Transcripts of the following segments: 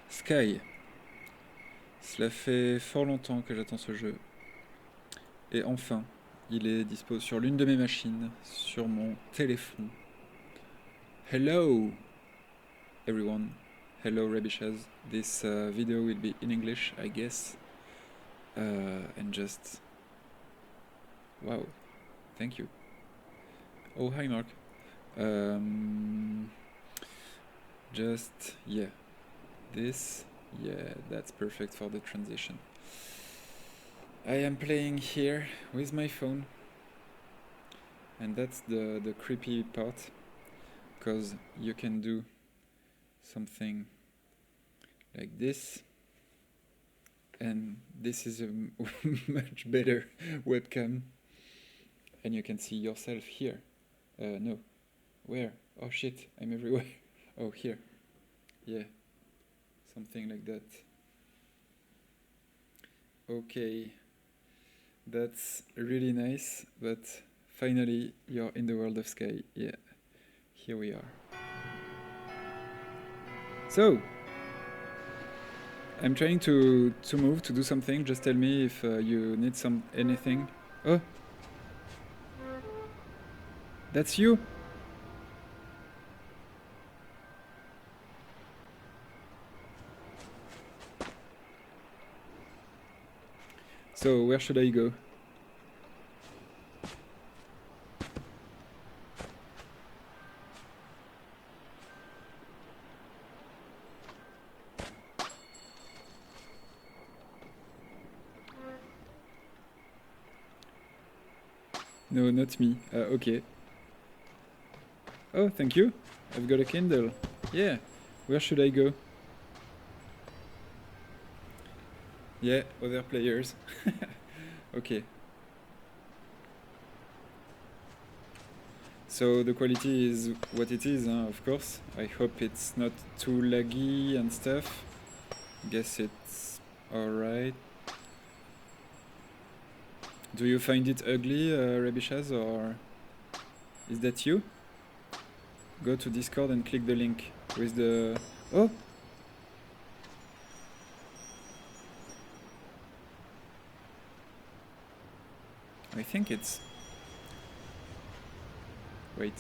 Sky. Cela fait fort longtemps que j'attends ce jeu. Et enfin, il est dispo sur l'une de mes machines, sur mon téléphone. Hello everyone. Hello REBISHAZ. This video will be in English, I guess. And just... Wow. Thank you. Oh, hi Mark. Just, yeah. This, yeah, that's perfect for the transition. I am playing here with my phone, and that's the creepy part, because you can do something like this, and this is a much better webcam, and you can see yourself here. No, where? Oh shit, I'm everywhere. Oh, here. Yeah, something like that. Okay, that's really nice, but finally you're in the world of Sky. Yeah, here we are. So, I'm trying to move, to do something. Just tell me if you need anything. Oh, that's you? So, where should I go? No, not me. Okay. Oh, thank you. I've got a Kindle. Yeah. Where should I go? Yeah, other players. Okay. So the quality is what it is, of course. I hope it's not too laggy and stuff. Guess it's alright. Do you find it ugly, REBISHAZ, or is that you? Go to Discord and click the link with the... Oh! I think it's... Wait.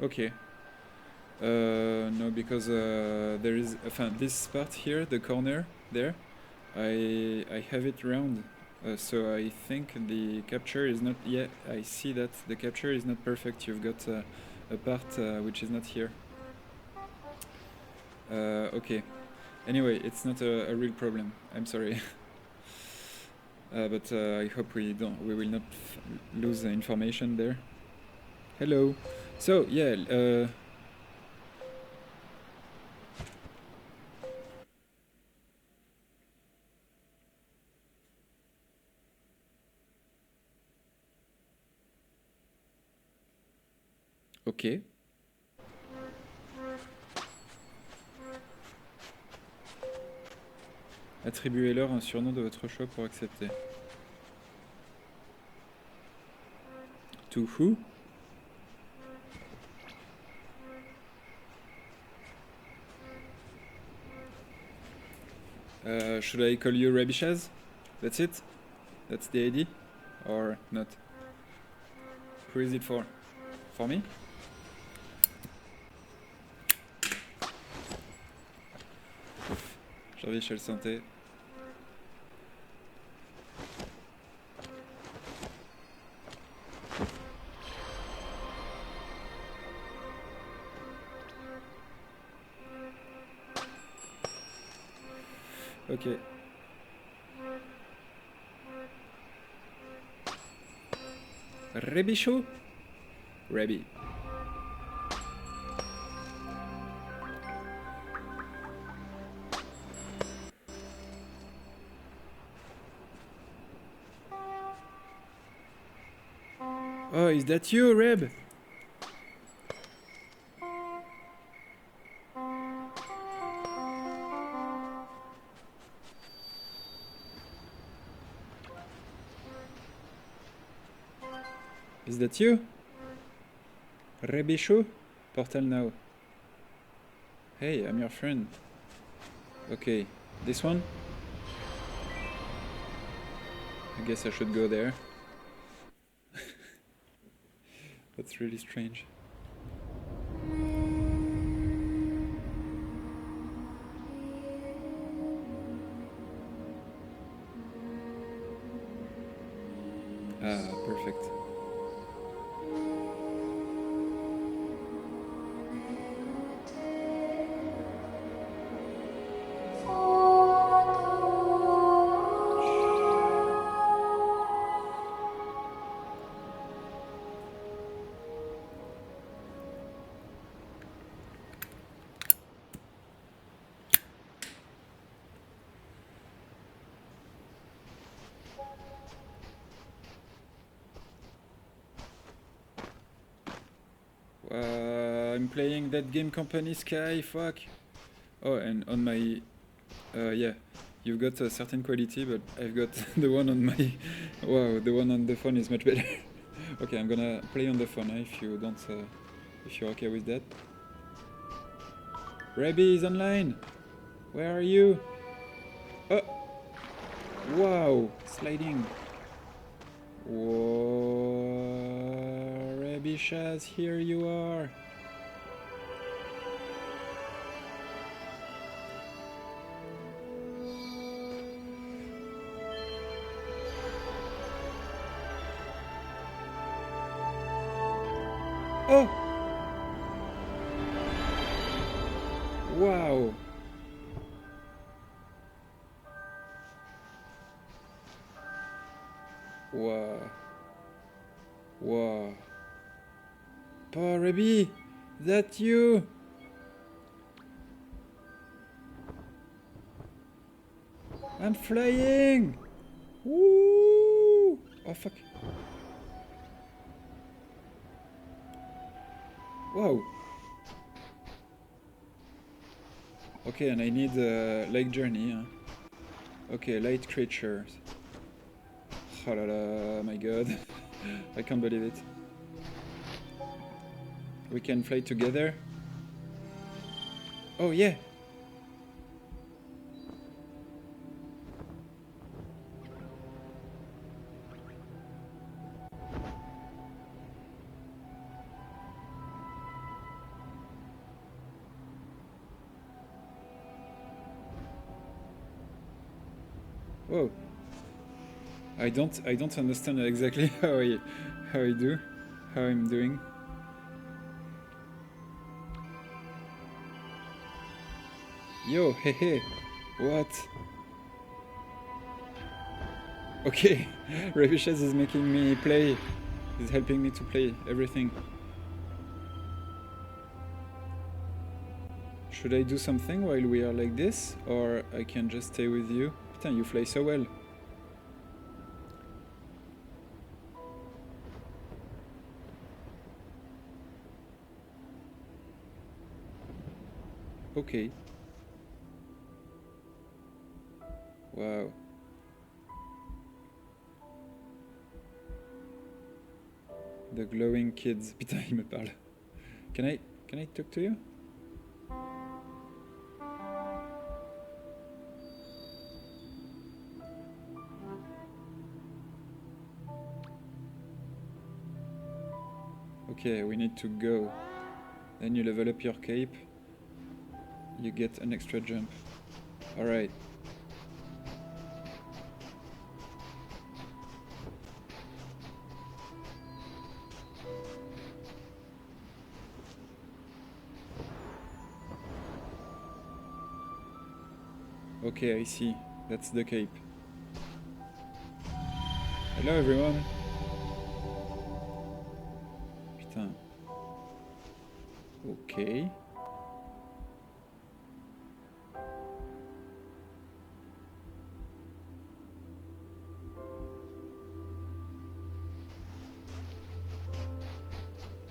Okay. No, because there is this part here, the corner there, I have it round, so I think the capture is not... Yeah, I see that the capture is not perfect. You've got a part which is not here. Okay. Anyway, it's not a real problem. I'm sorry. But I hope we will not lose the information there. Hello. So yeah. Ok. Attribuez-leur un surnom de votre choix pour accepter. To who? Should I call you REBISHAZ? That's it? That's the ID? Or not? Who is it for? For me? Jean-Michel Santé. Ok. Rebichou? Rebi. Oh, is that you, Reb? Is that you? REBISHAZ? Portal now. Hey, I'm your friend. Okay, this one? I guess I should go there. That's really strange. Ah, perfect. I'm playing that game company Sky, fuck. Oh, and on my... yeah, you've got a certain quality, but I've got the one on my... Wow, the one on the phone is much better. Okay, I'm gonna play on the phone if you don't... if you're okay with that. REBI is online! Where are you? Oh! Wow! Sliding. Whoa! REBISHAZ, here you are! Oh! Wow! Wow. Wow. Oh, REBI! That you! I'm flying! Woo! Oh, fuck. Wow. Okay, and I need a lake journey. Huh? Okay, light creatures. Oh la la, my god. I can't believe it. We can fly together. Oh yeah. Whoa. I don't understand exactly how I'm doing. Yo, hey hey. What? Okay, REBISHAZ is making me play. He's helping me to play everything. Should I do something while we are like this? Or I can just stay with you? Putain, you fly so well. Okay. Wow. The glowing kids. Putain, il me parle. Can I talk to you? Okay, we need to go. Then you level up your cape. You get an extra jump. Alright. Okay, I see. That's the cape. Hello everyone. Putain. Okay.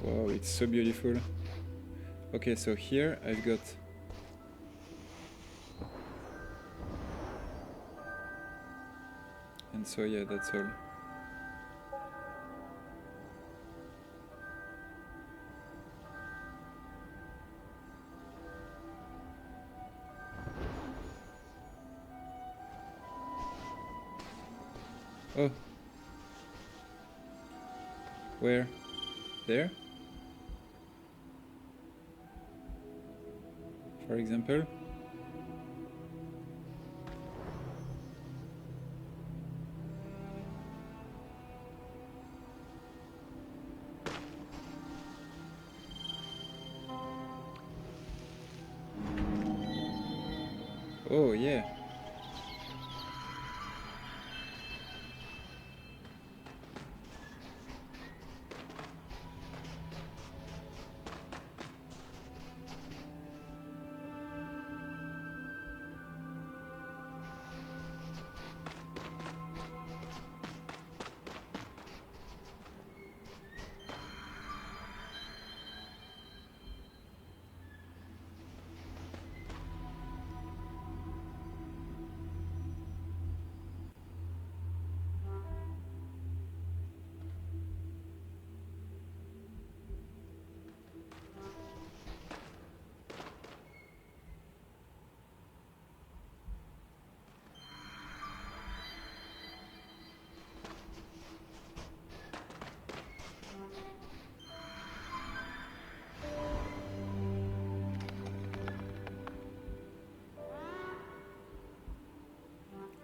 Wow, it's so beautiful. Okay, so here I've got... And so yeah, that's all. Oh. Where? There? For example? Oh, yeah.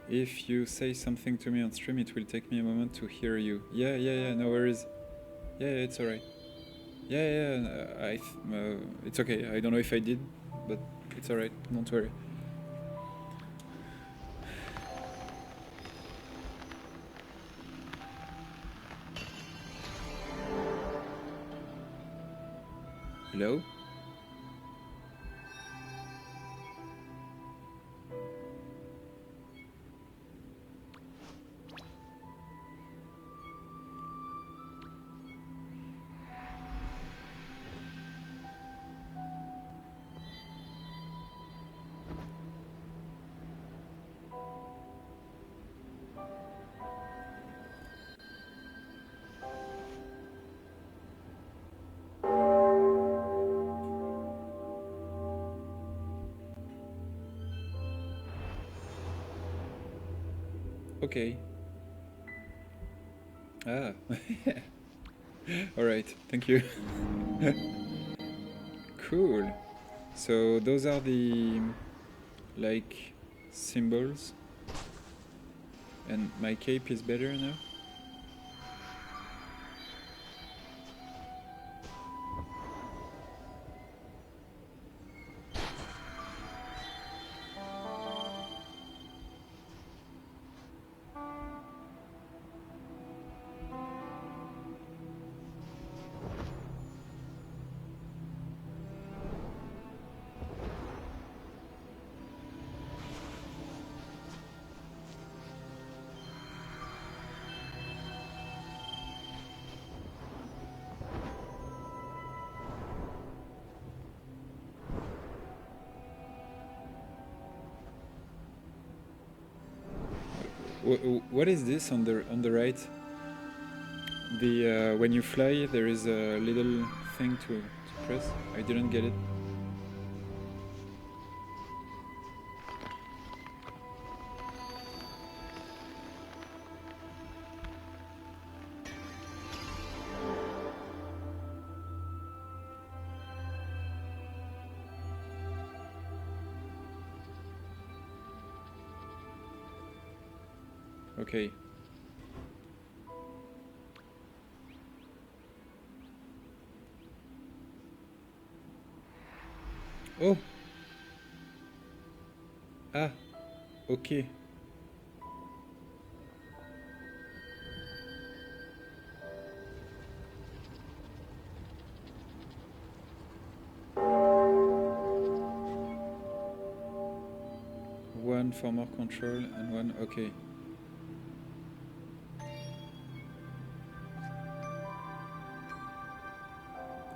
If you say something to me on stream, it will take me a moment to hear you. Yeah, no worries. Yeah, it's alright. Yeah, it's okay. I don't know if I did, but it's alright. Don't worry. Hello? Okay. Ah. Alright, thank you. Cool. So those are the like symbols. And my cape is better now? What is this on the right? The when you fly, there is a little thing to press. I didn't get it. Okay. Oh. Ah. Okay. One for more control and one. Okay.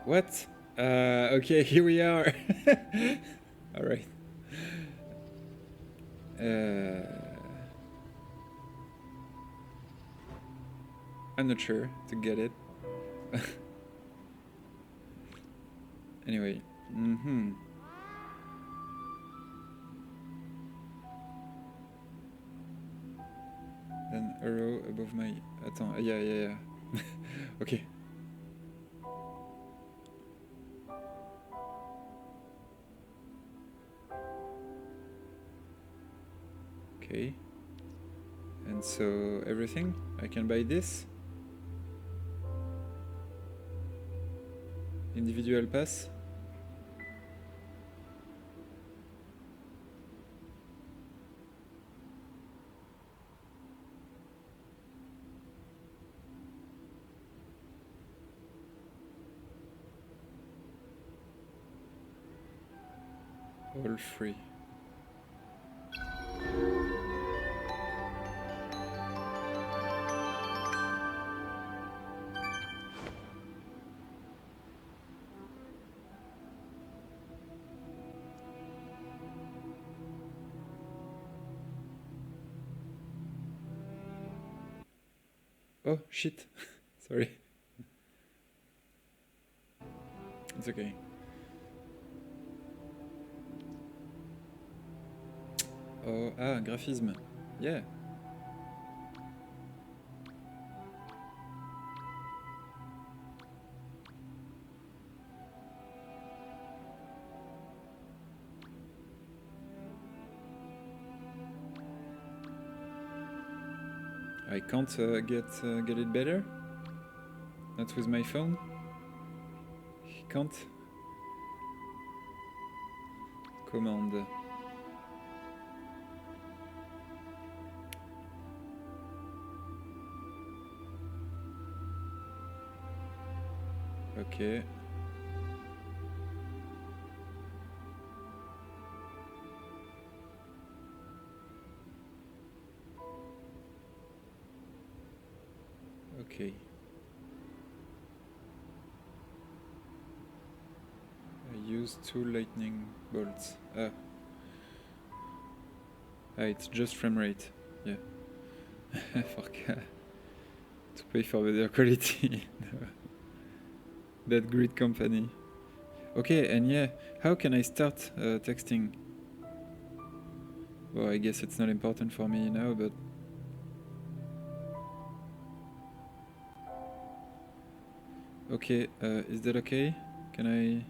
What? Okay, here we are. All right. I'm not sure to get it. Anyway. Then arrow above my... Attends, yeah. Okay. Okay. And so everything? I can buy this? Individual pass? All free. Oh, shit. Sorry. It's okay. Oh, graphisme. Yeah. I can't get it better? Not with my phone? Can't? Command. Okay. Okay. I use 2 lightning bolts. It's just frame rate. Yeah. Fuck. To pay for better quality. That great company. Okay, and yeah, how can I start texting? Well, I guess it's not important for me now, but... Okay, is that okay? Can I...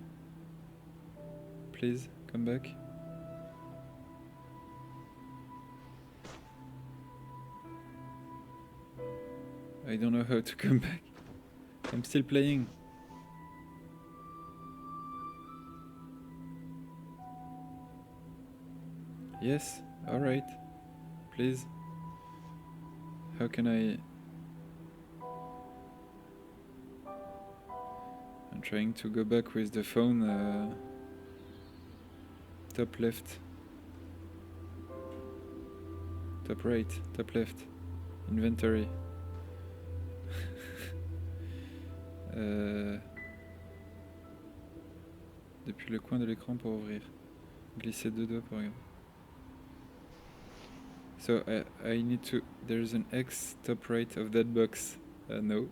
Please, come back? I don't know how to come back. I'm still playing. Yes, alright. Please. How can I... I'm trying to go back with the phone. Top left. Top right. Top left. Inventory. Depuis le coin de l'écran pour ouvrir. Glisser 2 doigts pour regarder. So I need to... There's an X top right of that box. No.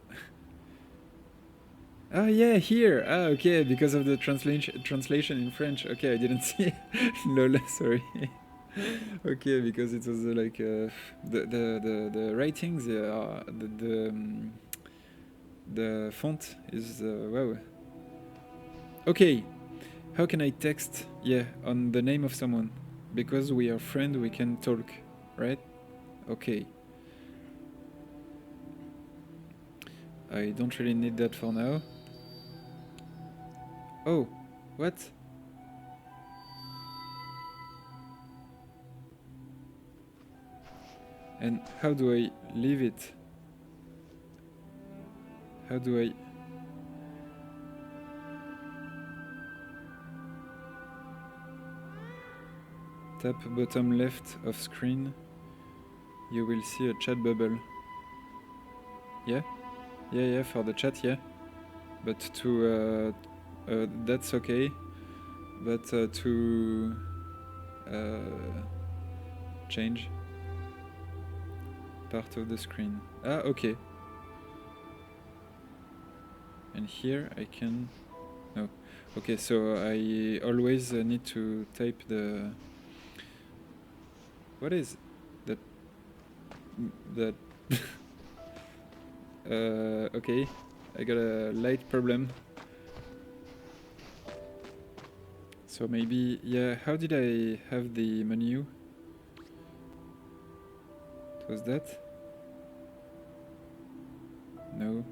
Ah yeah, here! Ah okay, because of the translation in French. Okay, I didn't see. Lol, sorry. Okay, because it was like the writings, the font is wow. Okay, how can I text? Yeah, on the name of someone, because we are friends, we can talk, right? Okay. I don't really need that for now. Oh, what? And how do I leave it? How do I... Tap bottom left of screen. You will see a chat bubble. Yeah? Yeah, for the chat, yeah. But to That's okay, but to change part of the screen. Ah, okay. And here I can... No. Okay, so I always need to type the... What is that? That... okay, I got a light problem. So maybe... Yeah, how did I have the menu? It was that? No.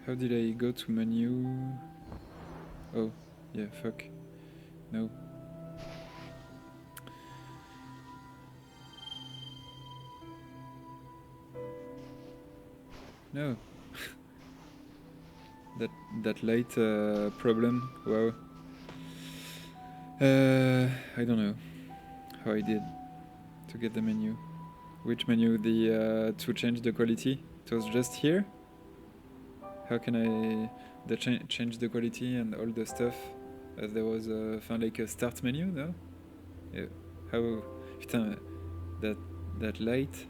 How did I go to menu? Oh, yeah, fuck. No. No. that light problem. Wow. I don't know how I did to get the menu. Which menu? The to change the quality? It was just here? How can I change the quality and all the stuff? As there was like a start menu, no? Yeah. How... Putain, that light...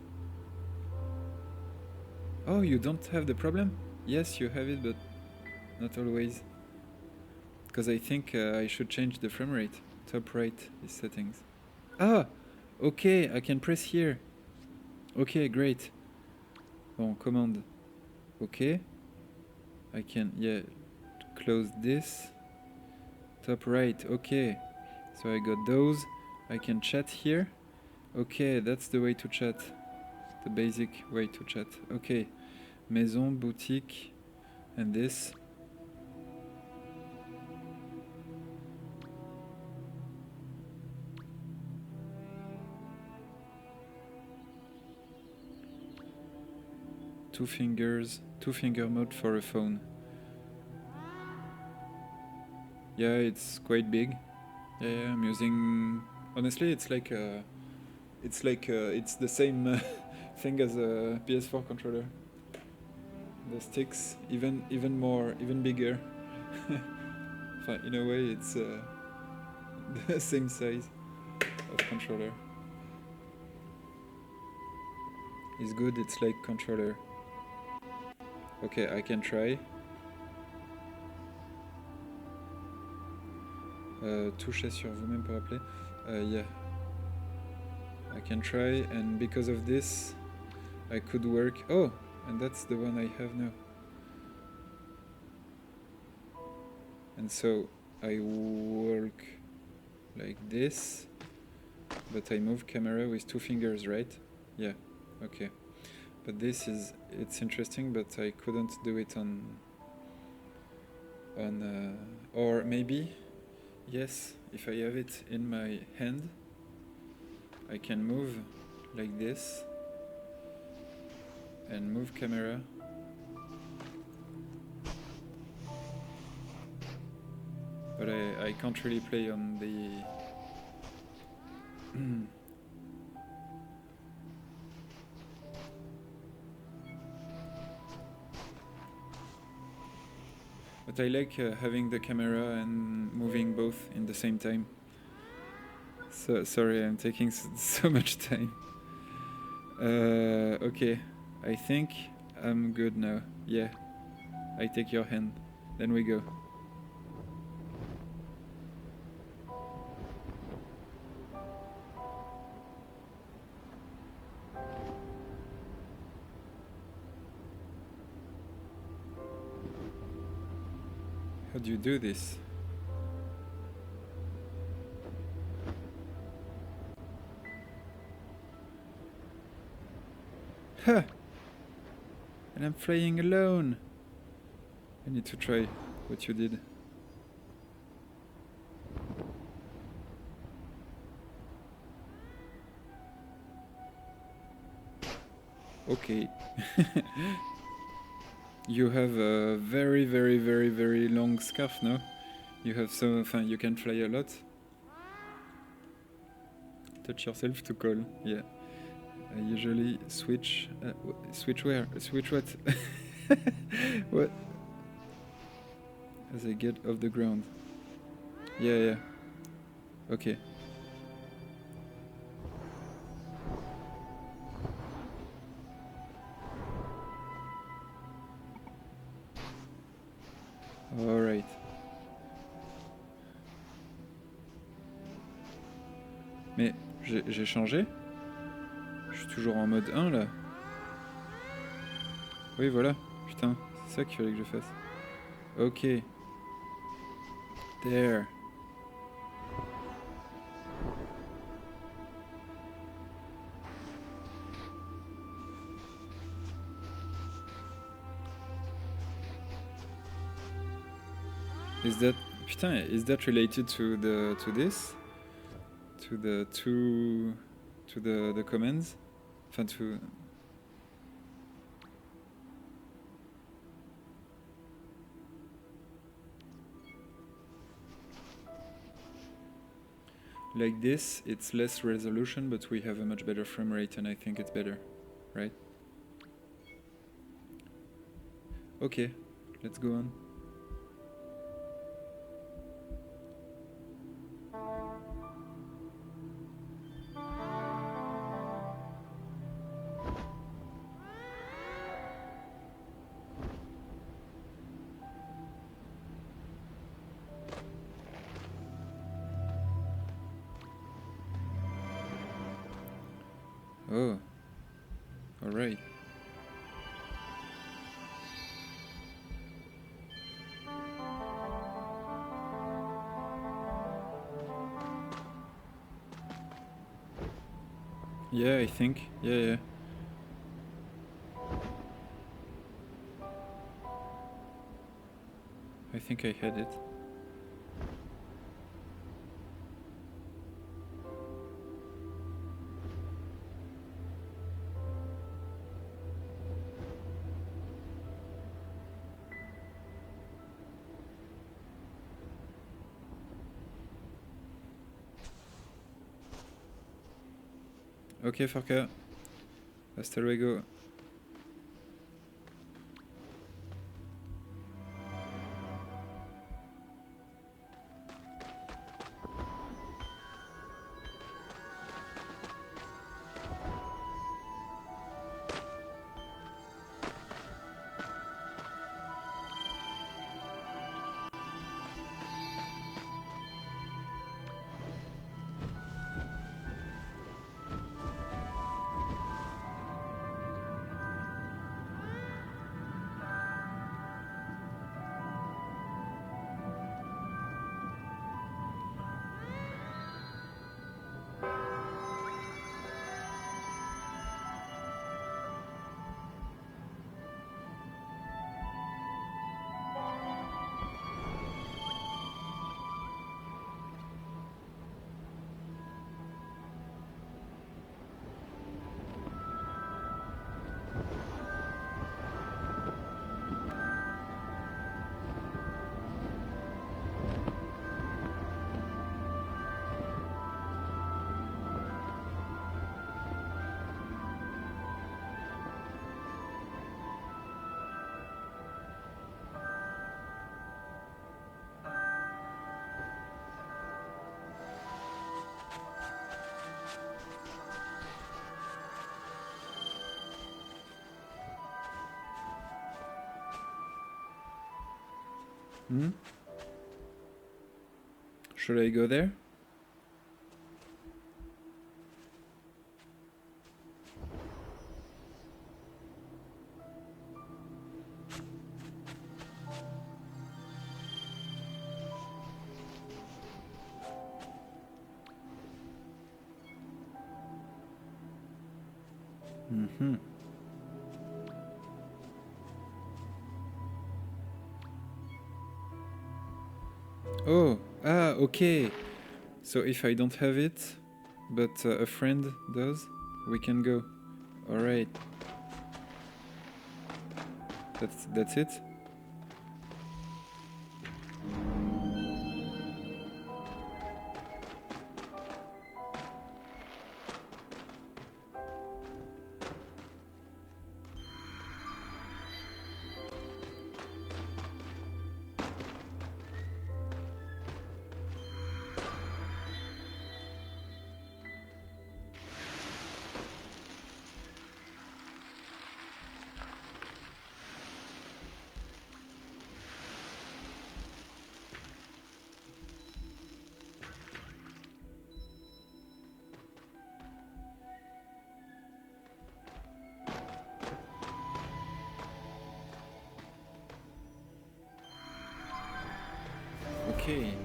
Oh, you don't have the problem? Yes, you have it, but not always. Because I think I should change the frame rate. Top right is settings. Ah! Okay, I can press here. Okay, great. Bon, command. Okay. I can, yeah, close this. Top right, okay. So I got those. I can chat here. Okay, that's the way to chat. The basic way to chat. Okay. Maison, boutique, and this. Two finger mode for a phone. Yeah, it's quite big. Yeah, I'm using... Honestly, it's like it's the same thing as a PS4 controller. The sticks even bigger. In a way, it's the same size of controller. It's good. It's like controller. Okay, I can try. Touchez sur vous-même pour appeler. Yeah. I can try, and because of this, I could work. Oh, and that's the one I have now. And so I work like this, but I move camera with two fingers, right? Yeah. Okay. But this is, it's interesting, but I couldn't do it on or maybe, yes, if I have it in my hand, I can move like this and move camera. But I can't really play on the but I like having the camera and moving both in the same time. So sorry, I'm taking so much time. Okay, I think I'm good now. Yeah, I take your hand. Then we go. How do you do this? Huh! And I'm flying alone! I need to try what you did. Okay. You have a very, very, very, very long scarf, no? You have some... you can fly a lot. Touch yourself to call, yeah. I usually switch. Switch where? Switch what? What? As I get off the ground. Yeah, yeah. Okay. Alright. Mais j'ai changé? Je suis toujours en mode 1 là. Oui, voilà. Putain, c'est ça qu'il fallait que je fasse. Ok. There. Is that... Putain, is that related to this? To the commands? Enfin, to... Like this, it's less resolution, but we have a much better frame rate, and I think it's better, right? Okay, let's go on. Oh, all right. Yeah, I think. Yeah. I think I had it. Ok, Farka. Hasta luego. Hmm? Should I go there? Mm-hmm. Oh, okay. So if I don't have it, but a friend does, we can go. All right. That's it. Okay.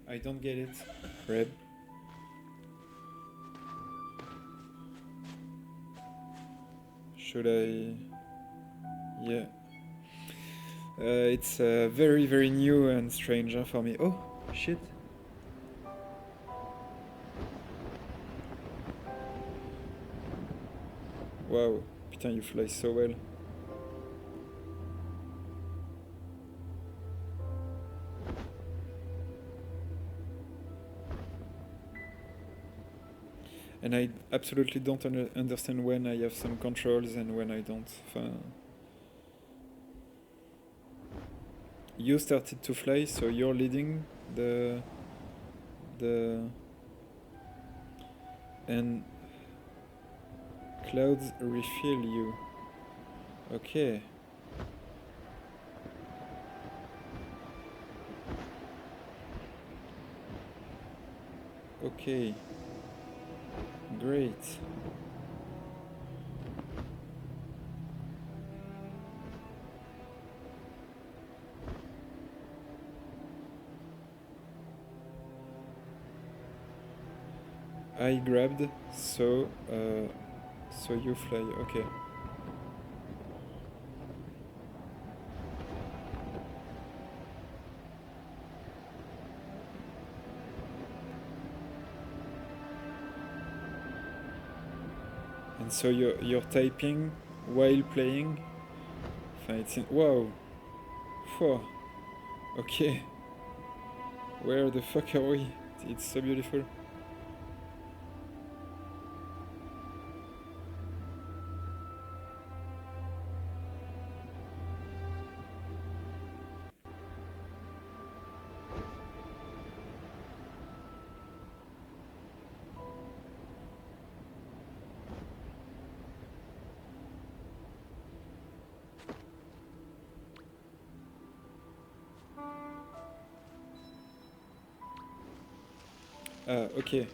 I don't get it. Reb. Should I? Yeah. It's very, very new and strange for me. Oh, shit. Wow. Putain, you fly so well. And I absolutely don't understand when I have some controls and when I don't. You started to fly, so you're leading the and clouds refill you. Okay. Okay. Great. I grabbed, so you fly. Okay. And so you're typing while playing. It's in, wow. Whoa. Okay. Where the fuck are we? It's so beautiful. Okay.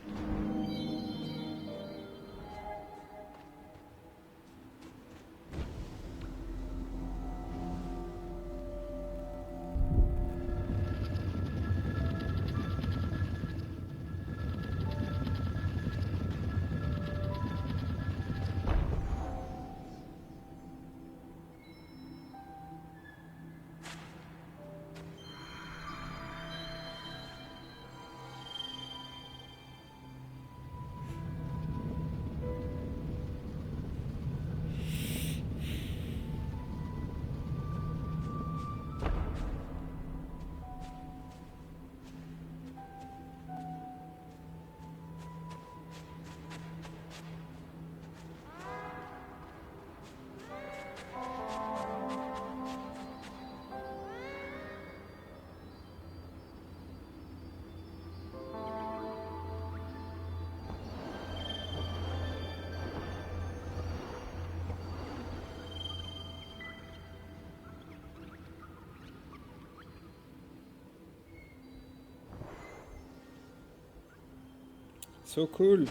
So cool.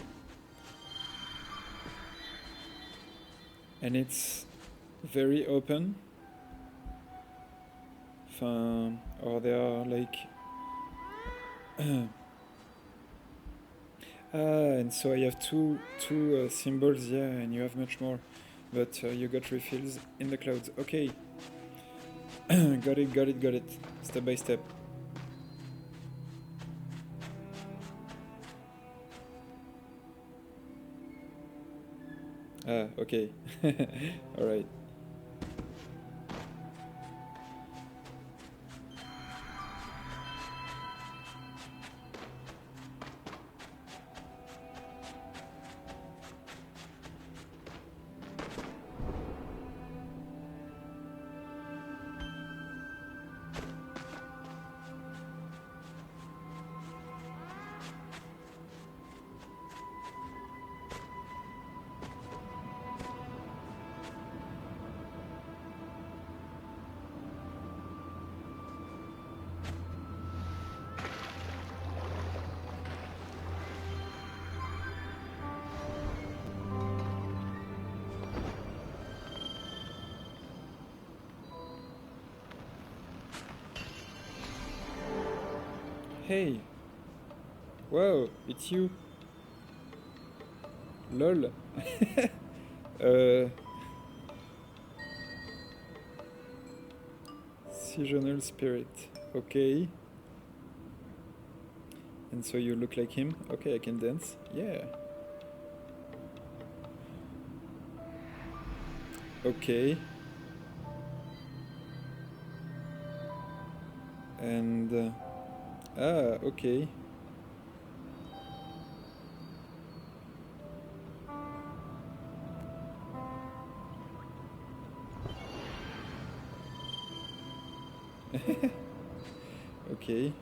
And it's very open. Or there are like and so I have two symbols, yeah, and you have much more, but you got refills in the clouds. Okay. got it, step by step. Okay. All right. Hey. Whoa, it's you. Lol. Seasonal spirit. Okay. And so you look like him. Okay, I can dance. Yeah. Okay. And okay. Okay.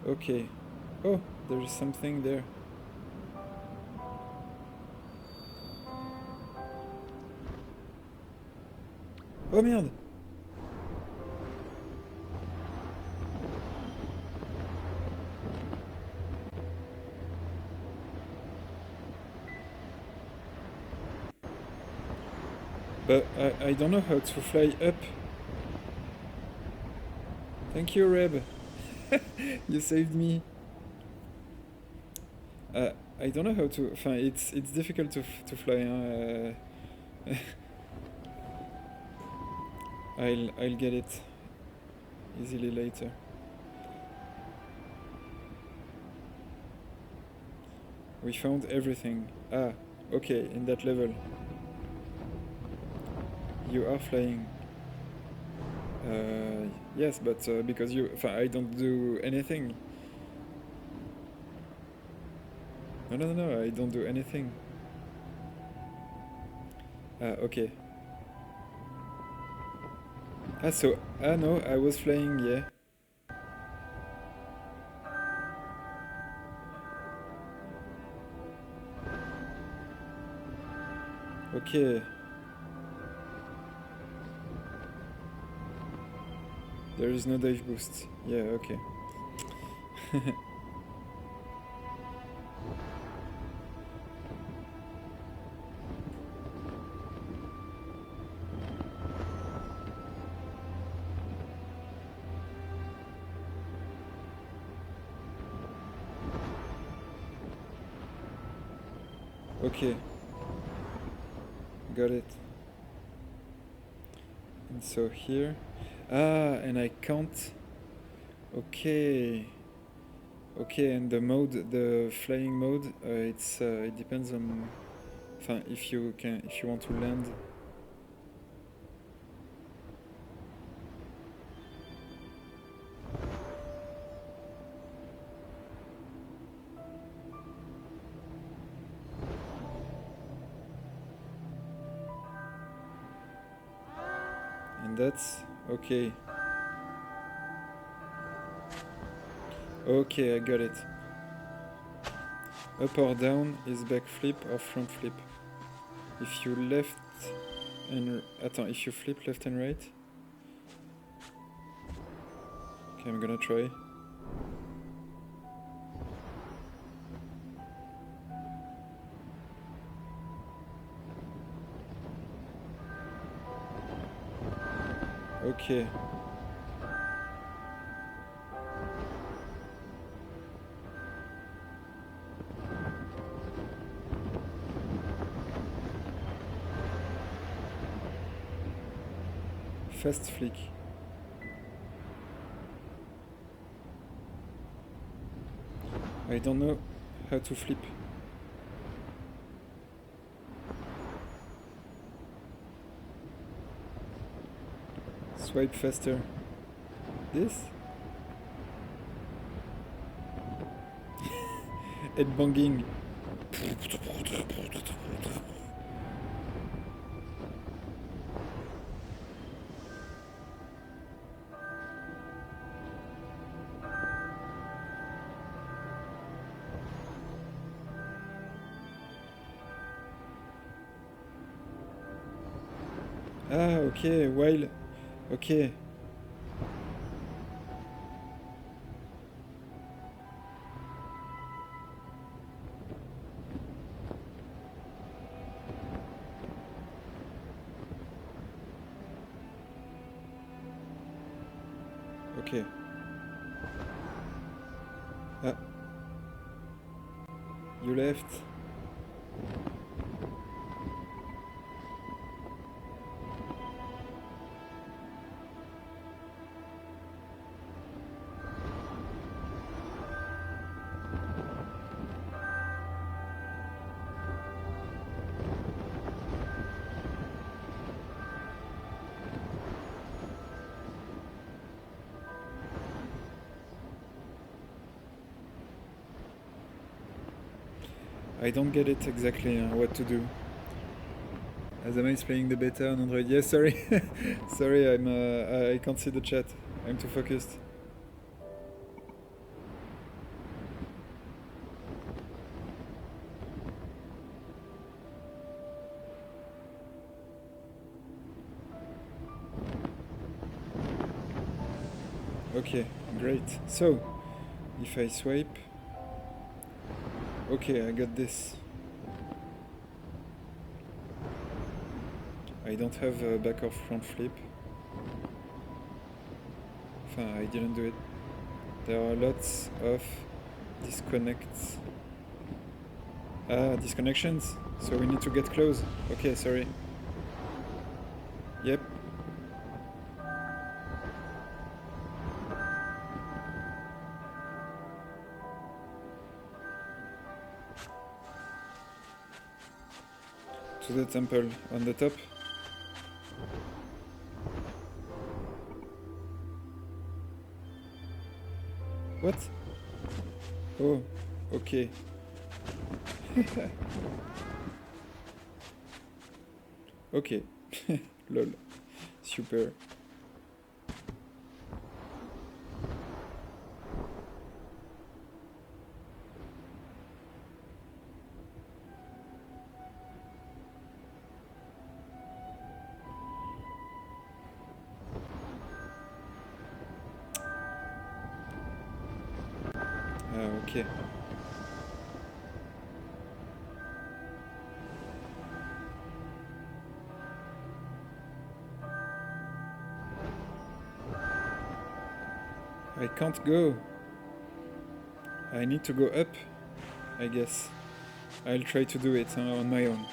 Okay. Oh, there is something there. Oh merde. But I don't know how to fly up. Thank you, Reb. You saved me. I don't know how to. It's difficult to fly. I'll get it easily later. We found everything. Okay, in that level. You are flying. Yes, but because I don't do anything. No, I don't do anything. Okay. No, I was flying, yeah. Okay. There is no dive boost. Yeah, okay. Okay. Got it. And so here. And I can't. Okay. Okay, and the flying mode, it depends on, if you want to land. And that's okay. Okay, I got it. Up or down is back flip or front flip. If you left and... Attends, if you flip left and right. Okay, I'm gonna try. Okay. Fast flick. I don't know how to flip. Swipe faster. This? Head banging. Ah, okay, while... Okay. Okay. Ah. You left. I don't get it exactly what to do. AZAMA is playing the beta on Android. Yes, sorry. Sorry, I can't see the chat. I'm too focused. Okay, great. So, if I swipe... Okay, I got this. I don't have a back or front flip. I didn't do it. There are lots of disconnects. Ah, disconnections? So we need to get close. Okay, sorry. Yep. To the temple on the top. What? Oh, okay. Okay. Lol. Super. Okay. I can't go. I need to go up, I guess. I'll try to do it on my own.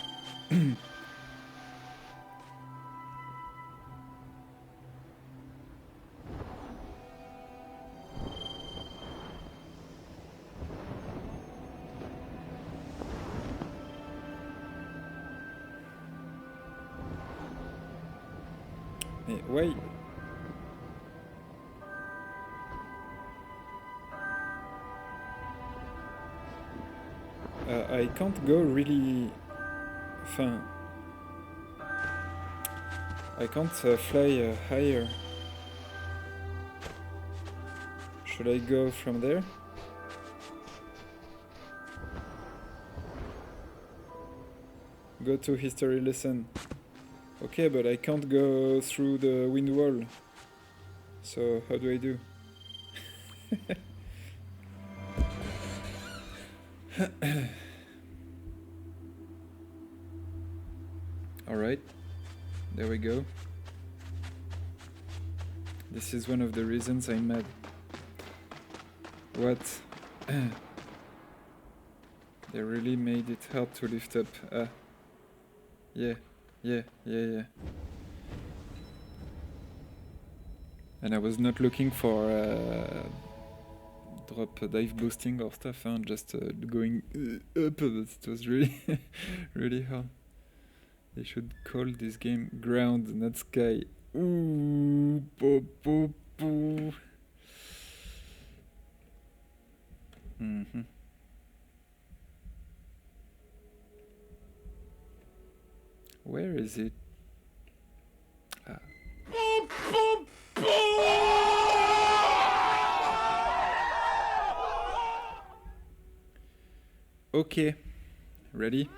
Wait. I can't go really... I can't fly higher. Should I go from there? Go to history lesson. Okay, but I can't go through the wind wall. So how do I do? Alright, there we go. This is one of the reasons I'm mad. What? They really made it hard to lift up. Yeah. And I was not looking for drop dive boosting or stuff, just going up, but it was really, really hard. They should call this game Ground, not Sky. Ooh, po, po, po. Where is it? Okay, ready?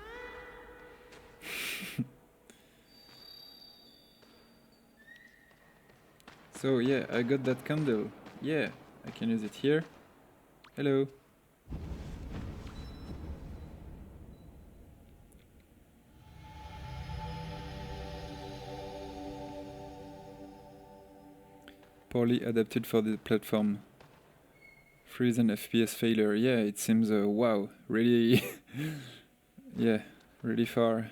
So yeah, I got that candle. Yeah, I can use it here. Hello. Poorly adapted for the platform. Freeze and FPS failure. Yeah, it seems wow, really yeah, really far.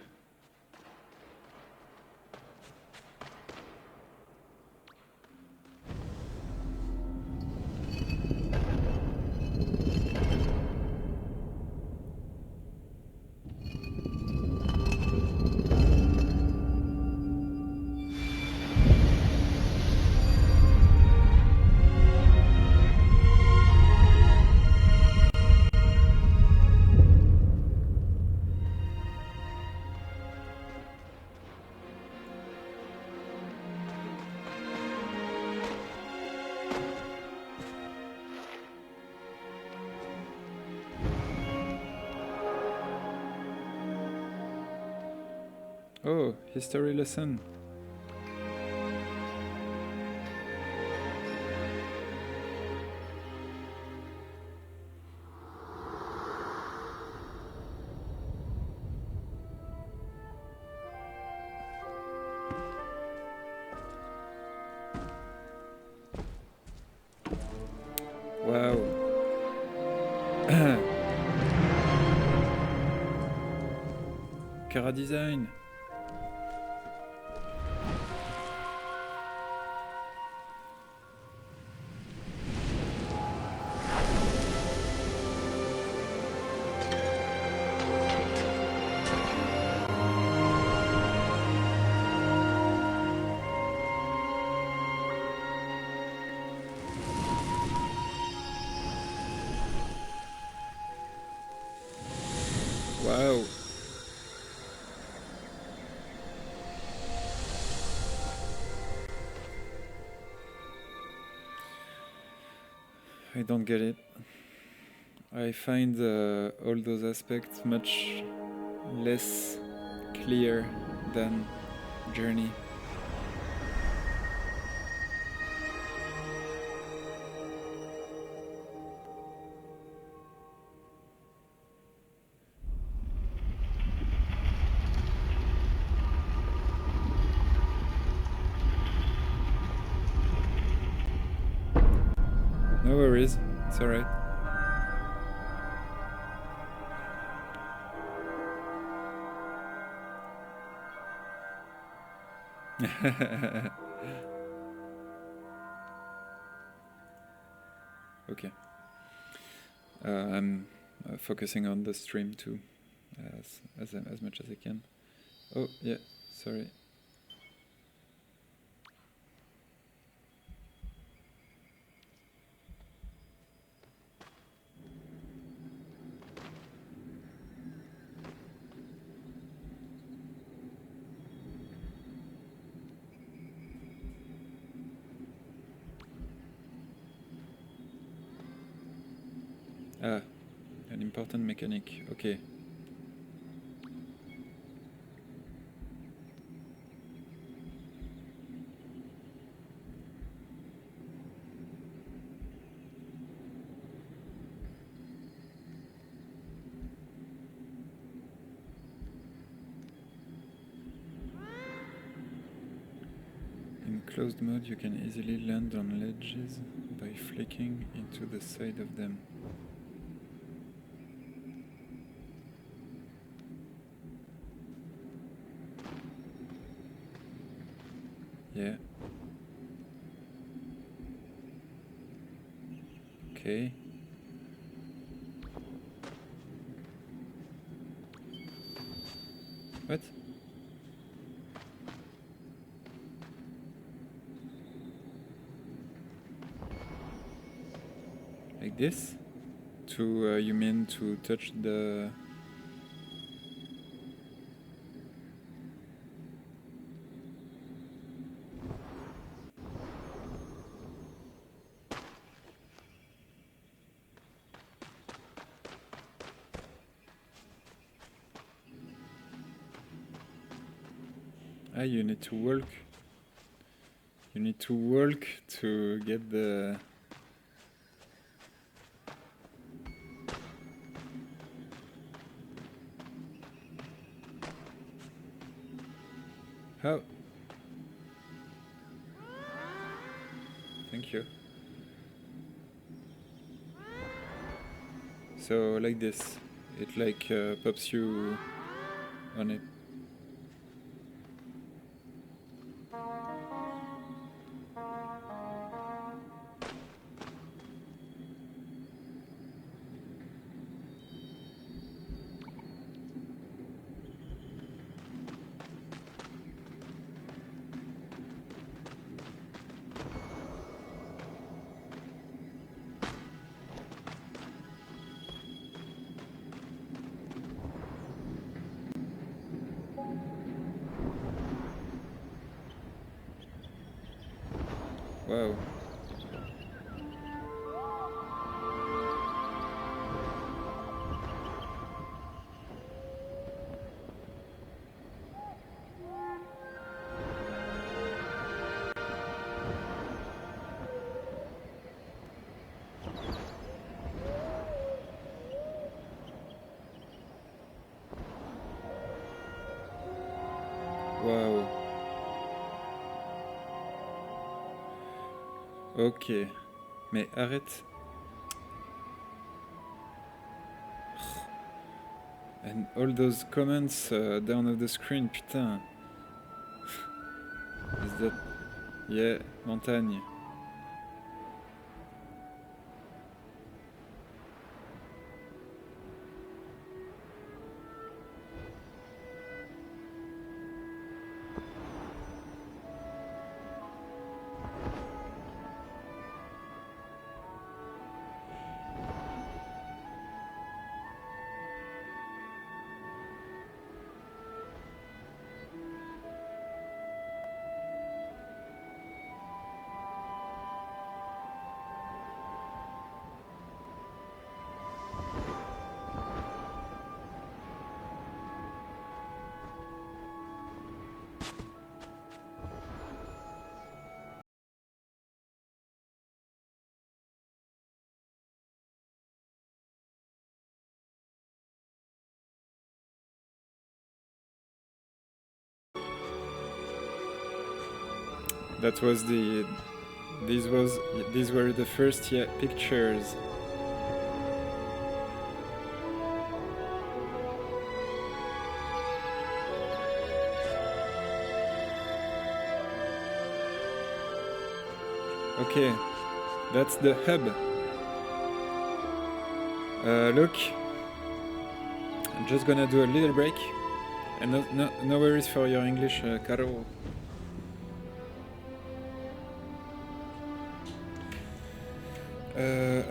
Oh, history lesson. Wow. Cara design. Wow. I don't get it. I find all those aspects much less clear than Journey. No worries, it's alright. Okay. I'm focusing on the stream too, as much as I can. Oh, yeah, sorry. Ah, an important mechanic, okay. closed mode, you can easily land on ledges by flicking into the side of them. Yeah. Okay. What? Like this? To, you mean to touch the... Ah, you need to walk. You need to walk to get the... How? Thank you. So like this, it like pops you on it. Wow. Wow. Ok. Mais arrête. And all those comments down of the screen, putain. Is that... Yeah, montagne. That was the... These were the first pictures. Okay, that's the hub. Look, I'm just gonna do a little break. And no worries for your English, Carol.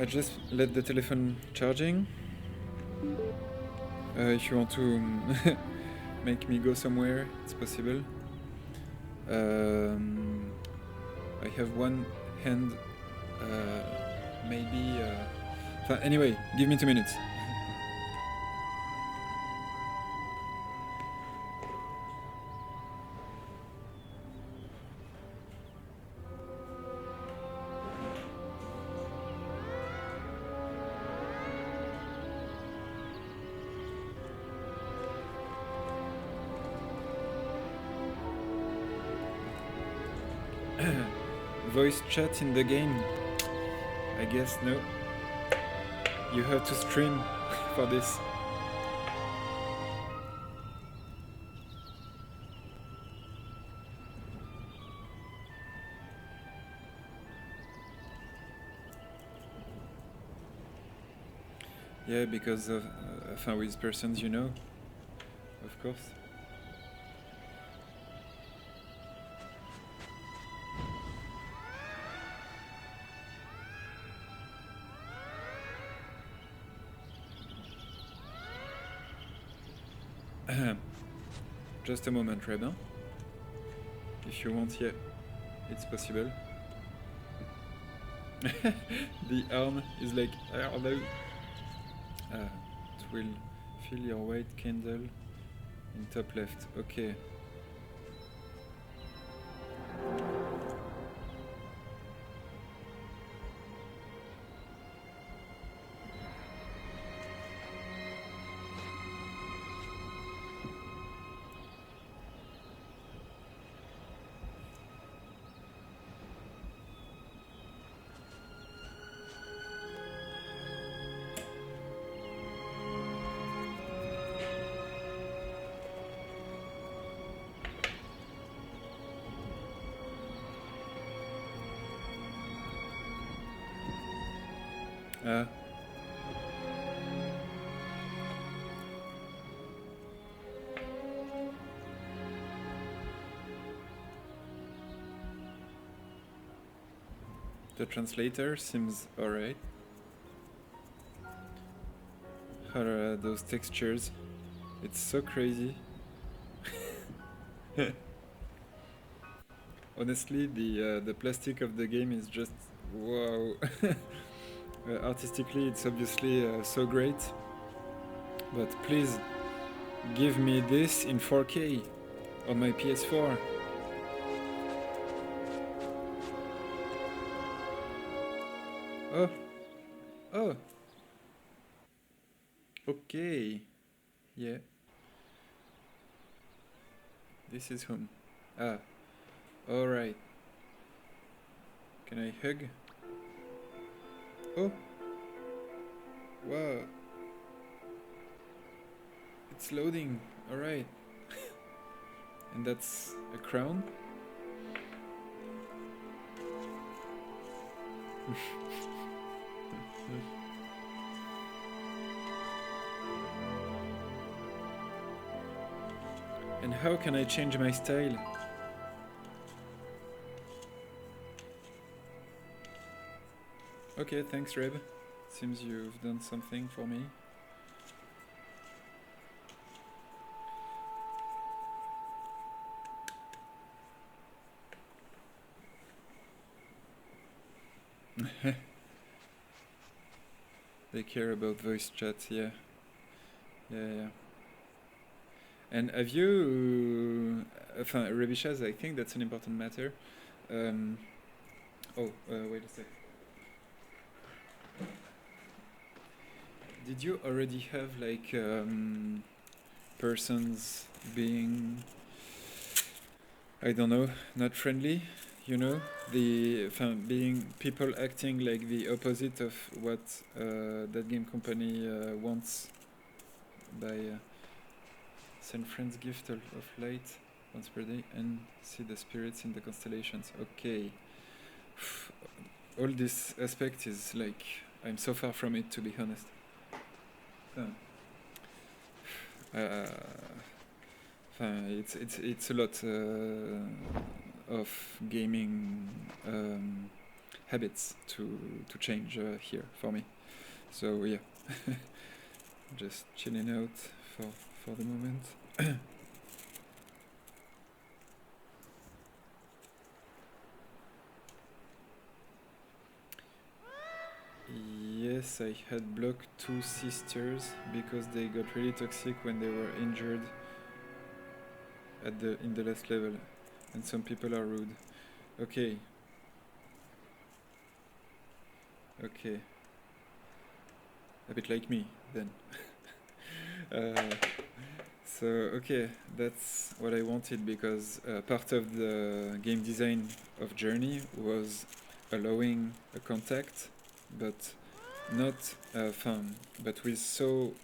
I just let the telephone charging. If you want to make me go somewhere, it's possible. I have one hand, maybe... anyway, give me 2 minutes. voice chat in the game? I guess no. You have to stream for this. Yeah, because of with persons you know, of course. Just a moment, Reba. If you want, yeah, it's possible. The arm is like, hello. It will fill your white candle in top left. Okay. The translator seems alright. How are those textures? It's so crazy. Honestly, the plastic of the game is just wow. Artistically, it's obviously so great. But please give me this in 4K on my PS4. Oh. Oh. Okay. Yeah. This is home. Ah. Alright. Can I hug? Oh. Wow. It's loading. Alright. And that's a crown? And how can I change my style? Okay, thanks Reb. Seems you've done something for me. They care about voice chat, yeah. Yeah. And have you... REBISHAZ, I think that's an important matter. Wait a sec. Did you already have like persons being, I don't know, not friendly? You know, being people acting like the opposite of what that game company wants by send friends gift of light once per day and see the spirits in the constellations. Okay. All this aspect is like, I'm so far from it, to be honest. It's a lot of gaming habits to change here for me. So yeah, just chilling out for the moment. Yes, I had blocked 2 sisters because they got really toxic when they were injured in the last level, and some people are rude. Okay. Okay. A bit like me then. So, okay, that's what I wanted, because part of the game design of Journey was allowing a contact, but not fun, but with some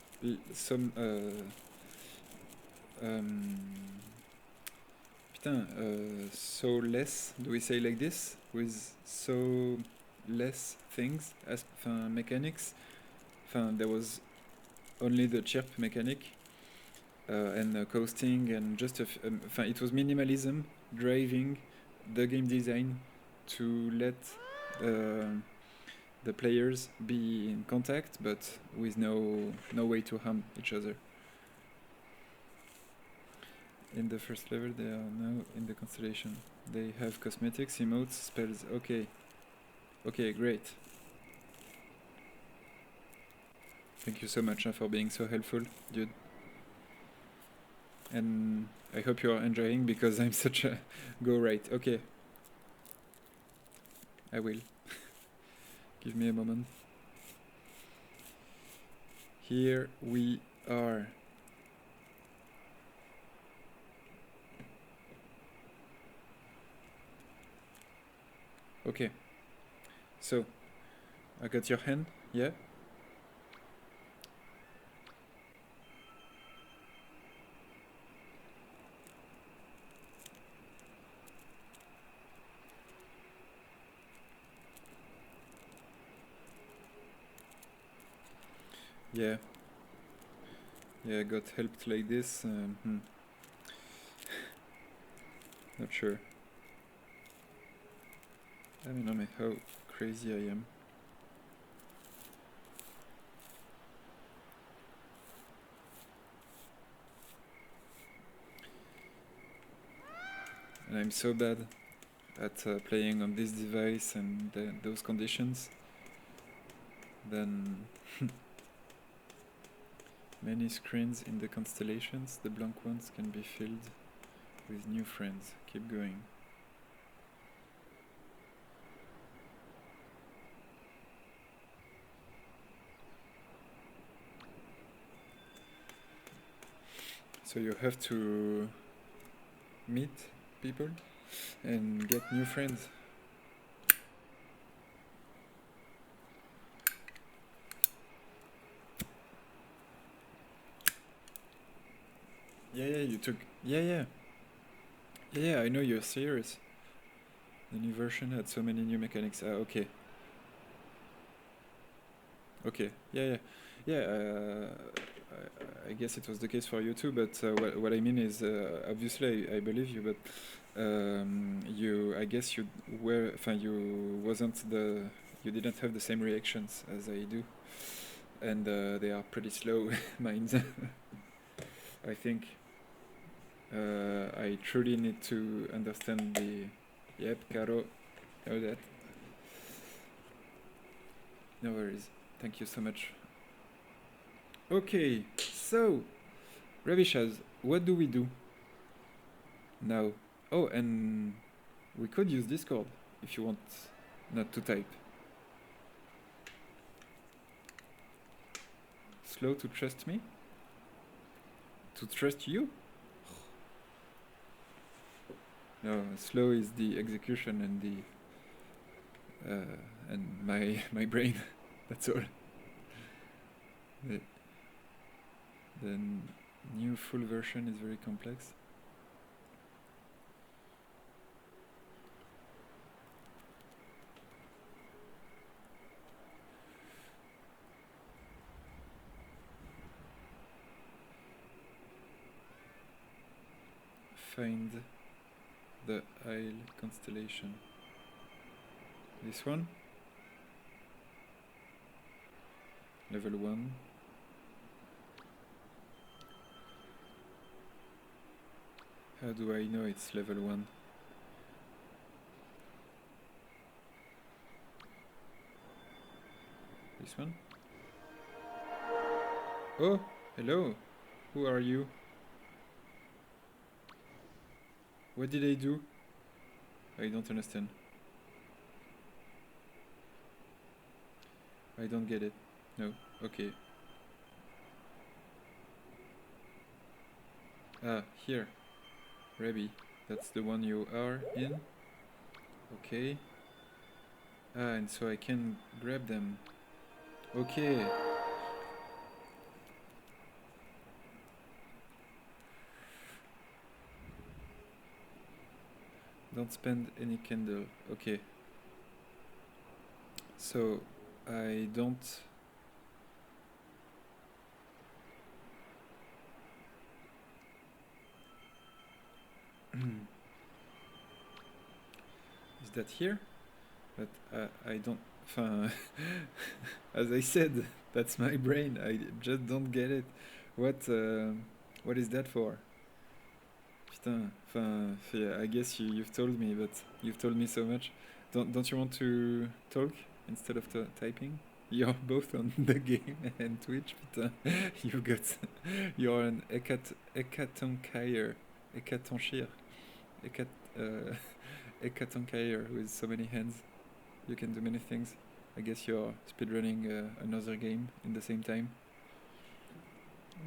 putain, so less, do we say like this? With so less things as mechanics. There was only the chirp mechanic and coasting, and just it was minimalism driving the game design to let the players be in contact, but with no way to harm each other. In the first level, they are now in the constellation. They have cosmetics, emotes, spells. Okay. Okay, great. Thank you so much for being so helpful, dude. And I hope you are enjoying, because I'm such a go right. Okay. I will. Give me a moment. Here we are. Okay. So, I got your hand, yeah? Yeah. Yeah, I got helped like this. Not sure. I don't know how crazy I am. And I'm so bad at playing on this device and those conditions. Then many screens in the constellations, the blank ones can be filled with new friends. Keep going. So you have to meet people and get new friends. Yeah, you took... Yeah, I know you're serious. The new version had so many new mechanics. Okay. Okay, yeah. I guess it was the case for you too, but what I mean is, obviously I believe you, but I guess you didn't have the same reactions as I do, and they are pretty slow minds. I think I truly need to understand the... Yep, Caro, know that. No worries. Thank you so much. Okay, so, REBISHAZ, what do we do now? Oh, and we could use Discord if you want not to type. Slow to trust me? To trust you? No, slow is the execution and and my brain. That's all. The new full version is very complex. Find the Isle constellation. This one? Level 1. How do I know it's level 1? This one? Oh, hello. Who are you? What did I do? I don't understand. I don't get it. No, okay. Ah, here. REBI. That's the one you are in. Okay. Ah, and so I can grab them. Okay. Don't spend any candle. Okay. So I don't. Is that here? But I don't. As I said, that's my brain. I just don't get it. What is that for? Putain. Yeah, I guess you've told me, but you've told me so much. Don't you want to talk instead of typing? You're both on the game and Twitch, but you've got. You're an Hekatonchire. Hekat, uh, Hekatonchire with so many hands. You can do many things. I guess you're speedrunning another game in the same time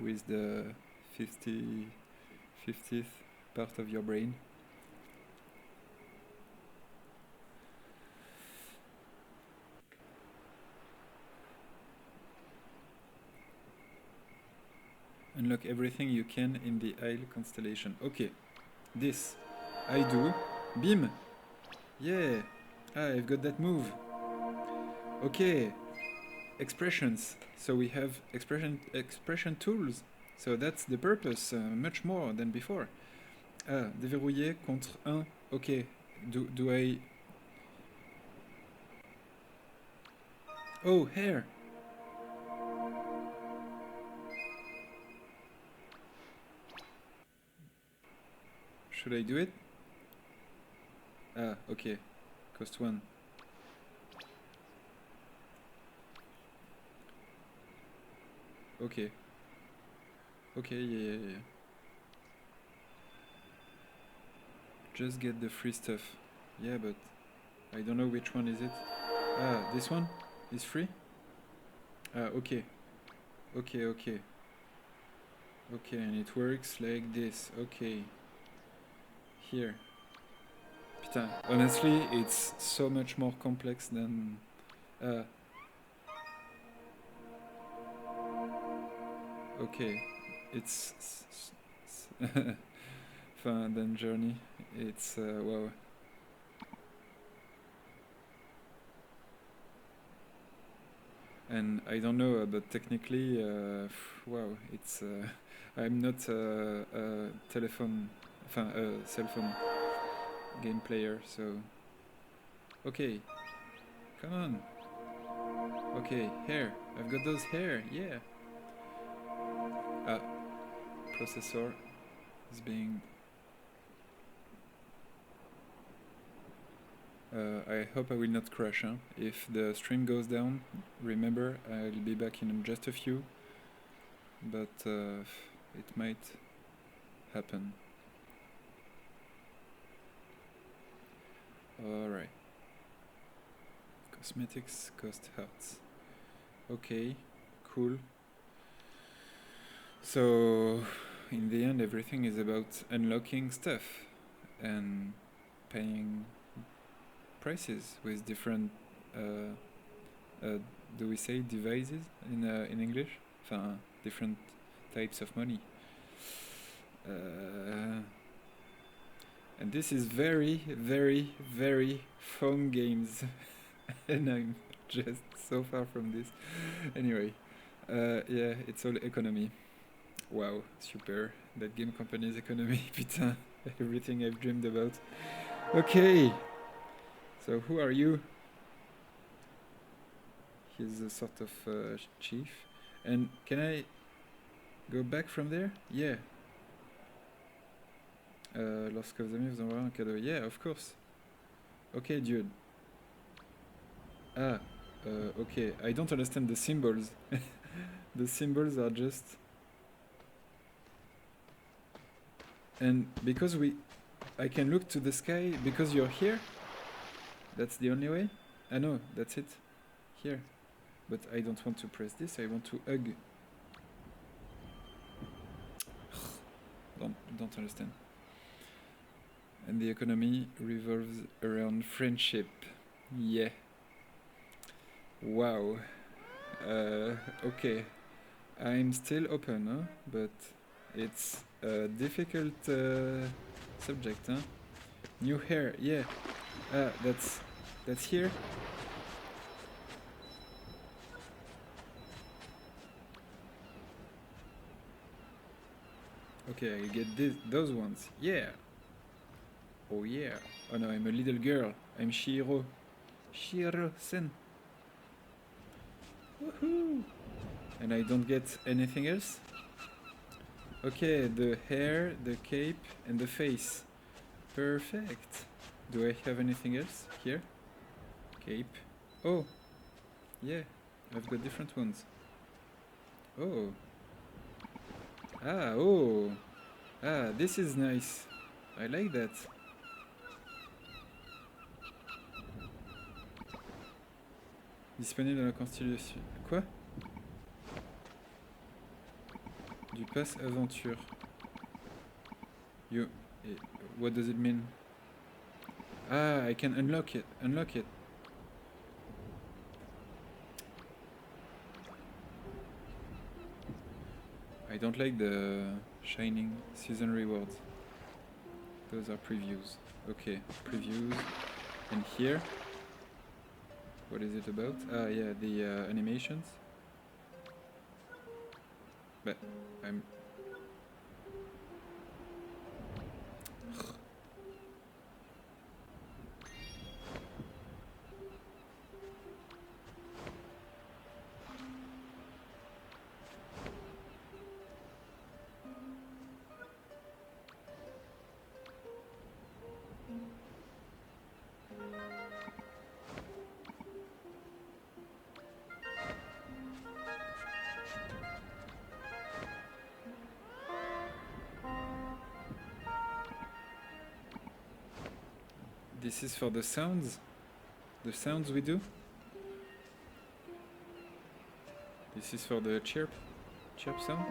with the 50th part of your brain. Unlock everything you can in the Isle constellation. Okay, this I do. Beam! Yeah! Ah, I've got that move. Okay, expressions. So we have expression tools. So that's the purpose, much more than before. Ah, déverrouiller contre 1. Okay, do I... Oh, hair! Should I do it? Ah, okay. Cost 1. Okay. Okay, yeah. Just get the free stuff. Yeah, but I don't know which one is it. Ah, this one is free? Ah, okay. Okay, and it works like this. Okay. Here. Putain, honestly, it's so much more complex than... okay. It's... fun than Journey. It's... wow. And I don't know, but technically, wow, it's... I'm not a telephone... cell phone game player, so... Okay. Come on. Okay, hair. I've got those hair, yeah. Processor is being... I hope I will not crash, huh? If the stream goes down, remember, I'll be back in just a few, but it might happen. Alright. Cosmetics cost hearts. Okay, cool. So, in the end, everything is about unlocking stuff and paying prices with different, do we say devices in English? Different types of money. And this is very, very, very fun games. And I'm just so far from this. Anyway, yeah, it's all economy. Wow, super. That game company's economy, putain, everything I've dreamed about. Okay, so who are you? He's a sort of chief. And can I go back from there? Yeah. Lorsque vos amis vous envoient un cadeau. Yeah, of course. Okay, dude. Ah, okay. I don't understand the symbols. The symbols are just... And because I can look to the sky because you're here? That's the only way? Ah no, that's it. Here. But I don't want to press this, I want to hug. Don't understand. And the economy revolves around friendship. Yeah. Wow. Okay. I'm still open, huh? But it's a difficult subject, huh? New hair, yeah. That's here. Okay, I get those ones. Yeah. Oh yeah. Oh no, I'm a little girl. I'm Shiro. Shiro-sen. Woohoo! And I don't get anything else? Okay, the hair, the cape, and the face. Perfect. Do I have anything else here? Cape. Oh, yeah. I've got different ones. Oh. Ah, oh. Ah, this is nice. I like that. Disponible dans la constellation. Quoi? Du pass aventure. You. What does it mean? Ah, I can unlock it. Unlock it. I don't like the shining season rewards. Those are previews. Okay, previews. And here, what is it about? Ah, yeah, the animations. But I'm... This is for the sounds we do. This is for the chirp sound.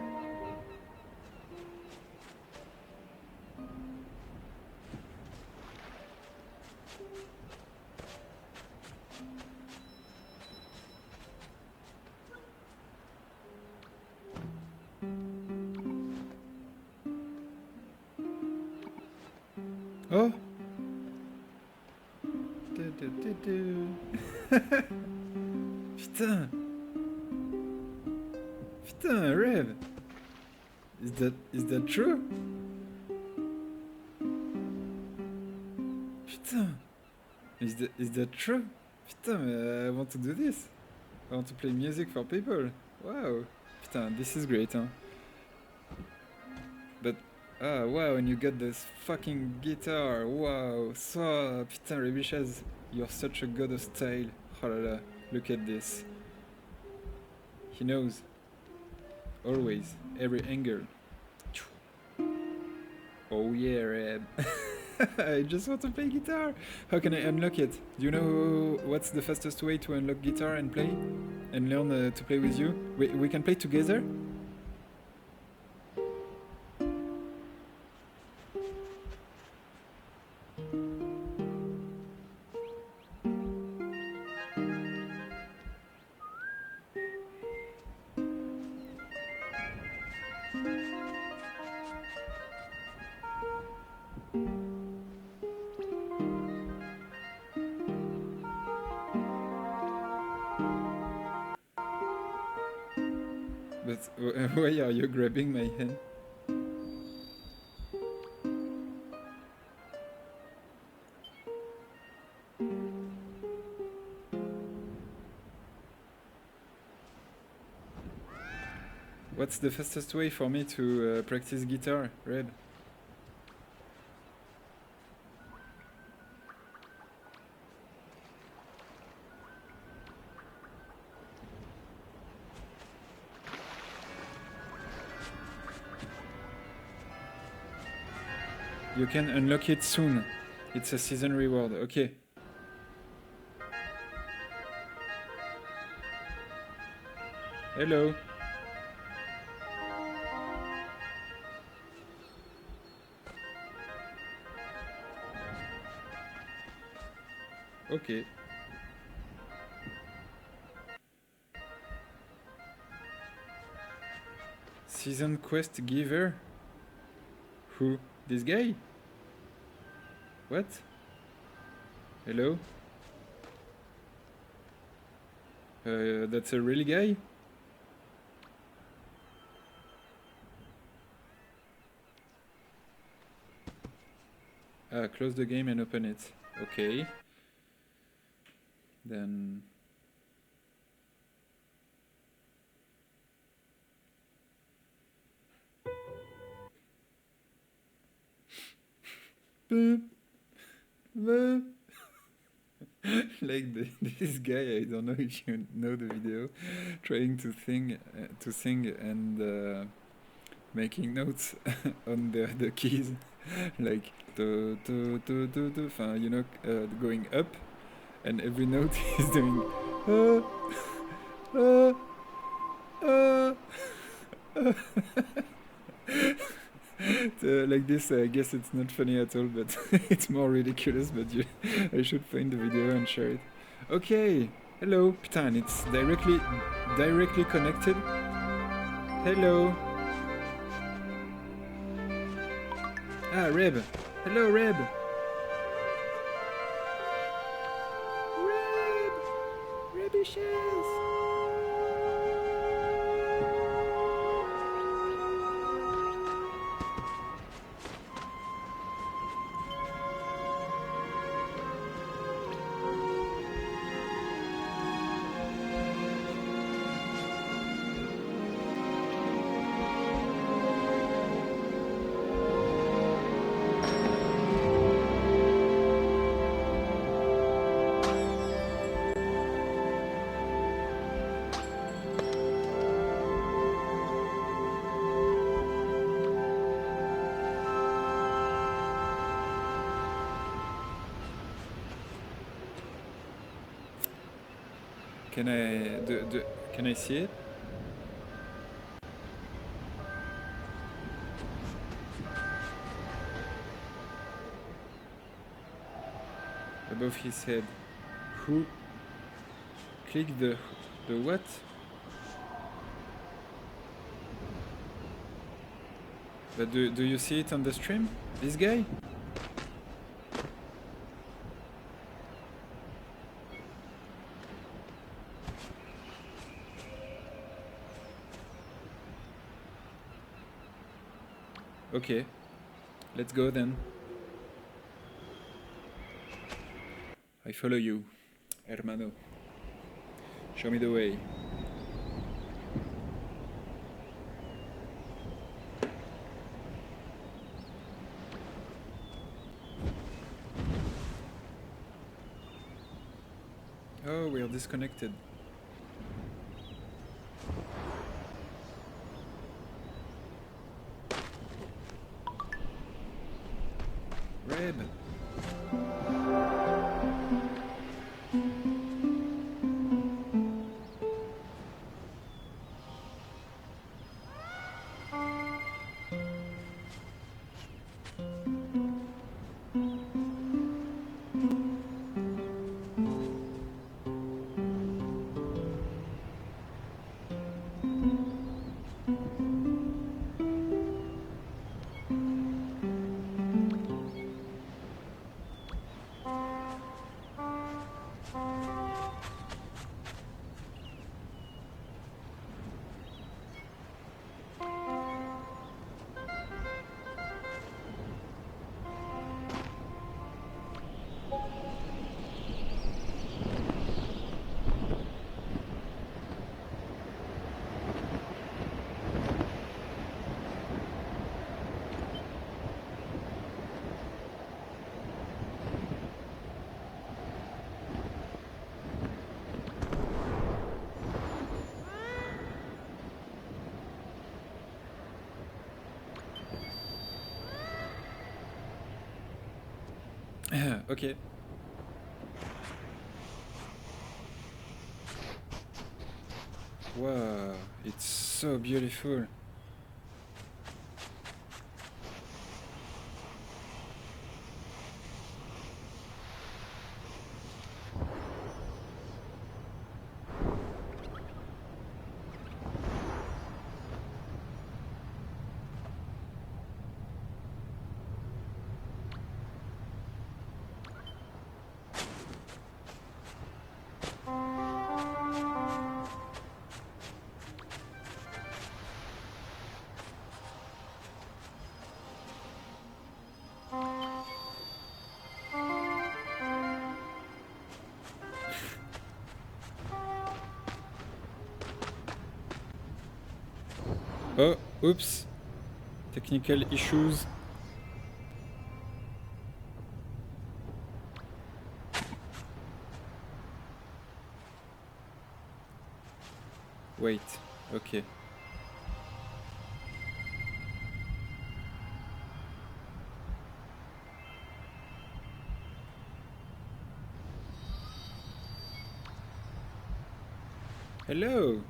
Oh. Putain. Putain, Reb. Is that true? Putain. Is that true? Putain, I want to do this. I want to play music for people. Wow. Putain, this is great, huh? But wow, and you got this fucking guitar. Wow. So, putain, REBISHAZ, you're such a god of style. Oh la la, look at this. He knows. Always, every angle. Oh yeah, Reb. I just want to play guitar. How can I unlock it? Do you know what's the fastest way to unlock guitar and play? And learn to play with you? We can play together? But why are you grabbing my hand? What's the fastest way for me to practice guitar, Red? You can unlock it soon. It's a season reward. Okay. Hello. Okay. Season quest giver? Who? This guy? What? Hello? That's a real guy? Close the game and open it. Okay. Then... like this guy, I don't know if you know the video, trying to sing and making notes on the keys, like you know, going up, and every note is doing like this. I guess it's not funny at all, but it's more ridiculous. But I should find the video and share it. Okay, hello, putain, it's directly connected. Hello. Ah, Reb. Hello, Reb. REBISHAZ. Can I see it? Above his head. Who? Click the what? But do you see it on the stream? This guy? Okay, let's go then. I follow you, hermano. Show me the way. Oh, we are disconnected. Reb. Okay. Wow, it's so beautiful. Oh, oops. Technical issues. Wait, okay. Hello.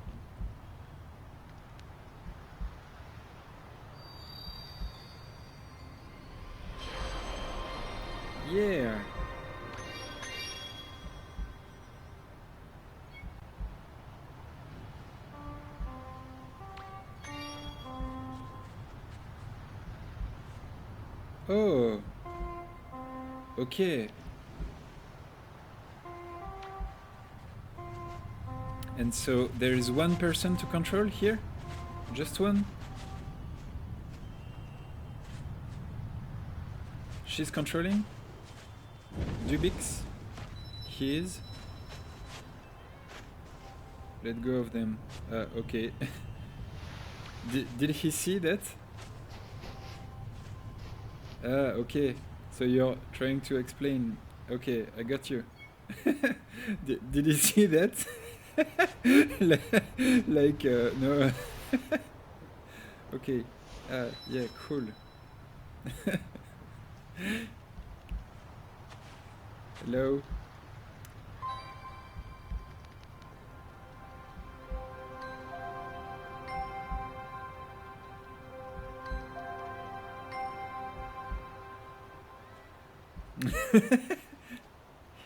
Yeah. Oh. Okay. And so there is one person to control here? Just one? She's controlling? Dubix? He is? Let go of them. Okay. Did he see that? Okay. So you're trying to explain. Okay, I got you. Did he see that? like, no. Okay. Yeah, cool. Hello?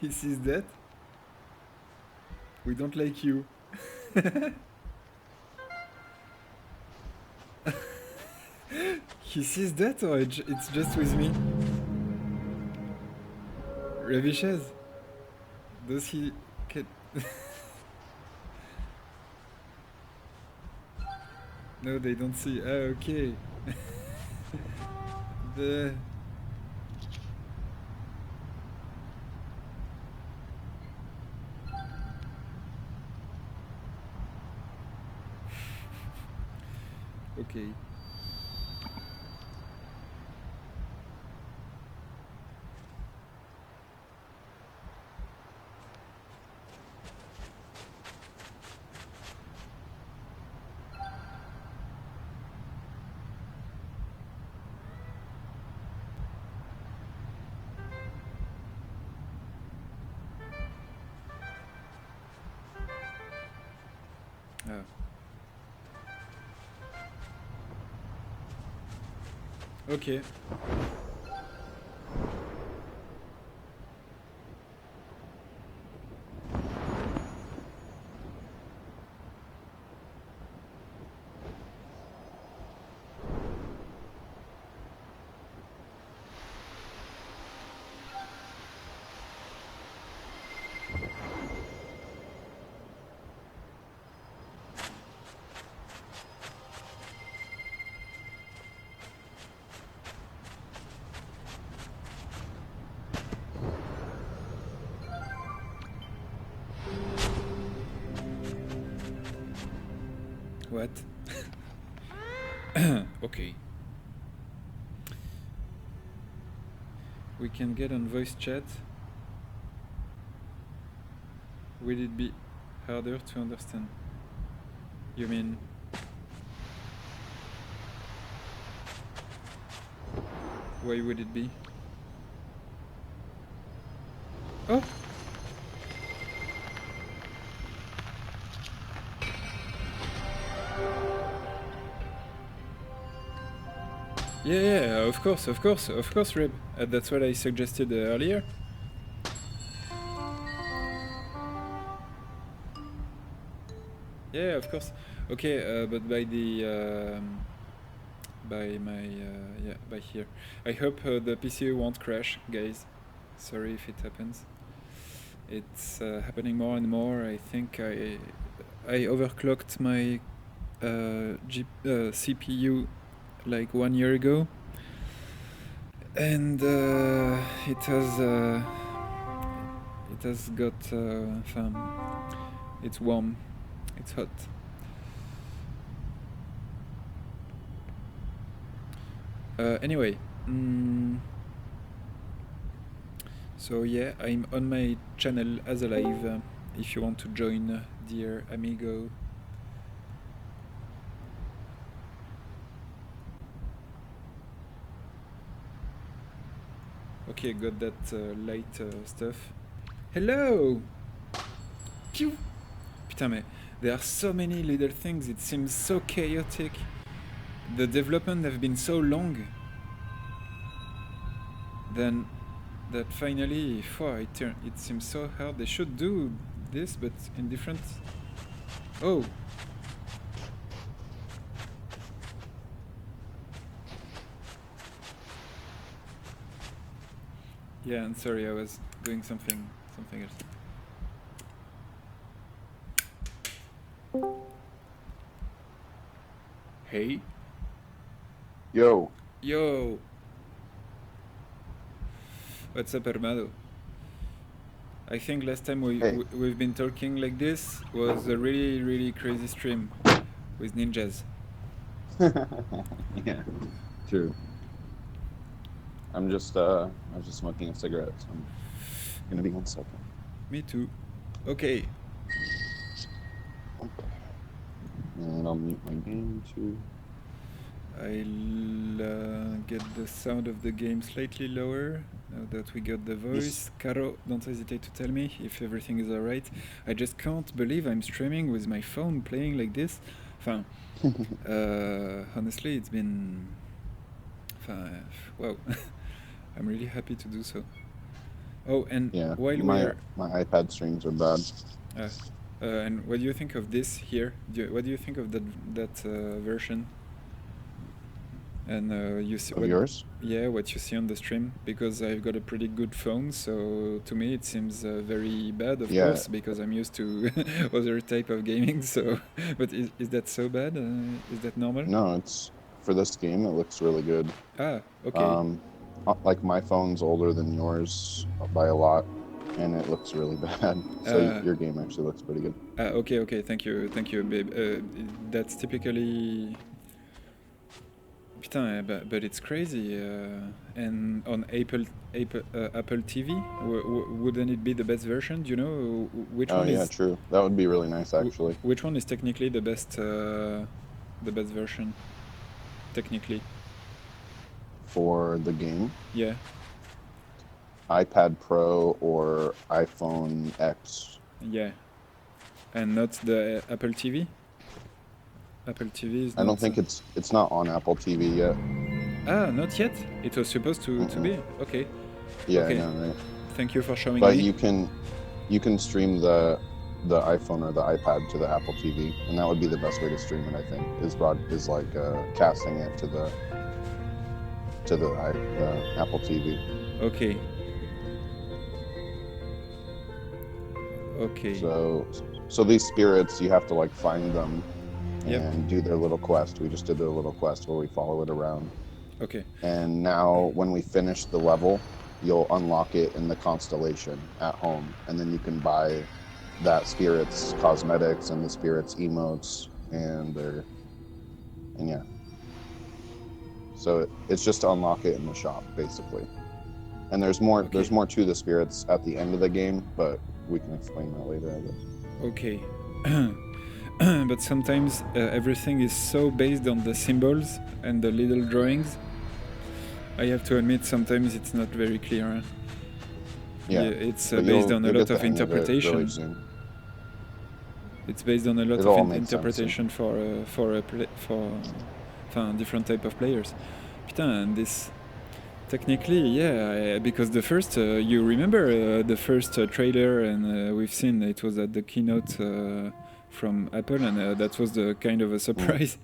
He sees that? We don't like you. He sees that, or it's just with me? REBISHAZ? Does he... No, they don't see. Okay. The... Okay. Oh. Okay. What? Okay. We can get on voice chat. Will it be harder to understand? You mean... Why would it be? Oh! Yeah, of course, Reb. That's what I suggested earlier. Yeah, of course. Okay, but by the... by my... yeah, by here. I hope the PC won't crash, guys. Sorry if it happens. It's happening more and more. I think I overclocked my CPU like 1 year ago, and it has got it's warm, it's hot. Anyway, so yeah, I'm on my channel as a live. If you want to join, dear amigo. Okay, got that light stuff. Hello! Pew! Putain, mais there are so many little things, it seems so chaotic. The development have been so long. Then that finally, it seems so hard. They should do this, but in different... Oh! Yeah, I'm sorry, I was doing something else. Hey? Yo. Yo! What's up, Armado? I think last time we've been talking like this was a really, really crazy stream with ninjas. Yeah, true. I was just smoking a cigarette, so I'm gonna be 1 second. Me too. Okay. And I'll mute my game too. I'll get the sound of the game slightly lower now that we got the voice. Yes. Caro, don't hesitate to tell me if everything is alright. I just can't believe I'm streaming with my phone playing like this. Honestly, it's been... wow. I'm really happy to do so. Oh, and yeah, while my iPad streams are bad. And what do you think of this here? What do you think of that version? And you see yours? Yeah, what you see on the stream, because I've got a pretty good phone, so to me it seems very bad, of course, because I'm used to other type of gaming. So, but is that so bad? Is that normal? No, it's for this game. It looks really good. Ah, okay. Like my phone's older than yours by a lot, and it looks really bad. So your game actually looks pretty good. Okay. Thank you, babe. That's typically. Putain, but it's crazy. And on Apple TV, wouldn't it be the best version? Do you know which one is? Oh yeah, true. That would be really nice, actually. Which one is technically the best version? Technically. For the game? Yeah. iPad Pro or iPhone X. Yeah. And not the Apple TV? Apple TV is not... I don't think it's not on Apple TV yet. Ah, not yet? It was supposed to be? Okay. Yeah, okay. I know, right? Thank you for showing me. But you can stream the iPhone or the iPad to the Apple TV, and that would be the best way to stream it, I think, is like casting it to the Apple TV. Okay. Okay. So these spirits, you have to like find them. Yep. And do their little quest. We just did their little quest where we follow it around. Okay. And now when we finish the level, you'll unlock it in the constellation at home, and then you can buy that spirit's cosmetics and the spirit's emotes and yeah. So it's just to unlock it in the shop, basically. And there's more to the spirits at the end of the game, but we can explain that later, I guess. Okay. But sometimes everything is so based on the symbols and the little drawings. I have to admit, sometimes it's not very clear. Yeah, it's based on a lot of interpretation. It's based on a lot of interpretation for different type of players. Putain, and this technically, yeah, because the first, you remember the first trailer, and we've seen it was at the keynote from Apple, and that was the kind of a surprise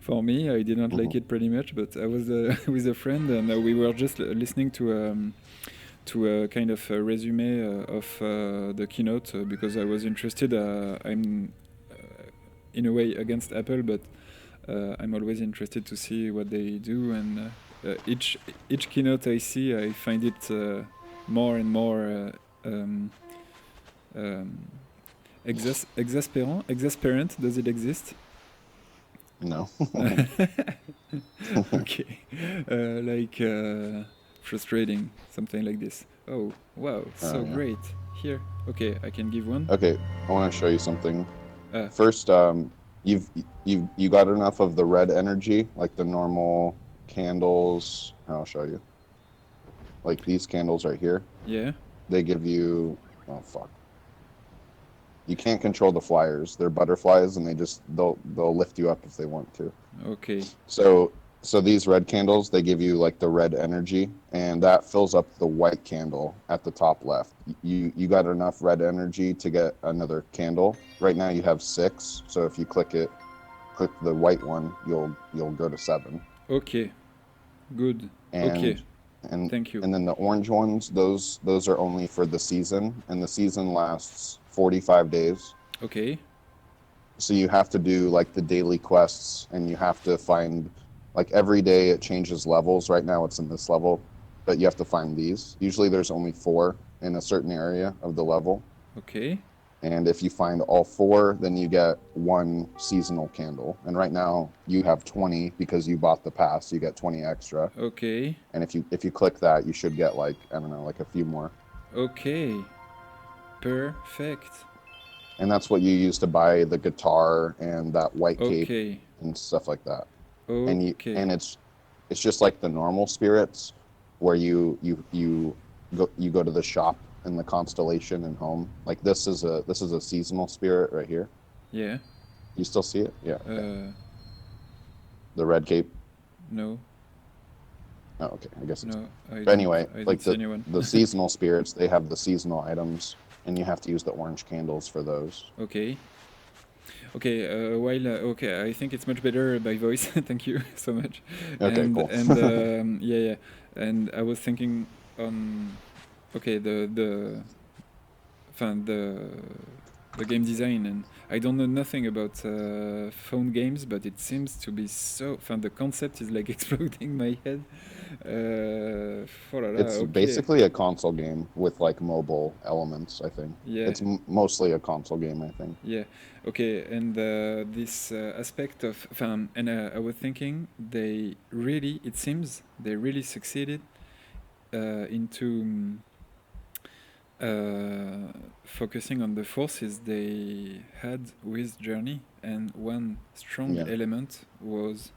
for me. I didn't like it pretty much, but I was with a friend, and we were just listening to a kind of a resume of the keynote because I was interested. I'm in a way against Apple, but I'm always interested to see what they do, and each keynote I see, I find it more and more exasperant. Does it exist? No. Okay. Like frustrating, something like this. Oh, wow, so Yeah. great. Here, okay, I can give one. Okay, I want to show you something. Uh, First, you've you got enough of the red energy, like the normal candles. I'll show you. Like these candles right here, yeah, they give you. Oh fuck! You can't control the flyers. They're butterflies, and they'll lift you up if they want to. okay, So so these red candles, they give you like the red energy, and that fills up the white candle at the top left. You got enough red energy to get another candle. Right now you have 6, so if you click the white one, you'll go to 7. okay, good, okay, And and thank you. and then the orange ones, those are only for the season, and the season lasts 45 days. Okay, So you have to do like the daily quests, and you have to find, like, every day it changes levels. Right now it's in this level, but you have to find these. Usually there's only 4 in a certain area of the level, okay, and if you find all 4, then you get 1 seasonal candle. And right now you have 20 because you bought the pass. You get 20 extra, okay, and if you click that, you should get, like, I don't know, like a few more. okay, perfect. And that's what you use to buy the guitar and that white cape Okay, and stuff like that. And you okay, and it's just like the normal spirits, where you go to the shop in the constellation and home. Like this is a seasonal spirit right here. yeah, You still see it? Yeah, okay. uh, The red cape. no, Oh, okay. I guess it's no, gone. But anyway, I don't like see the anyone. the seasonal spirits, they have the seasonal items, and you have to use the orange candles for those. Okay. Okay, okay, I think it's much better by voice. Thank you so much. Okay, cool. And yeah, yeah. And I was thinking on okay, enfin, the game design, and I don't know nothing about phone games, but it seems to be so enfin, the concept is like exploding my head. Oh la la, It's okay. basically a console game with like mobile elements, I think. Yeah. It's mostly a console game, I think. Yeah. Okay. And this aspect of and I was thinking they really, it seems they really succeeded into focusing on the forces they had with Journey, and one strong Yeah. element was,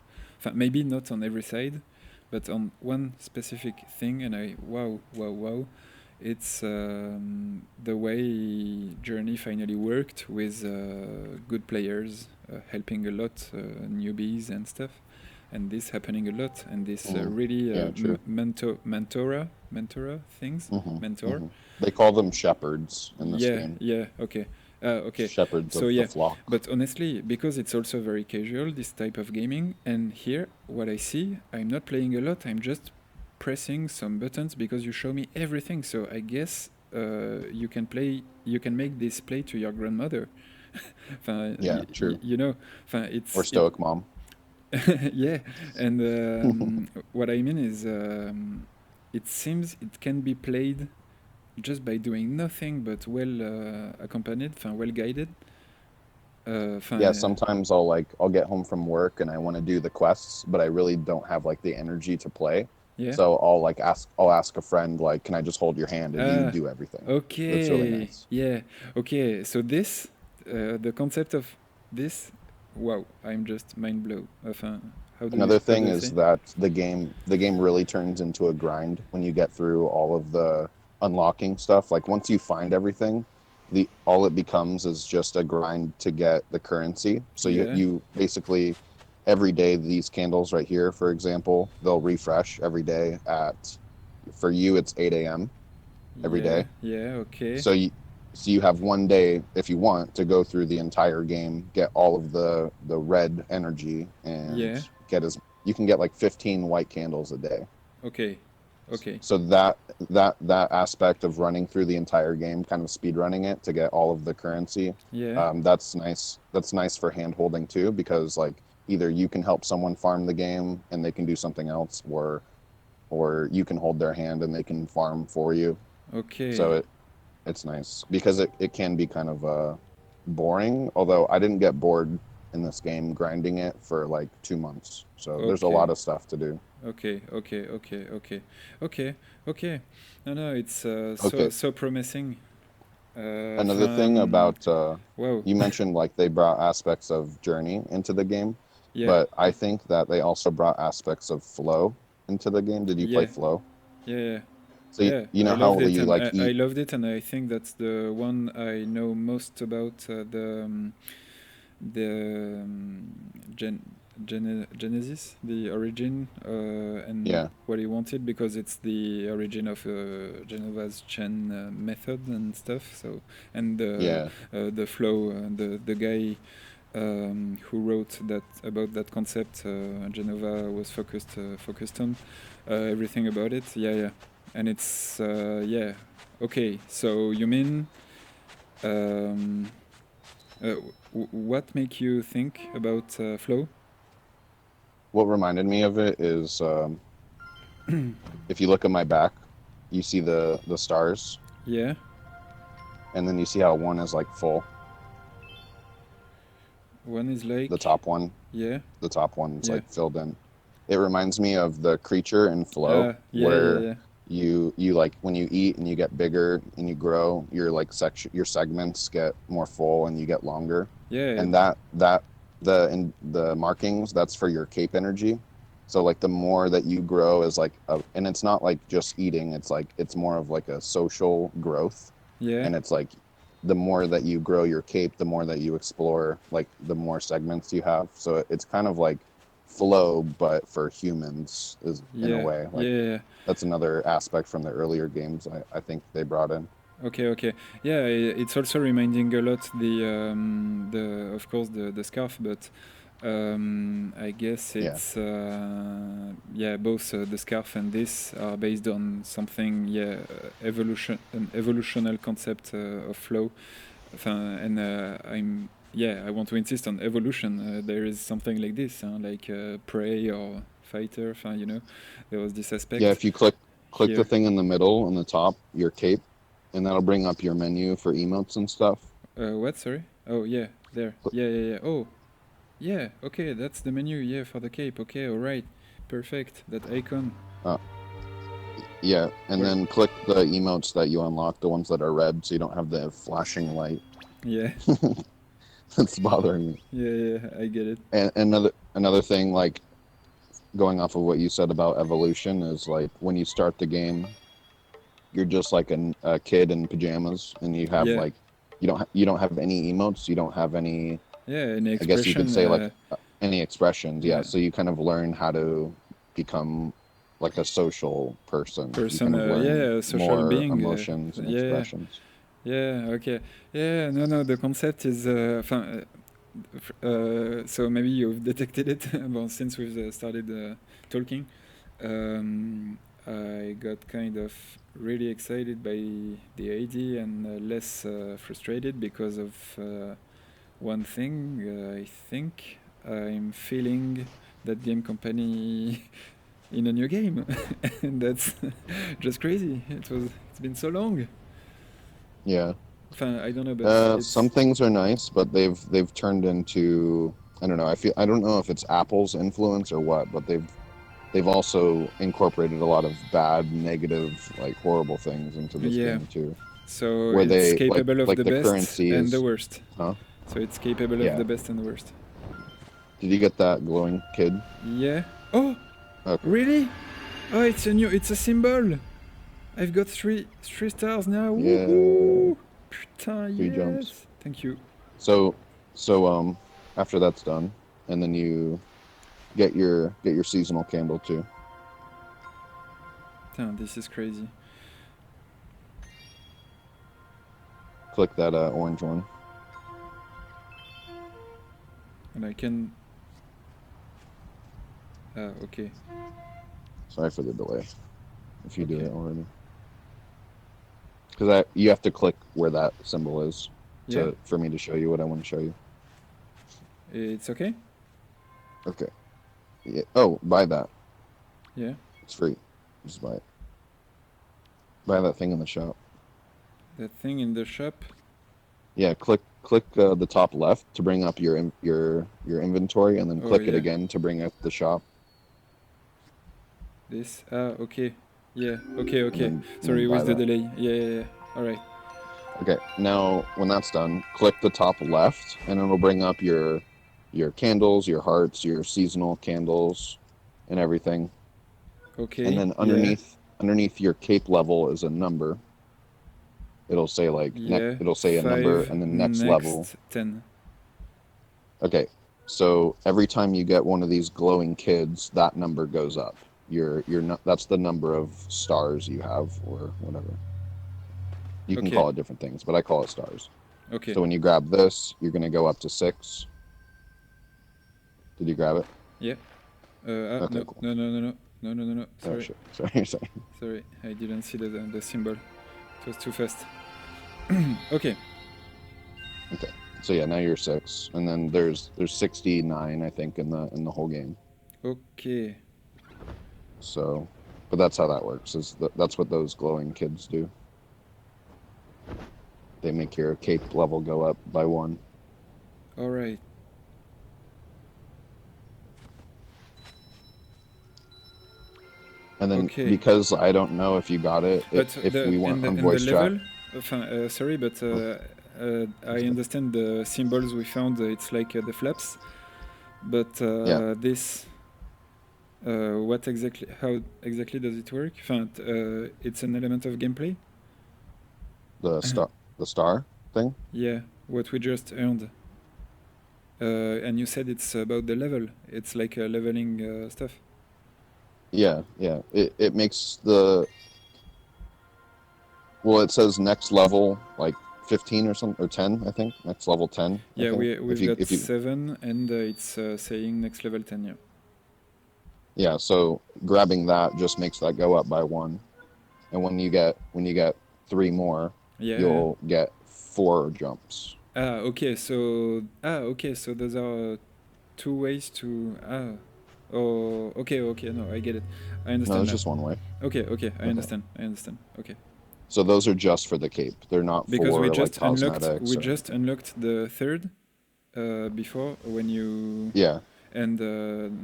maybe not on every side, but on one specific thing, and wow, it's the way Journey finally worked with good players, helping a lot newbies and stuff, and this happening a lot, and this Mm. really Yeah, true. mentora things, Hmm. mentor. Hmm. They call them shepherds in this Yeah, game. yeah, okay. Okay. Shepherds So of the yeah, flock. but honestly, because it's also very casual, this type of gaming, and here, what I see, I'm not playing a lot, I'm just pressing some buttons because you show me everything. So I guess you can make this play to your grandmother. Yeah, true. You know, Or it, Stoic Mom. yeah, and what I mean is, it seems it can be played just by doing nothing but well accompanied, well guided. Yeah, sometimes I'll get home from work and I want to do the quests, but I really don't have like the energy to play. Yeah. So I'll ask a friend, like, can I just hold your hand and you Ah, do everything? That's really okay. nice. Yeah. Okay. So this, the concept of this, wow! I'm just mind blown. Another How do thing you is say? that the game really turns into a grind when you get through all of the unlocking stuff. Like once you find everything, the all it becomes is just a grind to get the currency. So you Yeah. you basically, every day, these candles right here, for example, they'll refresh every day at, for you it's 8 a.m. every Yeah. day. Yeah. Okay. So you have one day, if you want, to go through the entire game, get all of the red energy, and Yeah. you can get like 15 white candles a day. Okay. Okay. So that aspect of running through the entire game, kind of speed running it to get all of the currency, Yeah. that's nice. That's nice for hand holding too, because like either you can help someone farm the game and they can do something else, or you can hold their hand and they can farm for you. So Okay. it's nice because it can be kind of boring, although I didn't get bored in this game, grinding it for like 2 months. So there's a Okay. lot of stuff to do. Okay. No, it's Okay. so promising. Another thing about Wow. you mentioned like they brought aspects of journey into the game, Yeah. but I think that they also brought aspects of flow into the game. Did you play Yeah. flow? Yeah. So Yeah. you I know loved how it, you and like I eat. loved it, and I think that's the one I know most about the Genesis, the origin, and Yeah, what he wanted, because it's the origin of Genova's chain method and stuff. So, and yeah, the flow, the guy who wrote that about that concept, Genova was focused on everything about it. Yeah, and it's yeah. Okay, so you mean um, what make you think about flow? what reminded me of it is if you look at my back, you see the stars, Yeah, and then you see how one is like full. one is The like, top one, yeah, the top one's yeah, like filled in. It reminds me of the creature in Flow, where yeah, you like when you eat and you get bigger and you grow, your like section, your segments get more full and you get longer, yeah, and that the markings, that's for your cape energy. So like the more that you grow is like and it's not like just eating, it's like it's more of like a social growth, yeah, and it's like the more that you grow your cape, the more that you explore, like the more segments you have. So it's kind of like flow, but for humans, is in a yeah, way. Like yeah. that's another aspect from the earlier games I think they brought in. Okay. Yeah, it's also reminding a lot the of course the scarf, but I guess Yeah. it's yeah, both the scarf and this are based on something, yeah, an evolutional concept of flow. And I'm yeah, I want to insist on evolution. There is something like this, like prey or fighter. There was this Yeah, aspect if you click the here. thing in the middle on the top, your cape, and that'll bring up your menu for emotes and stuff. What? Sorry. Oh yeah, there. Cl- Yeah. Oh yeah. Okay, that's the menu. Yeah, for the cape. Okay, all right, perfect. That icon. Uh, yeah, and Where? then click the emotes that you unlock, the ones that are red, so you don't have the flashing light. Yeah. That's bothering me. Yeah. I get it. And another thing, like going off of what you said about evolution, is like when you start the game, you're just like a kid in pajamas, and you have Yeah. like you don't have any emotes, you don't have any. Yeah. An I guess you could expression. say like any expressions. Yeah, Yeah. so you kind of learn how to become like a social person. You Person. kind of learn Yeah. Social more being. emotions and Yeah. expressions. Yeah. Okay. Yeah. No. The concept is. So maybe you've detected it, well, since we've started talking. I got kind of really excited by the idea and less frustrated because of one thing. I think I'm feeling that game company in a new game, and that's just crazy. It's been so long. Yeah. I don't know, but Some it's things are nice, but they've turned into, I don't know. I don't know if it's Apple's influence or what, but they've also incorporated a lot of bad, negative, like horrible things into this yeah. game too. So Where it's they capable of like the the best currency and the is, worst. huh? So it's capable of Yeah. the best and the worst. Did you get that glowing kid? Yeah. Oh, Okay. really? Oh, it's a symbol. I've got three stars now. Yeah. Woohoo! Putain, 3 jumps. yes. Thank you. So after that's done, and then you get your seasonal candle too. Putain, this is crazy. Click that orange one. And I can. Okay. Sorry for the delay. If you do Okay. it already, because you have to click where that symbol is Yeah. to for me to show you what I want to show you. It's okay. Okay. Yeah. Oh, buy that. Yeah. It's free. Just buy it. Buy that thing in the shop. That thing in the shop. Yeah. Click click the top left to bring up your inventory, and then Oh, click it yeah. again to bring up the shop. This. Ah, okay. Yeah. Okay. And Okay. then Sorry buy with the that. delay. Yeah. Yeah. Yeah. All right. Okay, now when that's done, click the top left, and it'll bring up your candles, your hearts, your seasonal candles, and everything. And Okay. then Yeah. underneath your cape level is a number. It'll say like Yeah. it'll say a number, 5 and then next level. next 10. Okay, so every time you get one of these glowing kids, that number goes up. That's the number of stars you have, or whatever. You can Okay. call it different things, but I call it stars. Okay. So when you grab this, you're gonna go up to 6. Did you grab it? Yeah. Okay, No. cool. No. No. No. No. No. No. No. No. Oh Sorry. shit. Sorry, sorry. Sorry. I didn't see the symbol. It was too fast. Okay. Okay. So yeah, now you're 6, and then there's 69, I think, in the whole game. Okay. So, but that's how that works. That's what those glowing kids do. They make your cape level go up by 1. All right. And then Okay. because I don't know if you got it, But if we weren't on in the voice chat. level, sorry, but I understand the symbols we found. It's like the flaps, but Yeah, this, what exactly? How exactly does it work? It's an element of gameplay. the star thing. Yeah, what we just earned. And you said it's about the level. It's like leveling stuff. Yeah, yeah. It makes it says next level like 15 or something, or 10, I think. Next level 10, I Yeah, think. we've got 7, and it's saying next level 10. Yeah. Yeah, so grabbing that just makes that go up by 1. And when you get 3 more, Yeah. you'll get 4 jumps. Okay. So those are 2 ways to Oh, okay. No, I get it. I No, understand there's now. just one way. Okay. I Okay. understand. Okay. So those are just for the cape. They're not Because for like cosmetics we or just unlocked the third before when you yeah, and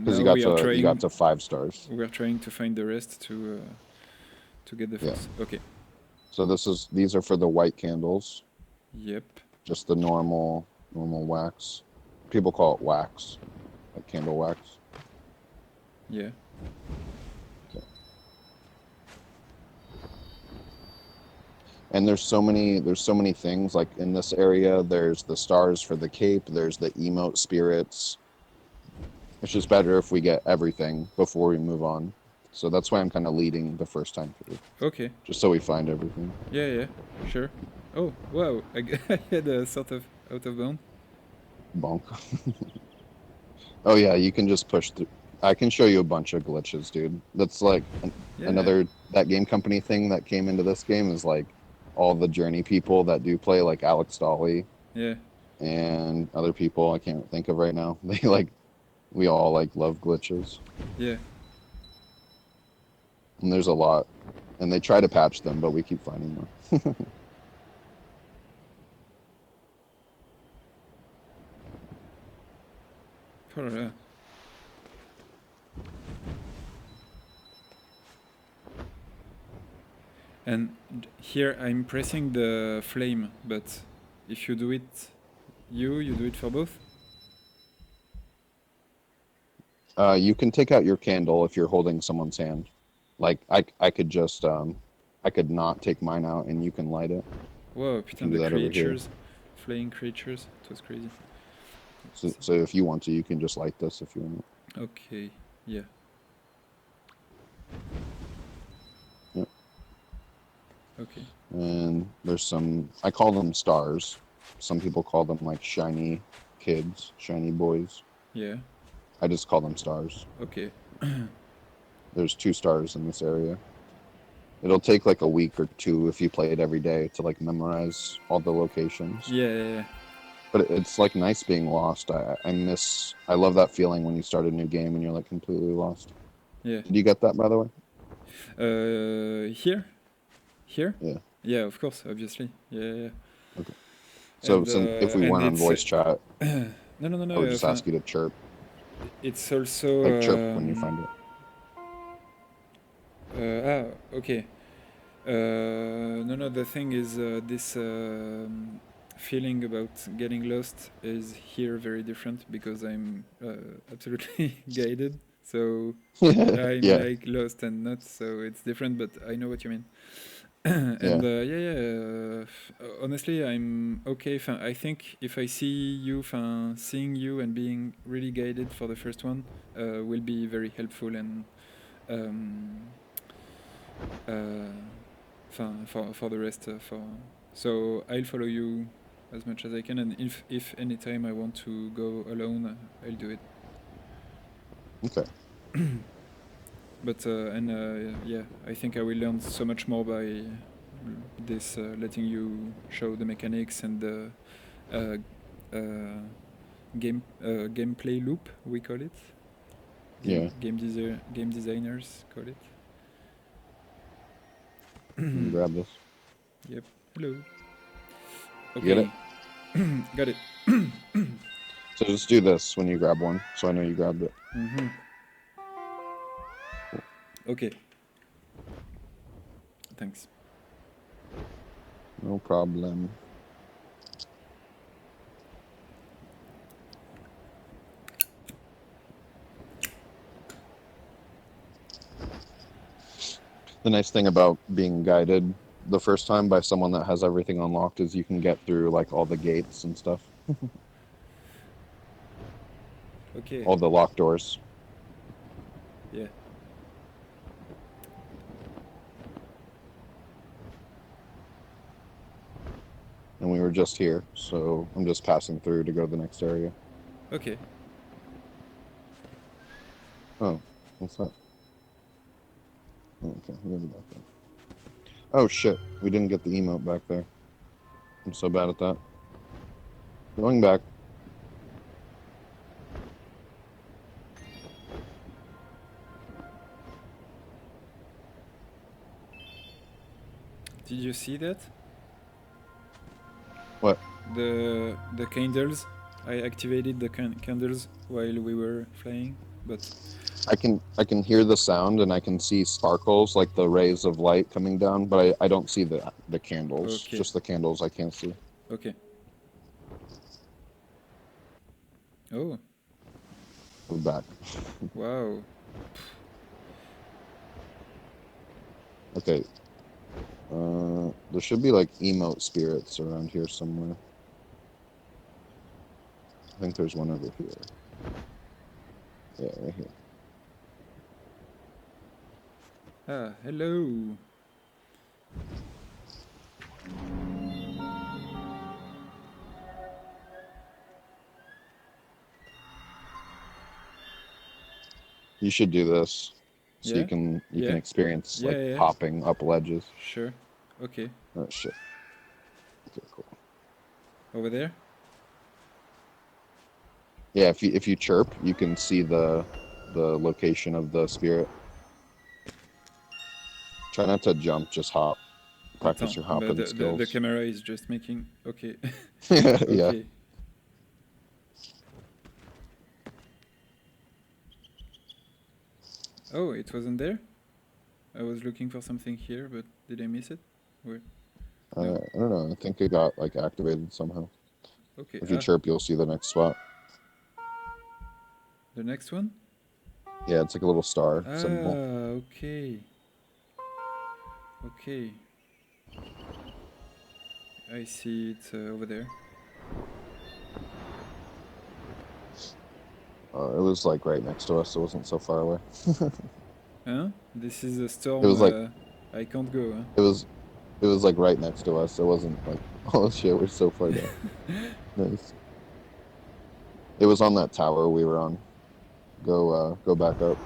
because now you got to 5 stars. we are trying to find the rest to get the Yeah. first. Okay. So these are for the white candles, Yep. just the normal wax. People call it wax, like candle wax. Yeah. Okay. And there's so many things like in this area. There's the stars for the cape. There's the emote spirits. It's just better if we get everything before we move on. So that's why I'm kind of leading the first time through. Okay. Just so we find everything. Yeah. Sure. Oh, wow. I had a sort of out of bound. Bonk. Oh yeah, you can just push through. I can show you a bunch of glitches, dude. That's like another that game company thing that came into this game is like all the Journey people that do play, like Alex Dolly. Yeah. And other people I can't think of right now. We all like love glitches. Yeah. And there's a lot. And they try to patch them, but we keep finding more. And here I'm pressing the flame, but if you do it, you do it for both? You can take out your candle if you're holding someone's hand. Like I could just I could not take mine out and you can light it. Whoa, putain, the creatures, flying creatures, it was crazy. So if you want to, you can just light this if you want. Okay, yeah. Yep. Okay. And there's some, I call them stars. Some people call them like shiny kids, shiny boys. Yeah. I just call them stars. Okay. There's 2 stars in this area. It'll take like a week or 2 if you play it every day to like memorize all the locations. Yeah. But it's like nice being lost. I love that feeling when you start a new game and you're like completely lost. Yeah. Did you get that, by the way? Here? Yeah. Yeah, of course, obviously. Yeah. Okay. So And if we weren't on it's voice chat, no, I would just ask you to chirp. it's also Like chirp when you find it. okay. No, the thing is, this feeling about getting lost is here very different because I'm absolutely guided. So I'm Yeah. like lost and not, so it's different, but I know what you mean. And honestly, I'm okay. I think if I see you, seeing you and being really guided for the first one will be very helpful and um, for the rest. So I'll follow you as much as I can, and if any time I want to go alone, I'll do it. Okay. But yeah, I think I will learn so much more by this letting you show the mechanics and the gameplay loop, we call it. Game designers call it. Grab this. Yep. Hello. Okay. Get it? Got it. So just do this when you grab one, so I know you grabbed it. Okay. Thanks. No problem. The nice thing about being guided the first time by someone that has everything unlocked is you can get through like all the gates and stuff. Okay. All the locked doors. Yeah. And we were just here, so I'm just passing through to go to the next area. Okay. Oh, what's that? Oh, okay, we have it back there. Oh shit, we didn't get the emote back there. I'm so bad at that. Going back. Did you see that? What? The candles. I activated the candles while we were flying, but I can hear the sound and I can see sparkles, like the rays of light coming down, but I don't see the candles. Okay. Just the candles I can't see. Okay. Oh. We're back. Wow. Okay. There should be like emote spirits around here somewhere. I think there's one over here. Yeah, right here. Ah, hello. You should do this, so Yeah? you can Yeah. experience Yeah, like yeah. hopping up ledges. Sure. Okay. Oh shit. Okay, cool. Over there? Yeah, if you chirp, you can see the location of the spirit. Try not to jump, just hop. Practice your hopping but skills. the camera is just making... Okay. Yeah. Okay. Oh, it wasn't there? I was looking for something here, but did I miss it? Where? No. I don't know. I think it got like activated somehow. Okay. If you chirp, you'll see the next spot. The next one? Yeah, it's like a little star symbol. Okay. Okay. I see it over there. It was like right next to us. It wasn't so far away. Huh? This is a storm. It was like I can't go. Huh? It was like right next to us. It wasn't like, oh shit, we're so far down. Nice. It was on that tower we were on. Go back up.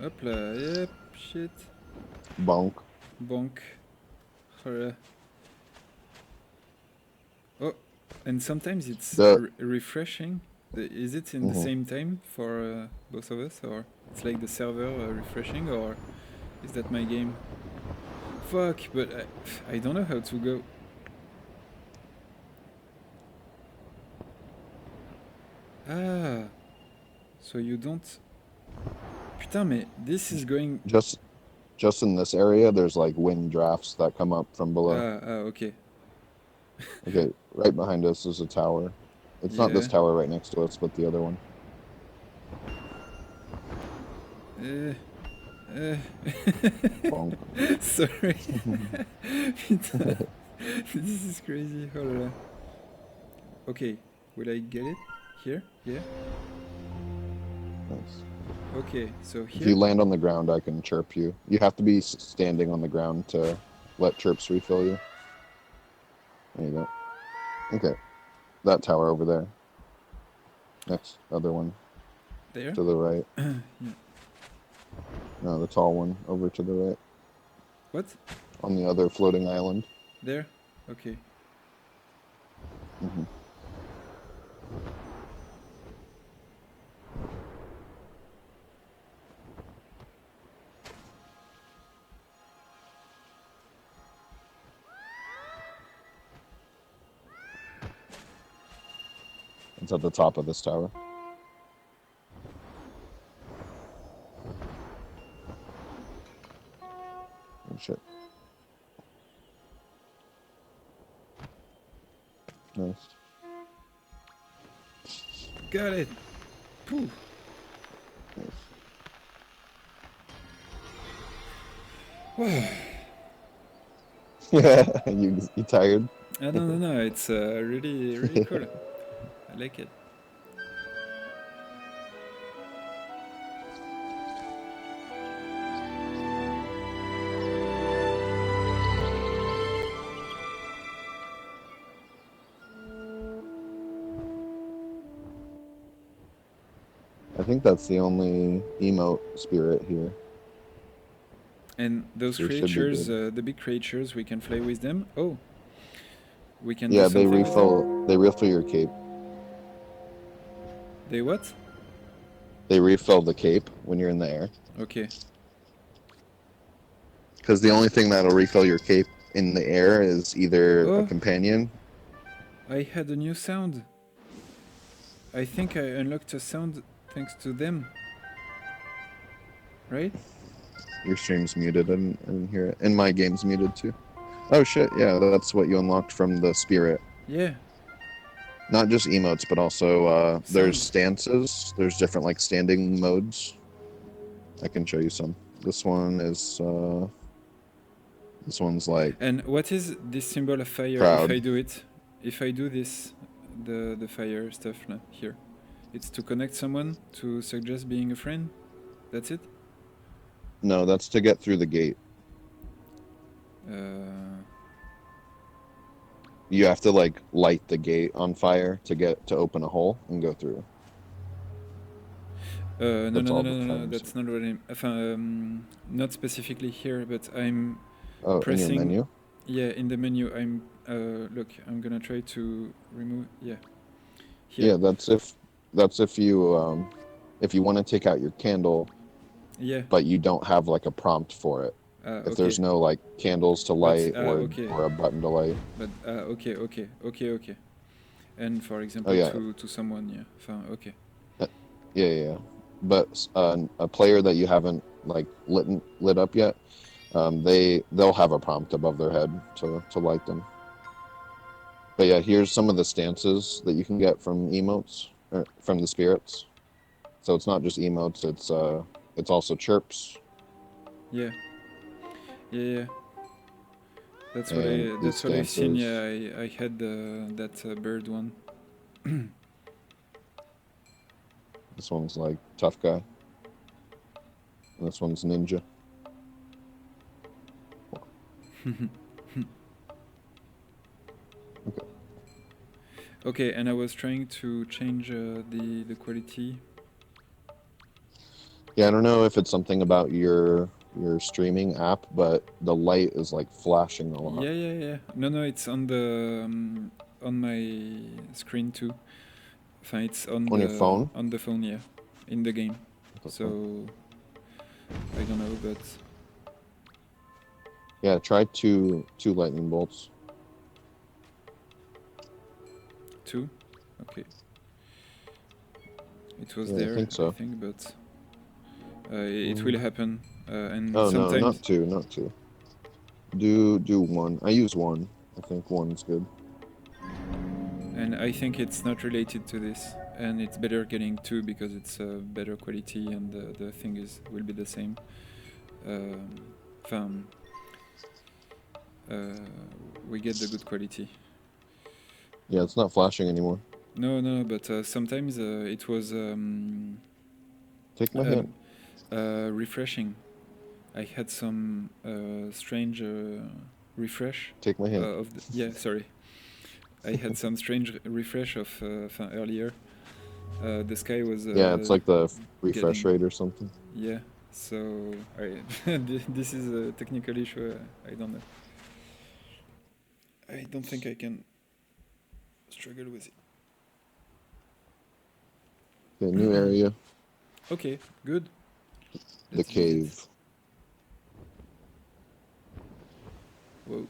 Hop là, yep, shit. Bonk. Bonk. Oh, and sometimes it's refreshing. Is it in the same time for both of us, or it's like the server refreshing, or is that my game? Fuck, but I don't know how to go. Ah, so you don't. Putain, mais this is going. Just in this area, there's like wind drafts that come up from below. Okay. Okay, right behind us is a tower. It's not this Yeah. tower right next to us, but the other one. Bonk. Sorry. Putain. This is crazy. Oh là là. Okay, will I get it? Here? Yeah? Nice. Okay, so If you here? land on the ground, I can chirp you. You have to be standing on the ground to let chirps refill you. There you go. Okay, that tower over there. Next, other one. There? To the right. Yeah. No, the tall one over to the right. What? On the other floating island. There? Okay. Mm-hmm. It's at the top of this tower. Oh, shit. Nice. Got it! Pooh. Nice. Yeah, you tired? No, it's really cool. I like it. I think that's the only emote spirit here. And those So creatures, the big creatures, we can play with them. Oh, we can yeah, do something with them. they refill your cape. They what? They refill the cape when you're in the air. Okay. Because the only thing that'll refill your cape in the air is either a Oh, companion. I had a new sound. I think I unlocked a sound thanks to them. Right? Your stream's muted. I didn't hear it. And my game's muted too. Oh shit, yeah, that's what you unlocked from the spirit. Yeah. Not just emotes, but also there's Sound. stances. There's different like standing modes. I can show you some. This one is this one's like And what is this symbol of fire if proud. I do it? If I do this, the fire stuff here. It's to connect someone, to suggest being a friend? That's it? No, that's to get through the gate. You have to like light the gate on fire to open a hole and go through. No, that's not what I'm... not specifically here, but I'm pressing... In your menu? Yeah, in the menu, I'm... look, I'm gonna try to remove... Yeah. Here. Yeah, that's if you want to take out your candle, yeah, but you don't have like a prompt for it. If there's no like candles to light or a button to light. But okay. And for example, to someone, yeah. Okay. Yeah. But a player that you haven't like lit up yet, they'll have a prompt above their head to light them. But yeah, here's some of the stances that you can get from emotes or from the spirits. So it's not just emotes; it's also chirps. Yeah. That's what I've seen. Yeah, I had that bird one. This one's like tough guy. And this one's ninja. Okay, and I was trying to change the quality. Yeah, I don't know if it's something about your streaming app, but the light is like flashing a lot. Yeah. No, it's on the on my screen too. It's on your phone. On the phone, yeah, in the game. So I don't know, but yeah, try two lightning bolts. 2, okay. It was Yeah, there, I think so. but it will happen. And Oh no, sometimes, not two, not two. Do one. I use one. I think one's good. and I think it's not related to this, and it's better getting two because it's better quality and the thing will be the same. Enfin, we get the good quality. Yeah, it's not flashing anymore. No, but sometimes it was Take my hand. refreshing. I had some strange refresh. Take my hand. Yeah, sorry. I had some strange refresh of earlier. The sky was. Yeah, it's like the refresh rate or something. Yeah, so this is a technical issue. I don't know. I don't think I can struggle with it. Okay, new area. Okay, good. The cave. Whoa.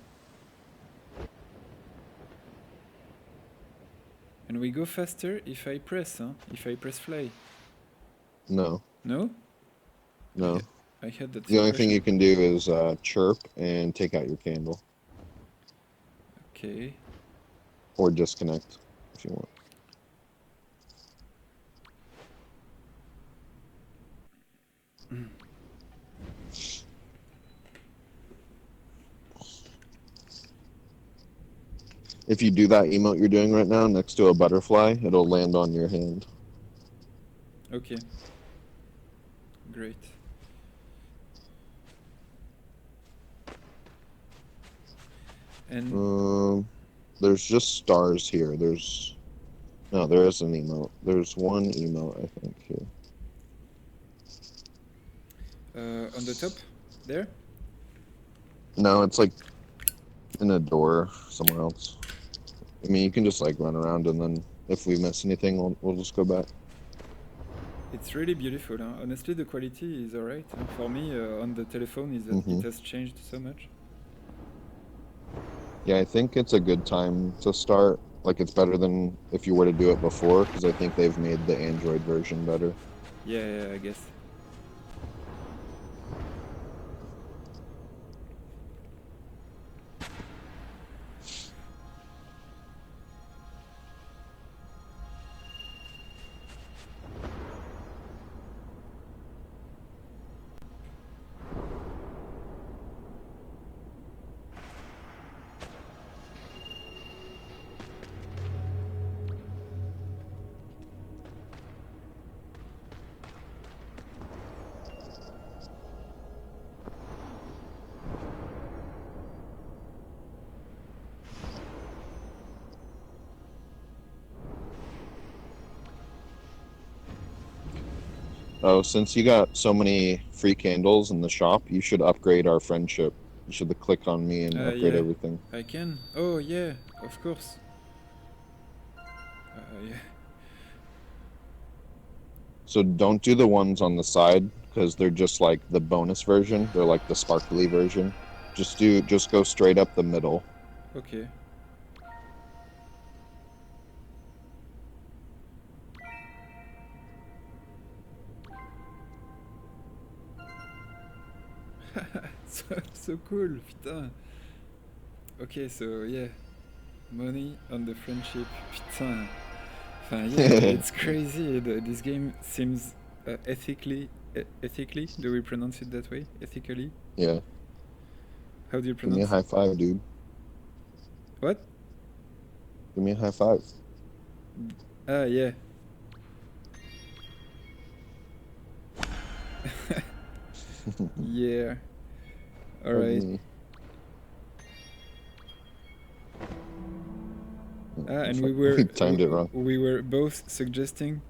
And we go faster if I press, huh? If I press fly. No. No? No. I had that. The only thing you can do is chirp and take out your candle. Okay. Or disconnect if you want. If you do that emote you're doing right now next to a butterfly, it'll land on your hand. Okay. Great. And there's just stars here. There is an emote. There's one emote, I think, here. On the top? There? No, it's like in a door somewhere else. I mean, you can just like run around, and then if we miss anything, we'll just go back. It's really beautiful. Huh? Honestly, the quality is alright. Huh? For me, on the telephone, is that it has changed so much. Yeah, I think it's a good time to start. Like, it's better than if you were to do it before, because I think they've made the Android version better. Yeah, I guess. Oh, since you got so many free candles in the shop, you should upgrade our friendship. You should click on me and upgrade everything. I can? Oh, yeah, of course. Yeah. So don't do the ones on the side, because they're just like the bonus version. They're like the sparkly version. Just go straight up the middle. Okay. so cool, putain. Okay, so yeah, money on the friendship, putain. Enfin, yeah, it's crazy. This game seems ethically. Do we pronounce it that way? Ethically? Yeah. How do you pronounce? Give me a high five, dude. What? Give me a high five. Ah, yeah. Yeah. All right. And we timed it wrong. We were both suggesting,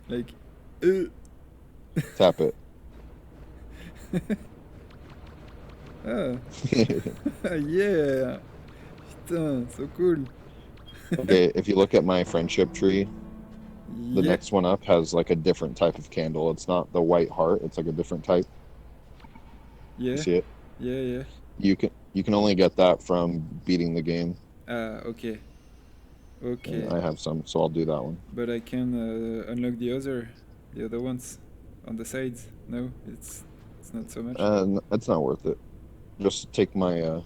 like, tap it. Ah. Yeah. Putain, so cool. Okay, if you look at my friendship tree, the next one up has like a different type of candle. It's not the white heart, it's like a different type. Yeah. You see it? Yeah. You can only get that from beating the game. Okay. And I have some, so I'll do that one. But I can unlock the other The other ones on the sides? No, it's not so much. It's not worth it. Just take my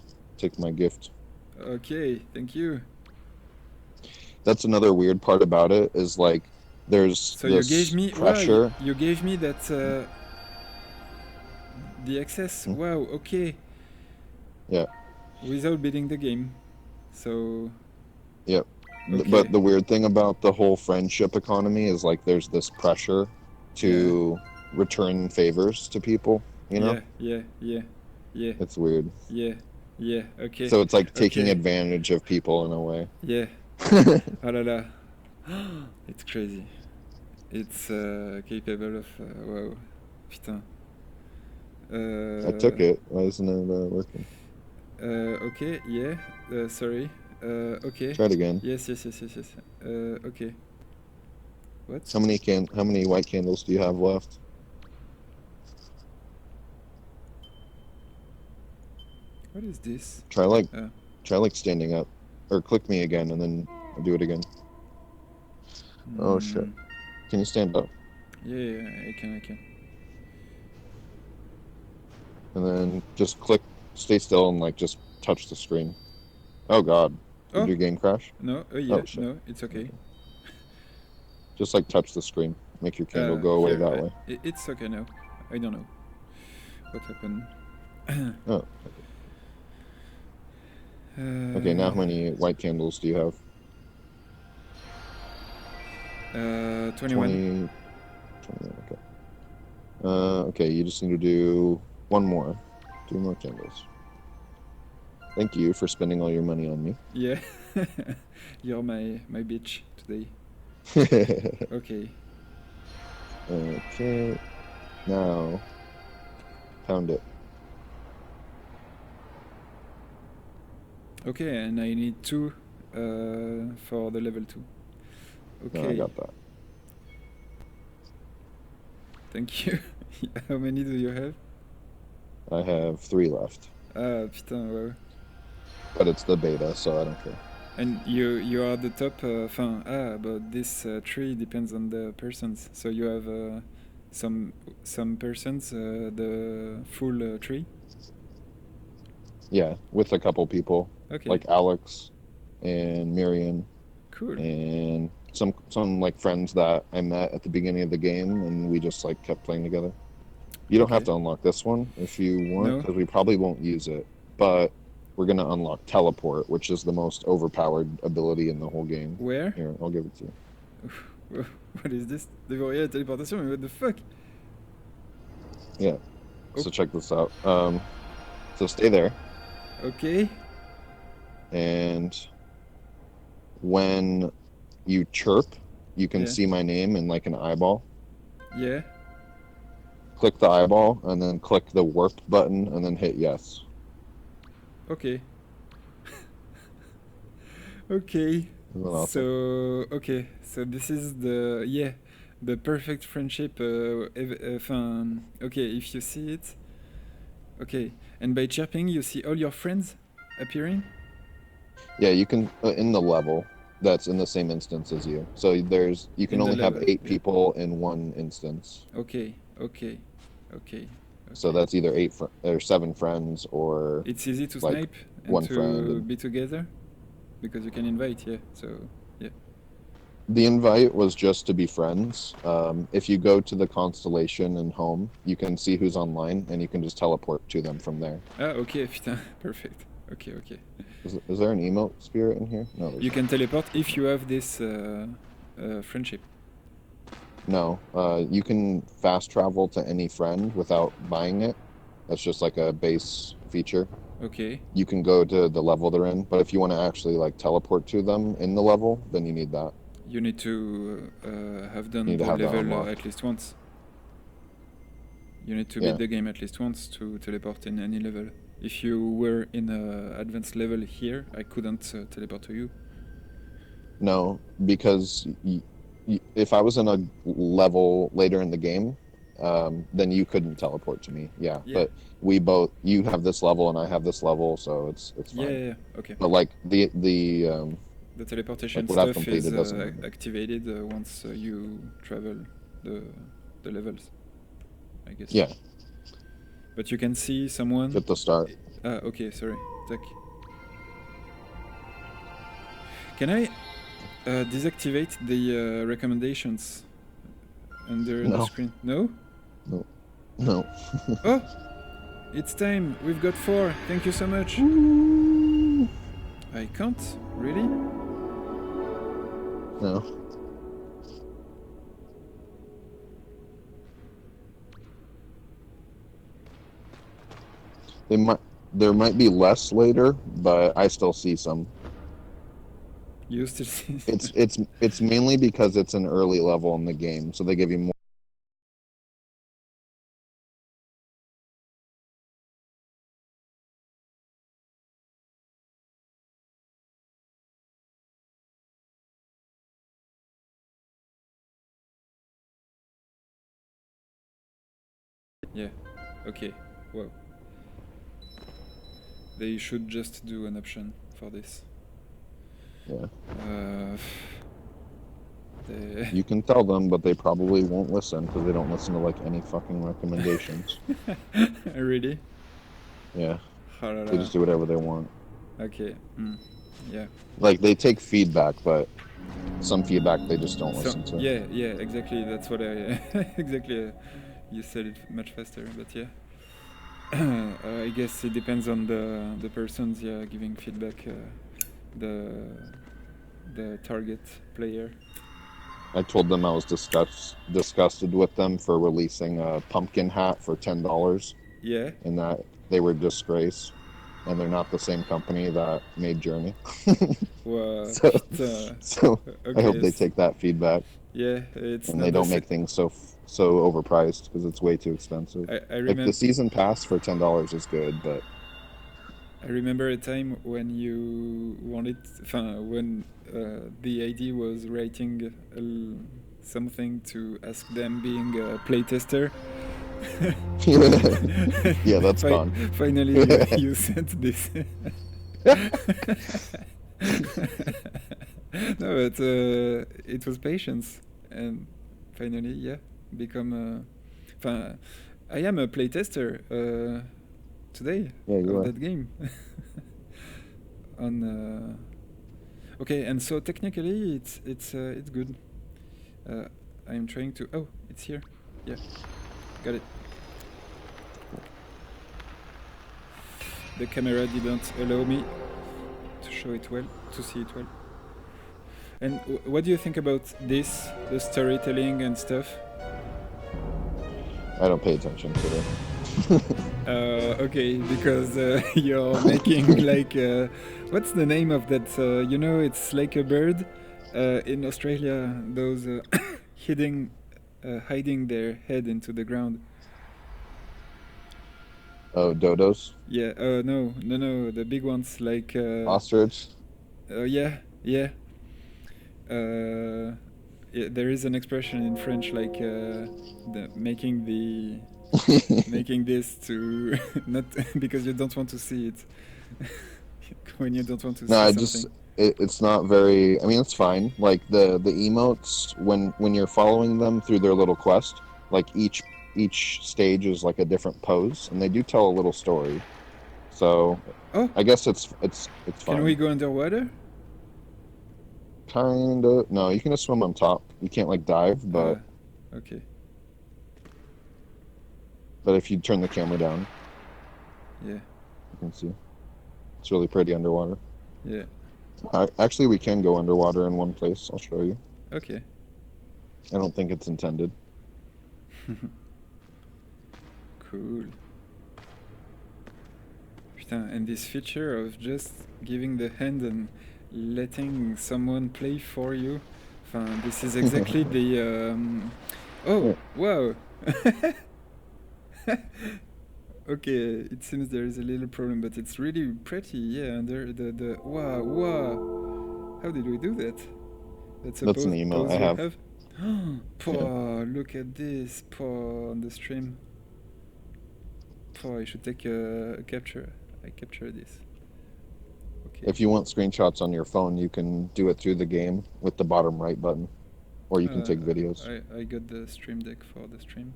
gift. Okay, thank you. That's another weird part about it is like there's So you gave this me pressure. you gave me that the access. Mm. Wow. Okay. Yeah. Without beating the game. So. Yep. Okay. But the weird thing about the whole friendship economy is like there's this pressure to return favors to people, you know? Yeah. It's weird. Yeah. Okay. So it's like taking Okay. advantage of people in a way. Yeah. Oh la la. It's crazy. It's capable of. Wow. Putain. I took it. Why isn't it working? Okay. Yeah. Sorry. Okay. Try it again. Yes. Okay. What? How many white candles do you have left? What is this? Try like standing up, or click me again and then do it again. Oh shit! Can you stand up? Yeah, I can. And then just stay still and like just touch the screen. Oh god! Did your game crash? No. Yeah. Oh, shit. No, it's okay. Just like touch the screen. Make your candle go away that way. It's okay now. I don't know what happened. Oh. Okay, now how many white candles do you have? 21. 20, okay. Okay, you just need to do one more. 2 more candles. Thank you for spending all your money on me. Yeah. You're my bitch today. Okay. Okay. Now, pound it. Okay, and I need 2 for the level 2. Okay. No, I got that. Thank you. How many do you have? I have 3 left. Ah, putain, wow. But it's the beta, so I don't care. And you are the top. But this tree depends on the persons. So you have some persons the full tree. Yeah, with a couple people. Okay. Like Alex and Miriam. Cool. And some like friends that I met at the beginning of the game, and we just like kept playing together. You don't have to unlock this one if you want, because we probably won't use it. But we're gonna unlock teleport, which is the most overpowered ability in the whole game. Where? Here, I'll give it to you. What is this? Yeah, téléportation, mais what the fuck? Yeah. So check this out. So stay there. Okay. And when you chirp, you can see my name in like an eyeball. Yeah. Click the eyeball and then click the warp button and then hit yes. Okay. Okay. Awesome. So this is the perfect friendship. Okay, if you see it. Okay, and by chirping, you see all your friends appearing. Yeah, you can in the level that's in the same instance as you. So you can only have 8 people in one instance. Okay. So that's either 8 or 7 friends, or it's easy to like snipe and one to friend be together because you can invite. Yeah. So yeah. The invite was just to be friends. If you go to the constellation and home, you can see who's online, and you can just teleport to them from there. Ah, okay, putain, perfect. Okay. Is there an emote spirit in here? No. You can teleport if you have this friendship. No, you can fast travel to any friend without buying it. That's just like a base feature. Okay. You can go to the level they're in, but if you want to actually like teleport to them in the level, then you need that. You need to have done the level at least once. You need to beat the game at least once to teleport in any level. If you were in an advanced level here, I couldn't teleport to you. No, because if I was in a level later in the game, then you couldn't teleport to me. Yeah. But you have this level and I have this level, so it's fine. Yeah. Okay. But like the teleportation stuff is activated once you travel the the levels, I guess. Yeah. But you can see someone. At the start. Okay, sorry. Tac. Can I deactivate the recommendations under the screen? No? No. No. Oh! It's time! We've got 4! Thank you so much! Woo! I can't? Really? No. There might be less later, but I still see some. You still see? It's mainly because it's an early level in the game, so they give you more. Yeah. Okay. Wow. They should just do an option for this. Yeah. They... You can tell them, but they probably won't listen because they don't listen to like any fucking recommendations. Really? Yeah. They just do whatever they want. Okay. Yeah. Like they take feedback, but some feedback they just don't listen to. Yeah, yeah, exactly. That's what I exactly. You said it much faster, but yeah. I guess it depends on the persons giving feedback. The target player. I told them I was disgusted with them for releasing a pumpkin hat for $10. Yeah. And that they were a disgrace, and they're not the same company that made Journey. Well, so okay, I hope they take that feedback. Yeah, it's and they don't make things so overpriced because it's way too expensive. I remember like the season pass for $10 is good, but I remember a time when you wanted, when the ID was writing something to ask them being a playtester. Yeah, that's fun. Finally, you sent this. No, but it was patience, and finally, yeah, become. I am a playtester today of that game. On okay, and so technically it's good. I'm trying to. Oh, it's here. Yeah, got it. The camera didn't allow me to show it well, to see it well. And what do you think about this, the storytelling and stuff? I don't pay attention to it. Okay, because you're making like what's the name of that? You know, it's like a bird in Australia. Those hiding their head into the ground. Oh, dodos? Yeah. No. The big ones like ostrich. Yeah. There is an expression in French like making this to not because you don't want to see it. When you don't want to see something. It's not very. I mean, it's fine. Like the emotes when you're following them through their little quest, like each stage is like a different pose, and they do tell a little story. So I guess it's fine. Can we go underwater? Kinda. No, you can just swim on top. You can't like dive, but okay. But if you turn the camera down, yeah, you can see. It's really pretty underwater. Yeah. Actually, we can go underwater in one place. I'll show you. Okay. I don't think it's intended. Cool. Putain, and this feature of just giving the hand and letting someone play for you. This is exactly the. Oh, wow! Okay, it seems there is a little problem, but it's really pretty. Yeah, under the wow! How did we do that? That's an email I have. Poor, look at this. Poor on the stream. Poor, I should take a capture. I capture this. Okay. If you want screenshots on your phone, you can do it through the game with the bottom right button. or you can take videos. I got the stream deck for the stream.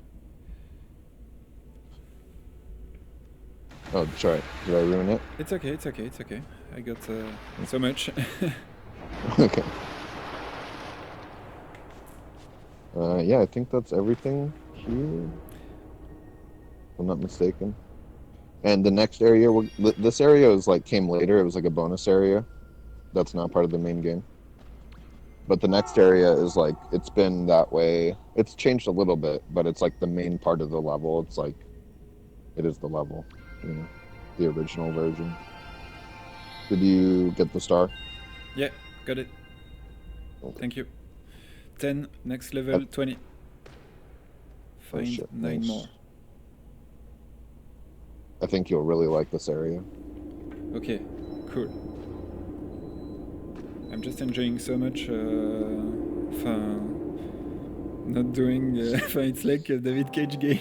Oh, sorry. Did I ruin it? It's okay, it's okay, it's okay. I got so much. Okay. Yeah, I think that's everything here, if I'm not mistaken. And the next area, this area is like came later. It was like a bonus area. That's not part of the main game. But the next area is like, it's been that way. It's changed a little bit, but it's like the main part of the level. It's like, it is the level, you know, the original version. Did you get the star? Yeah, got it. Okay. Thank you. 10, next level, 20. Find shit, 9 nice. more. I think you'll really like this area. Okay, cool. I'm just enjoying so much. Not doing. It's like a David Cage game.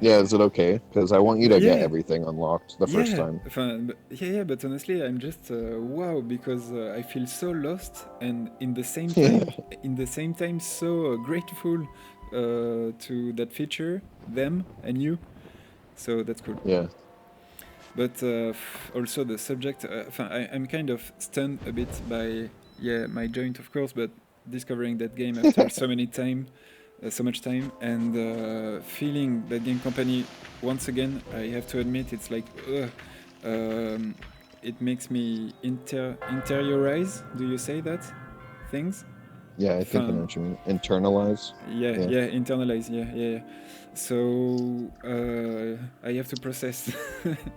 Yeah, is it okay? Because I want you to get everything unlocked the first time. But honestly, I'm just wow, because I feel so lost, and in the same time, so grateful to that feature, them and you. So that's cool. Yeah. But also the subject, I'm kind of stunned a bit by my joint, of course, but discovering that game after so much time, and feeling that game company once again. I have to admit, it's like it makes me interiorize. Do you say that things? Yeah, I think I know what you mean. Internalize. Yeah, internalize. Yeah. So I have to process,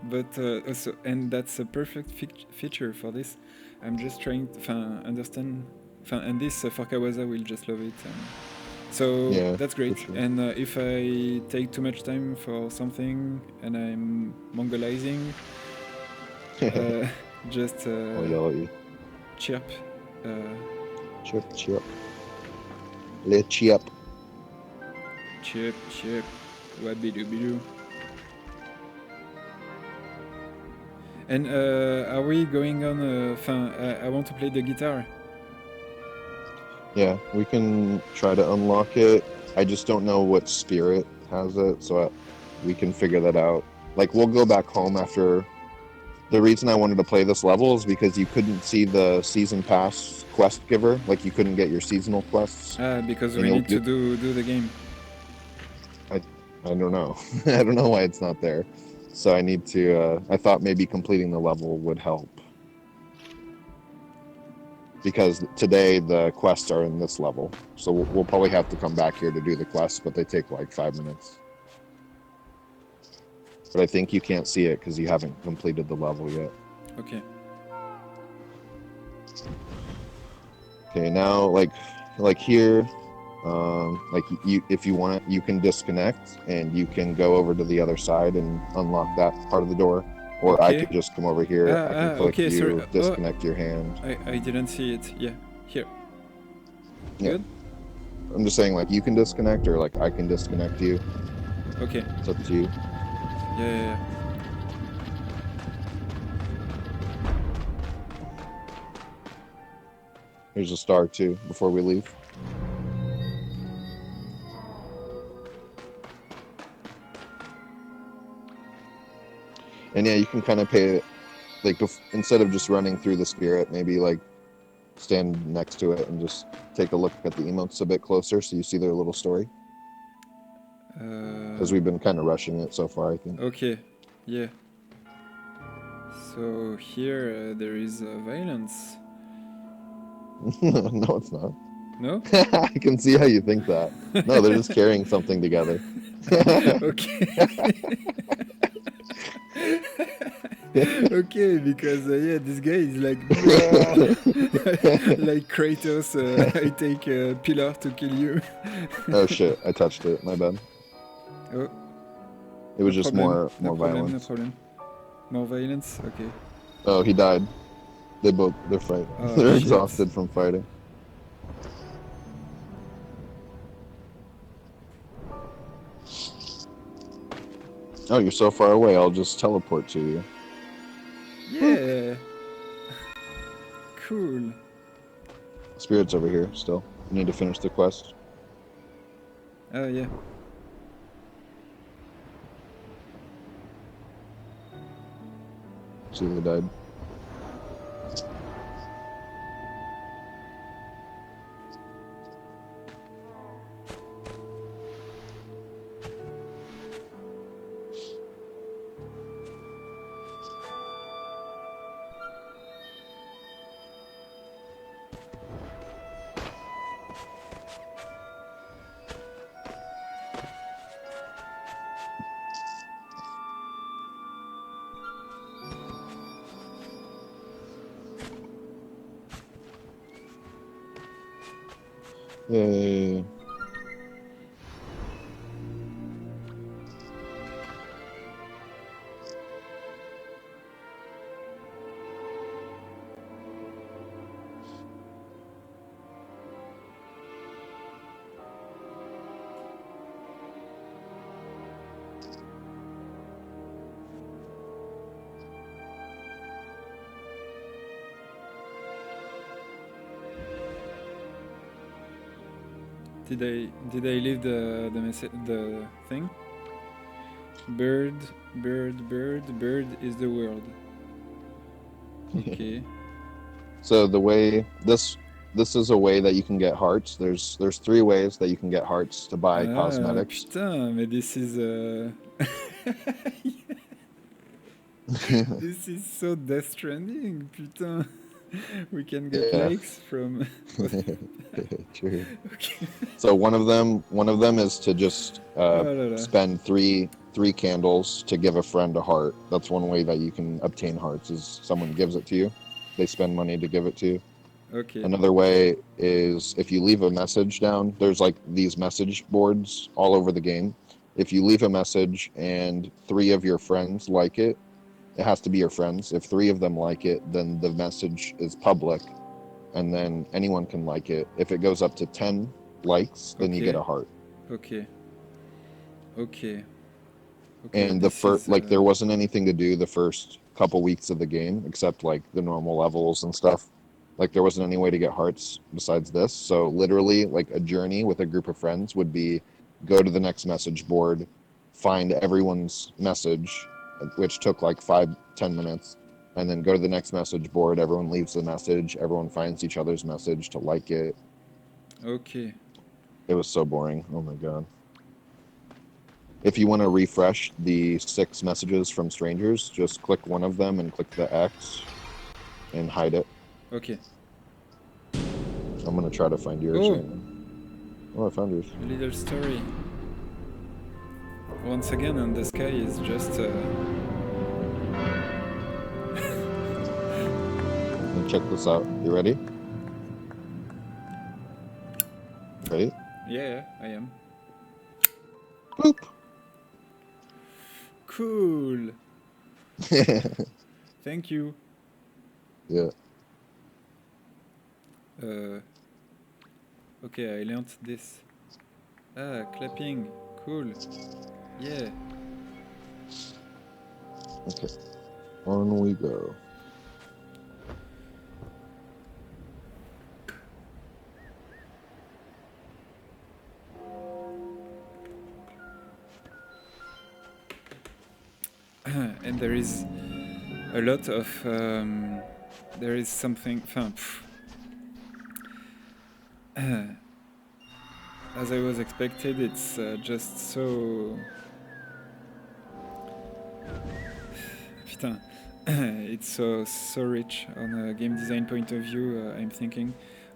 but also, and that's a perfect feature for this. I'm just trying to understand, and this for Kawaza will just love it. So Yeah, that's great. for sure. And if I take too much time for something and I'm mongolizing, just I'll yell at you. chirp. Chirp. Le chirp. Chirp. Wabidoo. And are we going on? I want to play the guitar. Yeah, we can try to unlock it. I just don't know what spirit has it, so we can figure that out. Like, we'll go back home after. The reason I wanted to play this level is because you couldn't see the season pass quest giver. Like, you couldn't get your seasonal quests. Because we need to do the game. I don't know. I don't know why it's not there. So I need to. I thought maybe completing the level would help. Because today the quests are in this level. So we'll probably have to come back here to do the quests, but they take like 5 minutes. But I think you can't see it because you haven't completed the level yet. Okay. Okay, now like here, like if you want, you can disconnect and you can go over to the other side and unlock that part of the door. Or okay. I could just come over here, I can click you, disconnect your hand. I didn't see it. Yeah, here. Yeah. Good? I'm just saying, like, you can disconnect or like I can disconnect you. Okay. It's up to you. Yeah. Here's a star too, before we leave. And yeah, you can kind of pay it, like, instead of just running through the spirit, maybe like stand next to it and just take a look at the emotes a bit closer so you see their little story. Because we've been kind of rushing it so far, I think. Okay, yeah. So here there is violence. No, it's not. No? I can see how you think that. No, they're just carrying something together. Okay. Okay, because this guy is like like Kratos. I take a pillar to kill you. Oh shit! I touched it. My bad. Oh. It was just more violence. No problem. More violence. Okay. Oh, he died. They're fighting. Oh, they're shit. exhausted from fighting. Oh, you're so far away. I'll just teleport to you. Yeah. Cool. Spirit's over here still. You need to finish the quest. Oh, yeah. See who died. Yay. Did I leave the thing? Bird is the world. Okay. So the way this is a way that you can get hearts. There's 3 ways that you can get hearts to buy Ah, cosmetics. putain, mais this is this is so Death Stranding, putain. We can get Yeah. likes from. True. Okay. So one of them is to just Oh là là. spend three candles to give a friend a heart. That's one way that you can obtain hearts, is someone gives it to you. They spend money to give it to you. Okay. Another way is if you leave a message down. There's like these message boards all over the game. If you leave a message and 3 of your friends like it, it has to be your friends. If 3 of them like it, then the message is public, and then anyone can like it. If it goes up to 10 likes, then you Okay. get a heart. Okay. Okay. And the first, like, there wasn't anything to do the first couple weeks of the game except like the normal levels and stuff. Like, there wasn't any way to get hearts besides this. So literally, like, a journey with a group of friends would be go to the next message board, find everyone's message, which took like 5-10 minutes, and then go to the next message board. Everyone leaves the message. Everyone finds each other's message to like it. Okay. It was so boring. Oh my god. If you want to refresh the 6 messages from strangers, just click one of them and click the X and hide it. Okay. I'm going to try to find yours right now. Oh, I found yours. A little story. Once again, on the sky is just. Check this out. You ready? Ready? Yeah, I am. Boop. Cool. Thank you. Yeah. Okay, I learned this. Ah, clapping. Cool. Yeah. Okay. On we go. And there is a lot of there is something as I was expected, it's just so putain it's so rich on a game design point of view.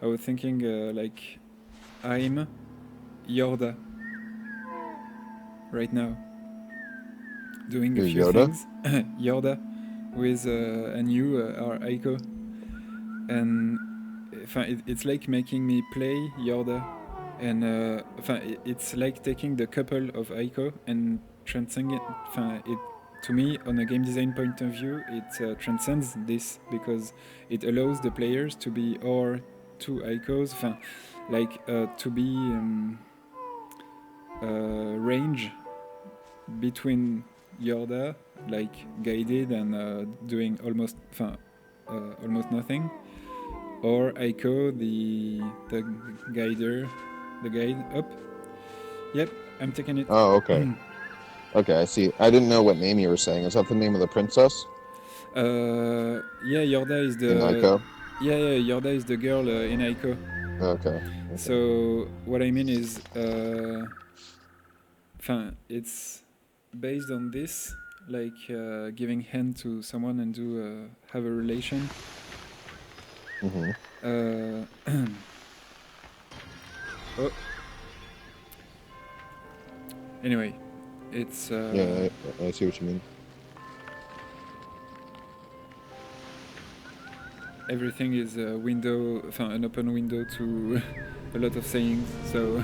I was thinking like I'm Yorda right now, doing a few Yoda? things. Yorda with a new our Aiko, and it's like making me play Yorda, and it's like taking the couple of Aiko and transcending it. To me, on a game design point of view, it transcends this because it allows the players to be or 2 Aikos, like to be range between Yorda, like guided and doing almost nothing, or Aiko, the guider, the guide up. Yep, I'm taking it. Oh, okay. Okay, I see. I didn't know what name you were saying. Is that the name of the princess Yeah, Yorda is in the Ico? yeah, Yorda is the girl in Aiko. Okay. So what I mean is, it's based on this, like giving hand to someone and do have a relation. Mm-hmm. Oh. Anyway, it's Yeah, I see what you mean. everything is a window, an open window to a lot of sayings. So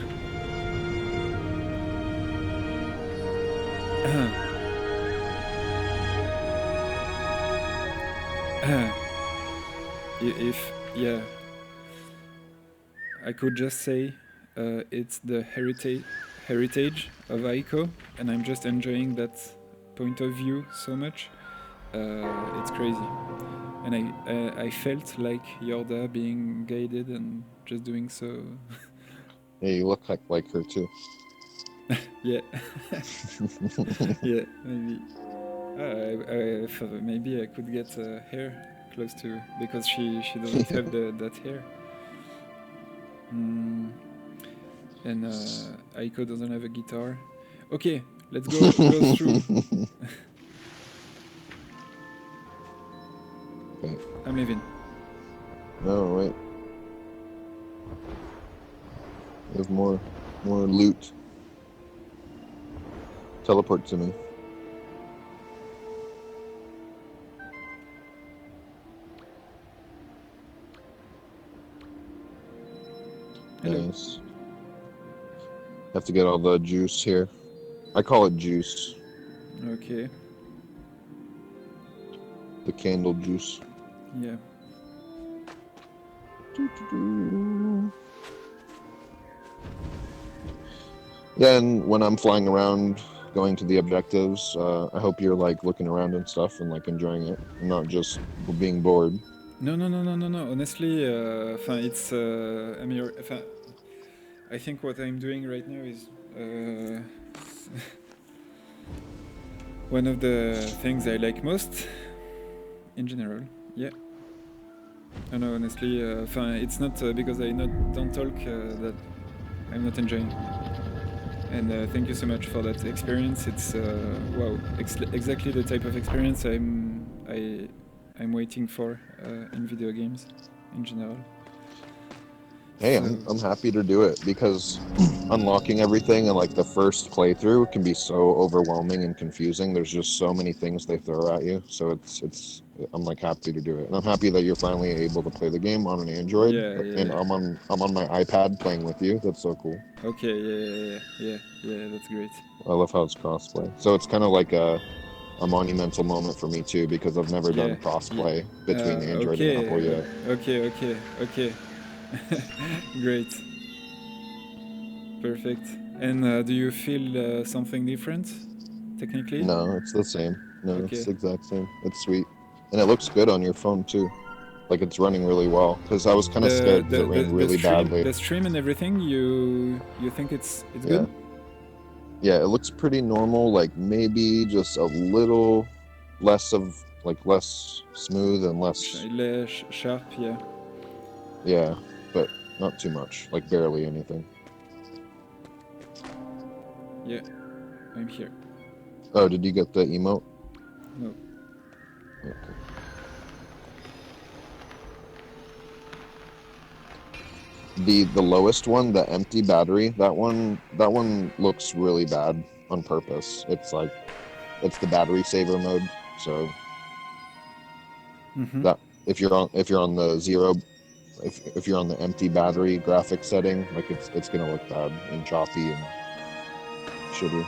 if yeah, I could just say it's the heritage of Aiko, and I'm just enjoying that point of view so much. It's crazy, and I felt like Yorda being guided and just doing so. Yeah, you look like her too. Yeah. Yeah, maybe. Maybe I could get hair close to, because she doesn't have that hair. And Aiko doesn't have a guitar. Okay, let's go through. Okay. I'm leaving. No, wait. There's more loot. Teleport to me. Hello. Nice. Have to get all the juice here. I call it juice. Okay. The candle juice. Yeah. Yeah, and when I'm flying around, going to the objectives, I hope you're like looking around and stuff and like enjoying it, and not just being bored. No. Honestly, it's. I think what I'm doing right now is one of the things I like most in general. Yeah. No, honestly, it's not because I don't talk that I'm not enjoying. And thank you so much for that experience. It's wow, exactly the type of experience I'm waiting for in video games in general. Hey, So, I'm happy to do it, because unlocking everything and like the first playthrough can be so overwhelming and confusing. There's just so many things they throw at you. So it's I'm like happy to do it. And I'm happy that you're finally able to play the game on an Android. yeah. And I'm on my iPad playing with you. That's so cool. Okay, yeah. That's great. I love how it's crossplay. So it's kind of like a monumental moment for me too, because I've never done crossplay between Android and Apple yet. Okay. Great. Perfect. And do you feel something different, technically? No, it's the same. No, Okay. it's the exact same. It's sweet. And it looks good on your phone too. Like it's running really well. Because I was kind of scared because it ran really badly. The stream and everything, you think it's Yeah. good? Yeah, it looks pretty normal. Like maybe just a little less smooth and less Sharp, yeah. Yeah, but not too much. Like barely anything. Yeah, I'm here. Oh, did you get the emote? No. Okay. The lowest one, the empty battery, that one looks really bad on purpose. It's like it's the battery saver mode. So that if you're on the zero, if you're on the empty battery graphic setting, like it's gonna look bad and choppy and shitty.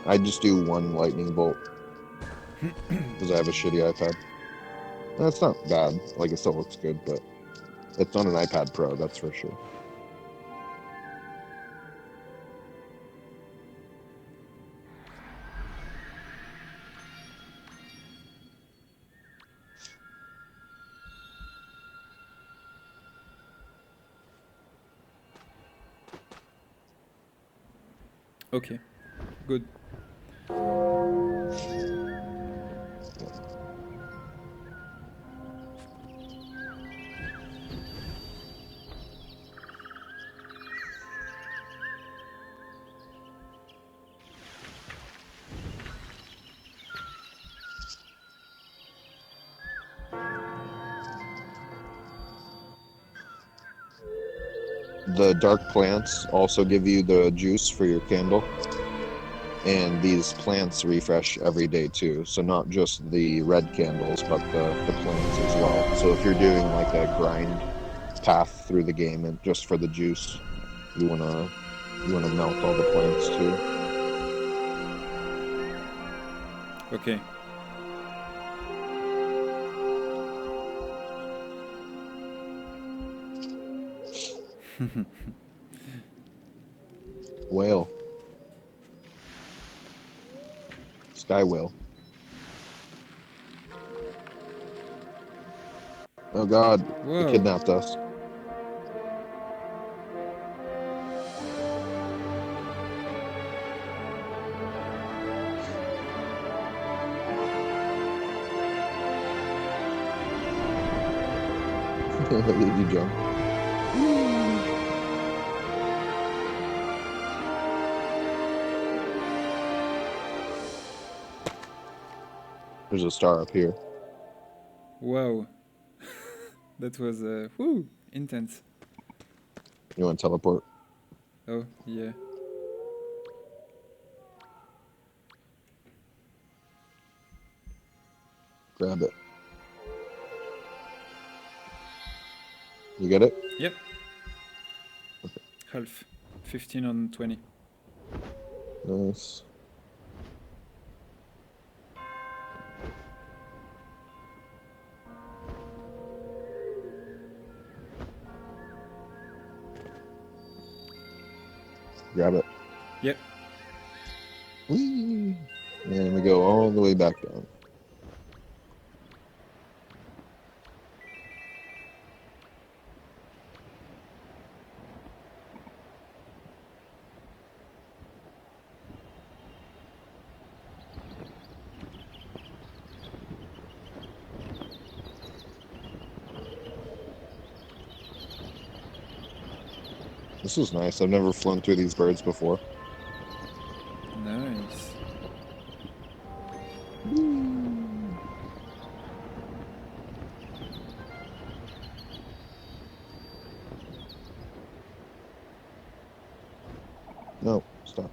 I just do one lightning bolt because I have a shitty iPad. That's not bad. Like it still looks good, but it's on an iPad Pro, that's for sure. Okay, good. The dark plants also give you the juice for your candle. And these plants refresh every day too. So not just the red candles, but the plants as well. So if you're doing like a grind path through the game and just for the juice, you wanna melt all the plants too. Okay. Whale. Sky whale. Oh god, Whoa. they kidnapped us. Did you jump? There's a star up here. Wow. That was whoo, intense. You want to teleport? Oh, yeah. Grab it. You get it? Yep. Okay. Half. 15 on 20. Nice. Grab it. Yep. Whee! And we go all the way back down. This is nice. I've never flown through these birds before. Nice. No, stop.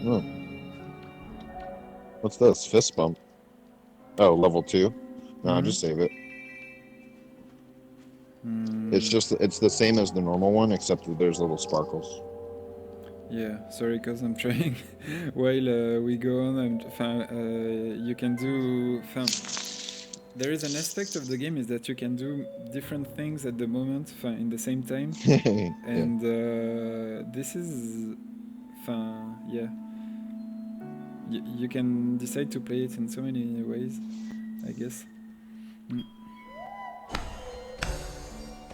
Oh. What's this? Fist bump. Oh, level 2? No, just save it. It's the same as the normal one, except that there's little sparkles. Yeah, sorry, because I'm trying. While we go on, you can do. There is an aspect of the game is that you can do different things at the moment, in the same time, Yeah. and this is, yeah. You can decide to play it in so many ways, I guess.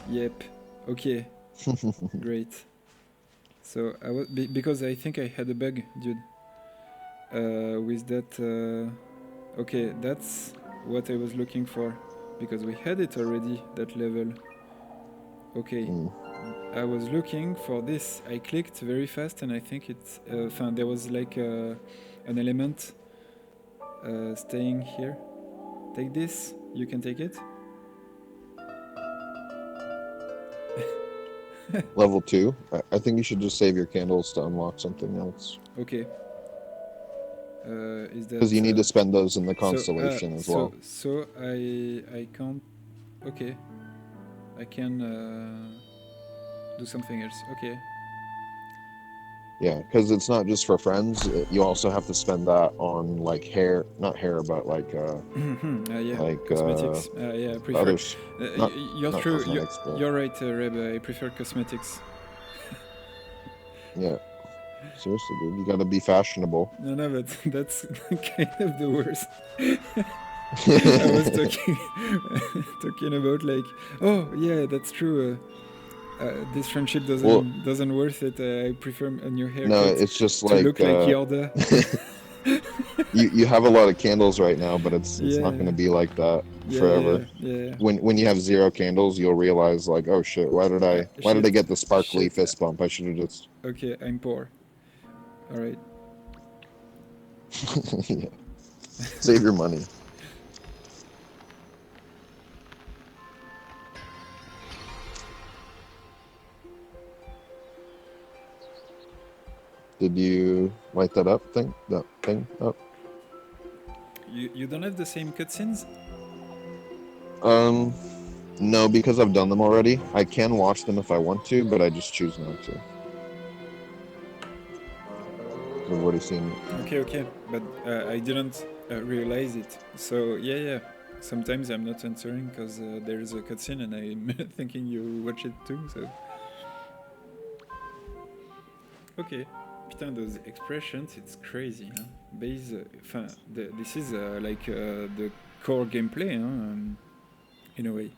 Yep. Okay. Great. So I was because I think I had a bug, dude. With that. Okay, that's what I was looking for, because we had it already, that level. Okay. I was looking for this. I clicked very fast, and I think it's. There was like an element staying here. Take this. You can take it. Level 2? I think you should just save your candles to unlock something else. Okay. Is that? Because you need to spend those in the constellation as well. So I can't. Okay. I can do something else. Okay. Yeah, because it's not just for friends. You also have to spend that on like hair, not hair, but Yeah, like cosmetics. Yeah, I prefer. others. Not You're not true. cosmetics, but You're right, Reb. I prefer cosmetics. yeah. Seriously, dude, you gotta be fashionable. No, but that's kind of the worst. I was talking about like, oh yeah, that's true. This friendship Well, doesn't worth it. I prefer a new no, haircut it's just to like look like Yoda. you have a lot of candles right now, but it's not Yeah, gonna be like that yeah, forever. yeah. When you have 0 candles, you'll realize like, oh shit, why did I Shit, get the sparkly shit. fist bump? I should have just Okay, I'm poor. All right. yeah. Save your money. Did you light that up thing? That thing up? You don't have the same cutscenes? No, because I've done them already. I can watch them if I want to, but I just choose not to. I've already seen it. Okay, but I didn't realize it. So yeah. Sometimes I'm not answering because there's a cutscene and I'm thinking you watch it too. So okay. Putain, those expressions, it's crazy. Huh? This is like the core gameplay, huh? In a way.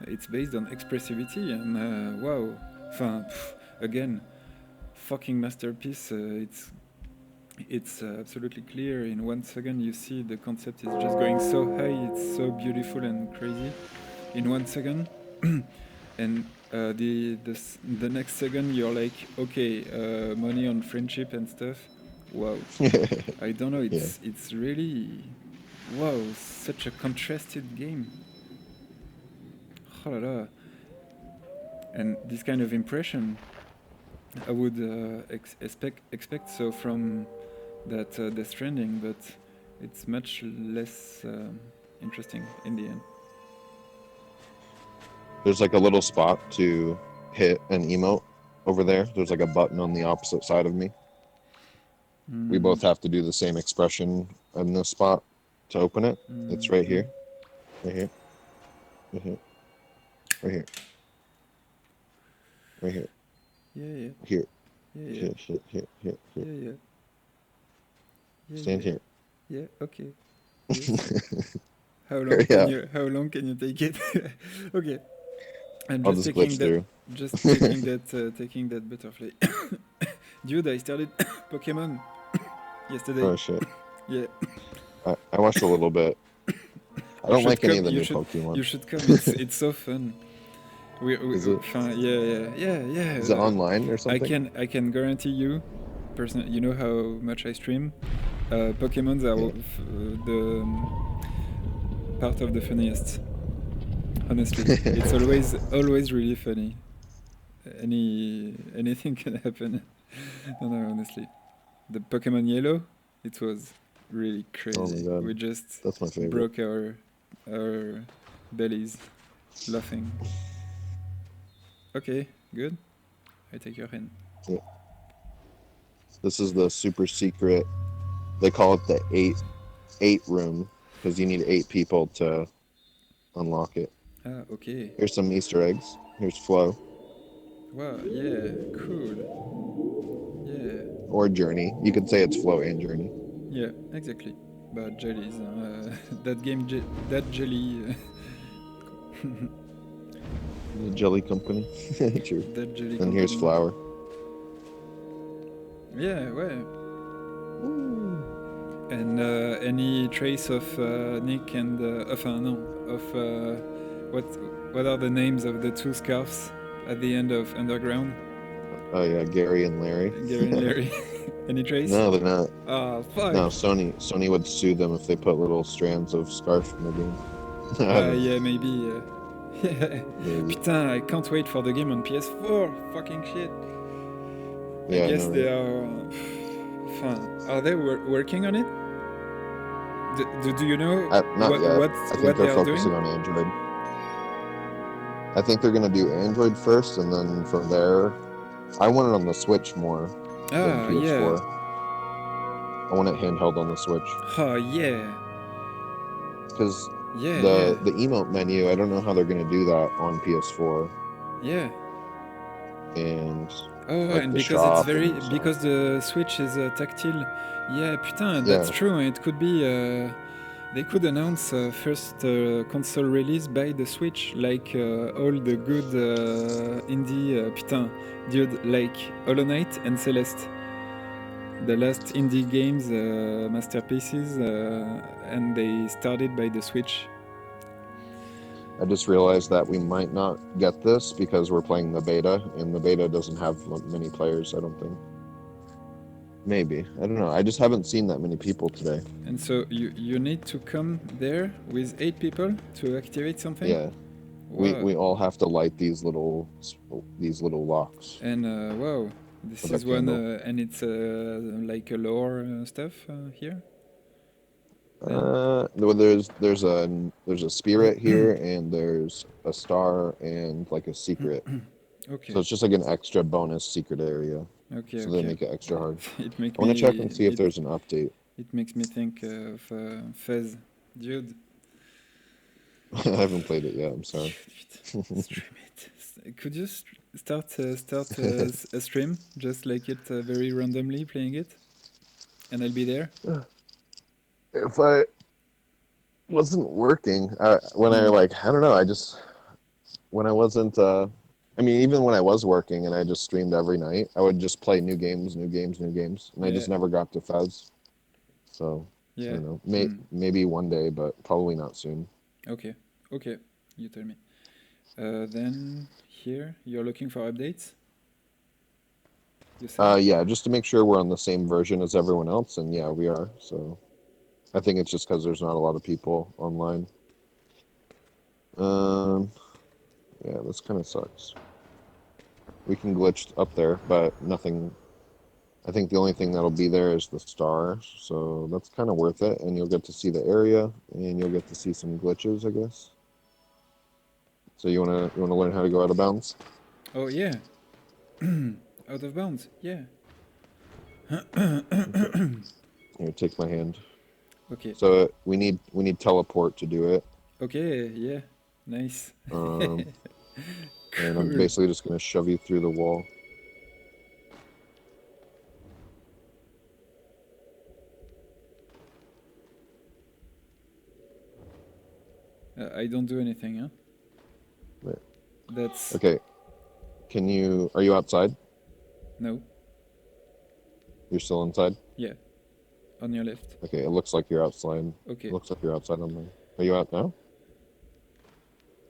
It's based on expressivity and wow. Again, fucking masterpiece. It's absolutely clear. In 1 second, you see the concept is just going so high. It's so beautiful and crazy. In 1 second, and the next second, you're like, okay, money on friendship and stuff. Wow. I don't know. It's really wow. Such a contrasted game. Oh la la. And this kind of impression, I would expect so from that Death Stranding, but it's much less interesting in the end. There's like a little spot to hit an emote over there. There's like a button on the opposite side of me. We both have to do the same expression in this spot to open it. It's right here. Right here. Right here. Right here. Right here. Yeah. Here. Yeah. Here. Yeah. Stand here. Yeah. Okay. Yes. How long can you take it? Okay. I'm I'll just glitch through. Just taking that butterfly. Dude, I started Pokemon yesterday. Oh shit. Yeah. I watched a little bit. I don't like any of the new Pokemon. You should come. It's so fun. Is it? Yeah. Is it online or something? I can guarantee you, personally. You know how much I stream. Pokemons are the part of the funniest. Honestly, it's always really funny. Anything can happen. No, honestly, the Pokemon Yellow, it was really crazy. Oh my God. We just That's my favorite. broke our bellies laughing. Okay, good. I take your hand. Yeah. This is the super secret. They call it the eight room because you need 8 people to unlock it. Ah, okay. Here's some Easter eggs. Here's Flo. Wow, yeah, cool. Yeah. Or Journey. You could say it's Flo and Journey. Yeah, exactly. But jellies, that game, that jelly. The Jelly Company. True. That jelly. And here's Flower. Yeah, well. And any trace of Nick and what are the names of the 2 scarves at the end of Underground? Oh yeah, Gary and Larry. Gary and Larry. Any trace? No, they're not. Ah, fuck. No, Sony would sue them if they put little strands of scarf in the game. Yeah, maybe. Yeah. Putain, I can't wait for the game on PS4. Fucking shit. Yeah, I guess they are. Are they working on it? Do you know not yet. what I think they're focusing doing? on Android. I think they're gonna do Android first, and then from there, I want it on the Switch more than Ah, yeah. PS4. I want it handheld on the Switch Oh, yeah. because Yeah, yeah. the emote menu, I don't know how they're gonna do that on PS4 Yeah. and Oh, like and the because it's shop very, and stuff. because the Switch is tactile. Yeah, putain, that's Yeah, true. It could be, they could announce first console release by the Switch, like all the good indie, putain, dude, like Hollow Knight and Celeste. The last indie games, masterpieces, and they started by the Switch. I just realized that we might not get this because we're playing the beta, and the beta doesn't have many players, I don't think. Maybe. I don't know. I just haven't seen that many people today. And so you need to come there with 8 people to activate something? Yeah. Wow. We all have to light these little locks And wow, this with a is one, candle. and it's like a lore stuff here. Then Well, there's a spirit here, and there's a star and like a secret. okay, So it's just like an extra bonus secret area. okay, So they okay. make it extra hard. It make I want to check and see if it there's an update. it makes me think of Fez, dude. I haven't played it yet. I'm sorry. Stream it. Could you start a stream just like it very randomly playing it, and I'll be there. If I wasn't working, when I I don't know, I just when I wasn't. I mean, even when I was working and I just streamed every night, I would just play new games, and I just never got to Fez. So I Yeah. don't know. Maybe one day, but probably not soon. Okay. Okay. You tell me. Then here you're looking for updates. You said. Yeah, just to make sure we're on the same version as everyone else, and yeah, we are. So I think it's just because there's not a lot of people online. Yeah, this kind of sucks. We can glitch up there, but nothing. I think the only thing that'll be there is the star, so that's kind of worth it, and you'll get to see the area, and you'll get to see some glitches, I guess. So you wanna learn how to go out of bounds? Oh yeah. Out of bounds. Yeah. Okay. Here, take my hand. Okay. So we need teleport to do it. Okay. Yeah. Nice. And I'm Cool. basically just gonna shove you through the wall. I don't do anything, huh? Right. That's Okay. Are you outside? no. You're still inside? Yeah. On your left. Okay, it looks like you're outside. Okay. It looks like you're outside on there. Are you out now?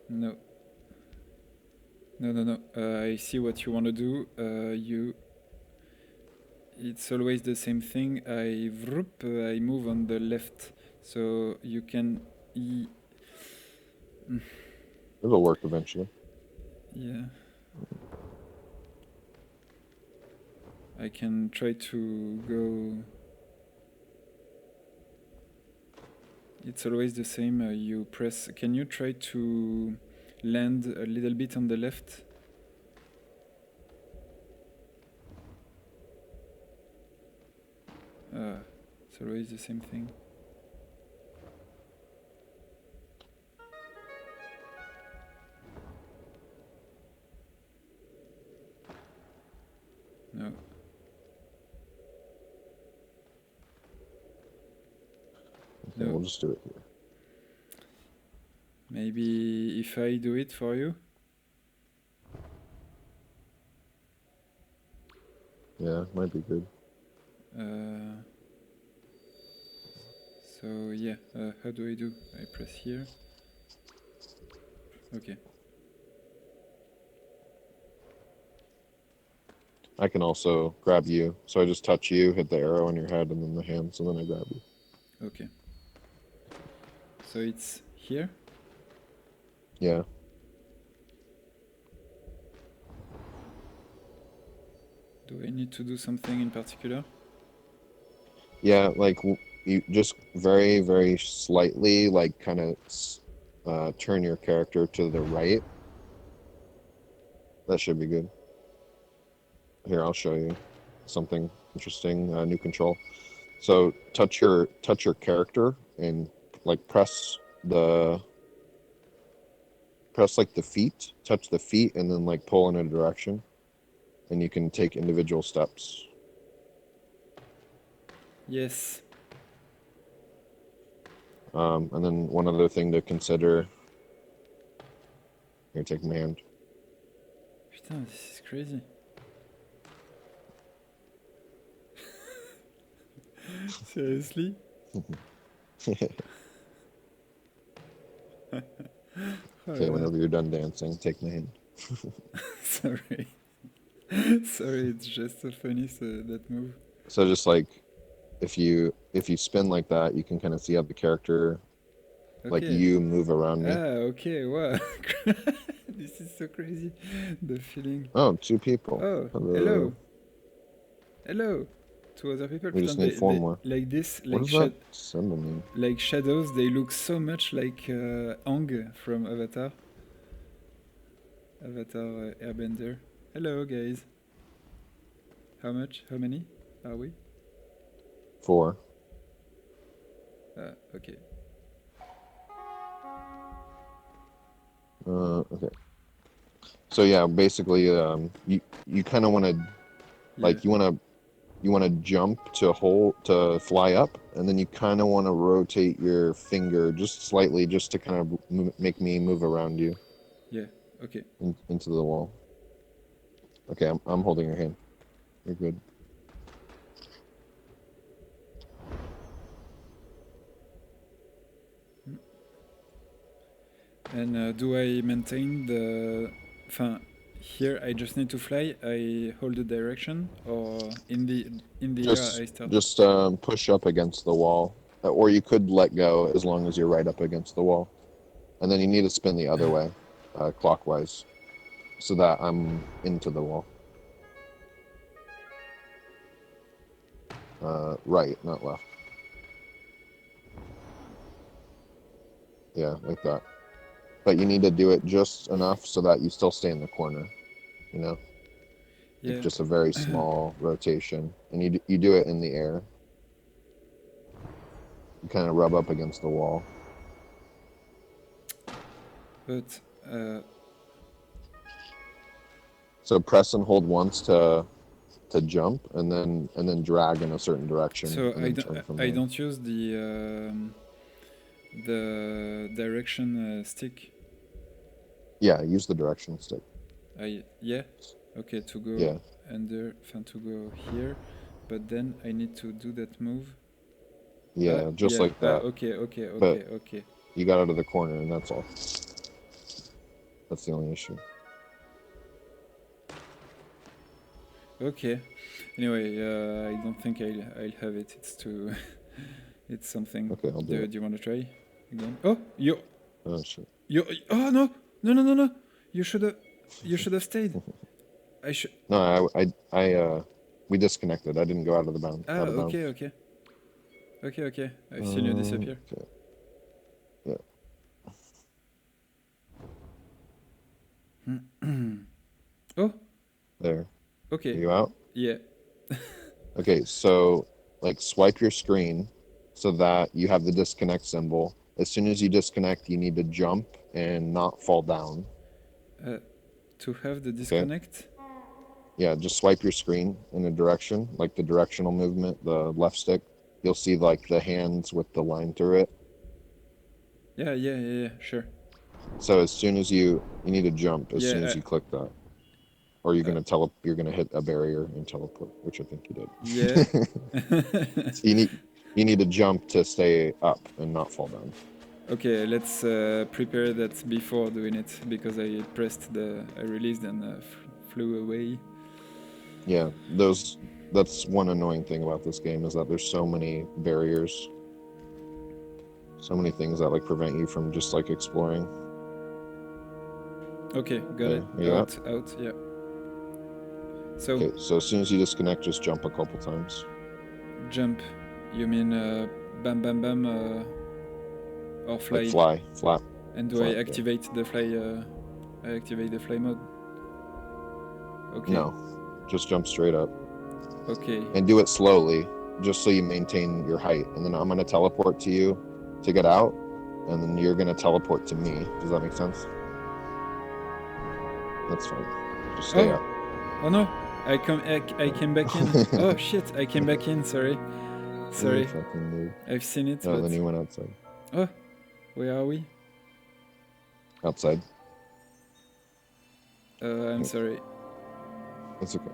No. No, no, no. I see what you want to do. It's always the same thing. I move on the left, so you can. It'll work eventually. Yeah. I can try to go. It's always the same. You press. Can you try to land a little bit on the left? It's always the same thing. No. Okay, No. we'll just do it here. Maybe if I do it for you? Yeah, might be good. So yeah, how do I do? I press here. Okay. I can also grab you. So I just touch you, hit the arrow on your head, and then the hands, and then I grab you. Okay. So it's here? Yeah. Do I need to do something in particular? Yeah, like you just very, very slightly, like kind of turn your character to the right. That should be good. Here, I'll show you. something interesting, new control. So touch your character and like press like the feet, touch the feet, and then like pull in a direction, and you can take individual steps. Yes. And then one other thing to consider. Here, take my hand. Putain, this is crazy. Seriously? Okay, whenever you're done dancing, take my hand. Sorry. Sorry, it's just so funny, that move. So just like if you spin like that, you can kind of see how the character, like Okay. you, move around me. Okay, wow. This is so crazy. The feeling. Oh, 2 people. Oh, hello. Hello. 2 other people. We just need 4 more. Like this, What like does that symbol mean? like shadows, they look so much like Aang from Avatar. Avatar Airbender. Hello, guys. How many are we? 4. Okay. Okay. So yeah, basically, you kind of want to, like, you want to jump to fly up, and then you kind of want to rotate your finger just slightly, just to kind of make me move around you. Yeah. Okay. Into the wall. Okay, I'm holding your hand. You're good. And do I maintain the... here I just need to fly, I hold the direction, or in the air I start? Just push up against the wall. Or you could let go as long as you're right up against the wall. And then you need to spin the other way, clockwise, so that I'm into the wall. Right, not left. Yeah, like that. But you need to do it just enough so that you still stay in the corner, you know? Yeah. Like just a very small rotation. And you do it in the air. You kind of rub up against the wall. But... So press and hold once to jump, and then drag in a certain direction. So and I don't use the direction stick. Yeah, use the direction stick. Yeah. Okay, to go under, to go here, but then I need to do that move. Yeah, just like that. Okay. You got out of the corner, and that's all. That's the only issue. Okay. Anyway, I don't think I'll have it. It's too. It's something. Okay, I'll do it. Do you want to try again? Oh, you. Oh shit. Oh no! You should have stayed. I should. No, I we disconnected. I didn't go out of the bound. Okay. I've seen you disappear. Okay. Yeah. Oh. There. Okay. Are you out? Yeah. Okay, so like swipe your screen so that you have the disconnect symbol. As soon as you disconnect, you need to jump and not fall down. To have the disconnect? Okay. Yeah, just swipe your screen in a direction, like the directional movement, the left stick. You'll see like the hands with the line through it. Yeah, sure. So as soon as you need to jump as soon as you click that. Or you're gonna hit a barrier and teleport, which I think you did. Yeah. So you need to jump to stay up and not fall down. Okay, let's prepare that before doing it, because I released and flew away. Yeah, that's one annoying thing about this game, is that there's so many barriers, so many things that like prevent you from just like exploring. Okay, got it. Out, yeah. So, okay, so as soon as you disconnect, just jump a couple times. Jump? You mean bam, bam, bam, or fly? Like fly, flap. And do I activate the fly? I activate the fly mode. Okay. No, just jump straight up. Okay. And do it slowly, just so you maintain your height. And then I'm gonna teleport to you to get out, and then you're gonna teleport to me. Does that make sense? That's fine. Just stay up. Oh no! I came back in. Oh shit! I came back in. Sorry. Sorry. You fucking dude. I've seen it. Oh, but... then you went outside. Oh, where are we? Outside. I'm sorry. That's okay.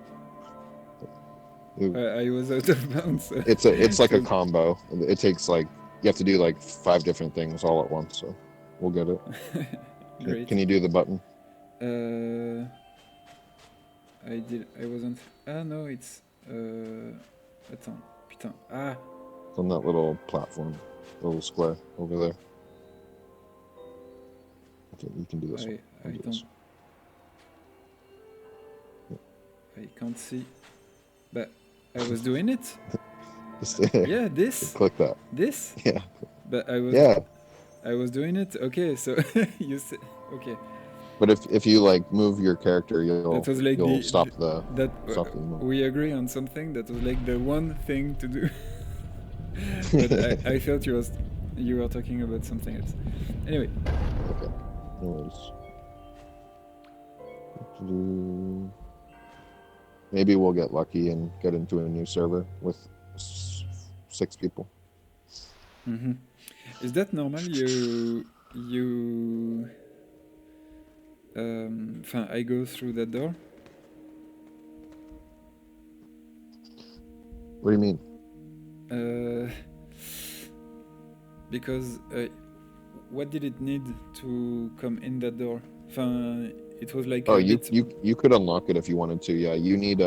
I was out of bounds. So It's like a combo. It takes like, you have to do like 5 different things all at once. So we'll get it. Great. Can you do the button? I wasn't. Ah no, it's. Attends, putain. Ah. It's on that little platform, little square over there. Okay, you can do this one. I don't. I can't see. But I was doing it. Yeah, this. Click that. This. Yeah. But I was. Yeah. I was doing it. Okay, so you said. Okay. But if you like move your character, you'll Like stop the movement. We agree on something. That was like the one thing to do. But I thought you were talking about something else. Anyway. Okay. No worries. Maybe we'll get lucky and get into a new server with 6 people. Mm-hmm. Is that normal? I go through that door. What do you mean? Because what did it need to come in that door? It was like. Oh, you could unlock it if you wanted to. Yeah, you need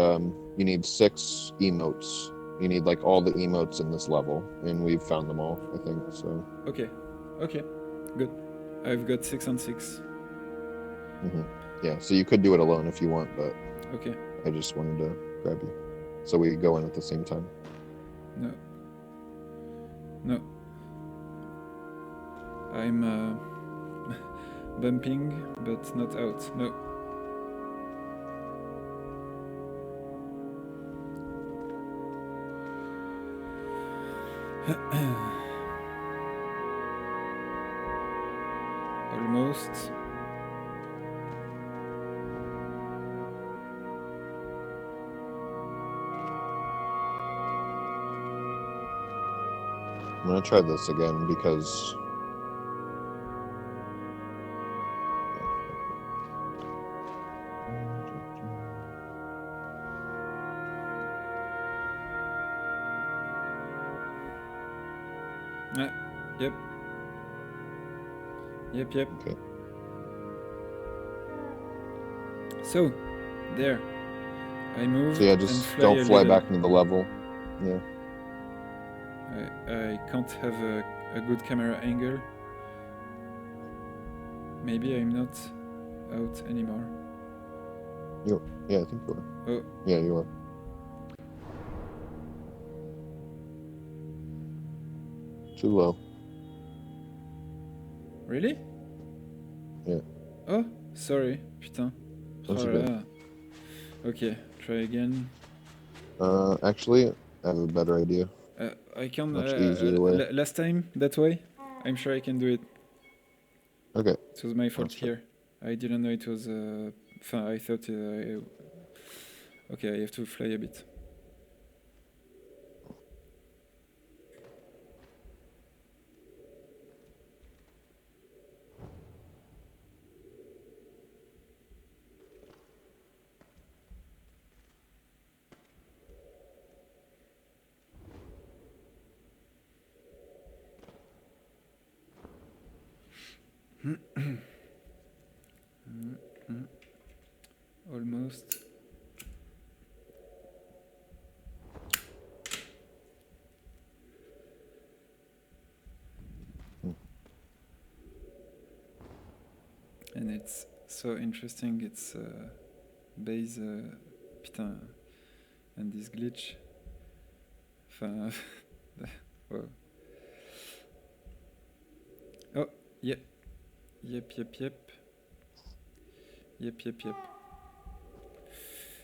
6 emotes. You need like all the emotes in this level, and we've found them all, I think. So. Okay, good. I've got 6 on 6. Mm-hmm. Yeah, so you could do it alone if you want, but okay. I just wanted to grab you, so we go in at the same time. No. I'm bumping, but not out. No. Almost. I'm gonna try this again because Yep. Okay. So, there. I move. So yeah, just don't fly back into the level. Yeah. I can't have a good camera angle. Maybe I'm not out anymore. Yeah, I think you are. Oh. Yeah, you are. Too low. Really? Yeah. Oh, sorry. Putain. That's okay. Okay, try again. Actually, I have a better idea. I can. Much easier way. Last time that way. I'm sure I can do it. Okay. It was my fault here. I didn't know it was. I thought. Okay, I have to fly a bit. Almost. And it's so interesting. It's base putain, and this glitch. Enfin, wow. Oh, yep. Yep.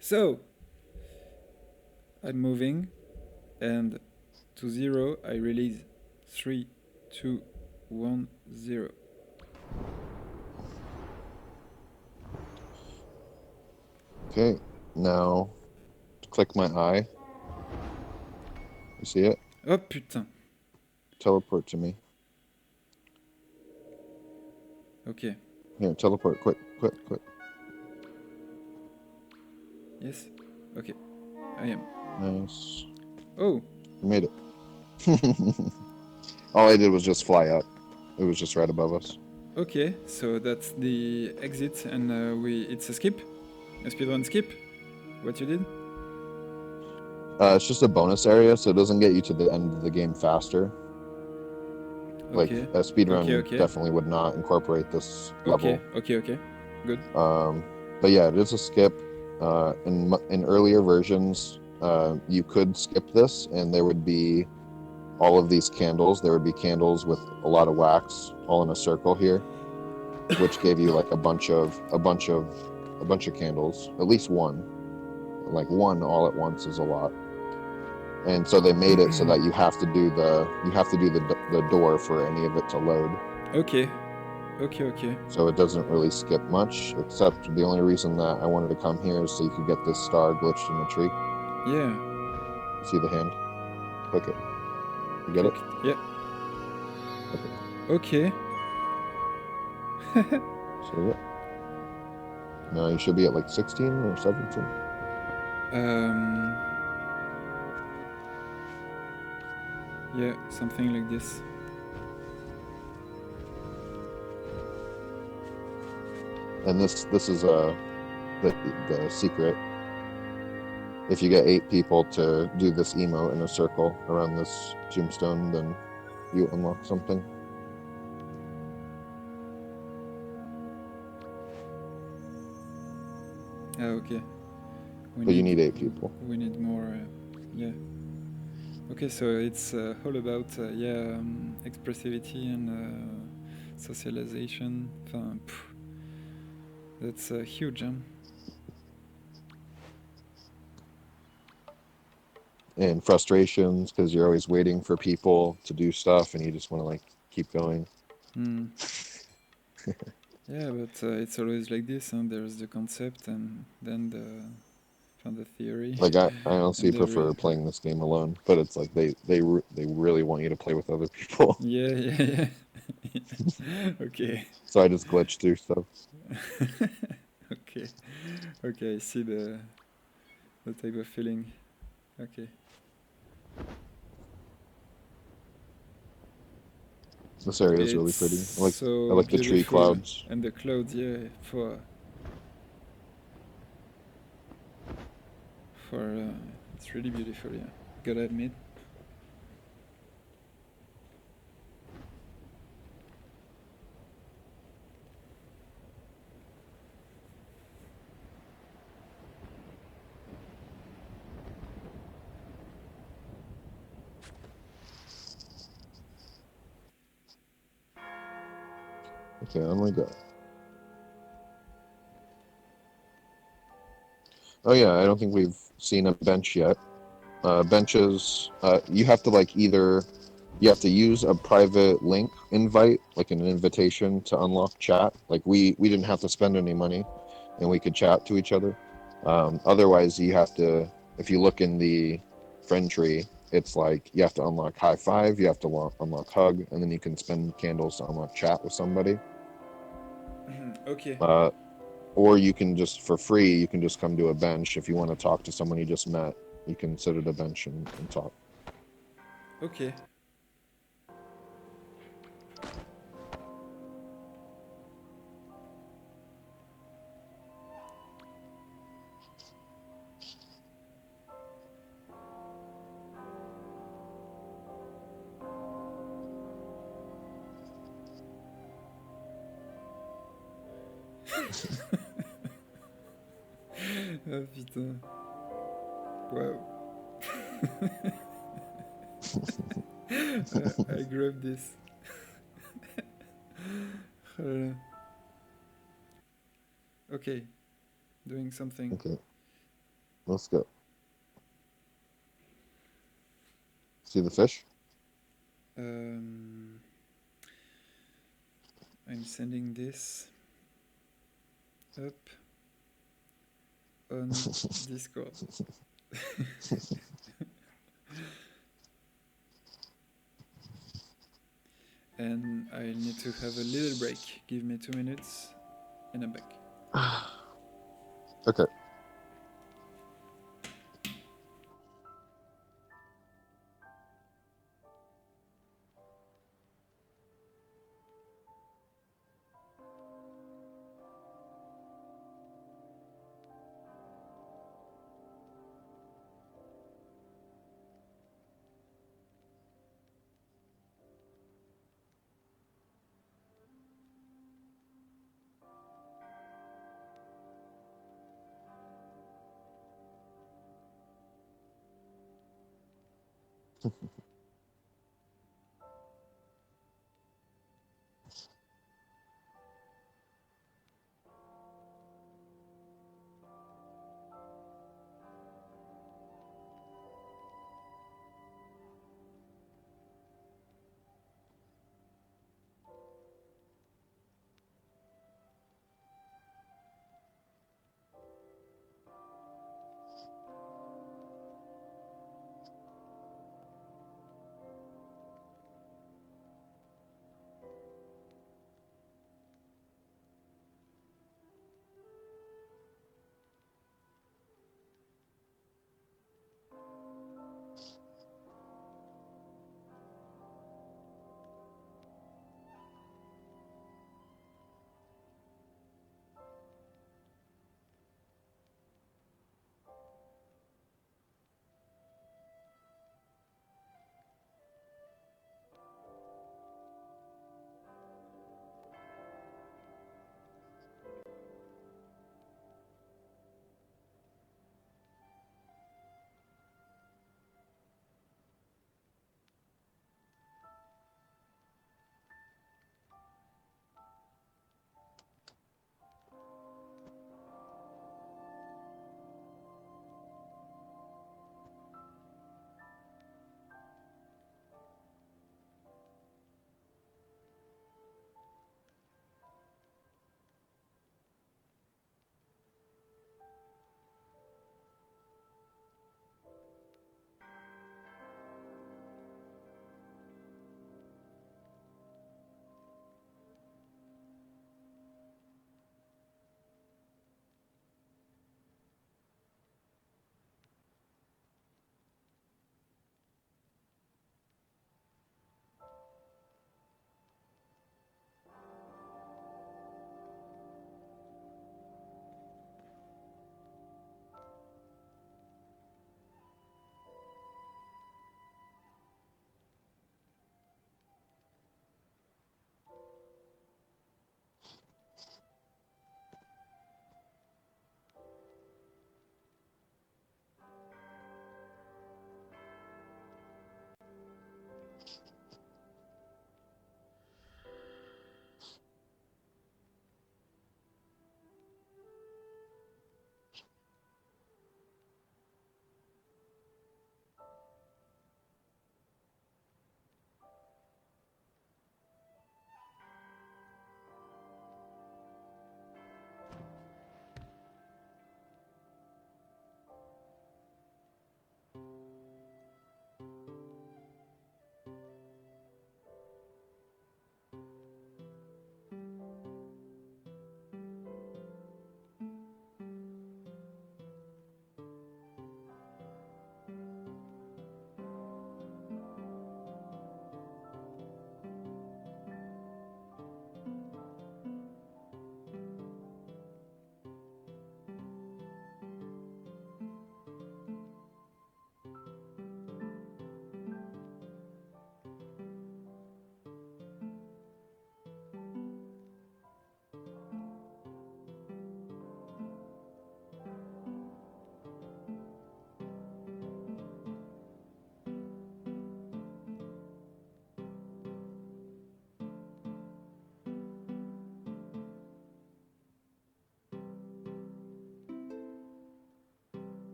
So, I'm moving, and to 0 I release 3, 2, 1, 0. Okay, now click my eye. You see it? Oh putain. Teleport to me. Okay. Here, teleport, quick. Yes. Okay. I am. Nice. Oh. You made it. All I did was just fly up. It was just right above us. Okay. So that's the exit, and it's a skip, a speedrun skip. What you did? It's just a bonus area, so it doesn't get you to the end of the game faster. Like Okay. a speedrun Okay. definitely would not incorporate this level. Okay. Good. But yeah, it is a skip. In earlier versions, you could skip this, and there would be all of these candles. There would be candles with a lot of wax, all in a circle here, which gave you like a bunch of candles. At least one, like one all at once is a lot. And so they made it so that you have to do the door for any of it to load. Okay. So it doesn't really skip much, except the only reason that I wanted to come here is so you could get this star glitched in the tree. Yeah. See the hand? Click it. You get it? Yeah. Okay. So yeah. Now you should be at like 16 or 17. Yeah, something like this. And this is the secret. If you get 8 people to do this emote in a circle around this tombstone, then you unlock something. Okay. But you need 8 people. We need more. Yeah. Okay, so it's all about expressivity and socialization. That's huge, huh? And frustrations because you're always waiting for people to do stuff and you just want to like keep going. Yeah, but it's always like this, and there's the concept and then the theory. Like I honestly prefer real... playing this game alone, but it's like they really want you to play with other people. Yeah. Okay. So I just glitch through stuff. Okay, I see the type of feeling. Okay. This area is really pretty. I like the tree clouds. And the clouds, yeah, it's really beautiful, yeah. Gotta admit. Okay, oh my god. Oh yeah, I don't think we've seen a bench yet. Benches, you have to like you have to use a private link invite, like an invitation to unlock chat. Like we didn't have to spend any money and we could chat to each other. Otherwise you have to, if you look in the friend tree, it's like you have to unlock high five, you have to unlock hug, and then you can spend candles to unlock chat with somebody. Okay. Or you can just, for free, you can just come to a bench. If you want to talk to someone you just met, you can sit at a bench and talk. Okay. Ah putain. Wow. I grab this. Okay. Doing something. Okay. Let's go. See the fish? I'm sending this up on Discord. And I need to have a little break. Give me 2 minutes and I'm back. Okay.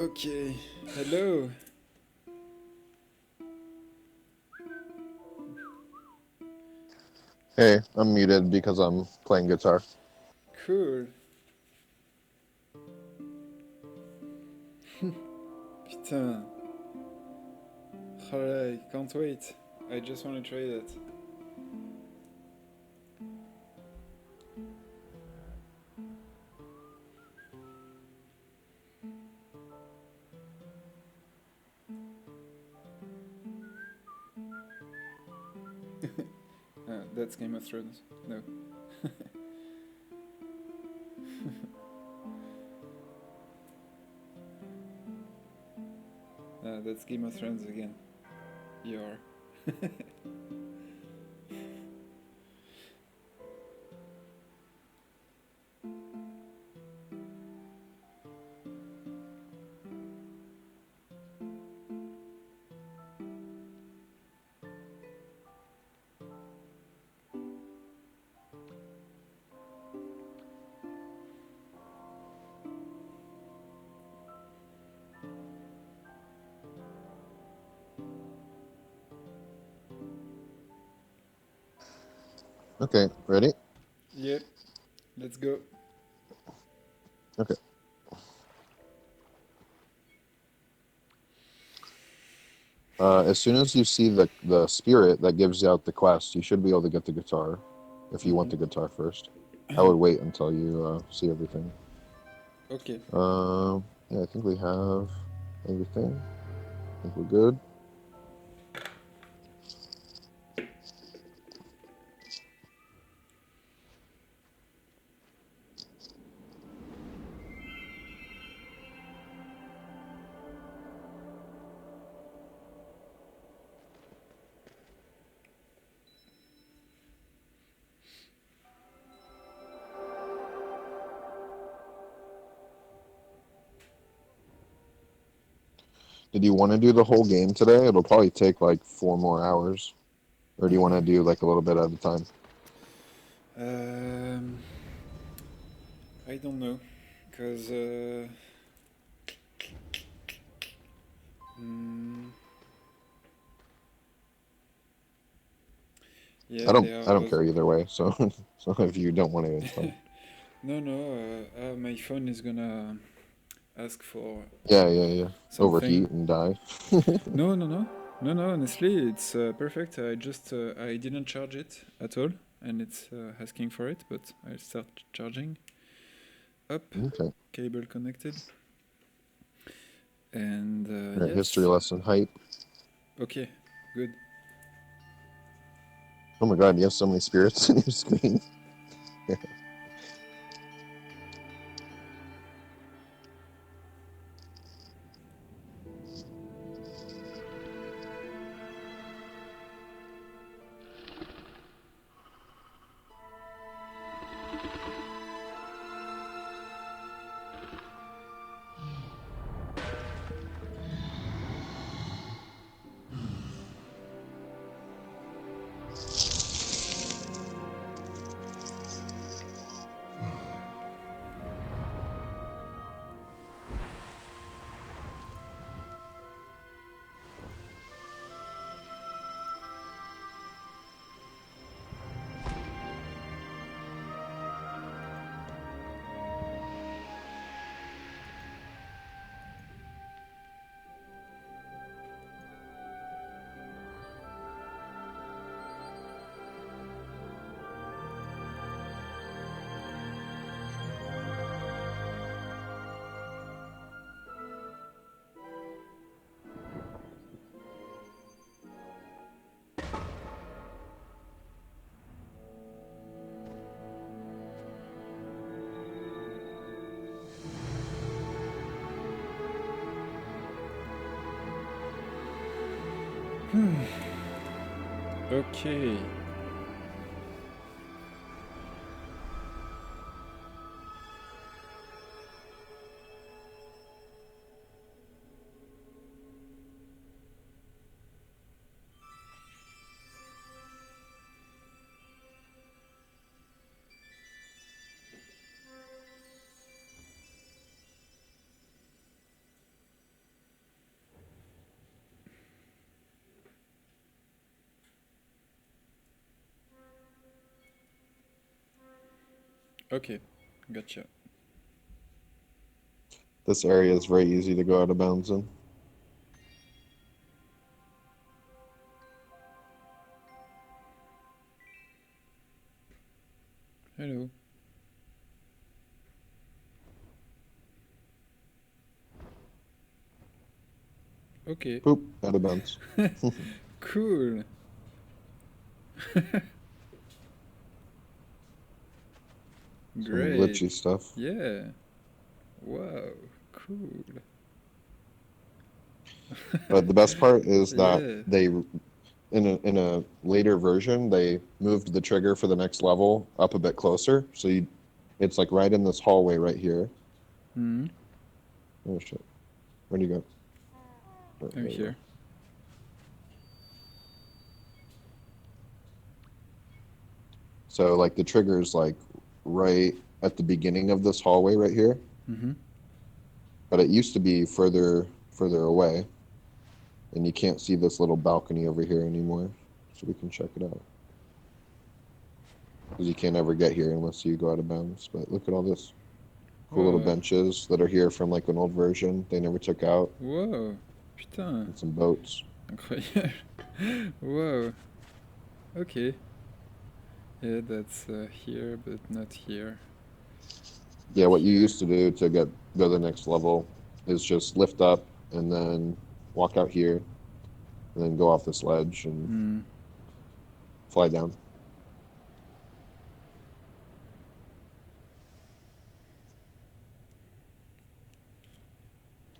Okay, hello. Hey, I'm muted because I'm playing guitar. Cool. Putain. Alright, can't wait. I just want to try that. That's Game of Thrones. No. That's Game of Thrones again. You are. Okay, ready? Yep. Let's go. Okay. As soon as you see the spirit that gives out the quest, you should be able to get the guitar. If you want the guitar first, I would wait until you see everything. Okay. Yeah, I think we have everything. I think we're good. Did you want to do the whole game today? It'll probably take like 4 more hours. Or do you want to do like a little bit at a time? I don't know, cause yeah, I there don't was. care either way. So so if you don't want to, it's fine. No, my phone is gonna ask for Yeah. something. Overheat and die. No. Honestly, it's perfect. I didn't charge it at all, and it's asking for it. But I'll start charging. Up, Okay. cable connected, and All right, history yes. lesson hype. Okay, good. Oh my god, you have so many spirits in your screen. Okay. Okay, gotcha. This area is very easy to go out of bounds in. Hello. Okay. Poop, out of bounds. Cool. Some Great. glitchy stuff. Yeah. Wow. Cool. But the best part is that Yeah. they, in a later version, they moved the trigger for the next level up a bit closer. So it's like right in this hallway right here. Hmm. Oh shit. Where'd you go? Oh, I'm there you here. are. So like the trigger's like right at the beginning of this hallway right here. Mm-hmm. But it used to be further away. And you can't see this little balcony over here anymore. So we can check it out. Because you can't ever get here unless you go out of bounds. But look at all this cool little Whoa. benches that are here from like an old version they never took out. Whoa. Putain. And some boats. Incroyable. Whoa. Okay. Yeah, that's here, but not here. Yeah, what you Here. used to do to go to the next level is just lift up and then walk out here and then go off this ledge and fly down.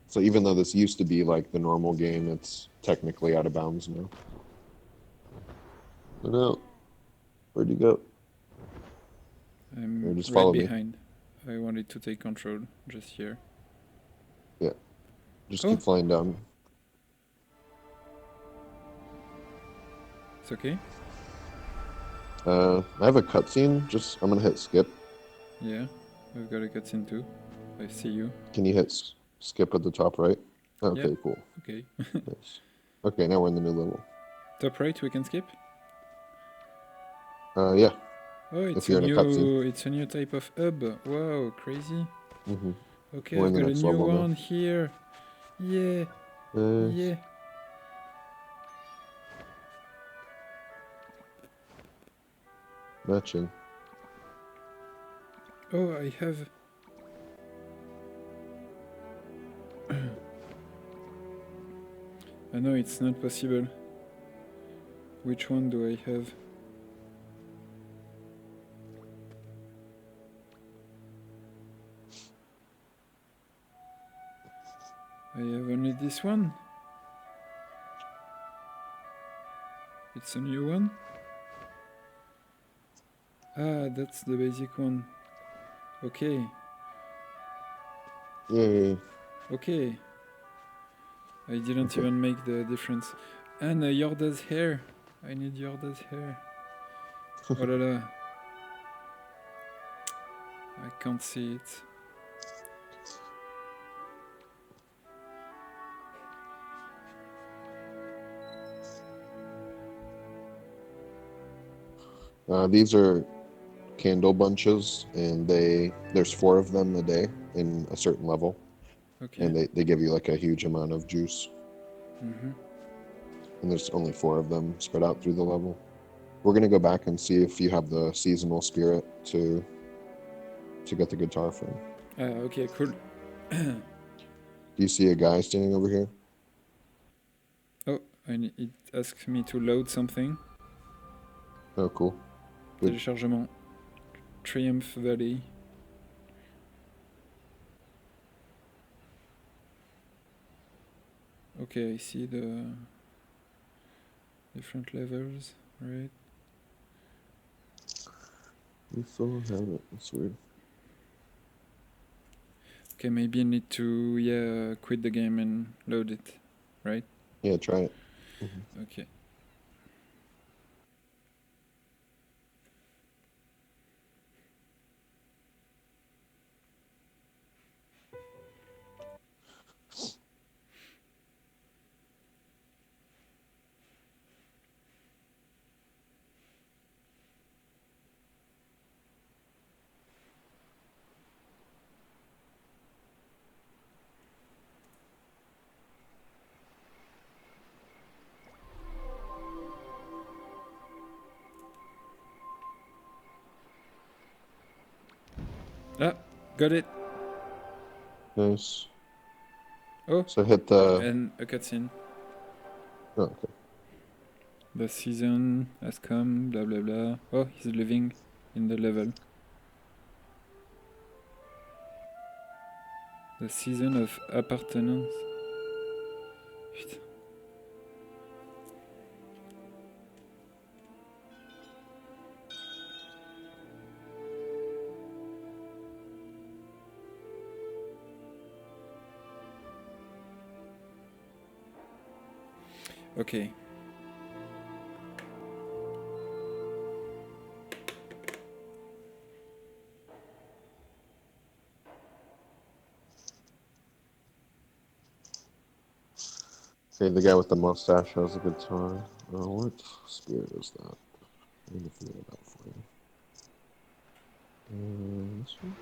So even though this used to be like the normal game, it's technically out of bounds now. Oh no. Where'd you go? I'm just right follow me. behind. I wanted to take control, just here. Yeah. Just keep flying down. It's okay? I have a cutscene. I'm gonna hit skip. Yeah, I've got a cutscene too. I see you. Can you hit skip at the top right? Okay, Yeah. cool. Okay. Nice. Okay, now we're in the new level. Top right, we can skip? Yeah. Oh, if you're in a cutscene. it's a new type of hub. Wow, crazy. Mm-hmm. Okay, We're I've in the got a next new level one now. here. Yeah. Yeah. Matching. Oh, I have... No, it's not possible. Which one do I have? I have only this one. It's a new one. Ah, that's the basic one. Okay. Yay. Okay. I didn't even make the difference. And Yorda's hair. I need Yorda's hair. Oh la la. I can't see it. These are candle bunches, and there's 4 of them a day in a certain level. Okay. And they give you like a huge amount of juice. Mm-hmm. And there's only 4 of them spread out through the level. We're gonna go back and see if you have the seasonal spirit to get the guitar from. Okay, cool. Do you see a guy standing over here? Oh, it asks me to load something. Oh, cool. Good. Téléchargement. Triumph Valley. Okay, I see the different levels, right? We still don't have it. That's weird. Okay, maybe I need to, quit the game and load it, right? Yeah, try it. Mm-hmm. Okay. Ah, got it. Nice. Oh, So hit the... and a cutscene. Oh, okay. The season has come, blah blah blah. Oh, he's living in the level. The season of appartenance. Putain. Okay. Okay, the guy with the mustache has a guitar. What spirit is that? I need to figure it out for you. This one?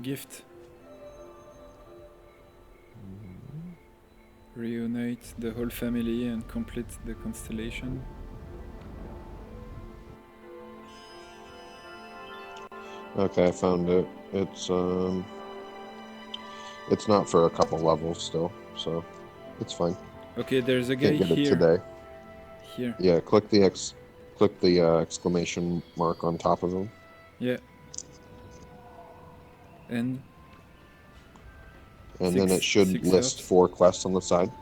Gift. Reunite the whole family and complete the constellation. Okay, I found it. It's not for a couple levels still, so it's fine. Okay, there's a guy Can't get here. it today. Here. Yeah, click the exclamation mark on top of him. Yeah. And then it should list 4 quests on the side.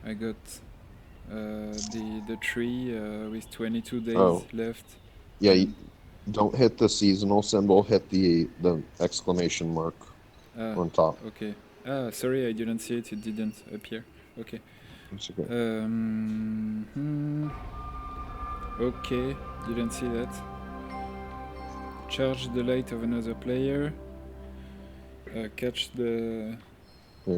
I got the tree with 22 days left. Yeah, don't hit the seasonal symbol, hit the exclamation mark on top. Okay. Sorry, I didn't see it. It didn't appear. Okay. That's okay. Okay, didn't see that. Charge the light of another player. Catch the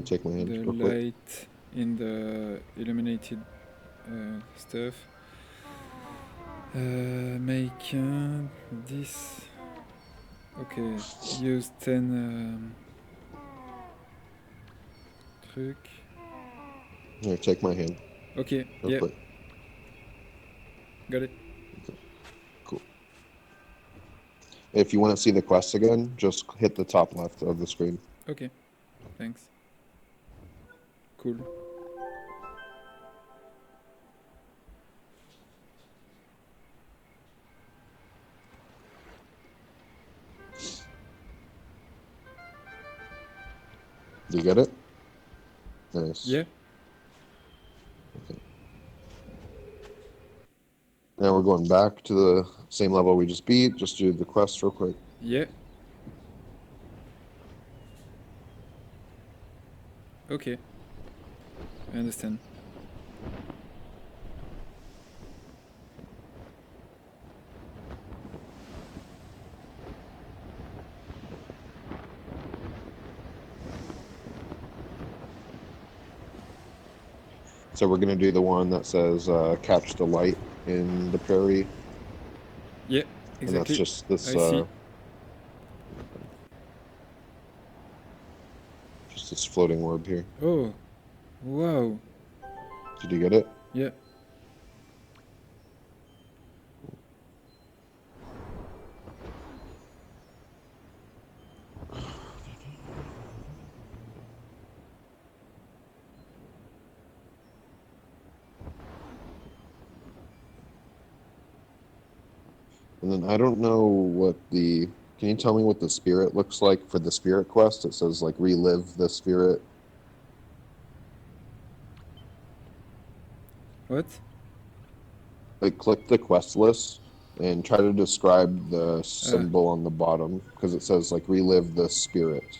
Take my hand the real quick. light in the illuminated stuff. Make this. Okay, use 10 truc. Here, take my hand. Okay, Real yeah. quick. Got it. Okay. Cool. If you want to see the quest again, just hit the top left of the screen. Okay, thanks. Cool. Do you get it? Nice. Yeah. Okay. Now we're going back to the same level we just beat. Just do the quest real quick. Yeah. Okay. I understand. So we're going to do the one that says catch the light in the prairie. Yeah, exactly. And that's just this... I see. Just this floating orb here. Oh, wow. Did you get it? Yeah. And then I don't know what the... Can you tell me what the spirit looks like for the spirit quest? It says like relive the spirit. What? Like click the quest list and try to describe the symbol on the bottom, because it says like relive the spirit.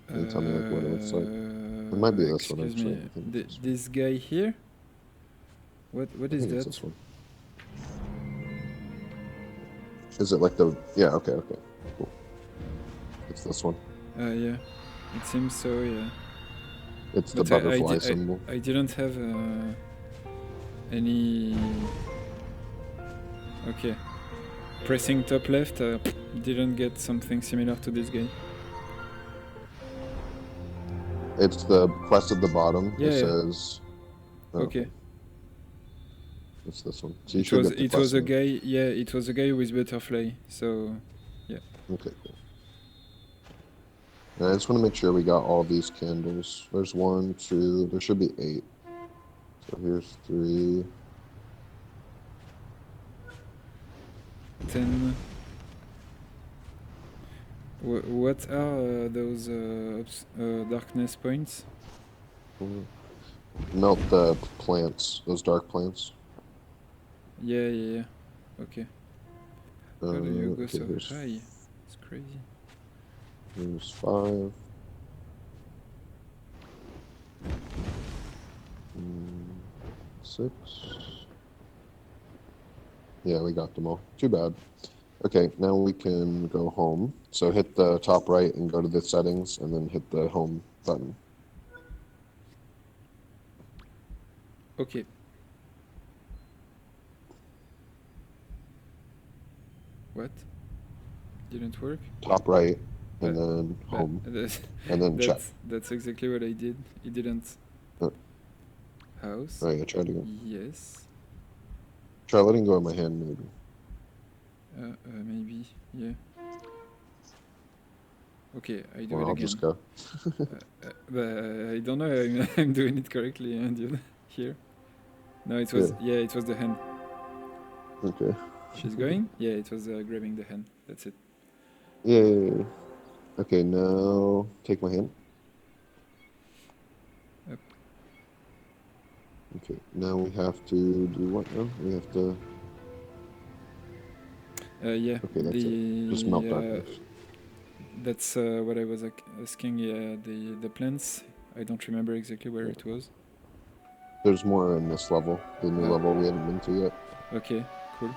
Can you tell me like what it looks like? It might be this one actually. This guy here? What is that? It's this one. Is it like the... Yeah, okay, cool. It's this one. Yeah, it seems so, yeah. It's the butterfly symbol. I didn't have any... Okay. Pressing top left, didn't get something similar to this guy. It's the quest at the bottom. Yeah, it says... Okay. It's this one. So you should get the it was quest a now. guy. Yeah, it was a guy with butterfly. So yeah. Okay, cool. And I just want to make sure we got all these candles. There's 1, 2. There should be 8. So here's 3. 10. What are those darkness points? Melt the plants, those dark plants. Yeah. Okay. How do you go Okay, so here's, high? It's crazy. here's 5. 6. Yeah, we got them all. Too bad. Okay, now we can go home. So hit the top right and go to the settings, and then hit the home button. Okay. What? Didn't work? Top right, and But- then but home, and then check. That's exactly what I did. It didn't. House? Oh yeah, try it again. Yes. Try letting go of my hand, maybe. Maybe. Yeah. Okay, I do Or it I'll again. just go. But I don't know. I'm doing it correctly, and here. No, it was it was the hand. Okay. She's going? Yeah, it was grabbing the hand. That's it. Yeah. Okay, now take my hand. Yep. Okay, now we have to do what now? We have to. Yeah. Okay, that's it. Just melt darkness. That's what I was asking. Yeah, the plants. I don't remember exactly where it was. There's more in this level, the new level we haven't been to yet. Okay, cool.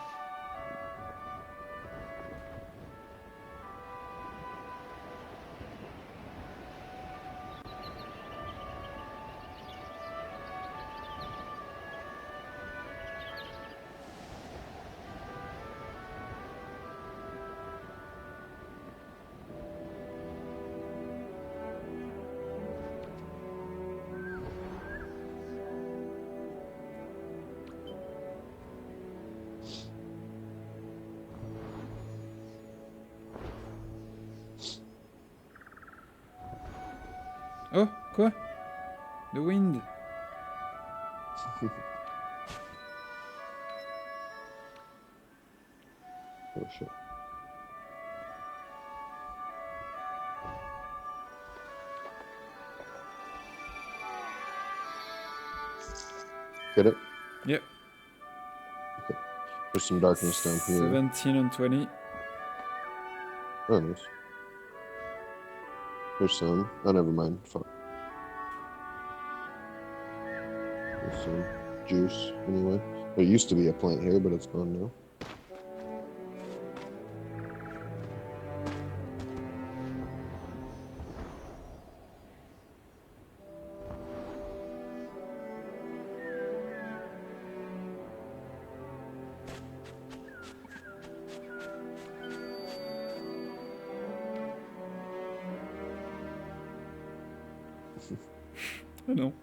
Oh, quoi? The wind. Oh shit. Get it? Yep. Okay. There's some darkness down here. 17 and 20. Oh, nice. There's some. Oh, never mind. Fuck. There's some juice, anyway. There used to be a plant here, but it's gone now. Oh no.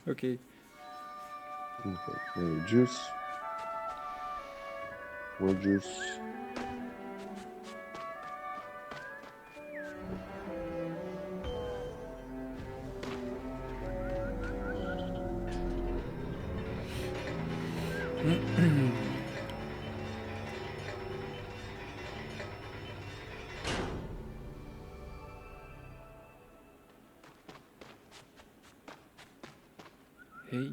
Okay. Okay. Juice. More juice. Hey.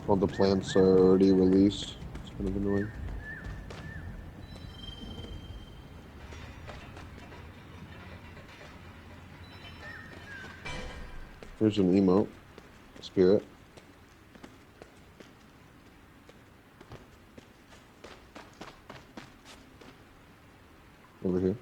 All the plants are already released. It's kind of annoying. Here's an emote. Spirit. Over here.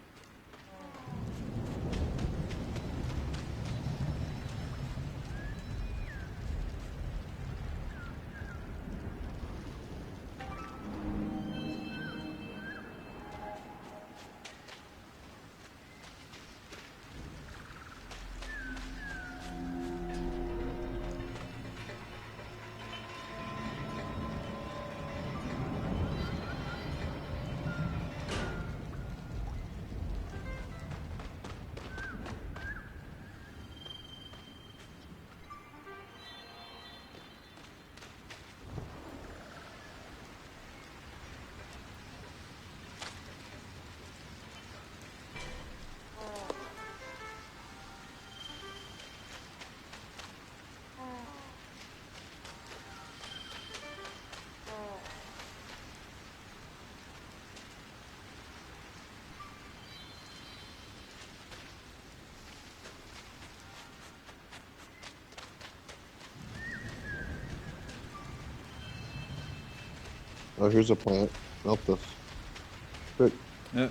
Oh, here's a plant. Melt this. Quick. Yeah.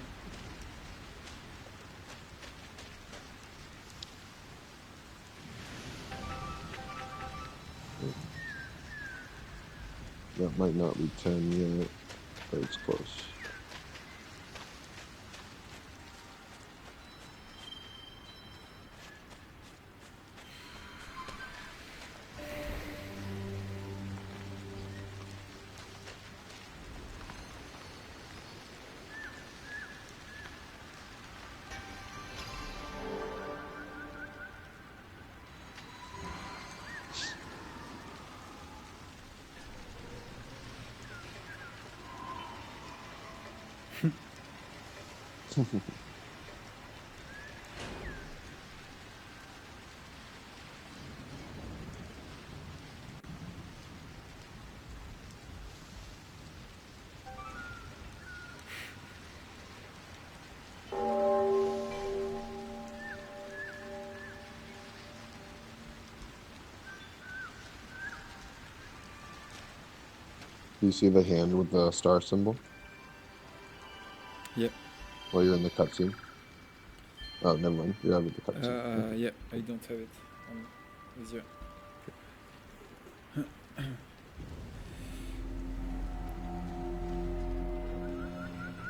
That might not be 10 yet, but it's close. Do you see the hand with the star symbol? Yep. While you're in the cutscene? Oh, never mind. You're out of the cutscene. Yeah, I don't have it on easier.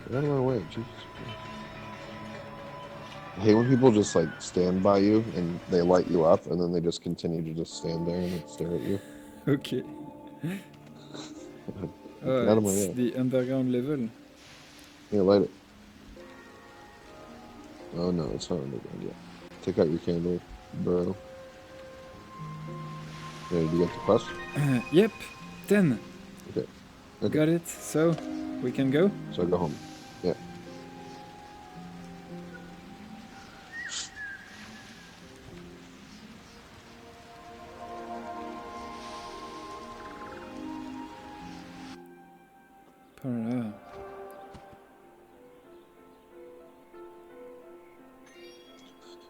Get out of my way, Jesus Christ. I hate when people just like stand by you and they light you up and then they just continue to just stand there and like, stare at you. Okay. Get out of my It's way. the underground level. Here, light it. Oh no, it's not underground yet. Take out your candle, bro. Yeah, did you get the quest? Yep, 10. Okay. Got it, so we can go? So go home. Yeah. Para.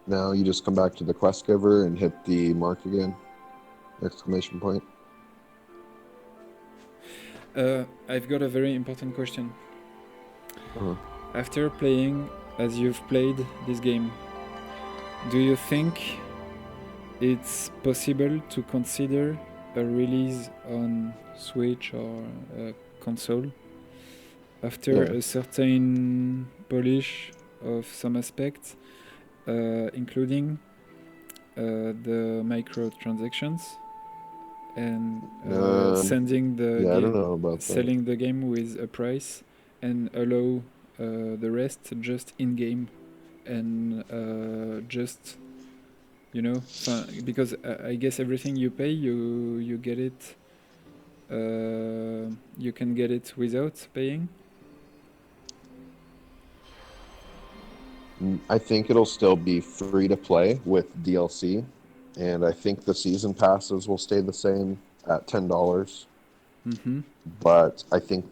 Now you just come back to the quest giver and hit the mark again. Exclamation point. I've got a very important question. Uh-huh. After playing as you've played this game, do you think it's possible to consider a release on Switch or a console after a certain polish of some aspects, including the microtransactions and sending the I don't know about selling the game with a price and allow the rest just in game and just because I guess everything you pay you get it you can get it without paying. I think it'll still be free to play with DLC, and I think the season passes will stay the same at $10. Mm-hmm. But I think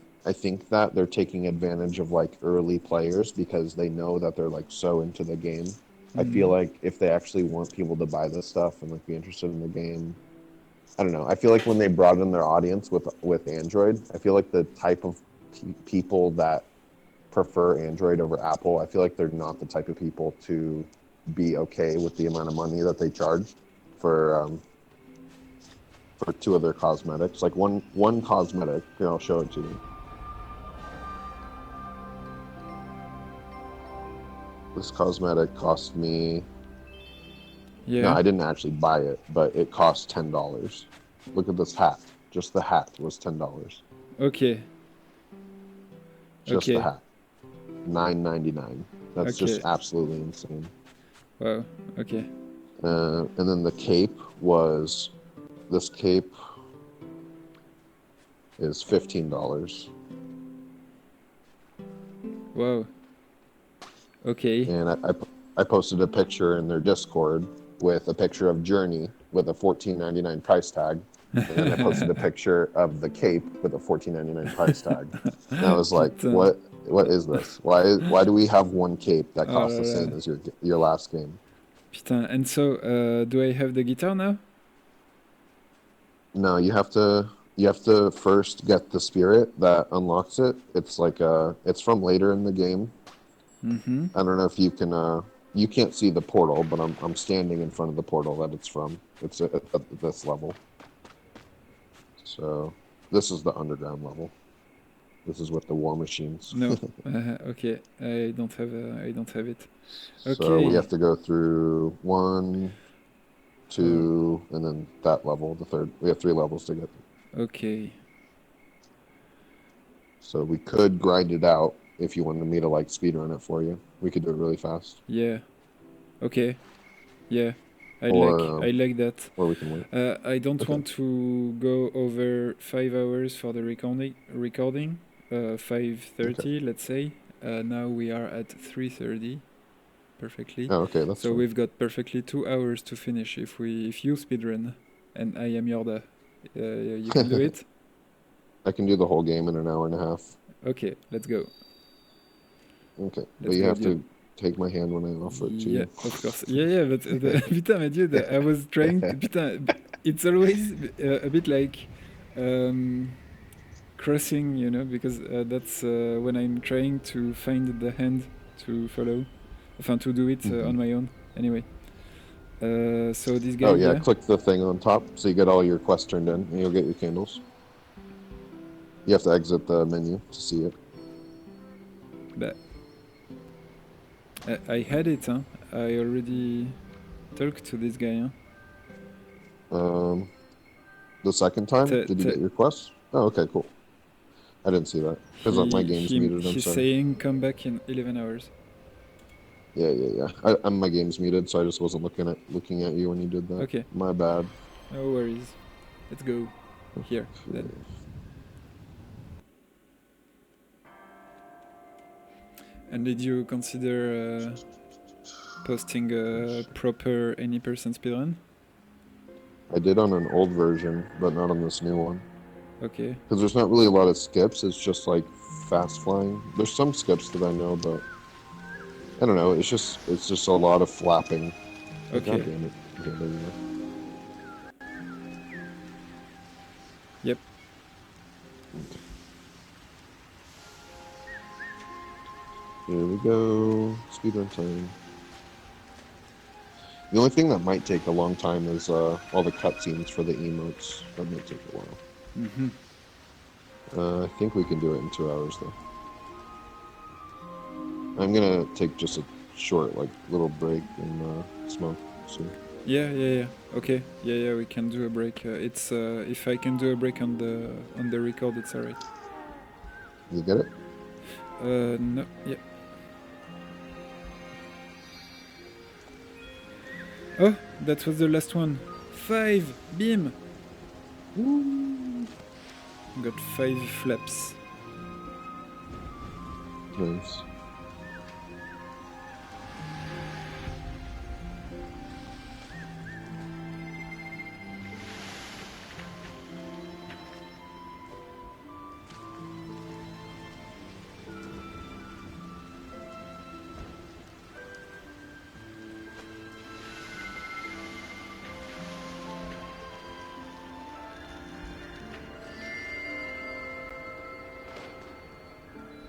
that they're taking advantage of like early players because they know that they're like so into the game I feel like if they actually want people to buy this stuff and like be interested in the game, I don't know. I feel like when they broaden their audience with Android, I feel like the type of people that prefer Android over Apple, I feel like they're not the type of people to be okay with the amount of money that they charge for two of their cosmetics. Like one cosmetic, here, I'll show it to you. This cosmetic cost me. Yeah. No, I didn't actually buy it, but it cost $10. Look at this hat. Just the hat was $10. Okay. Just Okay. the hat. $9.99. That's Okay. just absolutely insane. Wow. Okay. And then the cape was. This cape is $15. Wow. Okay. And I posted a picture in their Discord with a picture of Journey with a $14.99 price tag. And then I posted a picture of the cape with a $14.99 price tag. And I was like, Putain. what is this? Why do we have one cape that Oh costs là the là. same as your last game? Putain. And so, do I have the guitar now? No, you have to first get the spirit that unlocks it. It's like it's from later in the game. Mm-hmm. I don't know if you can you can't see the portal, but I'm standing in front of the portal that it's from. It's at this level. So this is the underground level. This is with the war machines. No. Okay. I don't have it. Okay. So we have to go through 1, 2, and then that level, the third. We have 3 levels to get through. Okay. So we could grind it out if you wanted me to like speedrun it for you. We could do it really fast. Yeah. Okay. Yeah. I Or like that. or we can wait. I don't Okay. want to go over 5 hours for the recording. 5:30, let's say. Now we are at 3:30. Perfectly. Oh, okay, that's So fine. we've got perfectly 2 hours to finish if you speedrun, and I am Yorda. You can do it. I can do the whole game in an hour and a half. Okay, let's go. Okay, but Let's you go, have dude. to take my hand when I offer it to Yeah, you. of course. Yeah, but putain, mais dude, I was trying. Putain, it's always a bit like crossing, because that's when I'm trying to find the hand to follow, enfin to do it on my own. Anyway, so this guy, Oh yeah, yeah. click the thing on top so you get all your quests turned in, and you'll get your candles. You have to exit the menu to see it. But I had it, huh? I already talked to this guy, huh? The second time, did you get your quest? Oh, okay, cool. I didn't see that because my game's muted. I'm He's sorry. saying come back in 11 hours. Yeah. My game's muted, so I just wasn't looking at you when you did that. Okay. My bad. No worries. Let's go here then. And did you consider posting a proper any percent speedrun? I did on an old version, but not on this new one. Okay. Because there's not really a lot of skips. It's just like fast flying. There's some skips that I know, but I don't know. It's just a lot of flapping. Okay. God damn it. Okay, there you go. Yep. Okay. Here we go. Speedrun time. The only thing that might take a long time is all the cutscenes for the emotes. That might take a while. Mm-hmm. I think we can do it in 2 hours though. I'm gonna take just a short, like, little break and smoke soon. Yeah. Okay. Yeah. We can do a break. It's if I can do a break on the record, it's alright. You get it? No. Yeah. Oh, that was the last one. 5 beam. Woo. Got 5 flaps. Nice.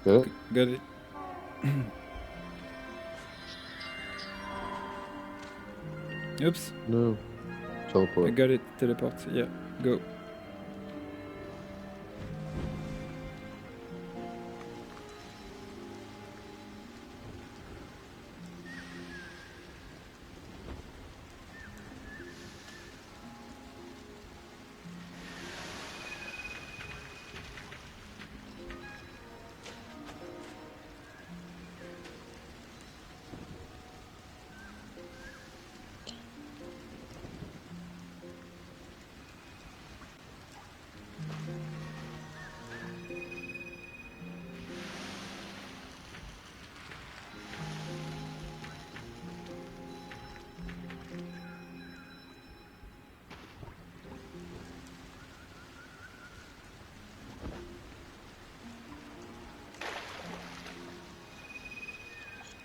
Get it? Got it. Oops. No. I Teleport. got it. Teleport. Yeah. Go.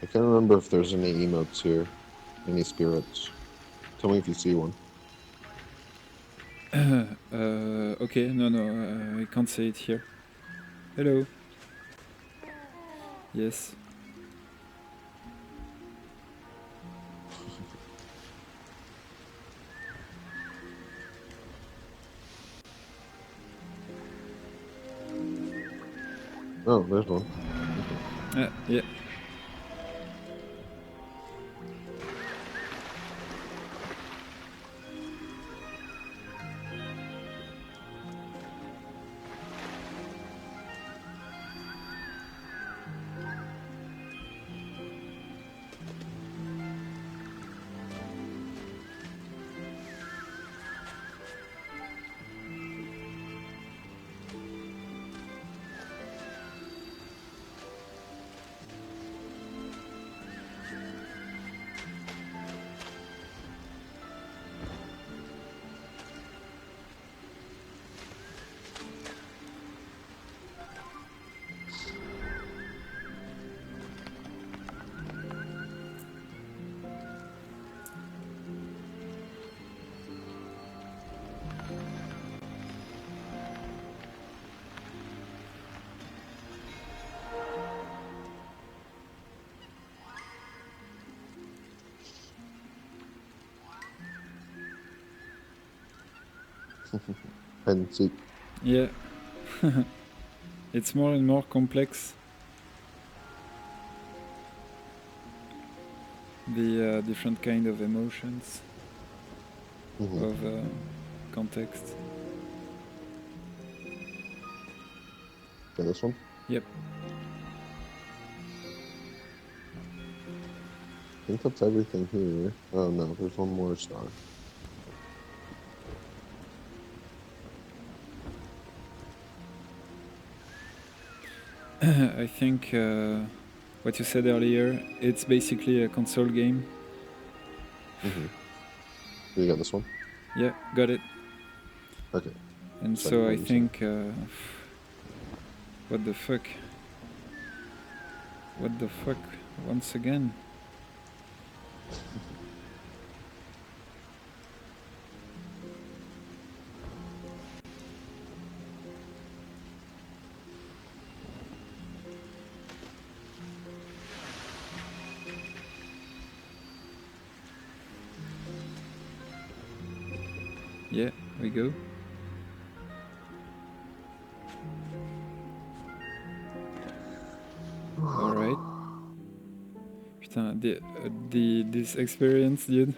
I can't remember if there's any emotes here. Any spirits. Tell me if you see one. Okay. No. I can't say it here. Hello. Yes. Oh, there's one. Yeah. Hide and seek. Yeah. It's more and more complex. The different kind of emotions, of context. Okay, this one? Yep. I think that's everything here. Oh no, there's one more star. I think what you said earlier, it's basically a console game. You got this one? Yeah, got it. Okay. And Second so I one, you think, what the fuck? What the fuck? Once again. Yeah, we go. Alright. Putain, this experience, dude.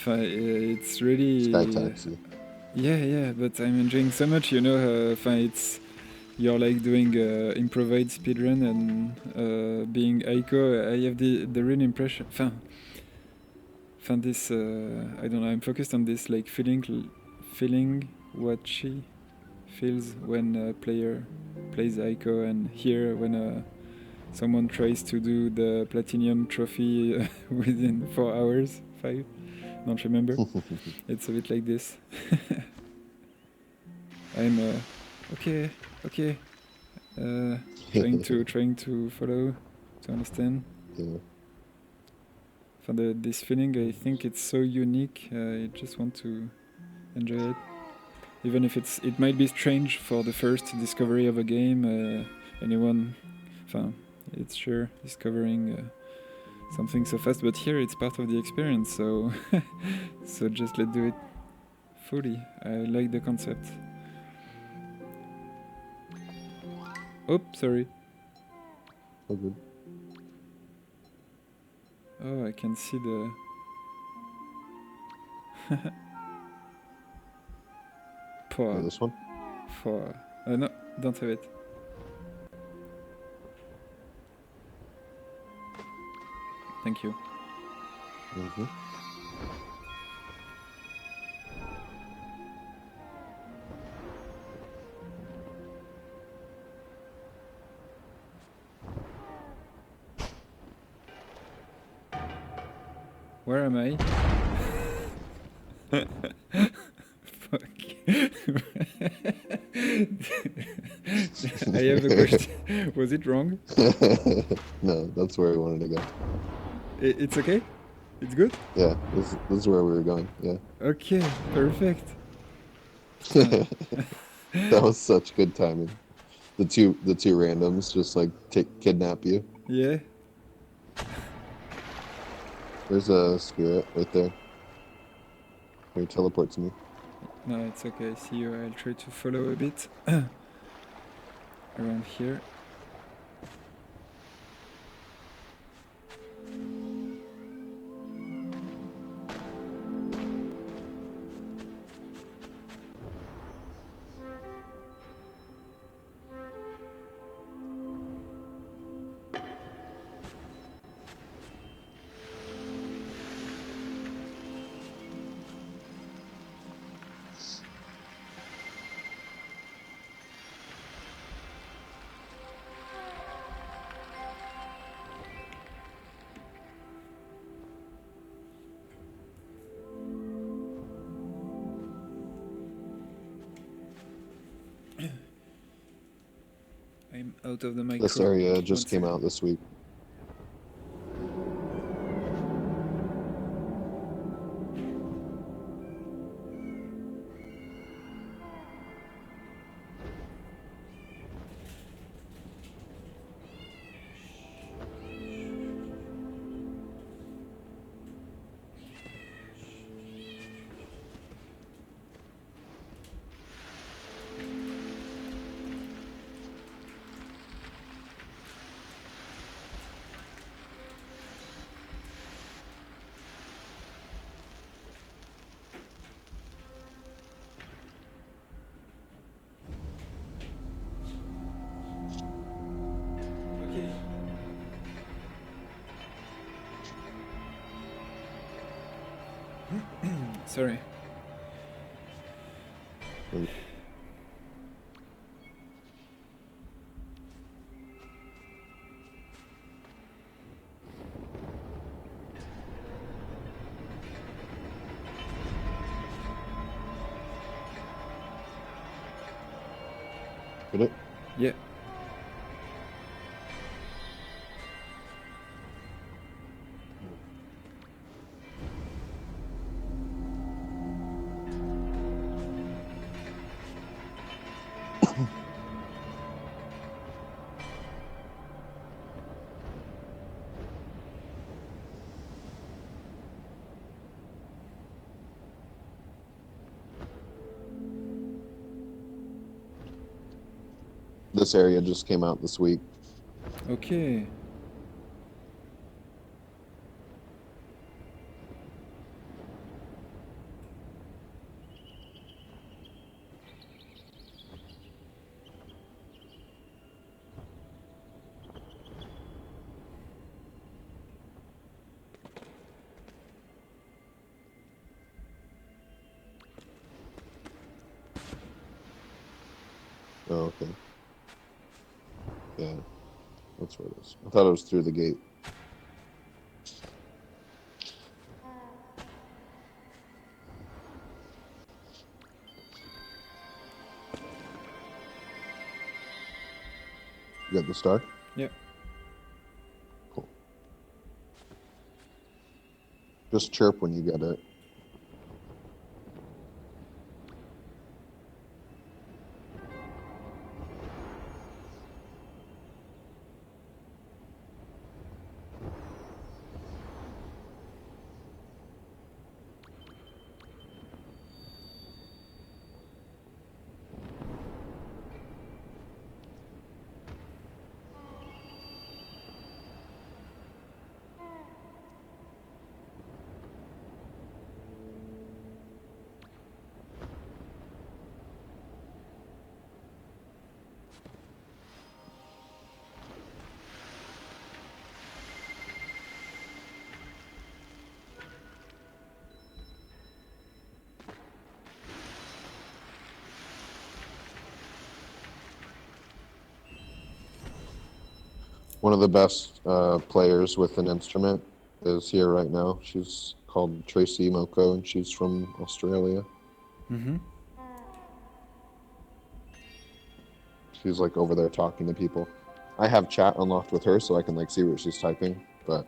It's really... Sky Taxi. Yeah, but I'm enjoying so much, you know, it's... You're like doing improvised speedrun and being Aiko. I have the real impression... this... I don't know, I'm focused on this, like feeling what she feels when a player plays Aiko, and here when someone tries to do the platinum trophy within 4 hours, 5, don't remember. It's a bit like this. I'm okay, trying to follow, to understand. Yeah. For this feeling, I think it's so unique. I just want to enjoy it. even if it might be strange for the first discovery of a game. Anyone, it's sure discovering something so fast, but here it's part of the experience. So, so just let's do it fully. I like the concept. Oh, sorry. Oh, good. Oh, I can see the. Oh, this one? No, don't have it. Thank you. Mm-hmm. Where am I? Fuck. I have a question. Was it wrong? No, that's where we wanted to go. It's okay? It's good? Yeah, this is where we were going. Yeah. Okay, perfect. That was such good timing. The two randoms just like kidnap you. Yeah. There's a spirit right there. Can you teleport to me? No, it's okay. I see you. I'll try to follow a bit around here. I'm out of the micro. This area just came out this week. Sorry. Did it? Yeah. This area just came out this week. Okay. Oh, okay. Yeah, that's where it is. I thought it was through the gate. You got the star? Yeah. Cool. Just chirp when you get it. One of the best players with an instrument is here right now. She's called Tracy Moko, and she's from Australia. Mm-hmm. She's like over there talking to people. I have chat unlocked with her, so I can like see what she's typing, but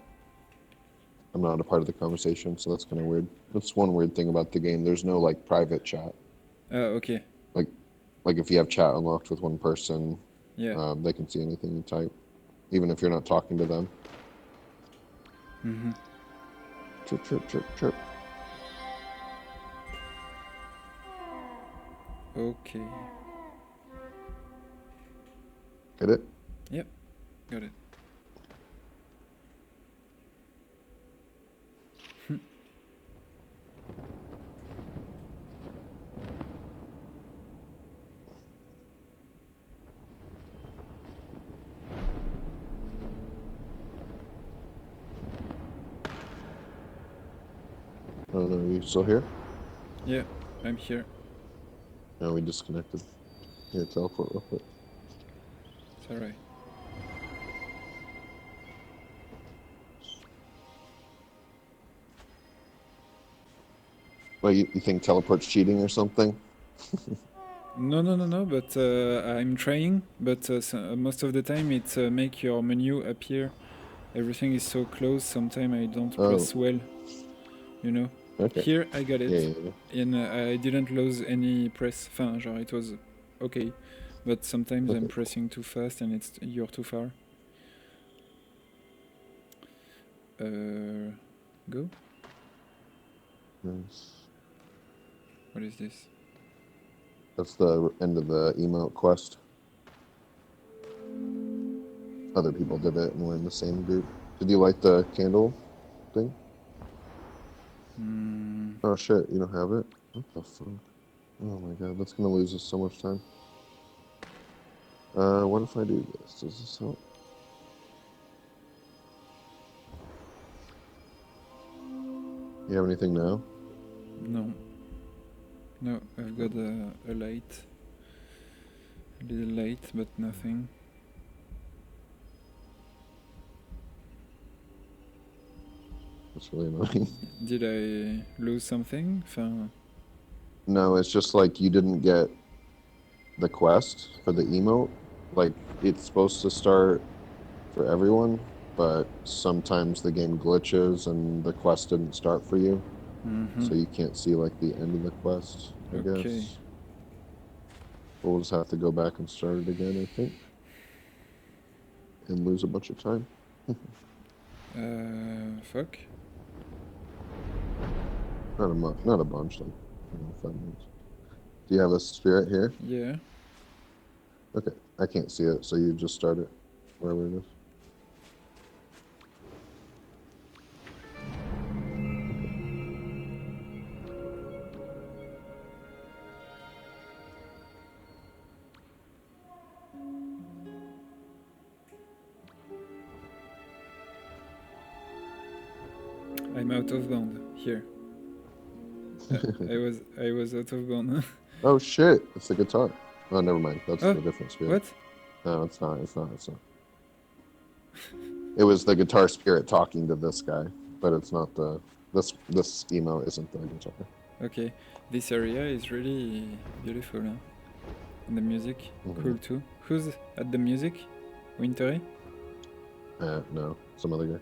I'm not a part of the conversation, so that's kind of weird. That's one weird thing about the game. There's no like private chat. Okay. Like if you have chat unlocked with one person, Yeah. they can see anything you type, even if you're not talking to them. Mm-hmm. Chirp, chirp, chirp, chirp. Okay. Get it? Yep. Got it. I don't know. Are you still here? Yeah, I'm here. No, we disconnected. Here, teleport real quick. It's alright. Well, you think teleport's cheating or something? No, but I'm trying, but most of the time it make your menu appear. Everything is so close, sometimes I don't press well, you know. Okay. Here I got it, Yeah. and I didn't lose any press. Enfin, genre it was okay, but sometimes I'm pressing too fast and you're too far. Go? Nice. What is this? That's the end of the emote quest. Other people did it and we're in the same group. Did you light the candle thing? Oh shit, you don't have it? What the fuck? Oh my god, that's gonna lose us so much time. What if I do this? Does this help? You have anything now? No. No, I've got a light. A little light, but nothing. That's really annoying. Did I lose something? Enfin, No, it's just like you didn't get the quest for the emote. Like, it's supposed to start for everyone, but sometimes the game glitches and the quest didn't start for you. So you can't see like the end of the quest, I guess. We'll just have to go back and start it again, I think. And lose a bunch of time. fuck. Not a bunch, like 5 minutes. Do you have a spirit here? Yeah. Okay, I can't see it, so you just start it wherever it is. I'm out of bound here. I was out of bound. Oh shit! It's the guitar. Oh, never mind. That's the different spirit. What? No, it's not. It was the guitar spirit talking to this guy, but it's not the. This emo isn't the guitar. Okay, this area is really beautiful, huh? And the music, cool too. Who's at the music? Wintery? No, some other guy.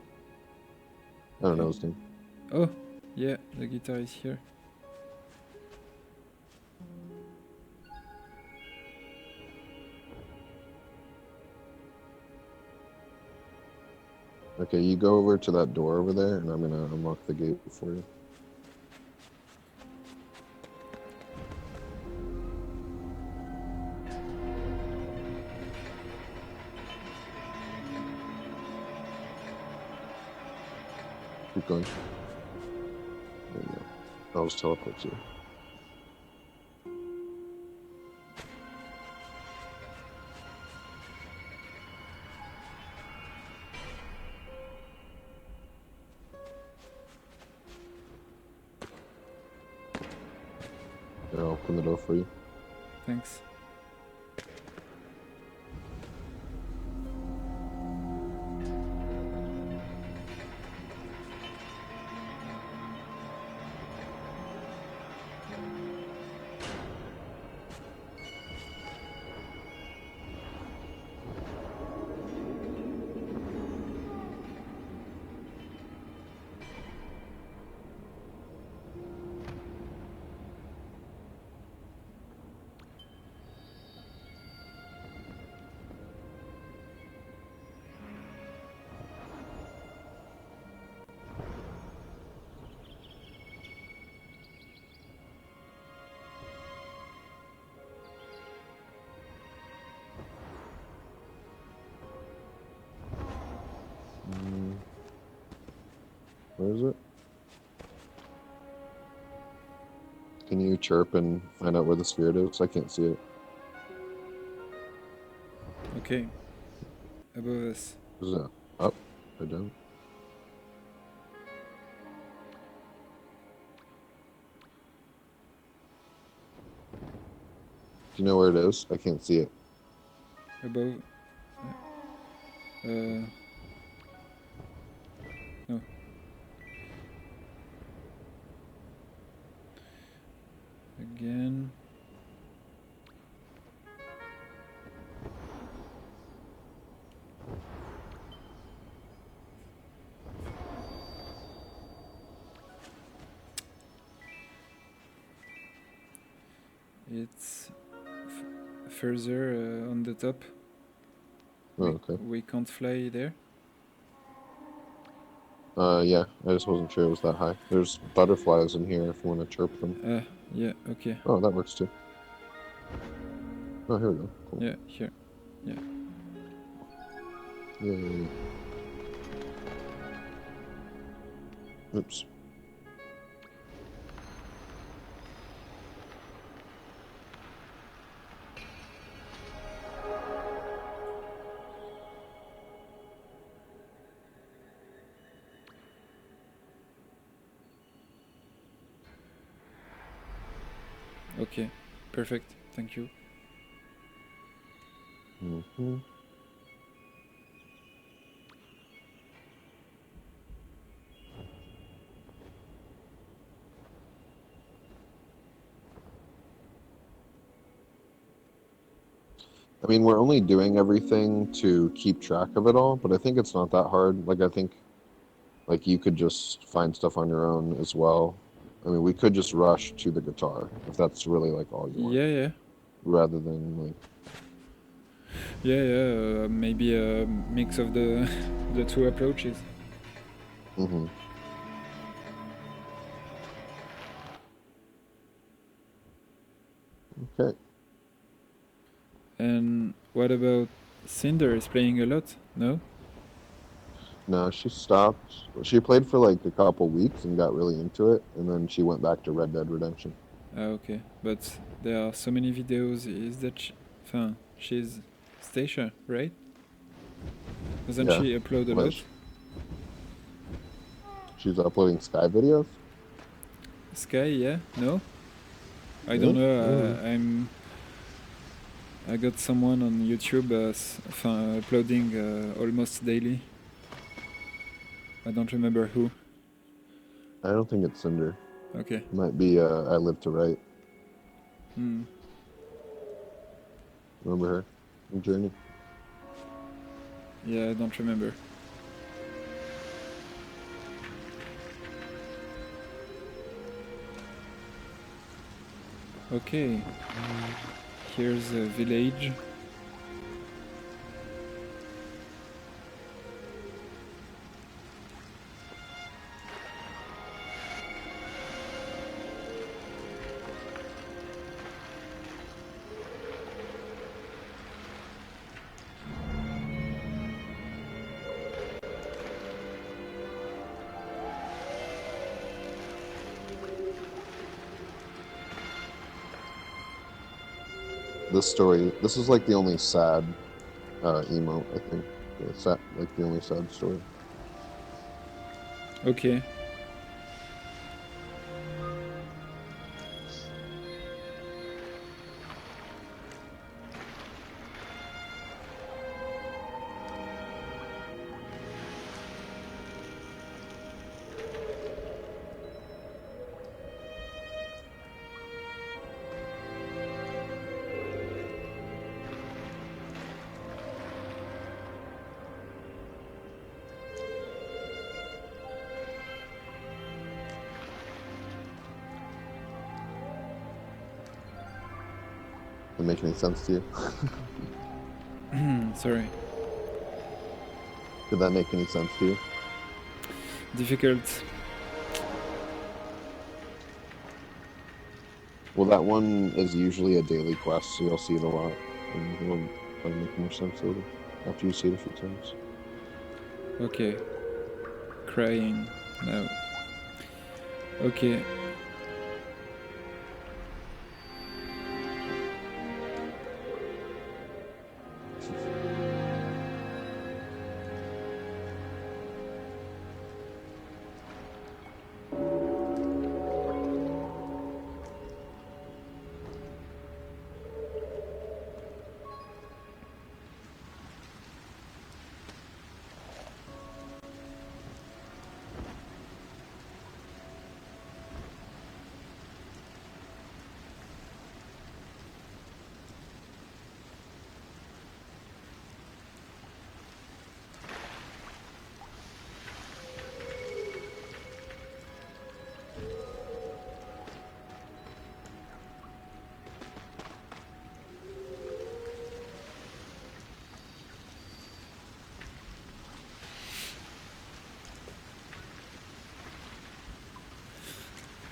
I don't know his name. Oh, yeah, the guitar is here. Okay, you go over to that door over there, and I'm gonna unlock the gate for you. Keep going. There you go. I'll just teleport you. I'll open the door for you. Thanks. Where is it? Can you chirp and find out where the spirit is? I can't see it. Okay. Above us. Is it up or down? Do you know where it is? I can't see it. Above. No. Again. It's further on the top. Oh, okay. We can't fly there. Yeah, I just wasn't sure it was that high. There's butterflies in here if you want to chirp them. Yeah, okay. Oh, that works too. Oh, here we go. Cool. Yeah, here. Yeah. Yeah. Oops. Okay, perfect. Thank you. Mm-hmm. I mean, we're only doing everything to keep track of it all, but I think it's not that hard. Like, I think, like, you could just find stuff on your own as well. I mean, we could just rush to the guitar if that's really, like, all you want. Yeah. Rather than, like... Yeah, maybe a mix of the the two approaches. Mm-hmm. Okay. And what about Cinder? Is playing a lot? No? No, she stopped. She played for, like, a couple weeks and got really into it, and then she went back to Red Dead Redemption. Okay. But there are so many videos. Is that she's Stacia, right? Doesn't Yeah. she upload a Well, lot? she's uploading Sky videos? Sky, yeah? No? I Yeah? don't know. I got someone on YouTube uploading almost daily. I don't remember who. I don't think it's Cinder. Okay. It might be I Live to Write. Remember her? From Journey? Yeah, I don't remember. Okay. Here's a village. This is like the only sad emote, I think. Like the only sad story. Okay. Does it make any sense to you? Sorry. Did that make any sense to you? Difficult. Well, that one is usually a daily quest, so you'll see it a lot. And it'll probably make more sense later, after you see it a few times. Okay. Crying. No. Okay.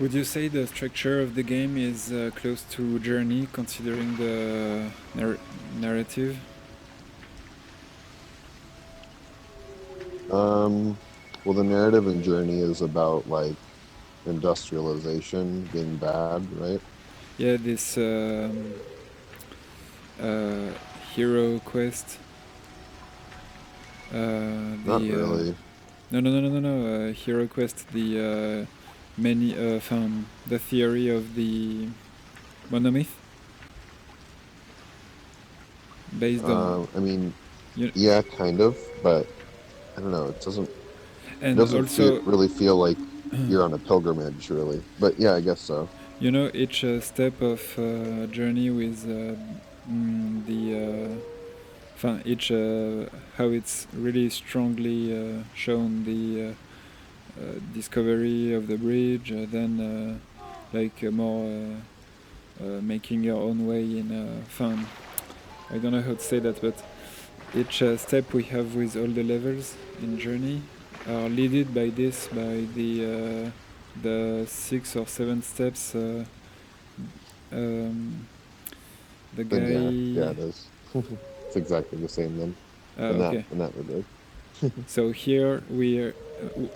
Would you say the structure of the game is close to Journey, considering the narrative? Well, the narrative in Journey is about like industrialization being bad, right? Yeah, this hero quest. Not really. No. Hero quest. The the theory of the monomyth, based on. I mean, You, yeah, kind of, but I don't know. It doesn't and doesn't also, really feel like you're on a pilgrimage, really. But yeah, I guess so. you know, each step of journey with each how it's really strongly shown the discovery of the bridge, then more making your own way in fun. I don't know how to say that, but each step we have with all the levels in Journey are leaded by the 6 or 7 steps. The Then guy. yeah, it is. It's exactly the same then. Okay. In that regard. So here we are.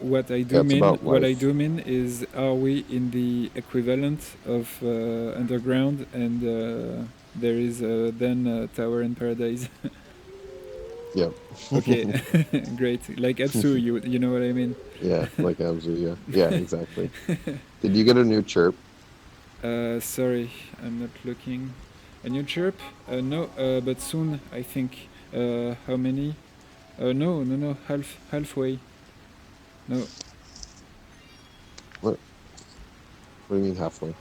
What I Yeah, it's about life. mean is, are we in the equivalent of underground, and there is then Tower in Paradise? Yeah. Okay, great. Like Absu, you know what I mean? Yeah, like AZA, yeah. Yeah, exactly. Did you get a new chirp? Sorry, I'm not looking. A new chirp? No, but soon, I think. How many? No, halfway. No. What do you mean halfway?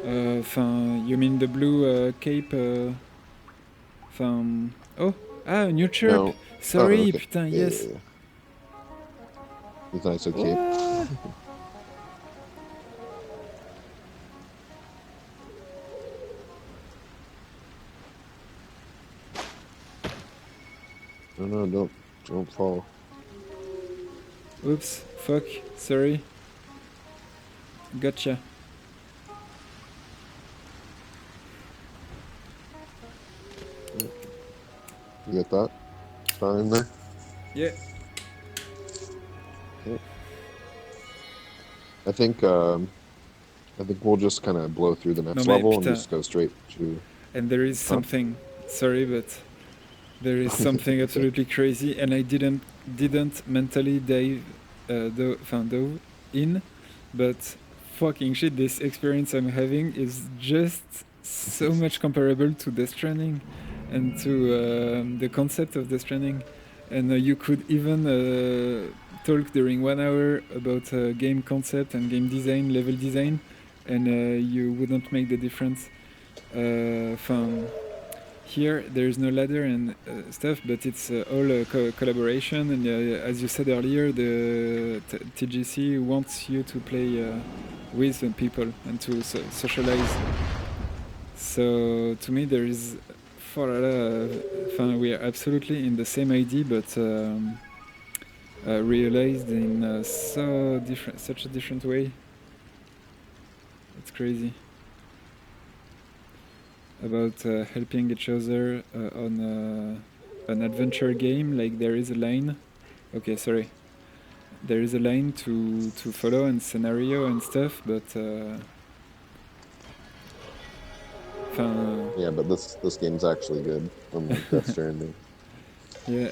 You mean the blue cape? Oh, a new chirp. No. Sorry, Oh, okay. putain, Yeah, yes. yeah, yeah. You thought I said cape? What? No, don't fall. Oops, fuck, sorry. Gotcha. You get that? Star in there? Yeah. Okay. I think we'll just kind of blow through the next level and just go straight to. And there is something. Sorry, but there is something absolutely crazy, and I didn't mentally dive in, but fucking shit, this experience I'm having is just so much comparable to Death Stranding and to the concept of Death Stranding. And you could even talk during 1 hour about game concept and game design, level design, and you wouldn't make the difference. Here there is no ladder and stuff, but it's all collaboration. And as you said earlier, the TGC wants you to play with people and to socialize. So to me, there is we are absolutely in the same idea, but realized in such a different way. It's crazy. About helping each other on an adventure game, like there is a line. Okay, sorry. there is a line to follow and scenario and stuff, but Yeah, but this game's actually good, unlike Death Stranding. yeah,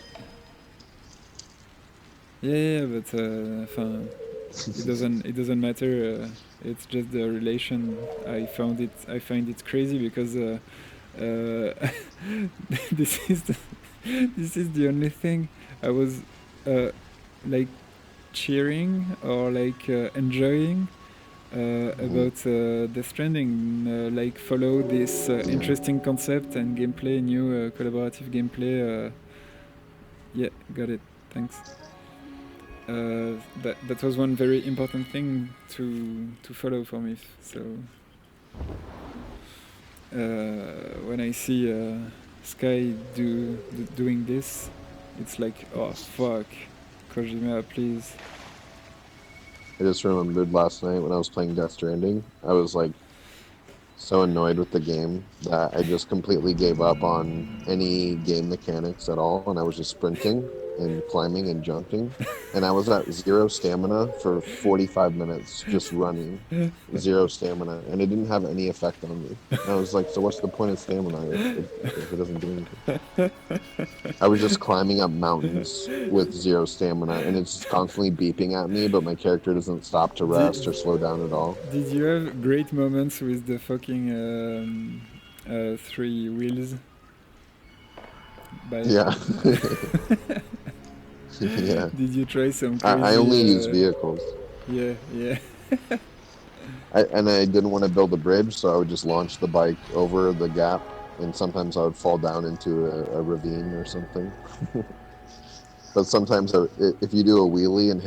but it doesn't matter. It's just the relation. I find it crazy because this is this is the only thing I was like cheering or like enjoying about Death Stranding. Like follow this interesting concept and gameplay, new collaborative gameplay. Yeah, got it. Thanks. That was one very important thing to follow for me. So when I see Sky doing this, it's like, oh fuck, Kojima, please. I just remembered last night when I was playing Death Stranding, I was like so annoyed with the game that I just completely gave up on any game mechanics at all, and I was just sprinting and climbing and jumping, and I was at 0 stamina for 45 minutes just running, 0 stamina, and it didn't have any effect on me. And I was like, so what's the point of stamina if it doesn't do anything? I was just climbing up mountains with 0 stamina, and it's constantly beeping at me, but my character doesn't stop to rest or slow down at all. Did you have great moments with the fucking 3 wheels? Yeah. Yeah. Did you try some crazy... I only use vehicles. Yeah. And I didn't want to build a bridge, so I would just launch the bike over the gap, and sometimes I would fall down into a ravine or something. But sometimes if you do a wheelie and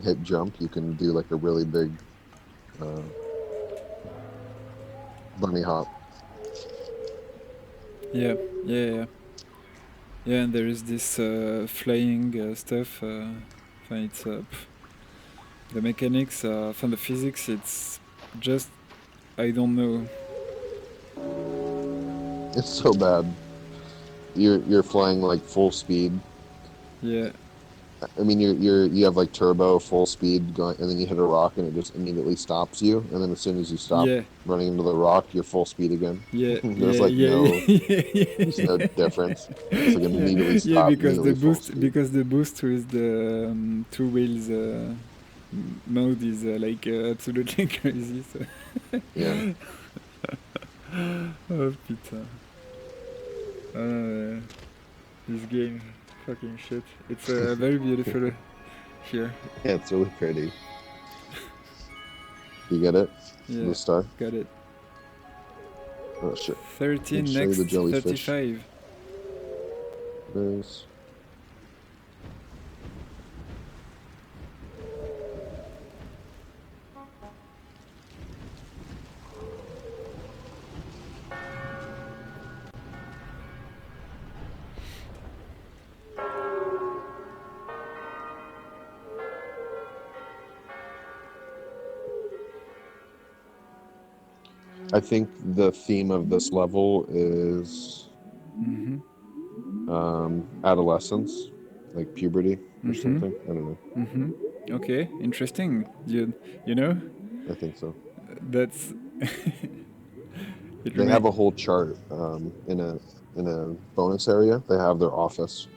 hit jump, you can do like a really big bunny hop. Yeah, and there is this flying stuff. It's the mechanics, from the physics. It's just, I don't know. It's so bad. You're flying like full speed. Yeah. I mean, you have like turbo full speed going, and then you hit a rock, and it just immediately stops you. And then as soon as you stop running into the rock, you're full speed again. Yeah. There's there's no difference. It's like immediately stop. Because the boost with the 2 wheels mode is like absolutely crazy. So. Yeah. Oh Peter. This game. Fucking shit. It's very beautiful here. Yeah, it's really pretty. You get it? Yeah, the star? Got it. Oh shit. 13 next, 35. Nice. I think the theme of this level is adolescence, like puberty or something. I don't know. Okay, interesting. You know? I think so. That's. They have a whole chart in a bonus area. They have their office.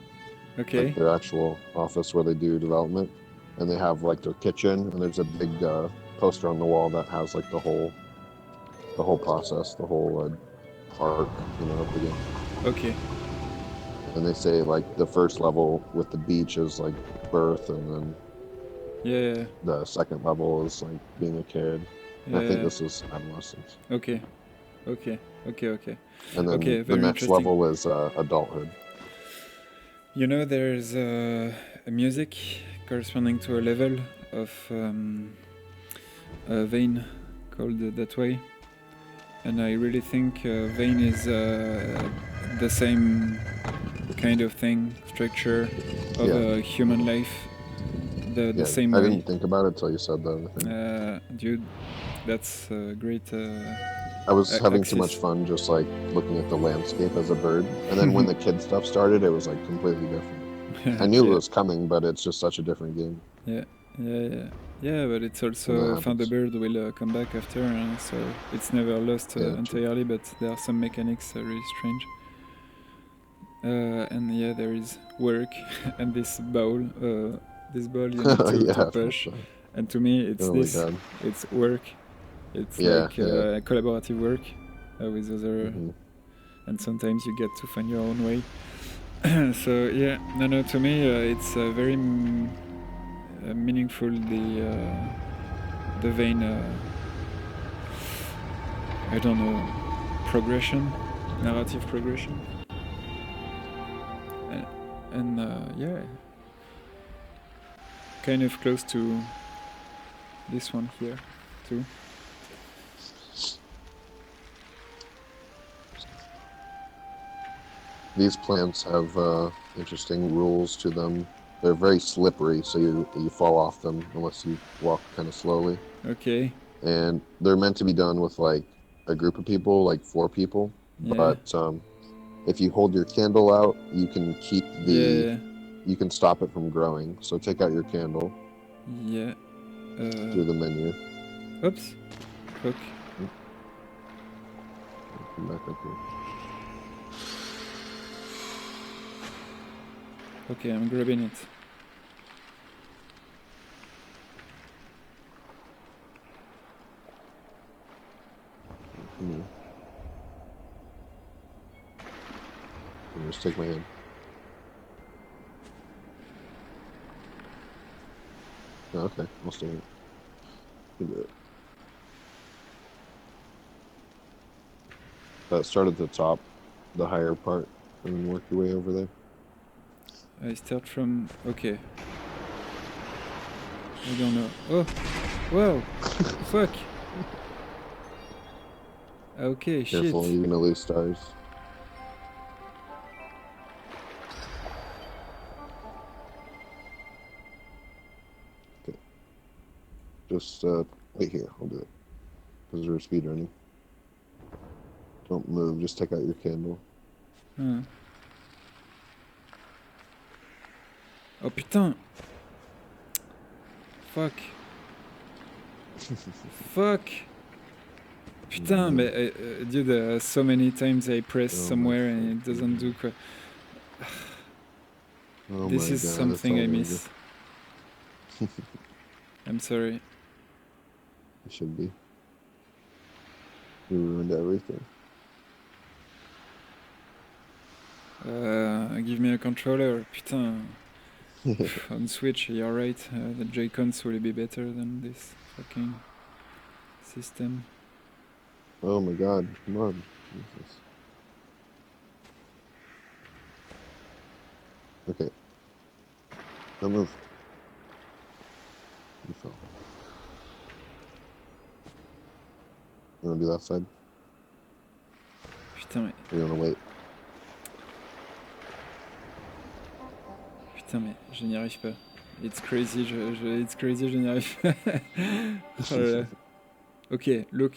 Okay. Like their actual office where they do development, and they have like their kitchen, and there's a big poster on the wall that has like the whole process, the whole arc, of the game. Okay. And they say like the first level with the beach is like birth, and then the second level is like being a kid. And I think this is adolescence. Okay. And then the next level is adulthood. There's a music corresponding to a level of Vein called That Way. And I really think Vein is the same kind of thing, structure of a human life. The same way. I didn't think about it till you said that. Dude, that's great. I was having too much fun just like looking at the landscape as a bird. And then when the kid stuff started, it was like completely different. I knew it was coming, but it's just such a different game. Yeah, Yeah, but it's also Thunderbird will come back after, so it's never lost entirely. But there are some mechanics really strange. And yeah, there is work and this ball you need to push. And to me, it's it's work. It's like collaborative work with other, and sometimes you get to find your own way. So yeah, no, to me it's very meaningful, the vein, I don't know, progression, narrative progression, and yeah, kind of close to this one here too. These plants have interesting rules to them. They're very slippery, so you fall off them unless you walk kind of slowly. Okay. And they're meant to be done with like a group of people, like 4 people. Yeah. But if you hold your candle out, you can keep you can stop it from growing. So take out your candle. Yeah. Through the menu. Oops. Fuck. Come back up here. Okay, I'm grabbing it. Just take my hand. Oh, okay, I'll stay here. You do it. Start at the top, the higher part, and then work your way over there. I start from... Okay. I don't know. Oh! Whoa! Fuck! Okay, shit. Careful, you're gonna lose stars. Okay. Just wait here, I'll do it. Because we're speedrunning. Don't move, just take out your candle. Oh putain! Fuck! Fuck! Putain, mais dude, so many times I press somewhere and it doesn't do quoi. This is something I miss. I'm sorry. It should be. You ruined everything. Give me a controller, putain. On Switch, you're right. The Joy-Cons will be better than this fucking system. Oh my god, come on. Jesus. Okay. Don't move. You fell. You wanna do that side? Putain, mais... Or you wanna wait? Putain, mais je n'y arrive pas. It's crazy, it's crazy, je n'y arrive pas. Oh là là. Ok, look.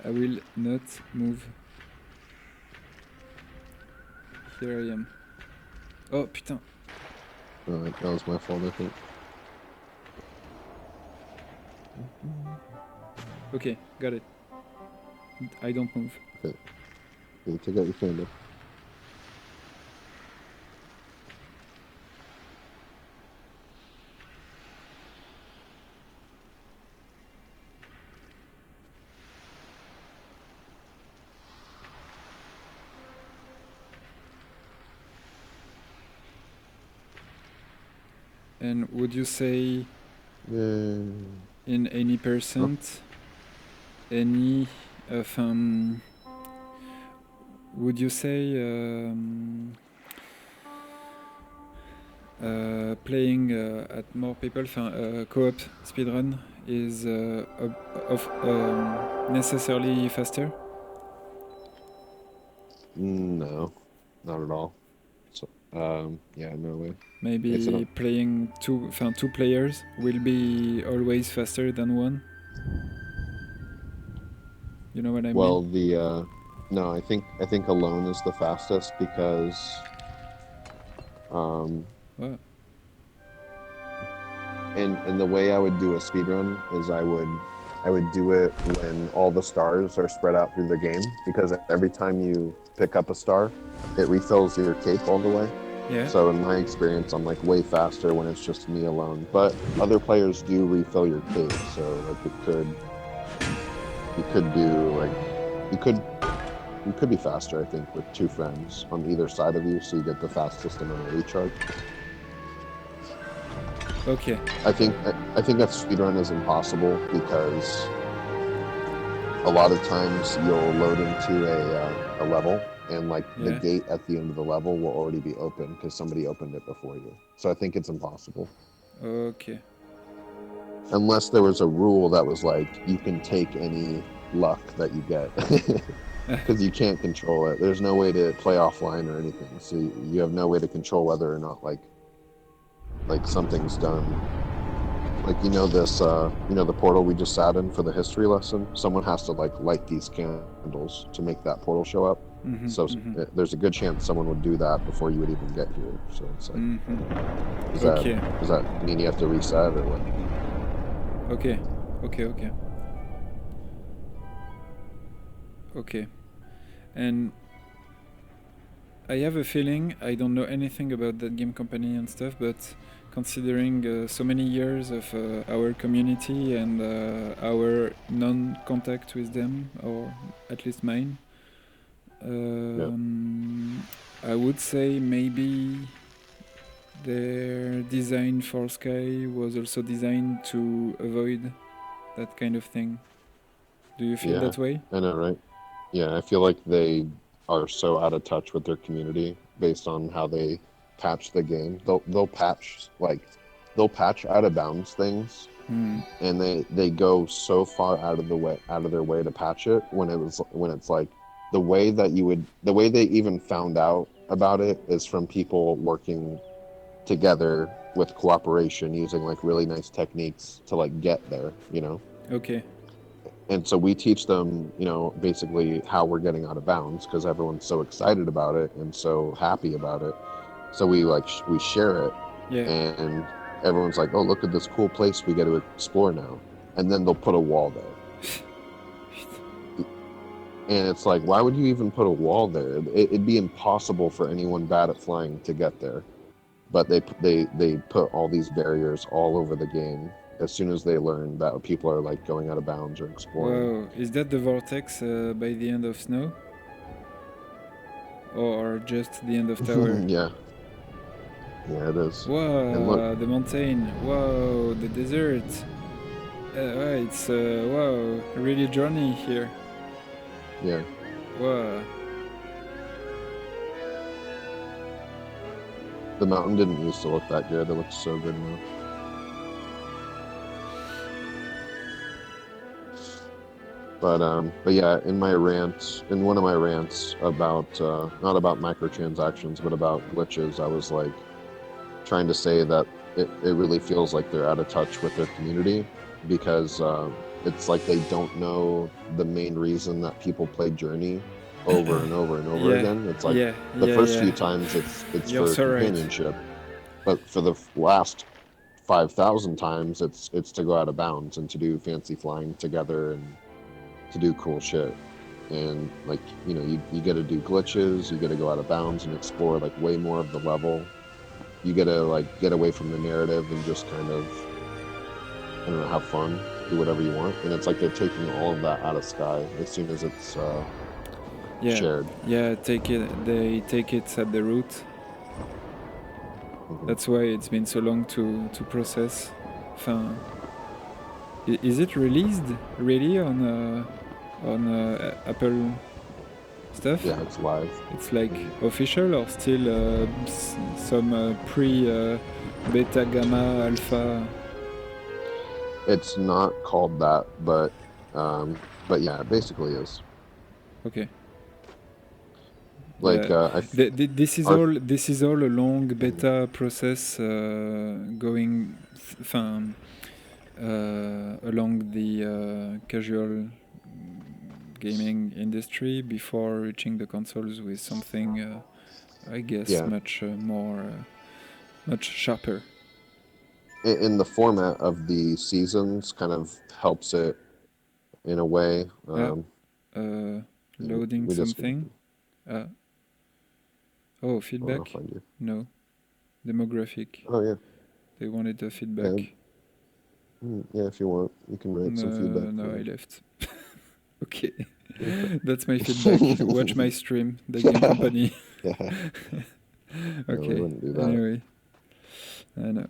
I will not move. Here I am. Oh, putain. Alright, that was my fault, I think. Okay, got it. I don't move. Okay. Okay, take out your candle. And would you say in any percent, any would you say playing at more people, co-op speedrun is necessarily faster? No, not at all. So, yeah, no way. Maybe playing two players will be always faster than one. You know what I mean? Well, no, I think alone is the fastest because What? And the way I would do a speedrun is I would do it when all the stars are spread out through the game, because every time you pick up a star, it refills your cape all the way. Yeah. So in my experience, I'm like way faster when it's just me alone. But other players do refill your cape, so like you could do like you could you could be faster, I think, with two friends on either side of you, so you get the fastest amount of recharge. Okay. I think that speedrun is impossible because a lot of times you'll load into a level, and like the Yeah. gate at the end of the level will already be open because somebody opened it before you. So I think it's impossible. Okay. Unless there was a rule that was like you can take any luck that you get. Because you can't control it. There's no way to play offline or anything. So you have no way to control whether or not like something's done. Like this the portal we just sat in for the history lesson. Someone has to like light these candles to make that portal show up. Mm-hmm. So Mm-hmm. there's a good chance someone would do that before you would even get here. So it's like, Mm-hmm. does Okay. that mean you have to reset or what? Okay. Okay. Okay. Okay. And I have a feeling, I don't know anything about that game company and stuff, but considering so many years of our community and our non-contact with them, or at least mine, I would say maybe their design for Sky was also designed to avoid that kind of thing. Do you feel Yeah, that way? I know, right? Yeah, I feel like they are so out of touch with their community based on how they patch the game. They'll patch out of bounds things, Hmm. and they go so far out of their way to patch it when it's like the way they even found out about it is from people working together with cooperation using like really nice techniques to like get there, you know? Okay. And so we teach them, basically how we're getting out of bounds because everyone's so excited about it and so happy about it. So we share it, Yeah. and everyone's like, "Oh, look at this cool place we get to explore now." And then they'll put a wall there. And it's like, why would you even put a wall there? It'd be impossible for anyone bad at flying to get there. But they put all these barriers all over the game as soon as they learn that people are like going out of bounds or exploring. Wow, is that the vortex by the end of Snow? Or just the end of Tower? Yeah, it is. And look, Wow, the mountain. Wow, the desert. It's wow, really journey here. yeah, Wow. the mountain didn't used to look that good. It looks so good now. But yeah, in one of my rants about not about microtransactions, but about glitches, I was like trying to say that it really feels like they're out of touch with their community because it's like they don't know the main reason that people play Journey over and over and over Yeah, again. It's like yeah, the yeah, first yeah. few times it's You're for so right. companionship, but for the last 5,000 times it's to go out of bounds and to do fancy flying together and to do cool shit. And like you get to do glitches, you get to go out of bounds and explore like way more of the level. You get to like get away from the narrative and just kind of, I don't know, have fun, do whatever you want. And it's like they're taking all of that out of Sky as soon as it's Yeah, shared. yeah. They take it at the root. Mhm. That's why it's been so long to process. Enfin, is it released really on Apple stuff? Yeah, it's live. It's like official or still some pre-beta, gamma, alpha? It's not called that, but yeah, it basically is. Okay. Like our This is all a long beta process going along the casual gaming industry before reaching the consoles with something I guess Yeah. much more much sharper. in the format of the seasons kind of helps it in a way. Loading We something. I'll Feedback? find you. No. Demographic. Oh yeah. They wanted the feedback. Yeah, if you want, you can write some feedback. No, I left. Okay. That's my feedback. Watch my stream, the game company. Yeah. Okay. No, we wouldn't do that. Anyway. I know.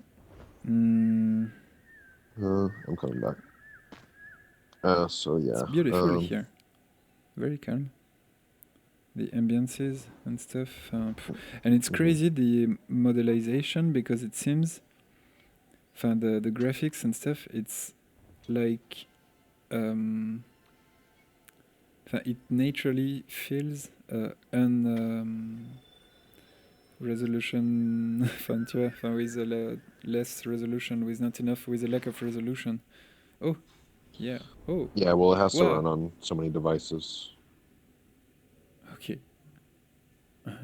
I'm coming back. So yeah. It's beautiful here. Very calm. The ambiances and stuff. And it's crazy, the modelization, because it seems the graphics and stuff, it's like it naturally feels resolution with a less resolution, with not enough, with a lack of resolution. Oh, yeah. Oh. Yeah, well, it has to run on so many devices. Okay.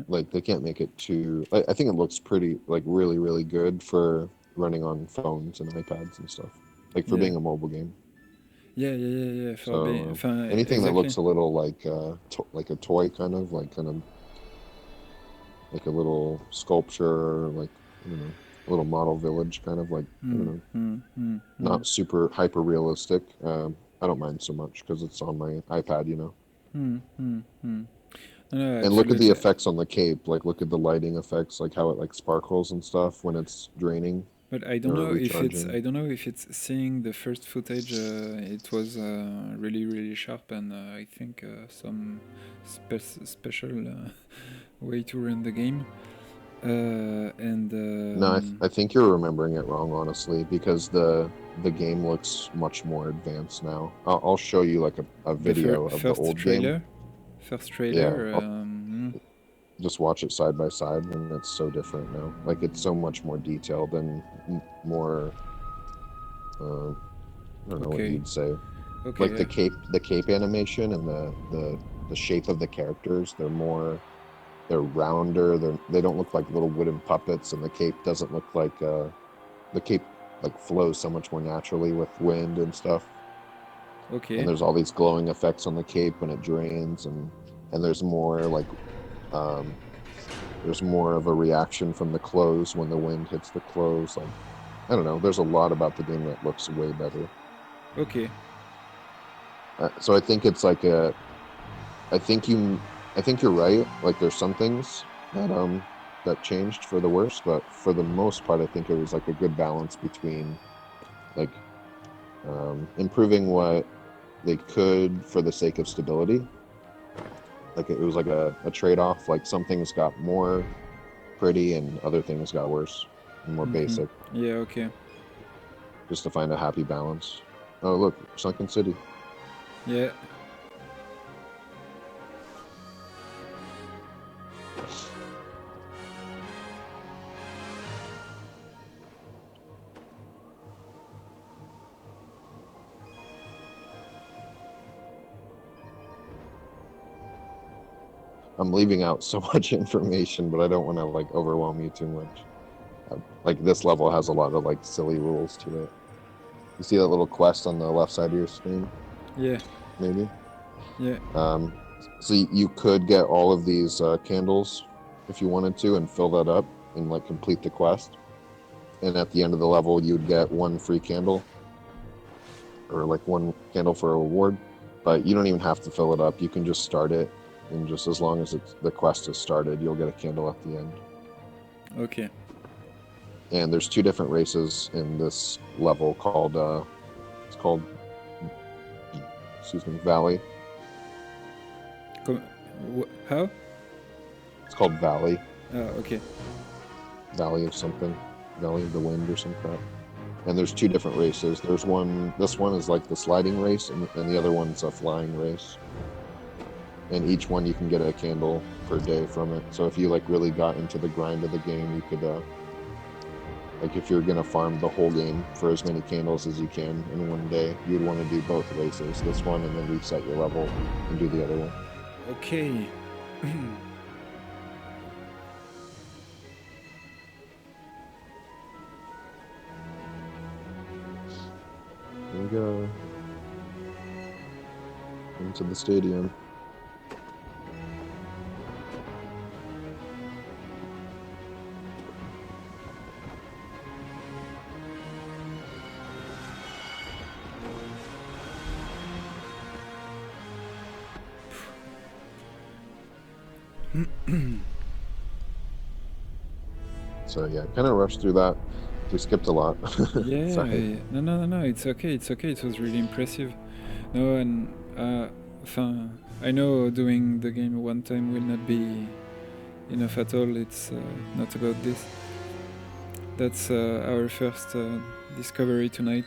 Like, they can't make it too... I think it looks pretty, like, really, really good for running on phones and iPads and stuff. Like, for being a mobile game. Yeah. Anything that looks a little like a toy, kind of like a little sculpture, like, I don't know, a little model village, kind of like, I don't know, not super hyper realistic. I don't mind so much because it's on my iPad, you know. No, and look at the effects on the cape. Like, look at the lighting effects, like how it like sparkles and stuff when it's draining. But I don't know if it's seeing the first footage. It was really sharp, and I think some special way to run the game. No, I think you're remembering it wrong, honestly, because the game looks much more advanced now. I'll show you like a video of the old game. First trailer. Yeah. Just watch it side by side, and it's so different now. Like, it's so much more detailed and more. I don't know what you'd say. Okay, like the cape animation and the shape of the characters. They're rounder. They don't look like little wooden puppets, and the cape doesn't look like the cape like flows so much more naturally with wind and stuff. Okay. And there's all these glowing effects on the cape when it drains, and there's more like there's more of a reaction from the clothes when the wind hits the clothes. Like, I don't know. There's a lot about the game that looks way better. Okay. So I think it's like I think you're right. Like, there's some things that changed for the worse, but for the most part, I think it was like a good balance between like improving what they could for the sake of stability. Like, it was like a trade-off. Like, some things got more pretty and other things got worse and more basic. Yeah, okay. Just to find a happy balance. Oh, look, Sunken City. Yeah. I'm leaving out so much information, but I don't want to like overwhelm you too much. Like, this level has a lot of like silly rules to it. You see that little quest on the left side of your screen? Yeah. Maybe? Yeah. So you could get all of these candles if you wanted to and fill that up and like complete the quest. And at the end of the level, you'd get one free candle or like one candle for a reward. But you don't even have to fill it up. You can just start it, and just as long as the quest is started, you'll get a candle at the end. Okay. And there's 2 different races in this level called Valley. How? It's called Valley. Oh, okay. Valley of something. Valley of the Wind or some crap. And there's 2 different races. This one is like the sliding race, and the other one's a flying race. And each one you can get a candle per day from it. So if you like really got into the grind of the game, you could like, if you're gonna farm the whole game for as many candles as you can in one day, you'd want to do both races, this one and then reset your level and do the other one. Okay. we go. Into the stadium. So yeah, kind of rushed through that. We skipped a lot. Yeah, Sorry. no, it's okay, it was really impressive. No, and I know doing the game one time will not be enough at all, it's not about this. That's our first discovery tonight,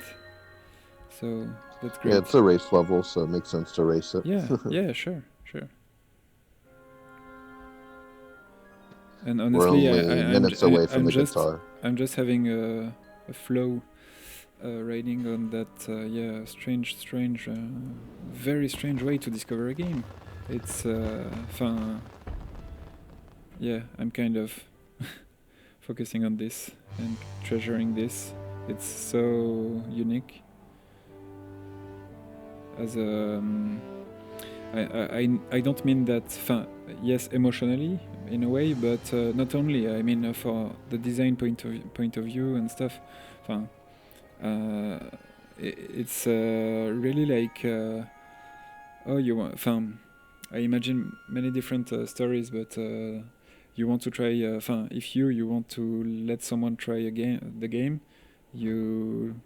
so that's great. Yeah, it's a race level, so it makes sense to race it. Yeah, sure. And We're honestly, only minutes away from the just, guitar. I'm just having a flow riding on that, strange, very strange way to discover a game. It's yeah, I'm kind of focusing on this and treasuring this. It's so unique. As I don't mean that, yes, emotionally in a way, but not only. I mean for the design point of view and stuff. It's really like oh, you want. I imagine many different stories, but you want to try. If you want to let someone try the game, you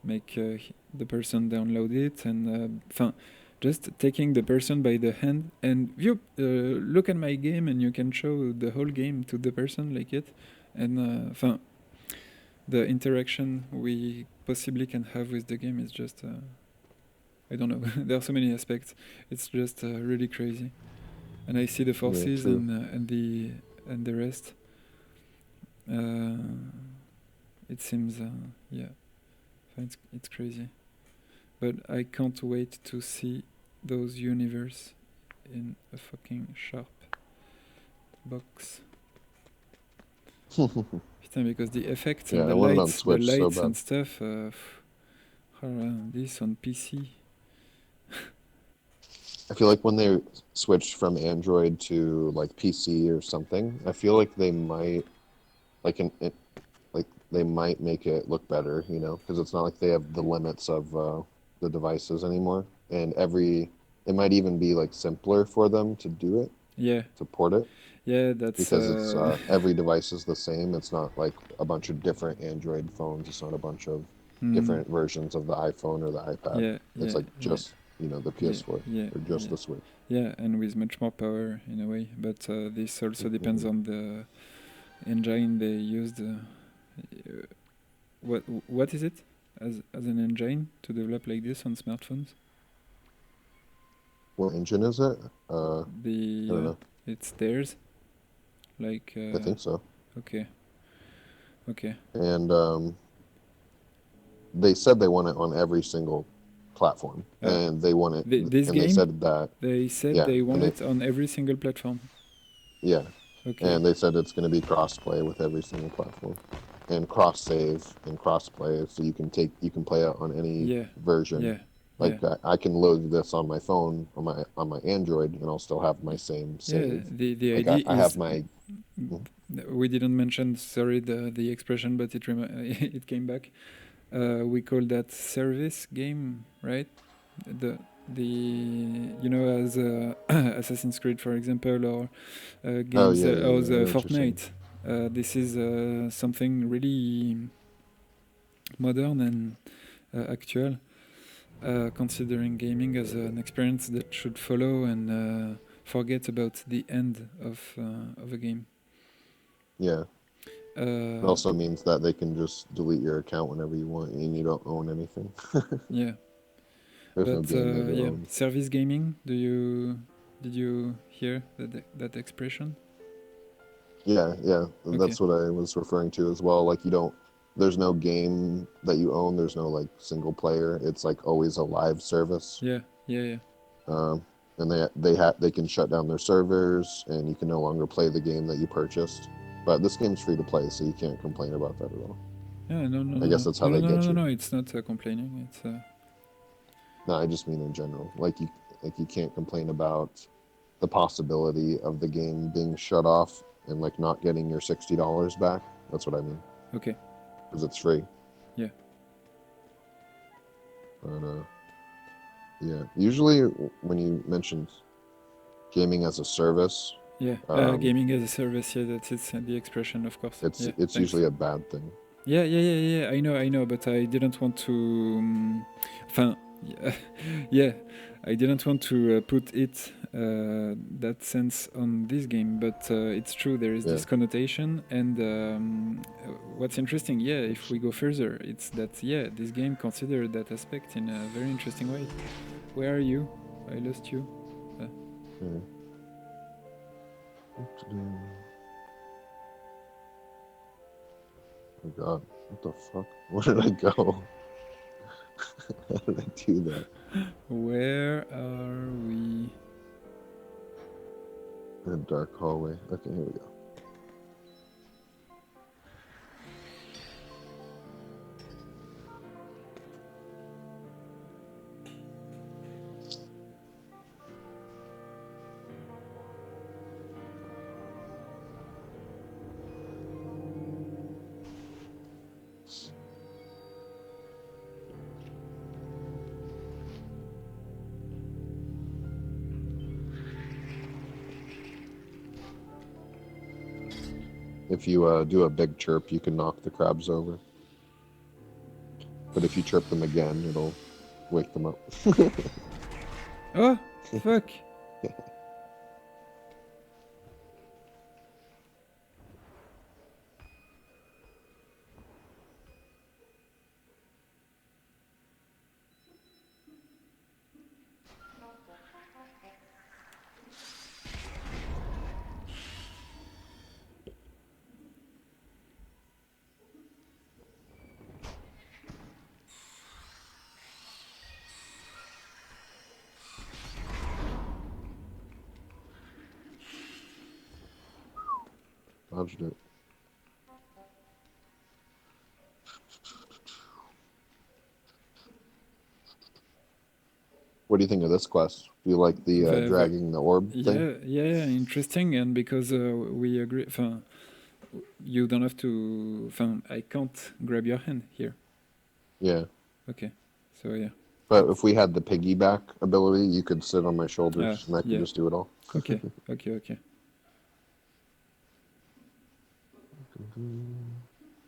make the person download it, and just taking the person by the hand and you look at my game, and you can show the whole game to the person like it, and the interaction we possibly can have with the game is just I don't know. There are so many aspects. It's just really crazy, and I see the forces and the rest. It seems it's crazy, but I can't wait to see those universe in a fucking sharp box. Putain, because the effects and the lights, and stuff. This on PC. I feel like when they switch from Android to like PC or something, I feel like they might they might make it look better, you know, because it's not like they have the limits of the devices anymore, and it might even be like simpler for them to do it. Yeah. To port it. Yeah, that's because it's every device is the same. It's not like a bunch of different Android phones. It's not a bunch of different versions of the iPhone or the iPad. Yeah, it's like just the PS4 or just the Switch. Yeah, and with much more power in a way. But this also depends on the engine they used. What is it as an engine to develop like this on smartphones? What engine is it? I don't know. It's theirs. Like I think so. Okay. And they said they want it on every single platform, and they want it. This game. They said that. They said they want it on every single platform. Yeah. Okay. And they said it's going to be cross-play with every single platform, and cross-save and cross-play, so you can play it on any version. Yeah. Like I can load this on my phone on my Android, and I'll still have my same save. Yeah. The idea is. I have my. We didn't mention, sorry, the expression, but it came back. We call that service game, right? The as Assassin's Creed, for example, or games or the Fortnite. This is something really modern and actual, considering gaming as an experience that should follow and forget about the end of a game. Yeah. It also means that they can just delete your account whenever you want, and you don't own anything. Yeah. There's no game service gaming. Did you hear that expression? Yeah. Okay. That's what I was referring to as well. Like there's no game that you own. There's no like single player. It's like always a live service. Yeah. And they can shut down their servers, and you can no longer play the game that you purchased. But this game's free to play, so you can't complain about that at all. Yeah, no. I guess that's how they get you. No, it's not complaining. It's No, I just mean in general. Like you can't complain about the possibility of the game being shut off and like not getting your $60 back. That's what I mean. Okay. Because it's free. Yeah. But yeah. Usually when you mention gaming as a service, Yeah. Gaming as a service. Yeah, that's it's the expression, of course. it's Yeah. it's Thanks. usually a bad thing. Yeah. I know, but I didn't want to. Enfin, yeah, I didn't want to put it that sense on this game, but it's true. There is this connotation, and what's interesting, if we go further, it's that this game considered that aspect in a very interesting way. Where are you? I lost you. Oh God, what the fuck? Where did I go? How did I do that? Where are we? In a dark hallway. Okay, here we go. If you do a big chirp, you can knock the crabs over. But if you chirp them again, it'll wake them up. Oh, fuck. Dodged it. What do you think of this quest? Do you like the dragging the orb thing? Yeah, interesting. And because we agree, you don't have to. I can't grab your hand here. Yeah. Okay, so yeah. But if we had the piggyback ability, you could sit on my shoulders and I could just do it all. Okay.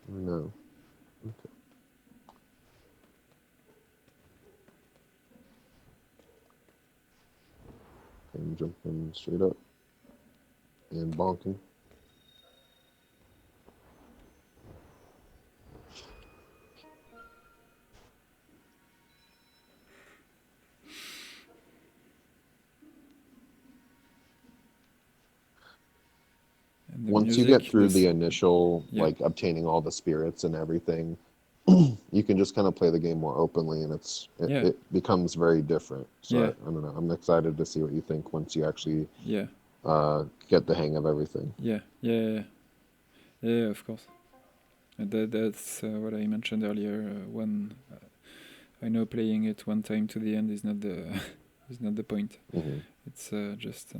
No. Okay. I'm jumping straight up and bonking. Once you get through the initial, like obtaining all the spirits and everything, you can just kind of play the game more openly, and it becomes very different. So I don't know. I'm excited to see what you think once you actually get the hang of everything. Yeah, of course. That's what I mentioned earlier. When I know playing it one time to the end is not the point. Mm-hmm. It's just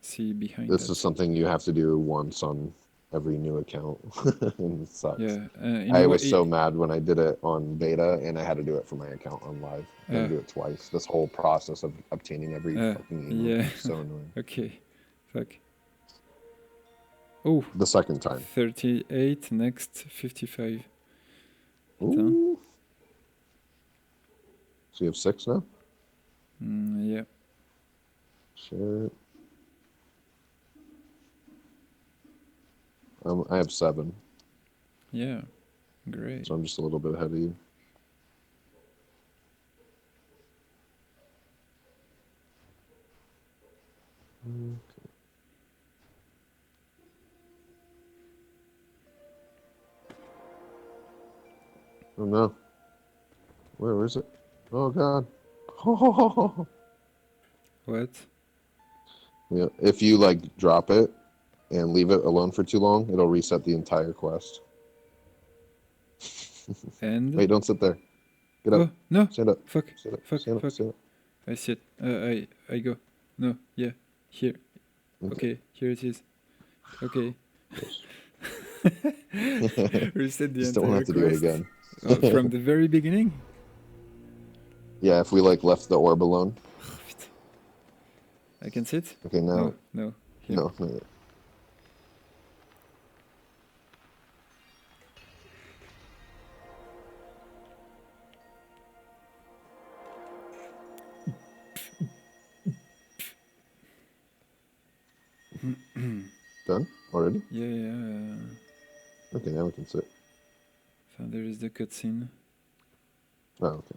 see behind. This is something you have to do once on every new account, and it sucks. Yeah, I was so mad when I did it on beta, and I had to do it for my account on live. I had to do it twice. This whole process of obtaining every fucking email is so annoying. Okay, fuck. Oh, the second time. 38, next 55. Ooh. So you have 6 now? Yeah. Shit. I have 7. Yeah, great. So I'm just a little bit ahead of you. Okay. Oh no. Where is it? Oh God. What? Yeah, if you like drop it and leave it alone for too long, it'll reset the entire quest. And? Wait, don't sit there. Get up. Oh, no! Stand up. Fuck, Stand up. fuck, Stand up. fuck. Stand up. I see it. I go. No, yeah, here. Okay, here it is. Okay. Yes. Reset the Just don't entire have to do it quest. again. From the very beginning? Yeah, if we like left the orb alone. I can sit? Okay, now. No. Here. No, not yet. Done already? Yeah. Okay, now we can sit. So there is the cutscene. Oh, okay.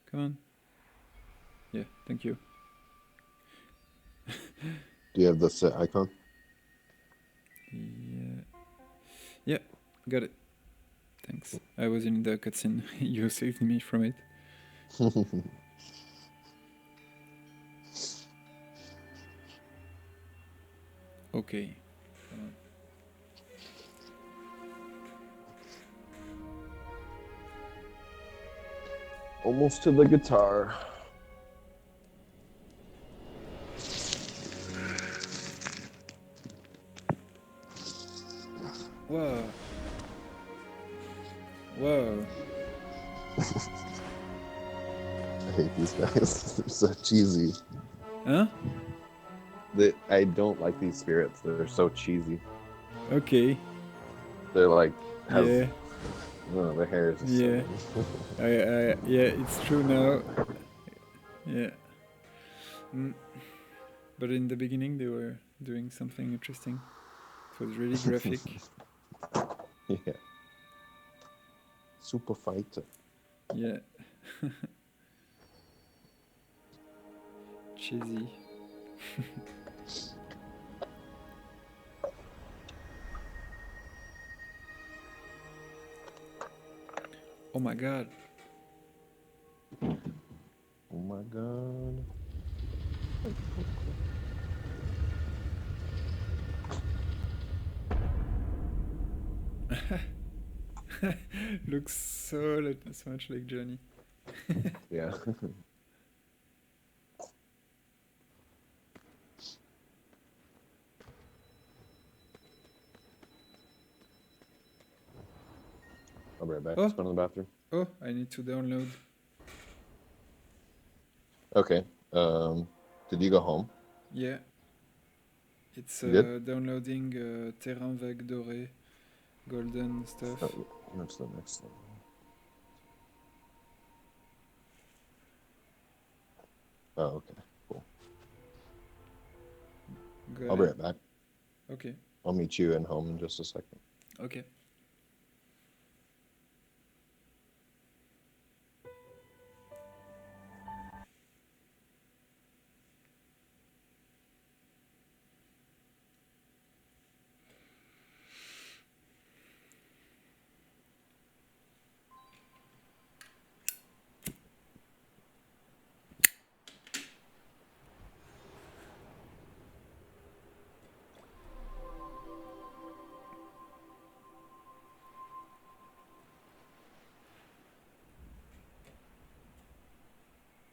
Come on. Yeah, thank you. Do you have the sit icon? Yeah, got it. Thanks. I was in the cutscene. You saved me from it. Okay. Almost to the guitar. Whoa. Whoa. I hate these guys. They're so cheesy. Huh? I don't like these spirits. They're so cheesy. Okay. They're like Yeah. The hair is just Yeah. Yeah, it's true now. Yeah. But in the beginning they were doing something interesting. It was really graphic. Yeah. Super fighter. Yeah. Cheesy. Oh my god. Oh my god. Looks so much like Johnny. Yeah. I'll be right back. Oh. Let's go to the bathroom. Oh, I need to download. Okay. Did you go home? Yeah. It's You did? downloading Terrain Vague Doré, golden stuff. Oh, that's the next one. Oh, okay. Cool. I'll be right back. Okay. I'll meet you in home in just a second. Okay.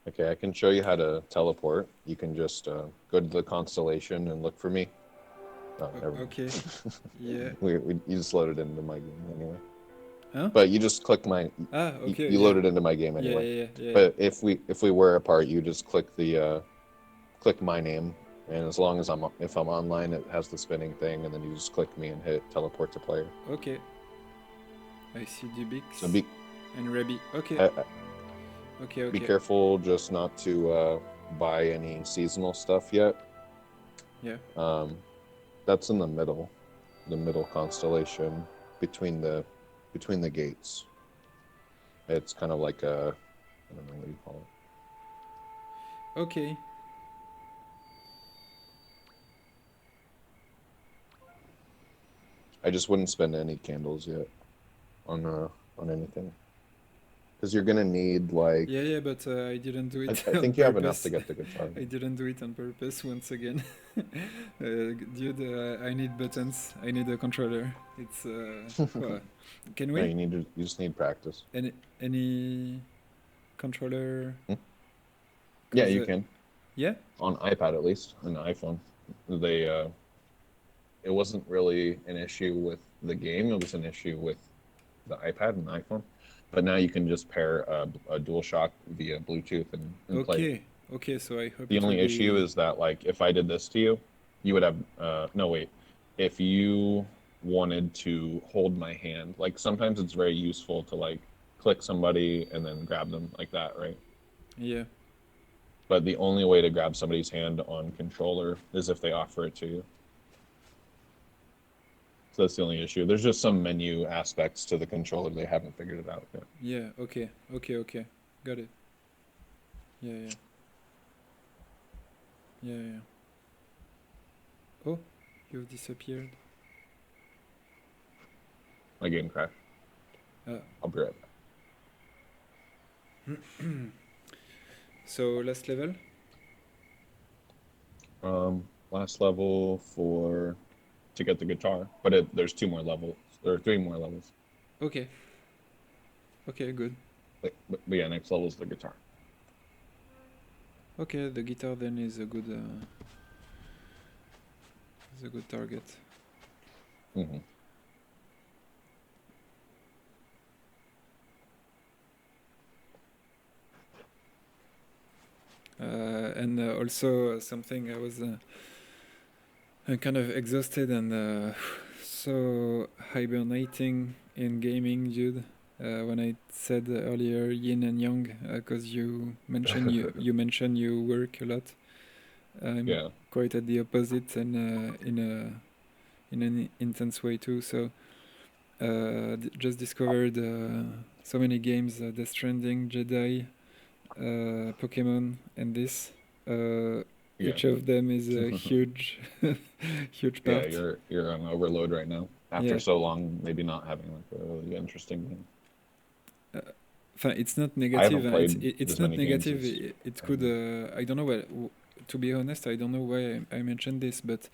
Okay, I can show you how to teleport. You can just go to the constellation and look for me. Oh, never mind. Okay. Yeah. You just loaded into my game anyway. Huh? But you just click my. Okay. You loaded into my game anyway. Yeah. But if we were apart, you just click the click my name, and as long as if I'm online, it has the spinning thing, and then you just click me and hit teleport to player. Okay. I see Dubix So and Rebi. Okay. Okay. Be careful just not to buy any seasonal stuff yet. Yeah. That's in the middle constellation between the gates. It's kind of like a, I don't know what you call it. Okay. I just wouldn't spend any candles yet on anything. because you're gonna need like Yeah, but I didn't do I it on think you have enough to purpose. get the guitar. I didn't do it on purpose once again. Dude, I need buttons. I need a controller. It's well, can No, we? you just need practice. Any controller? Hmm? Yeah, 'Cause you can yeah. on iPad at least, and iPhone. They it wasn't really an issue with the game. It was an issue with the iPad and the iPhone. But now you can just pair a DualShock via Bluetooth and play it. Okay. Okay. So I hope The it will only issue be. is that like if I did this to you, you would have no wait. If you wanted to hold my hand, like sometimes it's very useful to like click somebody and then grab them like that, right? Yeah. But the only way to grab somebody's hand on controller is if they offer it to you. So that's the only issue. There's just some menu aspects to the controller they haven't figured it out yet. Yeah. Okay. Okay. Got it. Yeah. Yeah. Oh, you've disappeared. My game crashed. I'll be right back. So last level. Last level to get the guitar, but there's 2 more levels or 3 more levels. Okay. Okay. Good. But yeah, next level is the guitar. Okay. The guitar then is a good target. Mm-hmm. And also something I was kind of exhausted and so hibernating in gaming, Jude. When I said earlier yin and yang, because you mentioned you work a lot. I'm quite at the opposite and in an intense way too. So just discovered so many games: Death Stranding, Jedi, Pokemon, and this. Each of them is a huge, huge part. Yeah, you're on overload right now. After so long, maybe not having like a really interesting game. It's not negative. It's not negative. It could. I don't know. Well, to be honest, I don't know why I mentioned this, but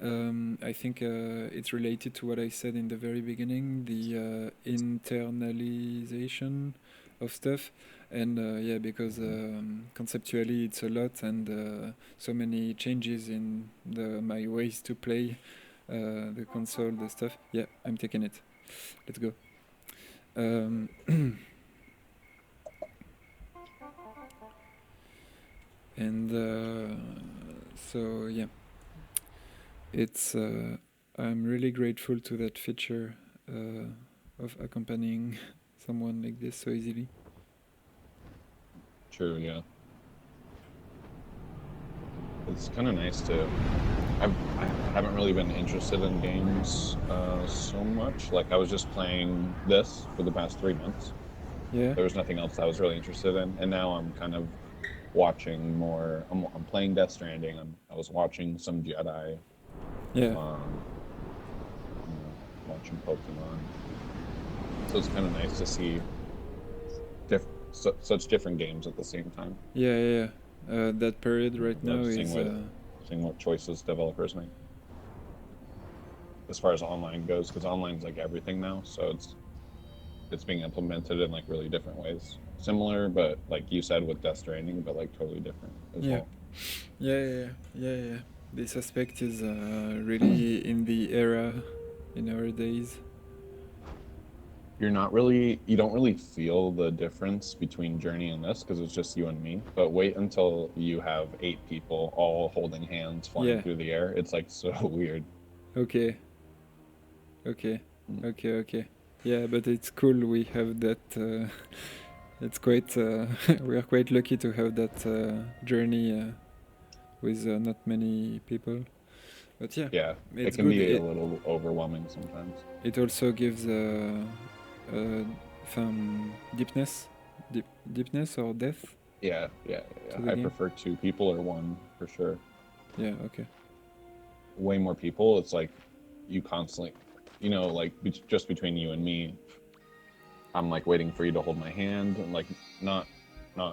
I think it's related to what I said in the very beginning: the internalization of stuff, and yeah, because conceptually it's a lot, and so many changes in my ways to play the console, the stuff. Yeah, I'm taking it. Let's go. And so yeah, it's I'm really grateful to that feature of accompanying someone like this so easily. True, yeah. It's kind of nice to. I haven't really been interested in games so much. Like I was just playing this for the past 3 months. Yeah. There was nothing else I was really interested in, and now I'm kind of watching more. I'm playing Death Stranding. I was watching some Jedi. Yeah. Watching Pokemon. So it's kind of nice to see such different games at the same time. Yeah. That period right now is seeing what choices developers make as far as online goes, because online's like everything now. So it's being implemented in like really different ways. Similar, but like you said with Death Stranding, but like totally different as well. Yeah. This aspect is really in the era, in our days. You don't really feel the difference between Journey and this because it's just you and me. But wait until you have 8 people all holding hands flying through the air. It's like so weird. Okay. Yeah, but it's cool we have that. It's quite. We are quite lucky to have that journey with not many people. But yeah. Yeah, it's it can good. be a little overwhelming sometimes. It also gives deepness or depth. Yeah. I prefer 2 people or 1 for sure. Yeah, okay. Way more people, it's like you constantly, like just between you and me, I'm like waiting for you to hold my hand, and like not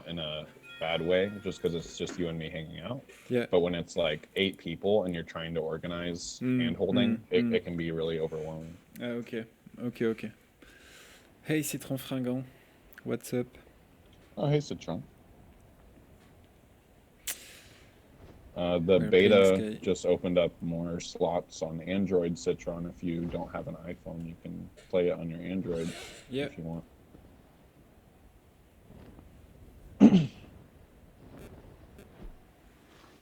in a bad way, just because it's just you and me hanging out. Yeah. But when it's like 8 people and you're trying to organize hand holding, it can be really overwhelming. Okay. Okay. Hey, Citron Fringant. What's up? Oh, hey, Citron. The We're playing beta Sky. just opened up more slots on Android, Citron. If you don't have an iPhone, you can play it on your Android if you want.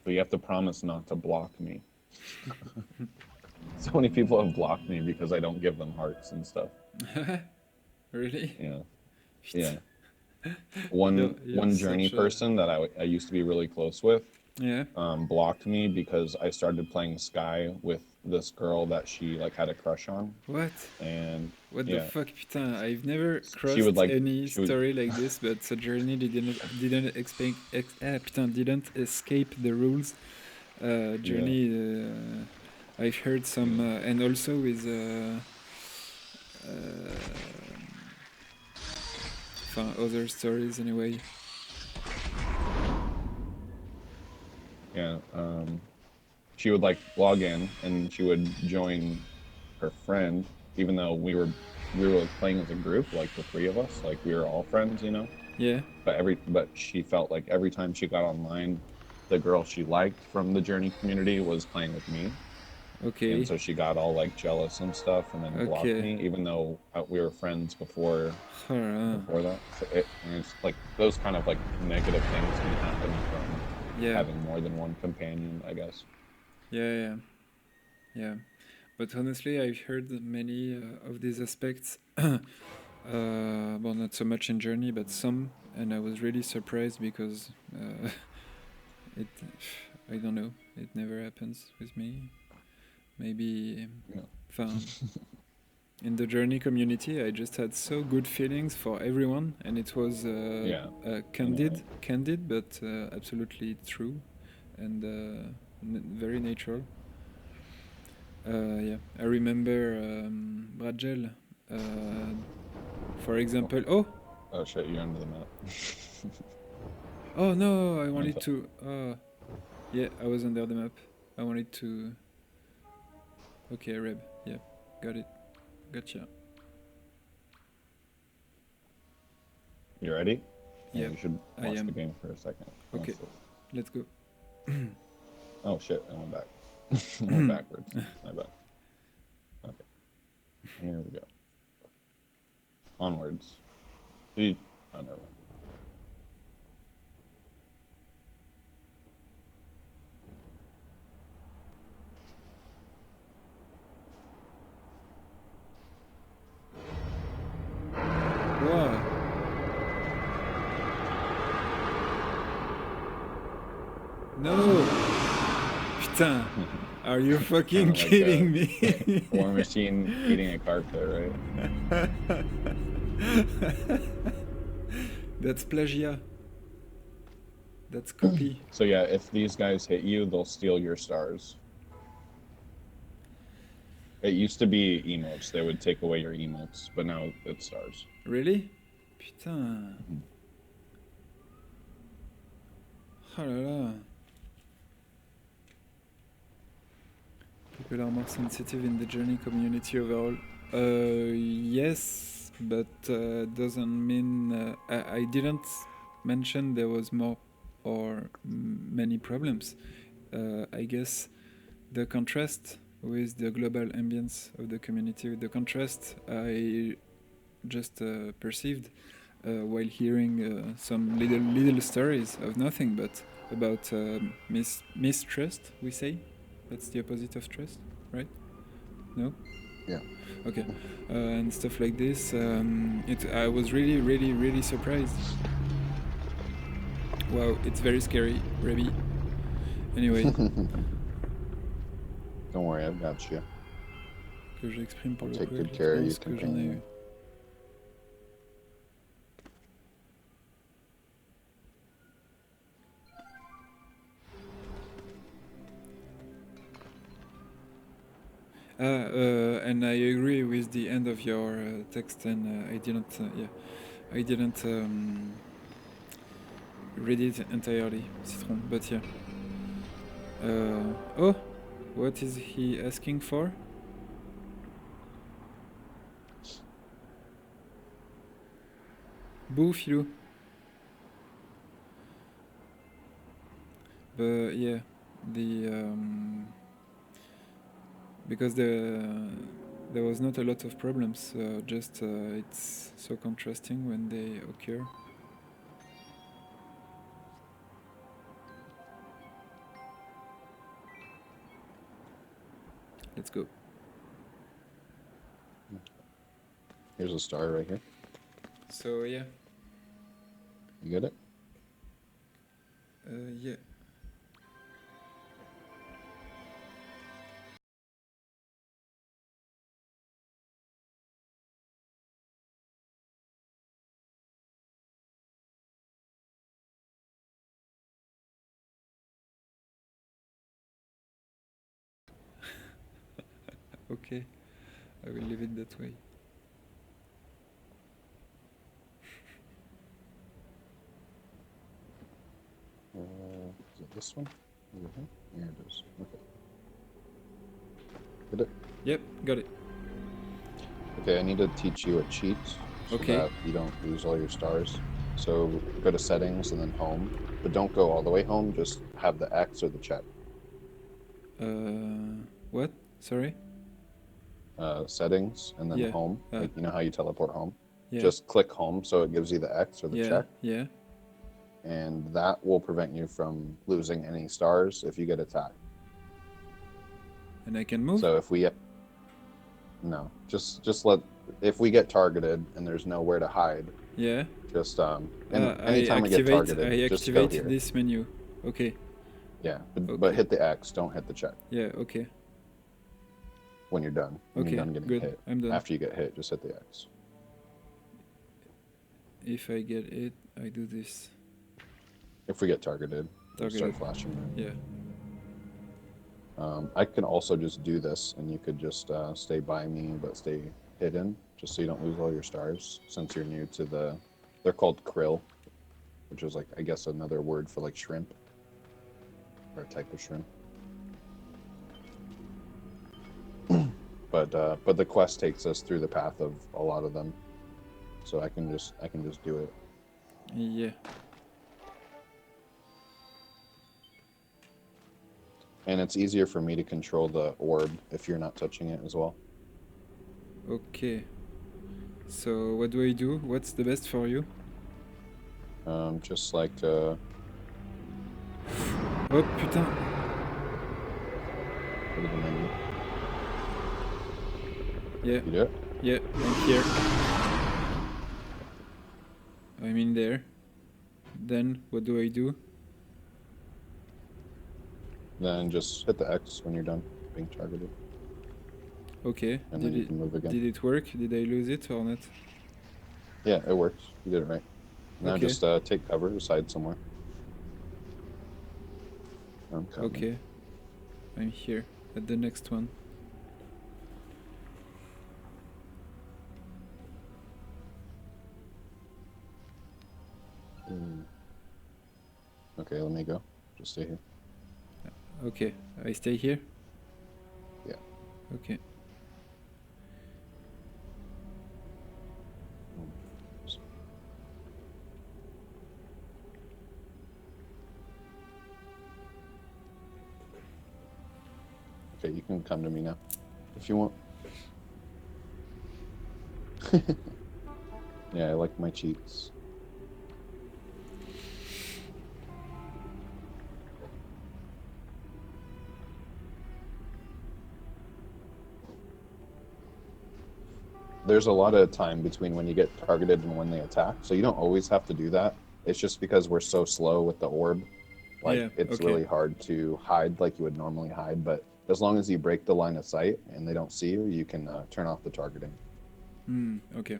But you have to promise not to block me. So many people have blocked me because I don't give them hearts and stuff. Really? Yeah. One journey person that I used to be really close with blocked me because I started playing Sky with this girl that she like had a crush on. What? And what the fuck, putain, I've never crossed any story like this, but the journey didn't escape the rules. Journey, I've heard some, and also with other stories anyway. Yeah, she would like log in and she would join her friend, even though we were playing as a group, like the 3 of us, like we were all friends, you know. Yeah. But she felt like every time she got online, the girl she liked from the Journey community was playing with me. Okay. And so she got all like jealous and stuff, and then blocked me, even though we were friends before that. So it's like those kind of like negative things can happen from having more than one companion, I guess. Yeah. But honestly, I've heard many of these aspects. Well, not so much in Journey, but some, and I was really surprised because I don't know, it never happens with me. Maybe in the Journey community, I just had so good feelings for everyone, and it was candid, but absolutely true, and very natural. I remember Bradgel, for example. Oh shit, you're under the map. Oh no, I wanted to. Yeah, I was under the map. I wanted to. Okay, Reb. Yeah, got it. Gotcha. You ready? Yeah, you should watch the game for a second. Okay, let's go. Oh shit, I went back. I went backwards. My bad. Okay. Here we go. Onwards. Oh, never mind. Wow. No. Putain. Are you fucking kidding me? War Machine eating a carpet, right? That's plagiat. That's copy. So yeah, if these guys hit you, they'll steal your stars. It used to be emotes. They would take away your emotes, but now it's stars. Really? Putain. Oh là là. People are more sensitive in the Journey community overall. Yes, but doesn't mean I didn't mention there was more or many problems. I guess the contrast with the global ambience of the community, the contrast I just perceived while hearing some little stories of nothing but about mistrust, we say. That's the opposite of trust, right? No? Yeah. Okay. And stuff like this. I was really surprised. Wow, it's very scary, Rebi. Anyway. Don't worry, I've got you. Que j'exprime pour I'll le take coup, good care of you, que j'en ai eu. And I agree with the end of your text, and I didn't, I didn't read it entirely, Citron, but yeah. Oh, what is he asking for? Boo, Philou. But yeah, the because there was not a lot of problems. Just it's so contrasting when they occur. Let's go. Here's a star right here. So yeah. You get it? Yeah. Okay, I will leave it that way. Is it this one? Over here? Here it is. Okay. Get it? Yep, got it. Okay, I need to teach you a cheat so Okay. that you don't lose all your stars. So go to settings and then home, but don't go all the way home, just have the X or the check. What? Sorry? Settings and then Yeah. home, like you know how you teleport home? Yeah. Just click home so it gives you the X or the Yeah, check, yeah. and that will prevent you from losing any stars if you get attacked. And I can move? So if we no, just let, if we get targeted and there's nowhere to hide, Yeah. just anytime we get targeted, I just go activate here. this menu. Okay. Yeah, but Okay. hit the X, don't hit the check. Yeah, okay. When you're done. When Okay, you're done getting good. hit. I'm done. After you get hit, just hit the X. If I get it, I do this. If we get targeted, it'll Targeted. start flashing. Yeah. I can also just do this, and you could just stay by me, but stay hidden, just so you don't lose all your stars, since you're new to the... They're called krill, which is like, I guess, another word for like shrimp, or a type of shrimp. But the quest takes us through the path of a lot of them, so I can just do it. Yeah. And it's easier for me to control the orb if you're not touching it as well. Okay. So what do I do? What's the best for you? Just like Oh putain. go to the menu. Yeah. You do it? Yeah, I'm here. I'm in there. Then what do I do? Then just hit the X when you're done being targeted. Okay. And then you can move again. Did it work? Did I lose it or not? Yeah, it works. You did it right. Now Okay. just take cover, hide somewhere. I'm coming. Okay. I'm here at the next one. Okay, let me go. Just stay here. Okay, I stay here? Yeah. Okay. Okay, you can come to me now, if you want. Yeah, I like my cheats. There's a lot of time between when you get targeted and when they attack, so you don't always have to do that. It's just because we're so slow with the orb. Like, Yeah, it's okay. really hard to hide like you would normally hide, but as long as you break the line of sight and they don't see you, you can turn off the targeting. Okay.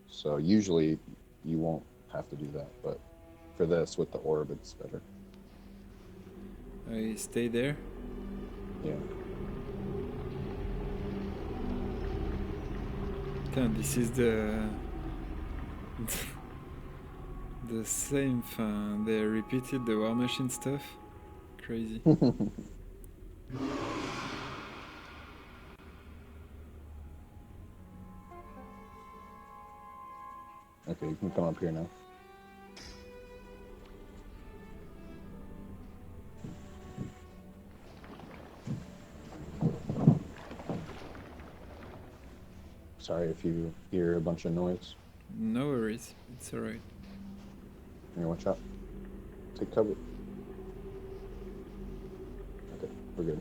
So usually you won't have to do that, but for this, with the orb, it's better. I stay there? Yeah. Putain, this is the the same. They repeated the War Machine stuff. Crazy. Okay, you can come up here now. Sorry if you hear a bunch of noise. No worries. It's alright. Here, watch out. Take cover. Okay, we're good.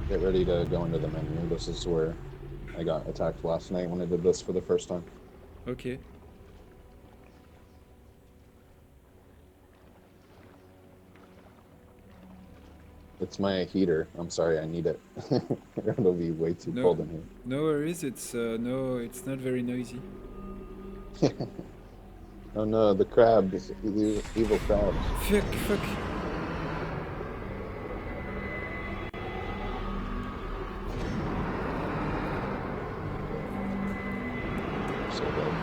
Get ready to go into the menu. This is where I got attacked last night when I did this for the first time. Okay. It's my heater. I'm sorry, I need it. It'll be way too cold in here. No worries. It's it's not very noisy. Oh no, the crab, this evil crab. Fuck. So bad.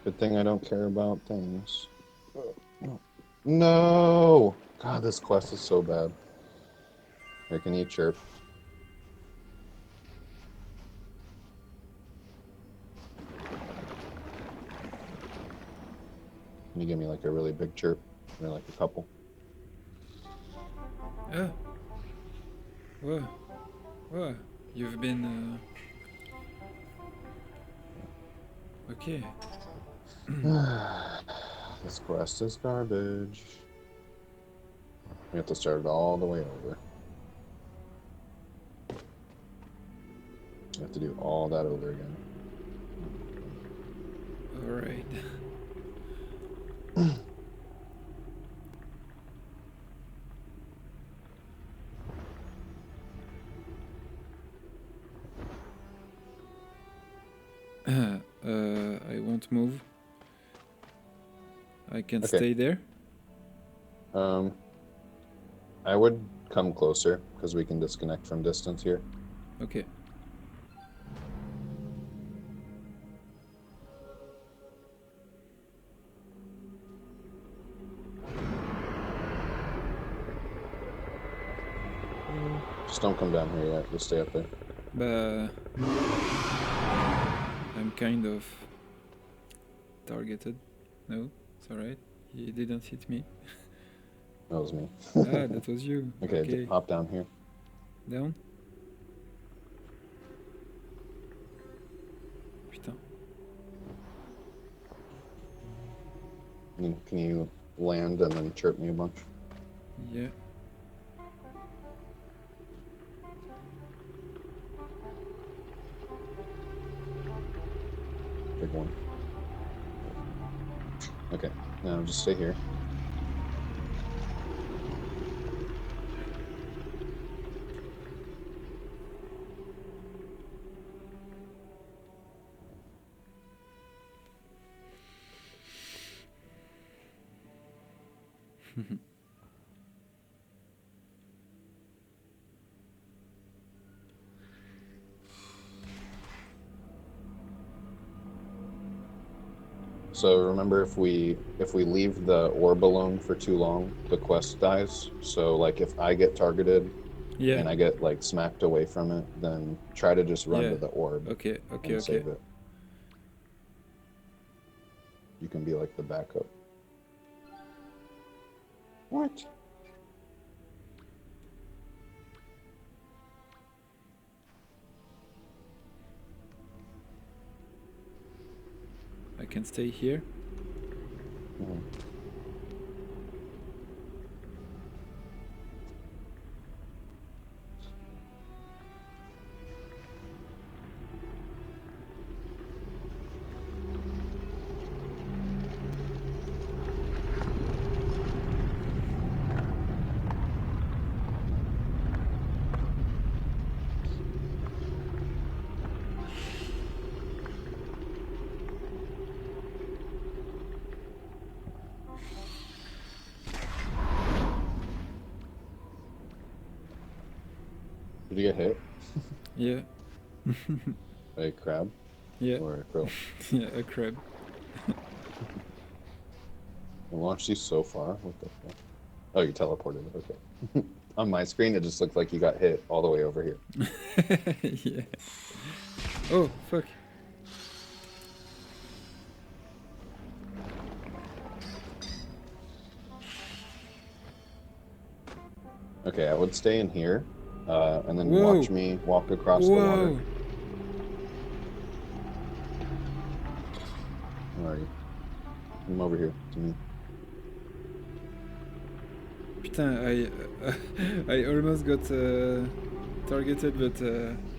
Good thing I don't care about things. No! God, this quest is so bad. Here, can you chirp? Can you give me like a really big chirp? Or like a couple? Oh. Whoa. You've been... Okay. This quest is garbage. We have to start it all the way over. We have to do all that over again. Alright. I won't move. I can stay there. I would come closer because we can disconnect from distance here. Okay. Just don't come down here yet. Just stay up there. But I'm kind of targeted. No, it's alright. He didn't hit me. That was me. That was you. Okay, hop down here. Down? Putain. Can you land and then chirp me a bunch? Yeah. Big one. Okay, now just stay here. So remember, if we leave the orb alone for too long, the quest dies. So like if I get targeted and I get like smacked away from it, then try to just run to the orb. Okay. Save it. You can be like the backup. What? I can stay here. Did you get hit? Yeah. By a crab? Yeah. Or a krill? Yeah, a crab. I launched you so far? What the fuck? Oh, you teleported. Okay. On my screen, it just looked like you got hit all the way over here. Yeah. Oh, fuck. Okay, I would stay in here, and then Whoa. watch me walk across Whoa. the water. Where are you? Come over here to me. Putain, I almost got targeted, but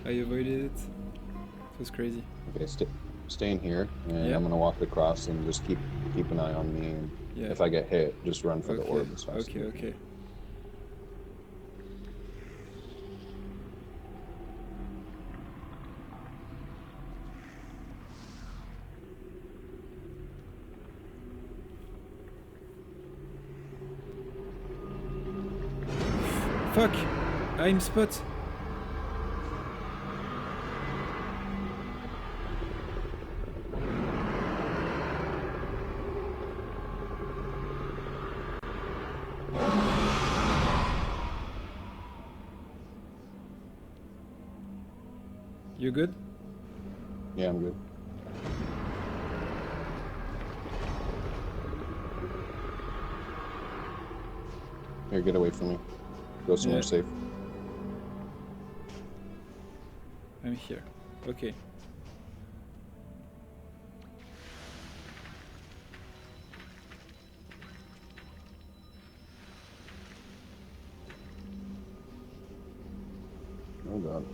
I avoided it. It was crazy. Okay, stay in here, and Yeah. I'm gonna walk across and just keep an eye on me. And Yeah. if I get hit, just run for the Okay. orb as fast as Okay. you can. Okay. Fuck! I'm spot! You good? Yeah, I'm good. Here, get away from me. Go somewhere safe. I'm here. Okay. Oh god.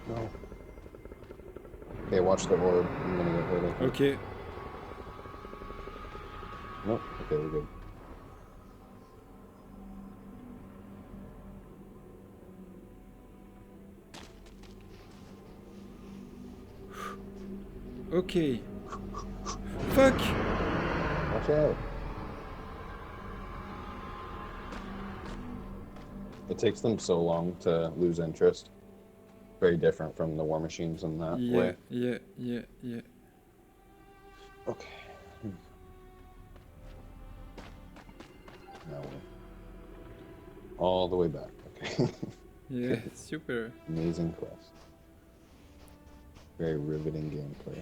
No. Okay, watch the orb. I'm gonna get hit. I think. Okay. Nope. Okay, we're good. Okay. Fuck! Watch out. It takes them so long to lose interest. Very different from the war machines in that way. Yeah. Okay. Now we're all the way back. Okay. Yeah, super. Amazing quest. Very riveting gameplay.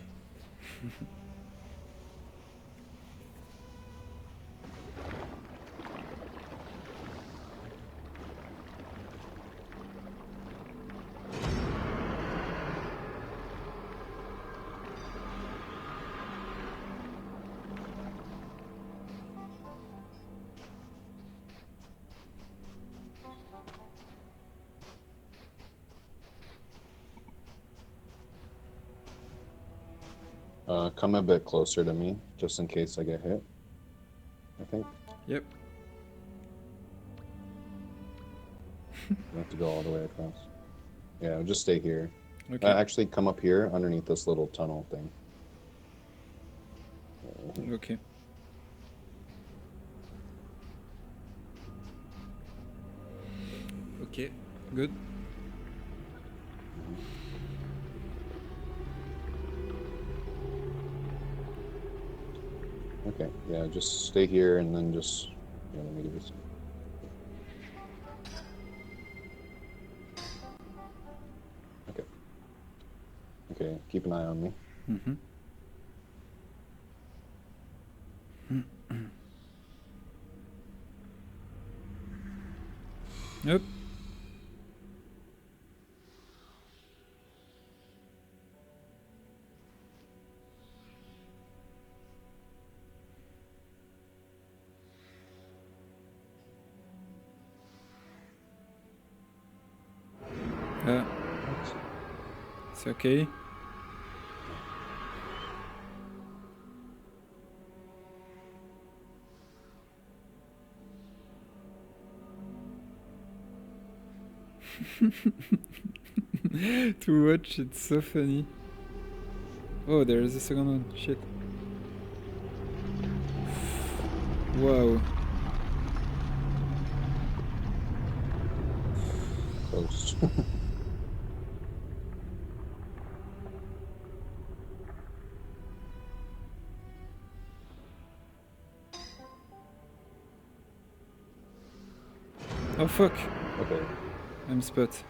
Come a bit closer to me, just in case I get hit, I think. Yep. You have to go all the way across. Yeah, just stay here. Okay. Actually, come up here underneath this little tunnel thing. Okay. Okay, good. Okay, yeah, just stay here and then just, yeah, let me do this. Okay. Okay, keep an eye on me. Mm-hmm. Yep. It's okay. To watch, it's so funny. Oh, there is a second one. Shit. Whoa. Close. Oh fuck. Okay. I'm spot.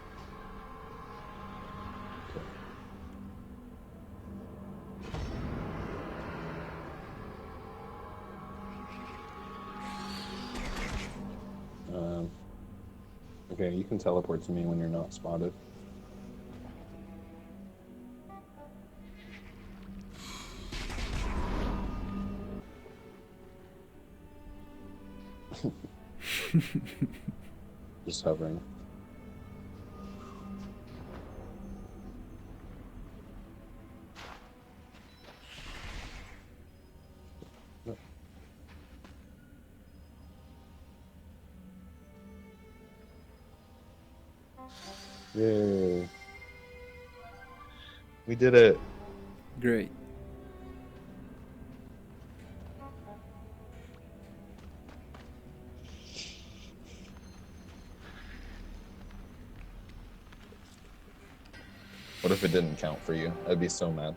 Okay, you can teleport to me when you're not spotted. Just hovering. No. Yay. We did it. Great. What if it didn't count for you? I'd be so mad.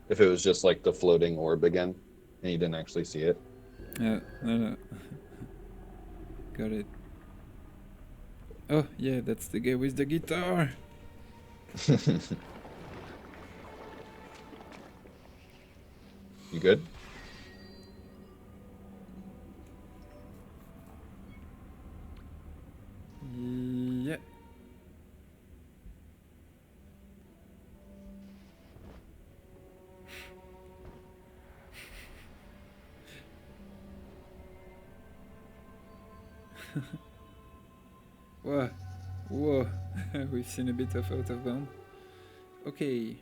If it was just like the floating orb again and you didn't actually see it. No. Got it. Oh, yeah, that's the guy with the guitar. You good? Yeah. Whoa. Whoa. We've seen a bit of out of bound. Okay.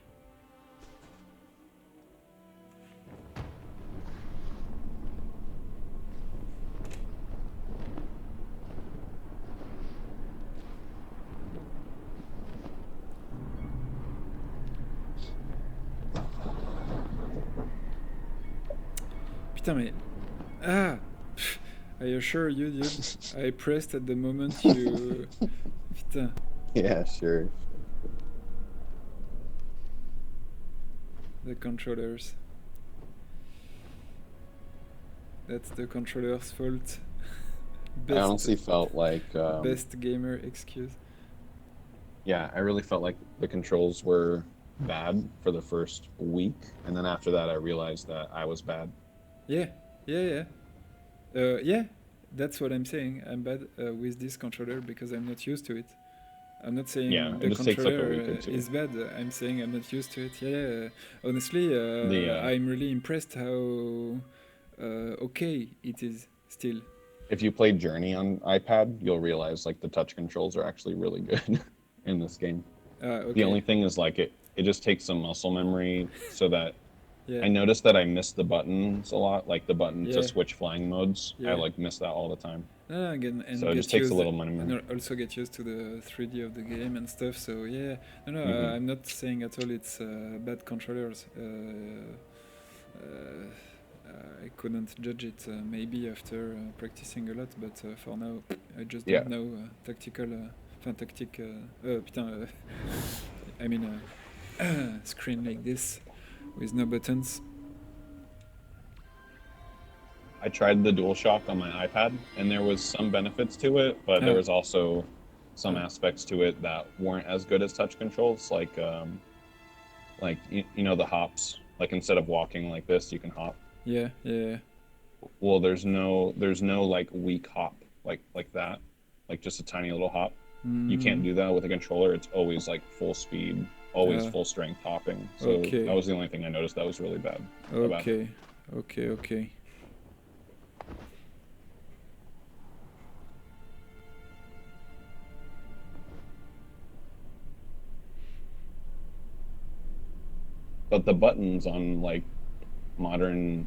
Putain, mais... Ah! Are you sure you did? I pressed at the moment you... Putain. Yeah, sure. The controllers. That's the controller's fault. I honestly felt like... best gamer excuse. Yeah, I really felt like the controls were bad for the first week. And then after that, I realized that I was bad. Yeah, that's what I'm saying. I'm bad with this controller because I'm not used to it. I'm not saying the controller is bad. I'm saying I'm not used to it. Yeah, honestly, I'm really impressed how okay it is still. If you play Journey on iPad, you'll realize like the touch controls are actually really good in this game. Okay. The only thing is like it just takes some muscle memory so that I noticed that I missed the buttons a lot, like the button to switch flying modes. I like miss that all the time. Again, and so it just takes a little memory. And also get used to the 3D of the game and stuff. So yeah, I'm not saying at all it's bad controllers. I couldn't judge it maybe after practicing a lot, but for now I just don't know tactical. Putain, I mean screen like this with no buttons. I tried the DualShock on my iPad, and there was some benefits to it, but there was also some aspects to it that weren't as good as touch controls, like you know the hops. Like instead of walking like this, you can hop. Yeah. Well, there's no like weak hop like that, like just a tiny little hop. You can't do that with a controller. It's always like full speed, always full strength hopping. So that was the only thing I noticed that was really bad. Okay. But the buttons on like modern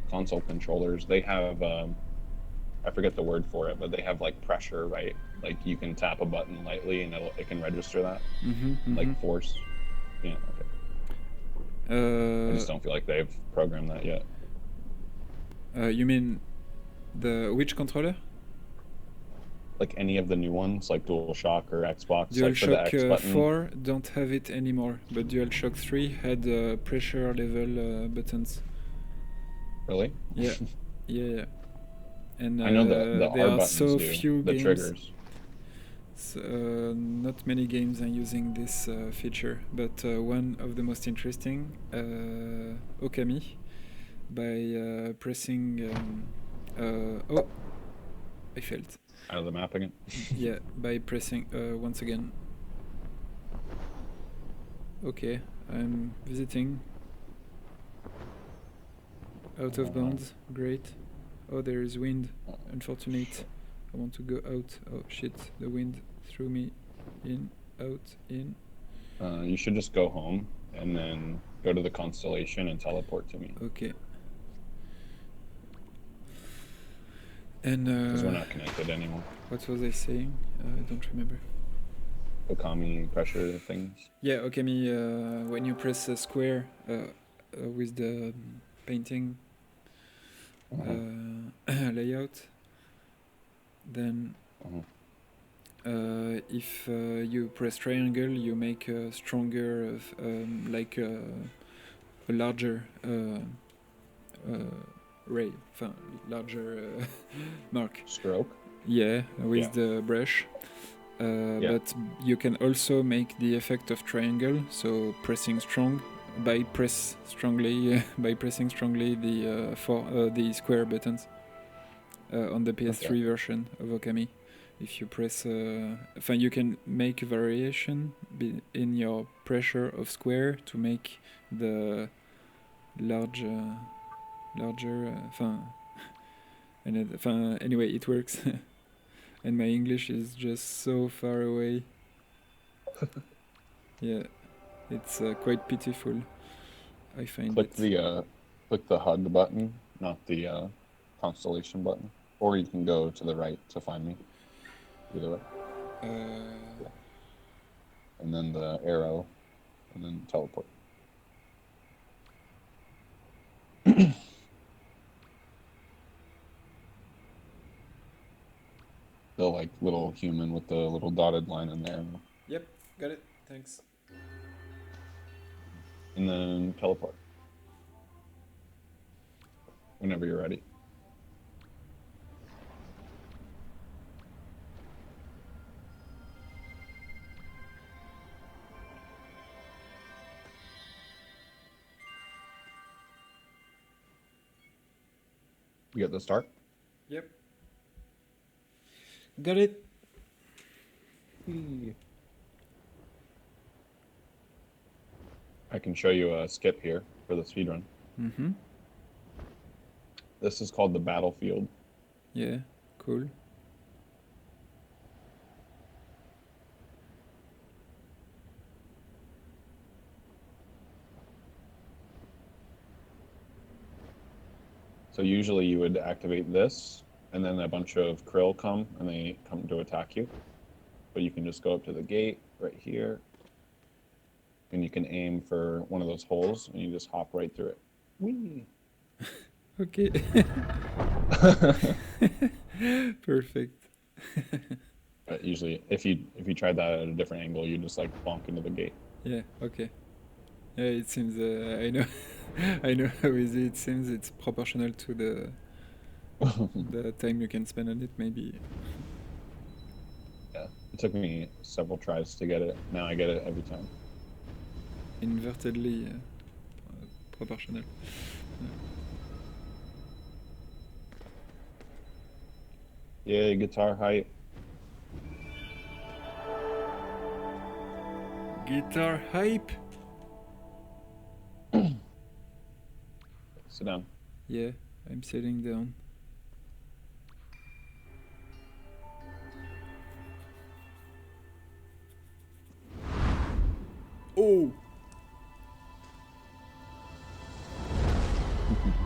console controllers, they have I forget the word for it, but they have like pressure, right? Like you can tap a button lightly and it can register that, like force. Yeah. Okay. I just don't feel like they've programmed that yet. You mean Which controller? Like any of the new ones, like DualShock or Xbox, like for the X DualShock button. 4 don't have it anymore, but DualShock 3 had pressure level buttons. Really? Yeah, yeah. And I know the there R are buttons so do, few the games. triggers. Not many games are using this feature, but one of the most interesting, Okami, by pressing. Oh, I failed. Out of the map again? Yeah, by pressing once again. Okay, I'm visiting. Out of bounds, great. Oh, there is wind. Unfortunate. I want to go out. Oh shit, the wind threw me in, out, in. You should just go home and then go to the constellation and teleport to me. Okay. And because we're not connected anymore. what was I saying? I don't remember. Okami pressure things. Yeah, Okami, when you press a square with the painting layout, then if you press triangle, you make a stronger, like a larger ray, larger mark. Stroke? Yeah, with the brush. But you can also make the effect of triangle, so pressing strong by pressing strongly the square buttons on the PS3 version of Okami. If you press, you can make a variation in your pressure of square to make the larger. Anyway, it works. And my English is just so far away. Yeah, it's quite pitiful. I find click the HUD button, not the constellation button, or you can go to the right to find me. Either way. And then the arrow, and then teleport. The like little human with the little dotted line in there. Yep, got it. Thanks. And then teleport. Whenever you're ready. You get the start? Yep. Got it. I can show you a skip here for the speedrun. Mm-hmm. This is called the battlefield. Yeah, cool. So usually you would activate this, and then a bunch of krill come, and they come to attack you. But you can just go up to the gate right here, and you can aim for one of those holes, and you just hop right through it. Whee! Okay. Perfect. But usually, if you tried that at a different angle, you just like bonk into the gate. Yeah. Okay. Yeah, it seems. I know. I know how easy it seems. It's proportional to the time you can spend on it. Maybe. Yeah, it took me several tries to get it. Now I get it every time. Invertedly proportional. Yeah, guitar height. Guitar hype. Sit down. Yeah, I'm sitting down. Oh!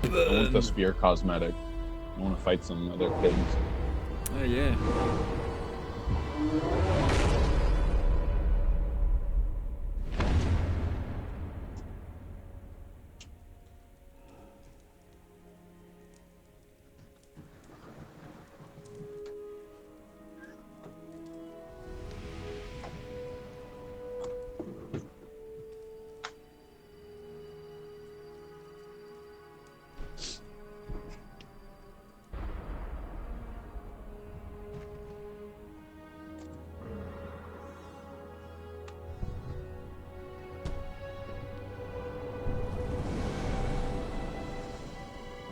I want the spear cosmetic. I want to fight some other pigs. Ah, yeah.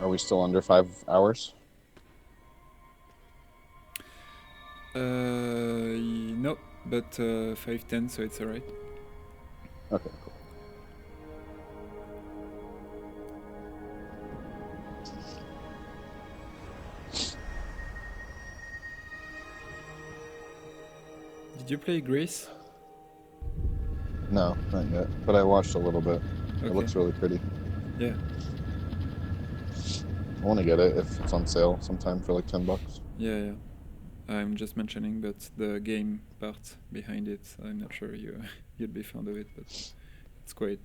Are we still under 5 hours? No, but 5:10, so it's alright. Okay, cool. Did you play Grace? No, not yet. But I watched a little bit. Okay. It looks really pretty. Yeah. I want to get it if it's on sale sometime for like $10. Yeah. I'm just mentioning, but the game part behind it, I'm not sure you'd be fond of it, but it's quite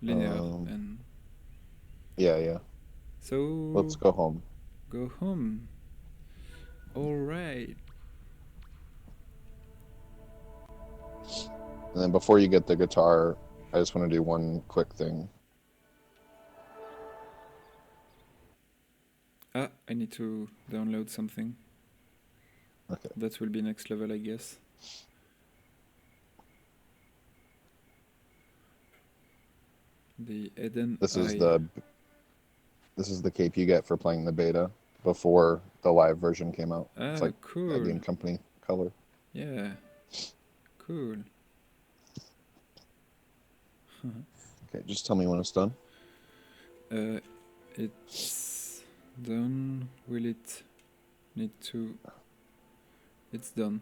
linear and. Yeah. So. Let's go home. Go home. All right. And then before you get the guitar, I just want to do one quick thing. I need to download something. Okay. That will be next level, I guess. The Eden. This is the cape you get for playing the beta before the live version came out. It's like cool. a game company color. Yeah. Cool. Okay, just tell me when it's done. It's done. Will it need to? It's done.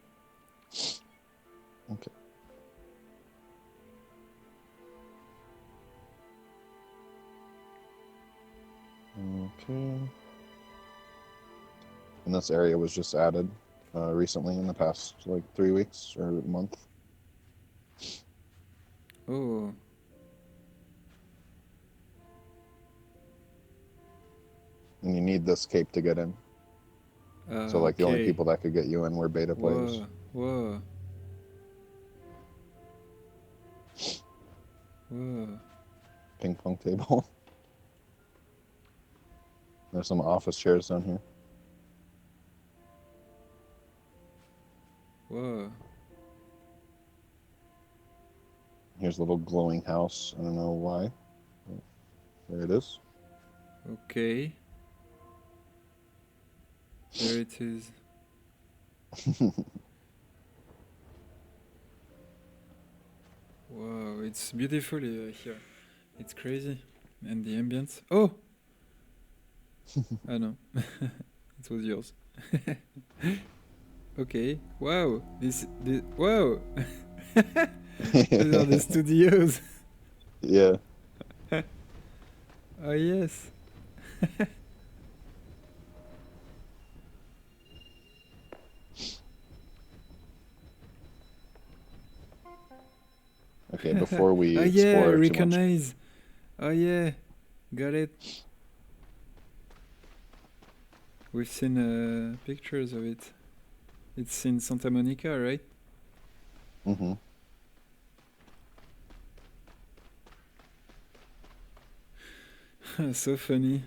Okay. Okay. And this area was just added recently in the past like 3 weeks or a month. Oh. And you need this cape to get in. So like the only people that could get you in were beta players. Whoa. Ping pong table. There's some office chairs down here. Whoa. Here's a little glowing house. I don't know why. There it is. Okay. There it is. Wow, it's beautiful here. It's crazy. And the ambience. Oh! Ah no. It was yours. Okay. Wow. This wow. These are the studios. Yeah. Oh yes. Okay, before we yeah, explore recognize. Oh yeah, got it. We've seen pictures of it. It's in Santa Monica, right? Mm-hmm. So funny.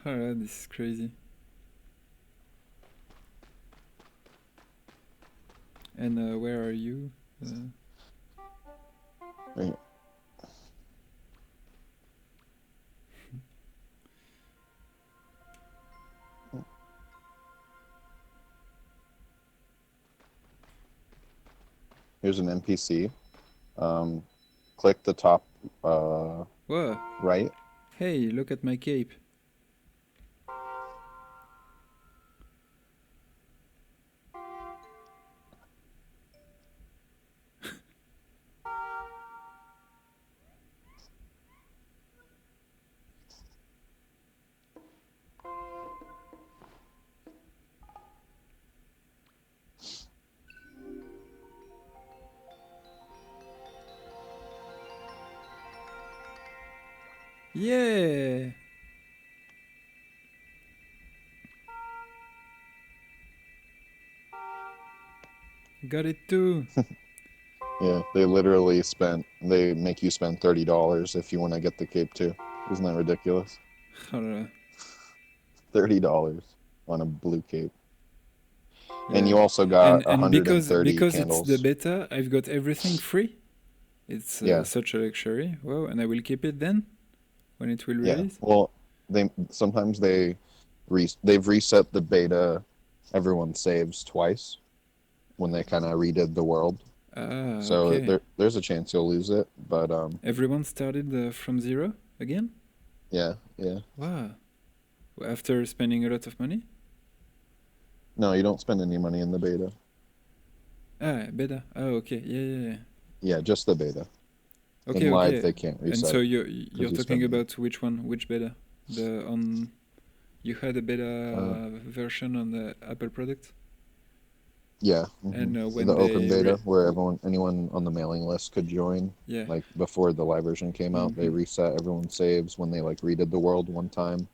Alright, this is crazy. And where are you? Right. Here's an NPC. Click the top Whoa. right. Hey, look at my cape. Yeah. Got it too. Yeah, they make you spend $30 if you want to get the cape too. Isn't that ridiculous? $30 on a blue cape. Yeah. And you also got 130 because candles. It's the beta, I've got everything free? It's Yeah, such a luxury. Wow, and I will keep it then when it will yeah. release. Well, they sometimes they've reset the beta, everyone saves twice when they kind of redid the world. Ah, So okay. there's a chance you'll lose it, but Everyone started from zero again? yeah, yeah. Wow. After spending a lot of money? No, you don't spend any money in the beta. Ah, beta. Oh, okay. Yeah, yeah, yeah. Yeah, just the beta. Okay, In live, okay. they can't And reset so it you're because you talking spend money. about which one? Which beta? The on you had a Uh, beta version on the Apple product, yeah, and when the open they beta where anyone on the mailing list could join. yeah. Like before the live version came out, they Mm-hmm. reset everyone's saves when they like redid the world one time,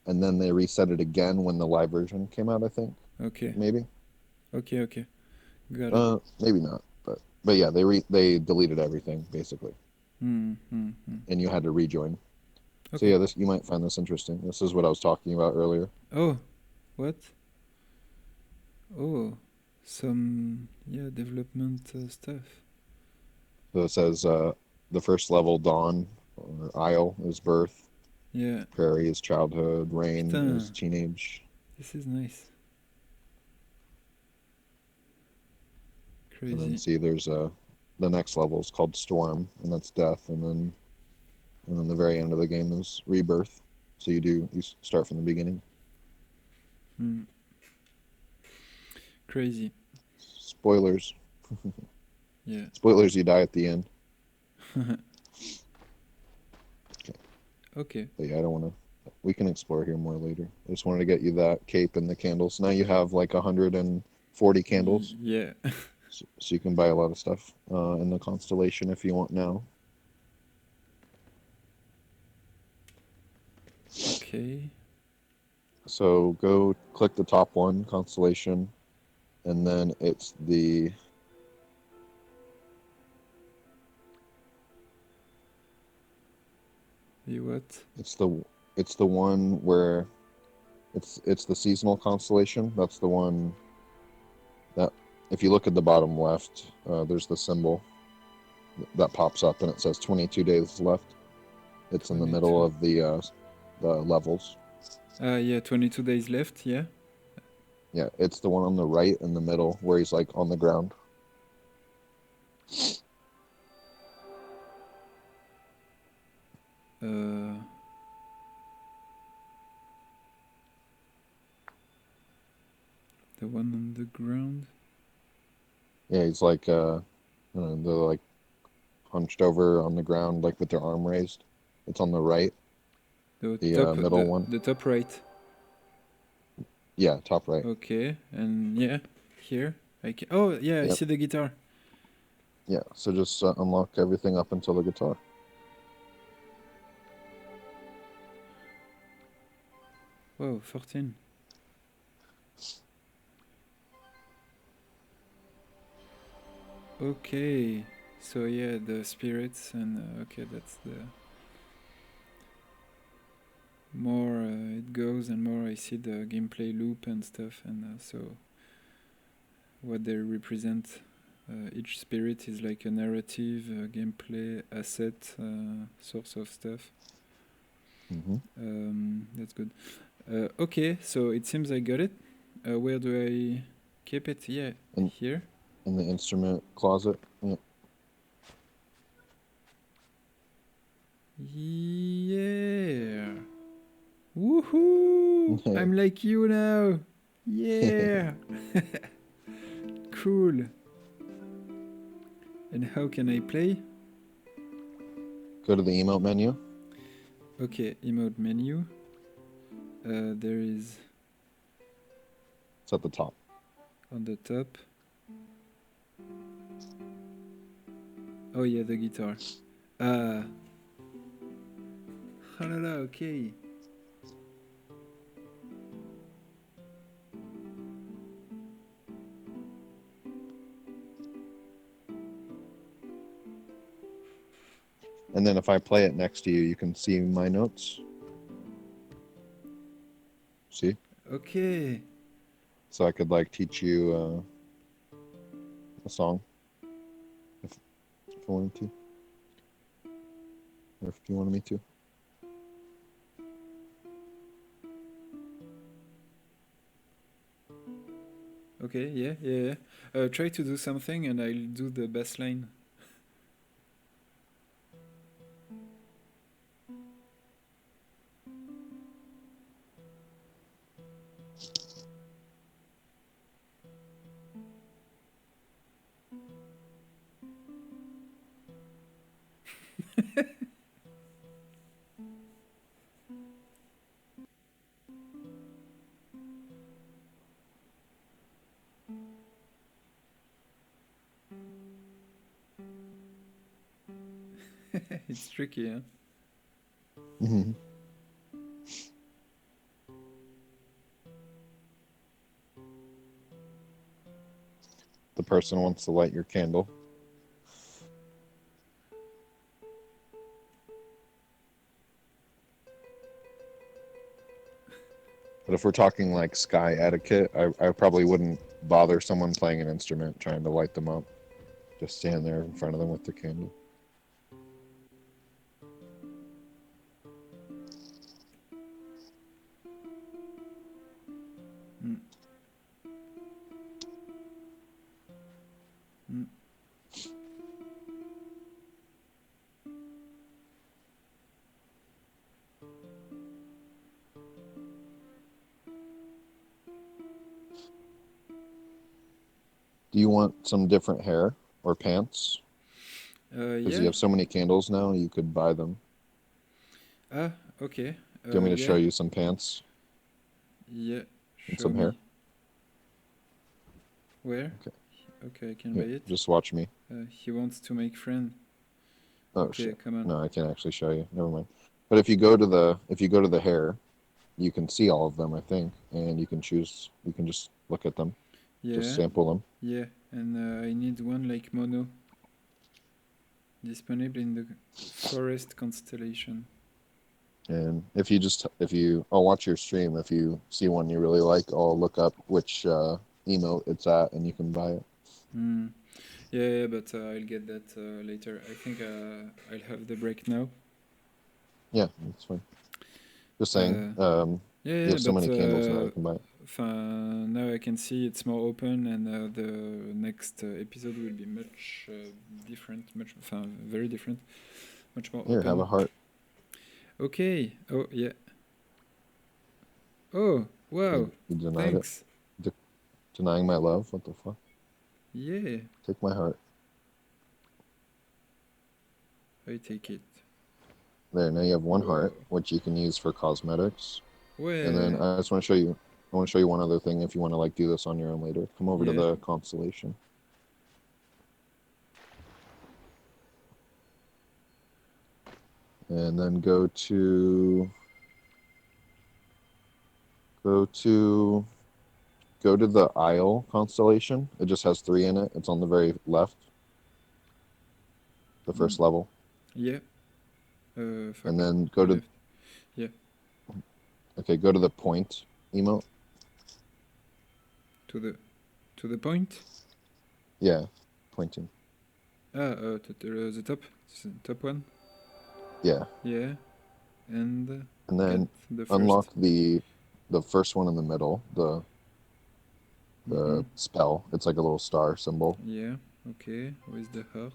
and then they reset it again when the live version came out. I think Okay, maybe, okay, okay. Got it. maybe not, but yeah, they deleted everything basically, Mm-hmm. and you had to rejoin. So Okay. yeah, this you might find this interesting. This is what I was talking about earlier. Oh, what? Oh, some yeah development stuff. So it says the first level, dawn or isle, is birth. Yeah. Prairie is childhood. Rain is Putain, teenage. this is nice. And then Crazy. see, there's the next level is called storm, and that's death. And then the very end of the game is rebirth. So you start from the beginning. Mm. Crazy. Spoilers. Yeah. Spoilers. You die at the end. Okay. Okay. But yeah, I don't want to. We can explore here more later. I just wanted to get you that cape and the candles. Now you have like 140 candles. Yeah. So you can buy a lot of stuff in the constellation if you want now. Okay. So go click the top one, constellation, and then it's The what? it's the one where it's the seasonal constellation. That's the one that if you look at the bottom left, there's the symbol that pops up and it says 22 days left. It's in the middle 22. of the levels. Yeah, 22 days left. Yeah. Yeah, it's the one on the right in the middle where he's like on the ground. Uh, the one on the ground. Yeah, he's like they're like hunched over on the ground, like with their arm raised. It's on the right, The the top, middle one. the top right. Yeah, top right. Okay, and yeah, here I can. Oh yeah, I Yep. see the guitar. Yeah. So just unlock everything up until the guitar. Whoa, 14. Okay, so yeah, the spirits and okay, that's the more it goes and more I see the gameplay loop and stuff, and so what they represent. Each spirit is like a narrative, gameplay, asset, source of stuff. That's good. Okay, so it seems I got it. Where do I keep it? Yeah, here. In the instrument closet. Yeah. Yeah. Woohoo! I'm like you now. Yeah. Cool. And how can I play? Go to the emote menu. Okay, emote menu. There is. It's at the top. On the top. Oh yeah, the guitar. Ah. Oh là là, okay. And then if I play it next to you, you can see my notes. See? Okay. So I could like teach you a song if I wanted to. or if you wanted me to. Okay, yeah. Try to do something and I'll do the bass line. It's tricky, huh? Mm-hmm. The person wants to light your candle. But if we're talking like sky etiquette, I probably wouldn't bother someone playing an instrument trying to light them up. Just stand there in front of them with the candle. Mm. Mm. Do you want some different hair or pants? Because Yeah. you have so many candles now, you could buy them. Ah, okay. Do you want me to Yeah. show you some pants Yeah. and Show some hair? me. Where? Okay. Okay, I can Here, buy it. just watch me. He wants to make friend. Oh Okay, shit. come on. No, I can't actually show you. Never mind. But if you go to the hair, you can see all of them, I think, and you can choose. You can just look at them, just Yeah. sample them. Yeah, and I need one like mono. Disponible in the forest constellation. And if I'll watch your stream. If you see one you really like, I'll look up which emote it's at, and you can buy it. Hmm. Yeah, but I'll get that later. I think I'll have the break now. Yeah, that's fine. Just saying. You Yeah, have so but many candles now, you can buy it. now I can see it's more open, and the next episode will be much different, very different, much more Here, open. have a heart. Okay. Oh yeah. Oh wow. You denied Thanks. it. Denying my love. What the fuck? Yeah, Take my heart. I take it. There. Now you have one Whoa. heart, which you can use for cosmetics. And then Ouais. I just want to show you. I want to show you one other thing if you want to like do this on your own later. Come over to Yeah. the constellation. And then go to the Isle constellation. It just has 3 in it. It's on the very left. The first level. Yeah. Fuck. And then go to Left. Yeah. Okay, go to the point emote. To the point. Yeah, pointing. The top. The top one. Yeah. Yeah. And then get the first. Unlock the first one in the middle, the spell. It's like a little star symbol. Yeah. Okay. With the heart.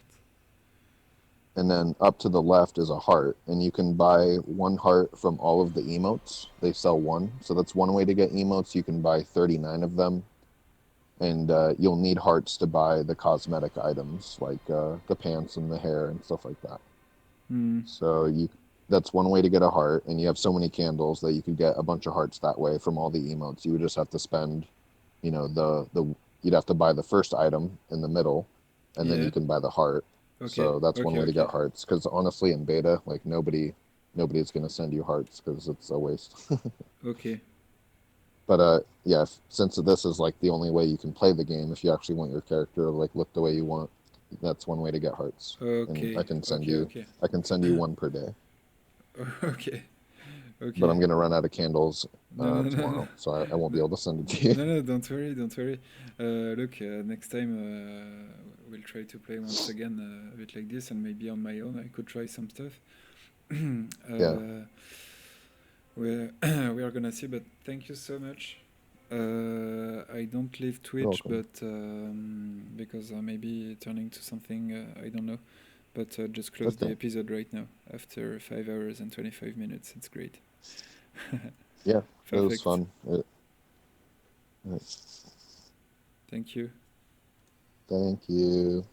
And then up to the left is a heart, and you can buy 1 heart from all of the emotes. They sell 1, so that's one way to get emotes. You can buy 39 of them, and you'll need hearts to buy the cosmetic items like the pants and the hair and stuff like that. So that's one way to get a heart, and you have so many candles that you could get a bunch of hearts that way from all the emotes. You would just have to spend, you'd have to buy the first item in the middle, and then you can buy the heart. Okay. So that's one way to get hearts. Because honestly, in beta, like nobody's gonna send you hearts because it's a waste. Okay. But yeah, since this is like the only way you can play the game, if you actually want your character to like look the way you want, that's one way to get hearts. Okay. And I can send Okay. I can send you 1 per day. Okay. Okay. But I'm gonna run out of candles No. tomorrow, so I won't be able to send it to you. No, don't worry, don't worry. Look, next time we'll try to play once again a bit like this, and maybe on my own I could try some stuff. uh, we we are gonna see. But thank you so much. I don't leave Twitch, welcome. but because I may be turning to something I don't know. But just close the Okay. episode right now after 5 hours and 25 minutes. It's great. Yeah, it was Perfect. fun. Thank you. Thank you.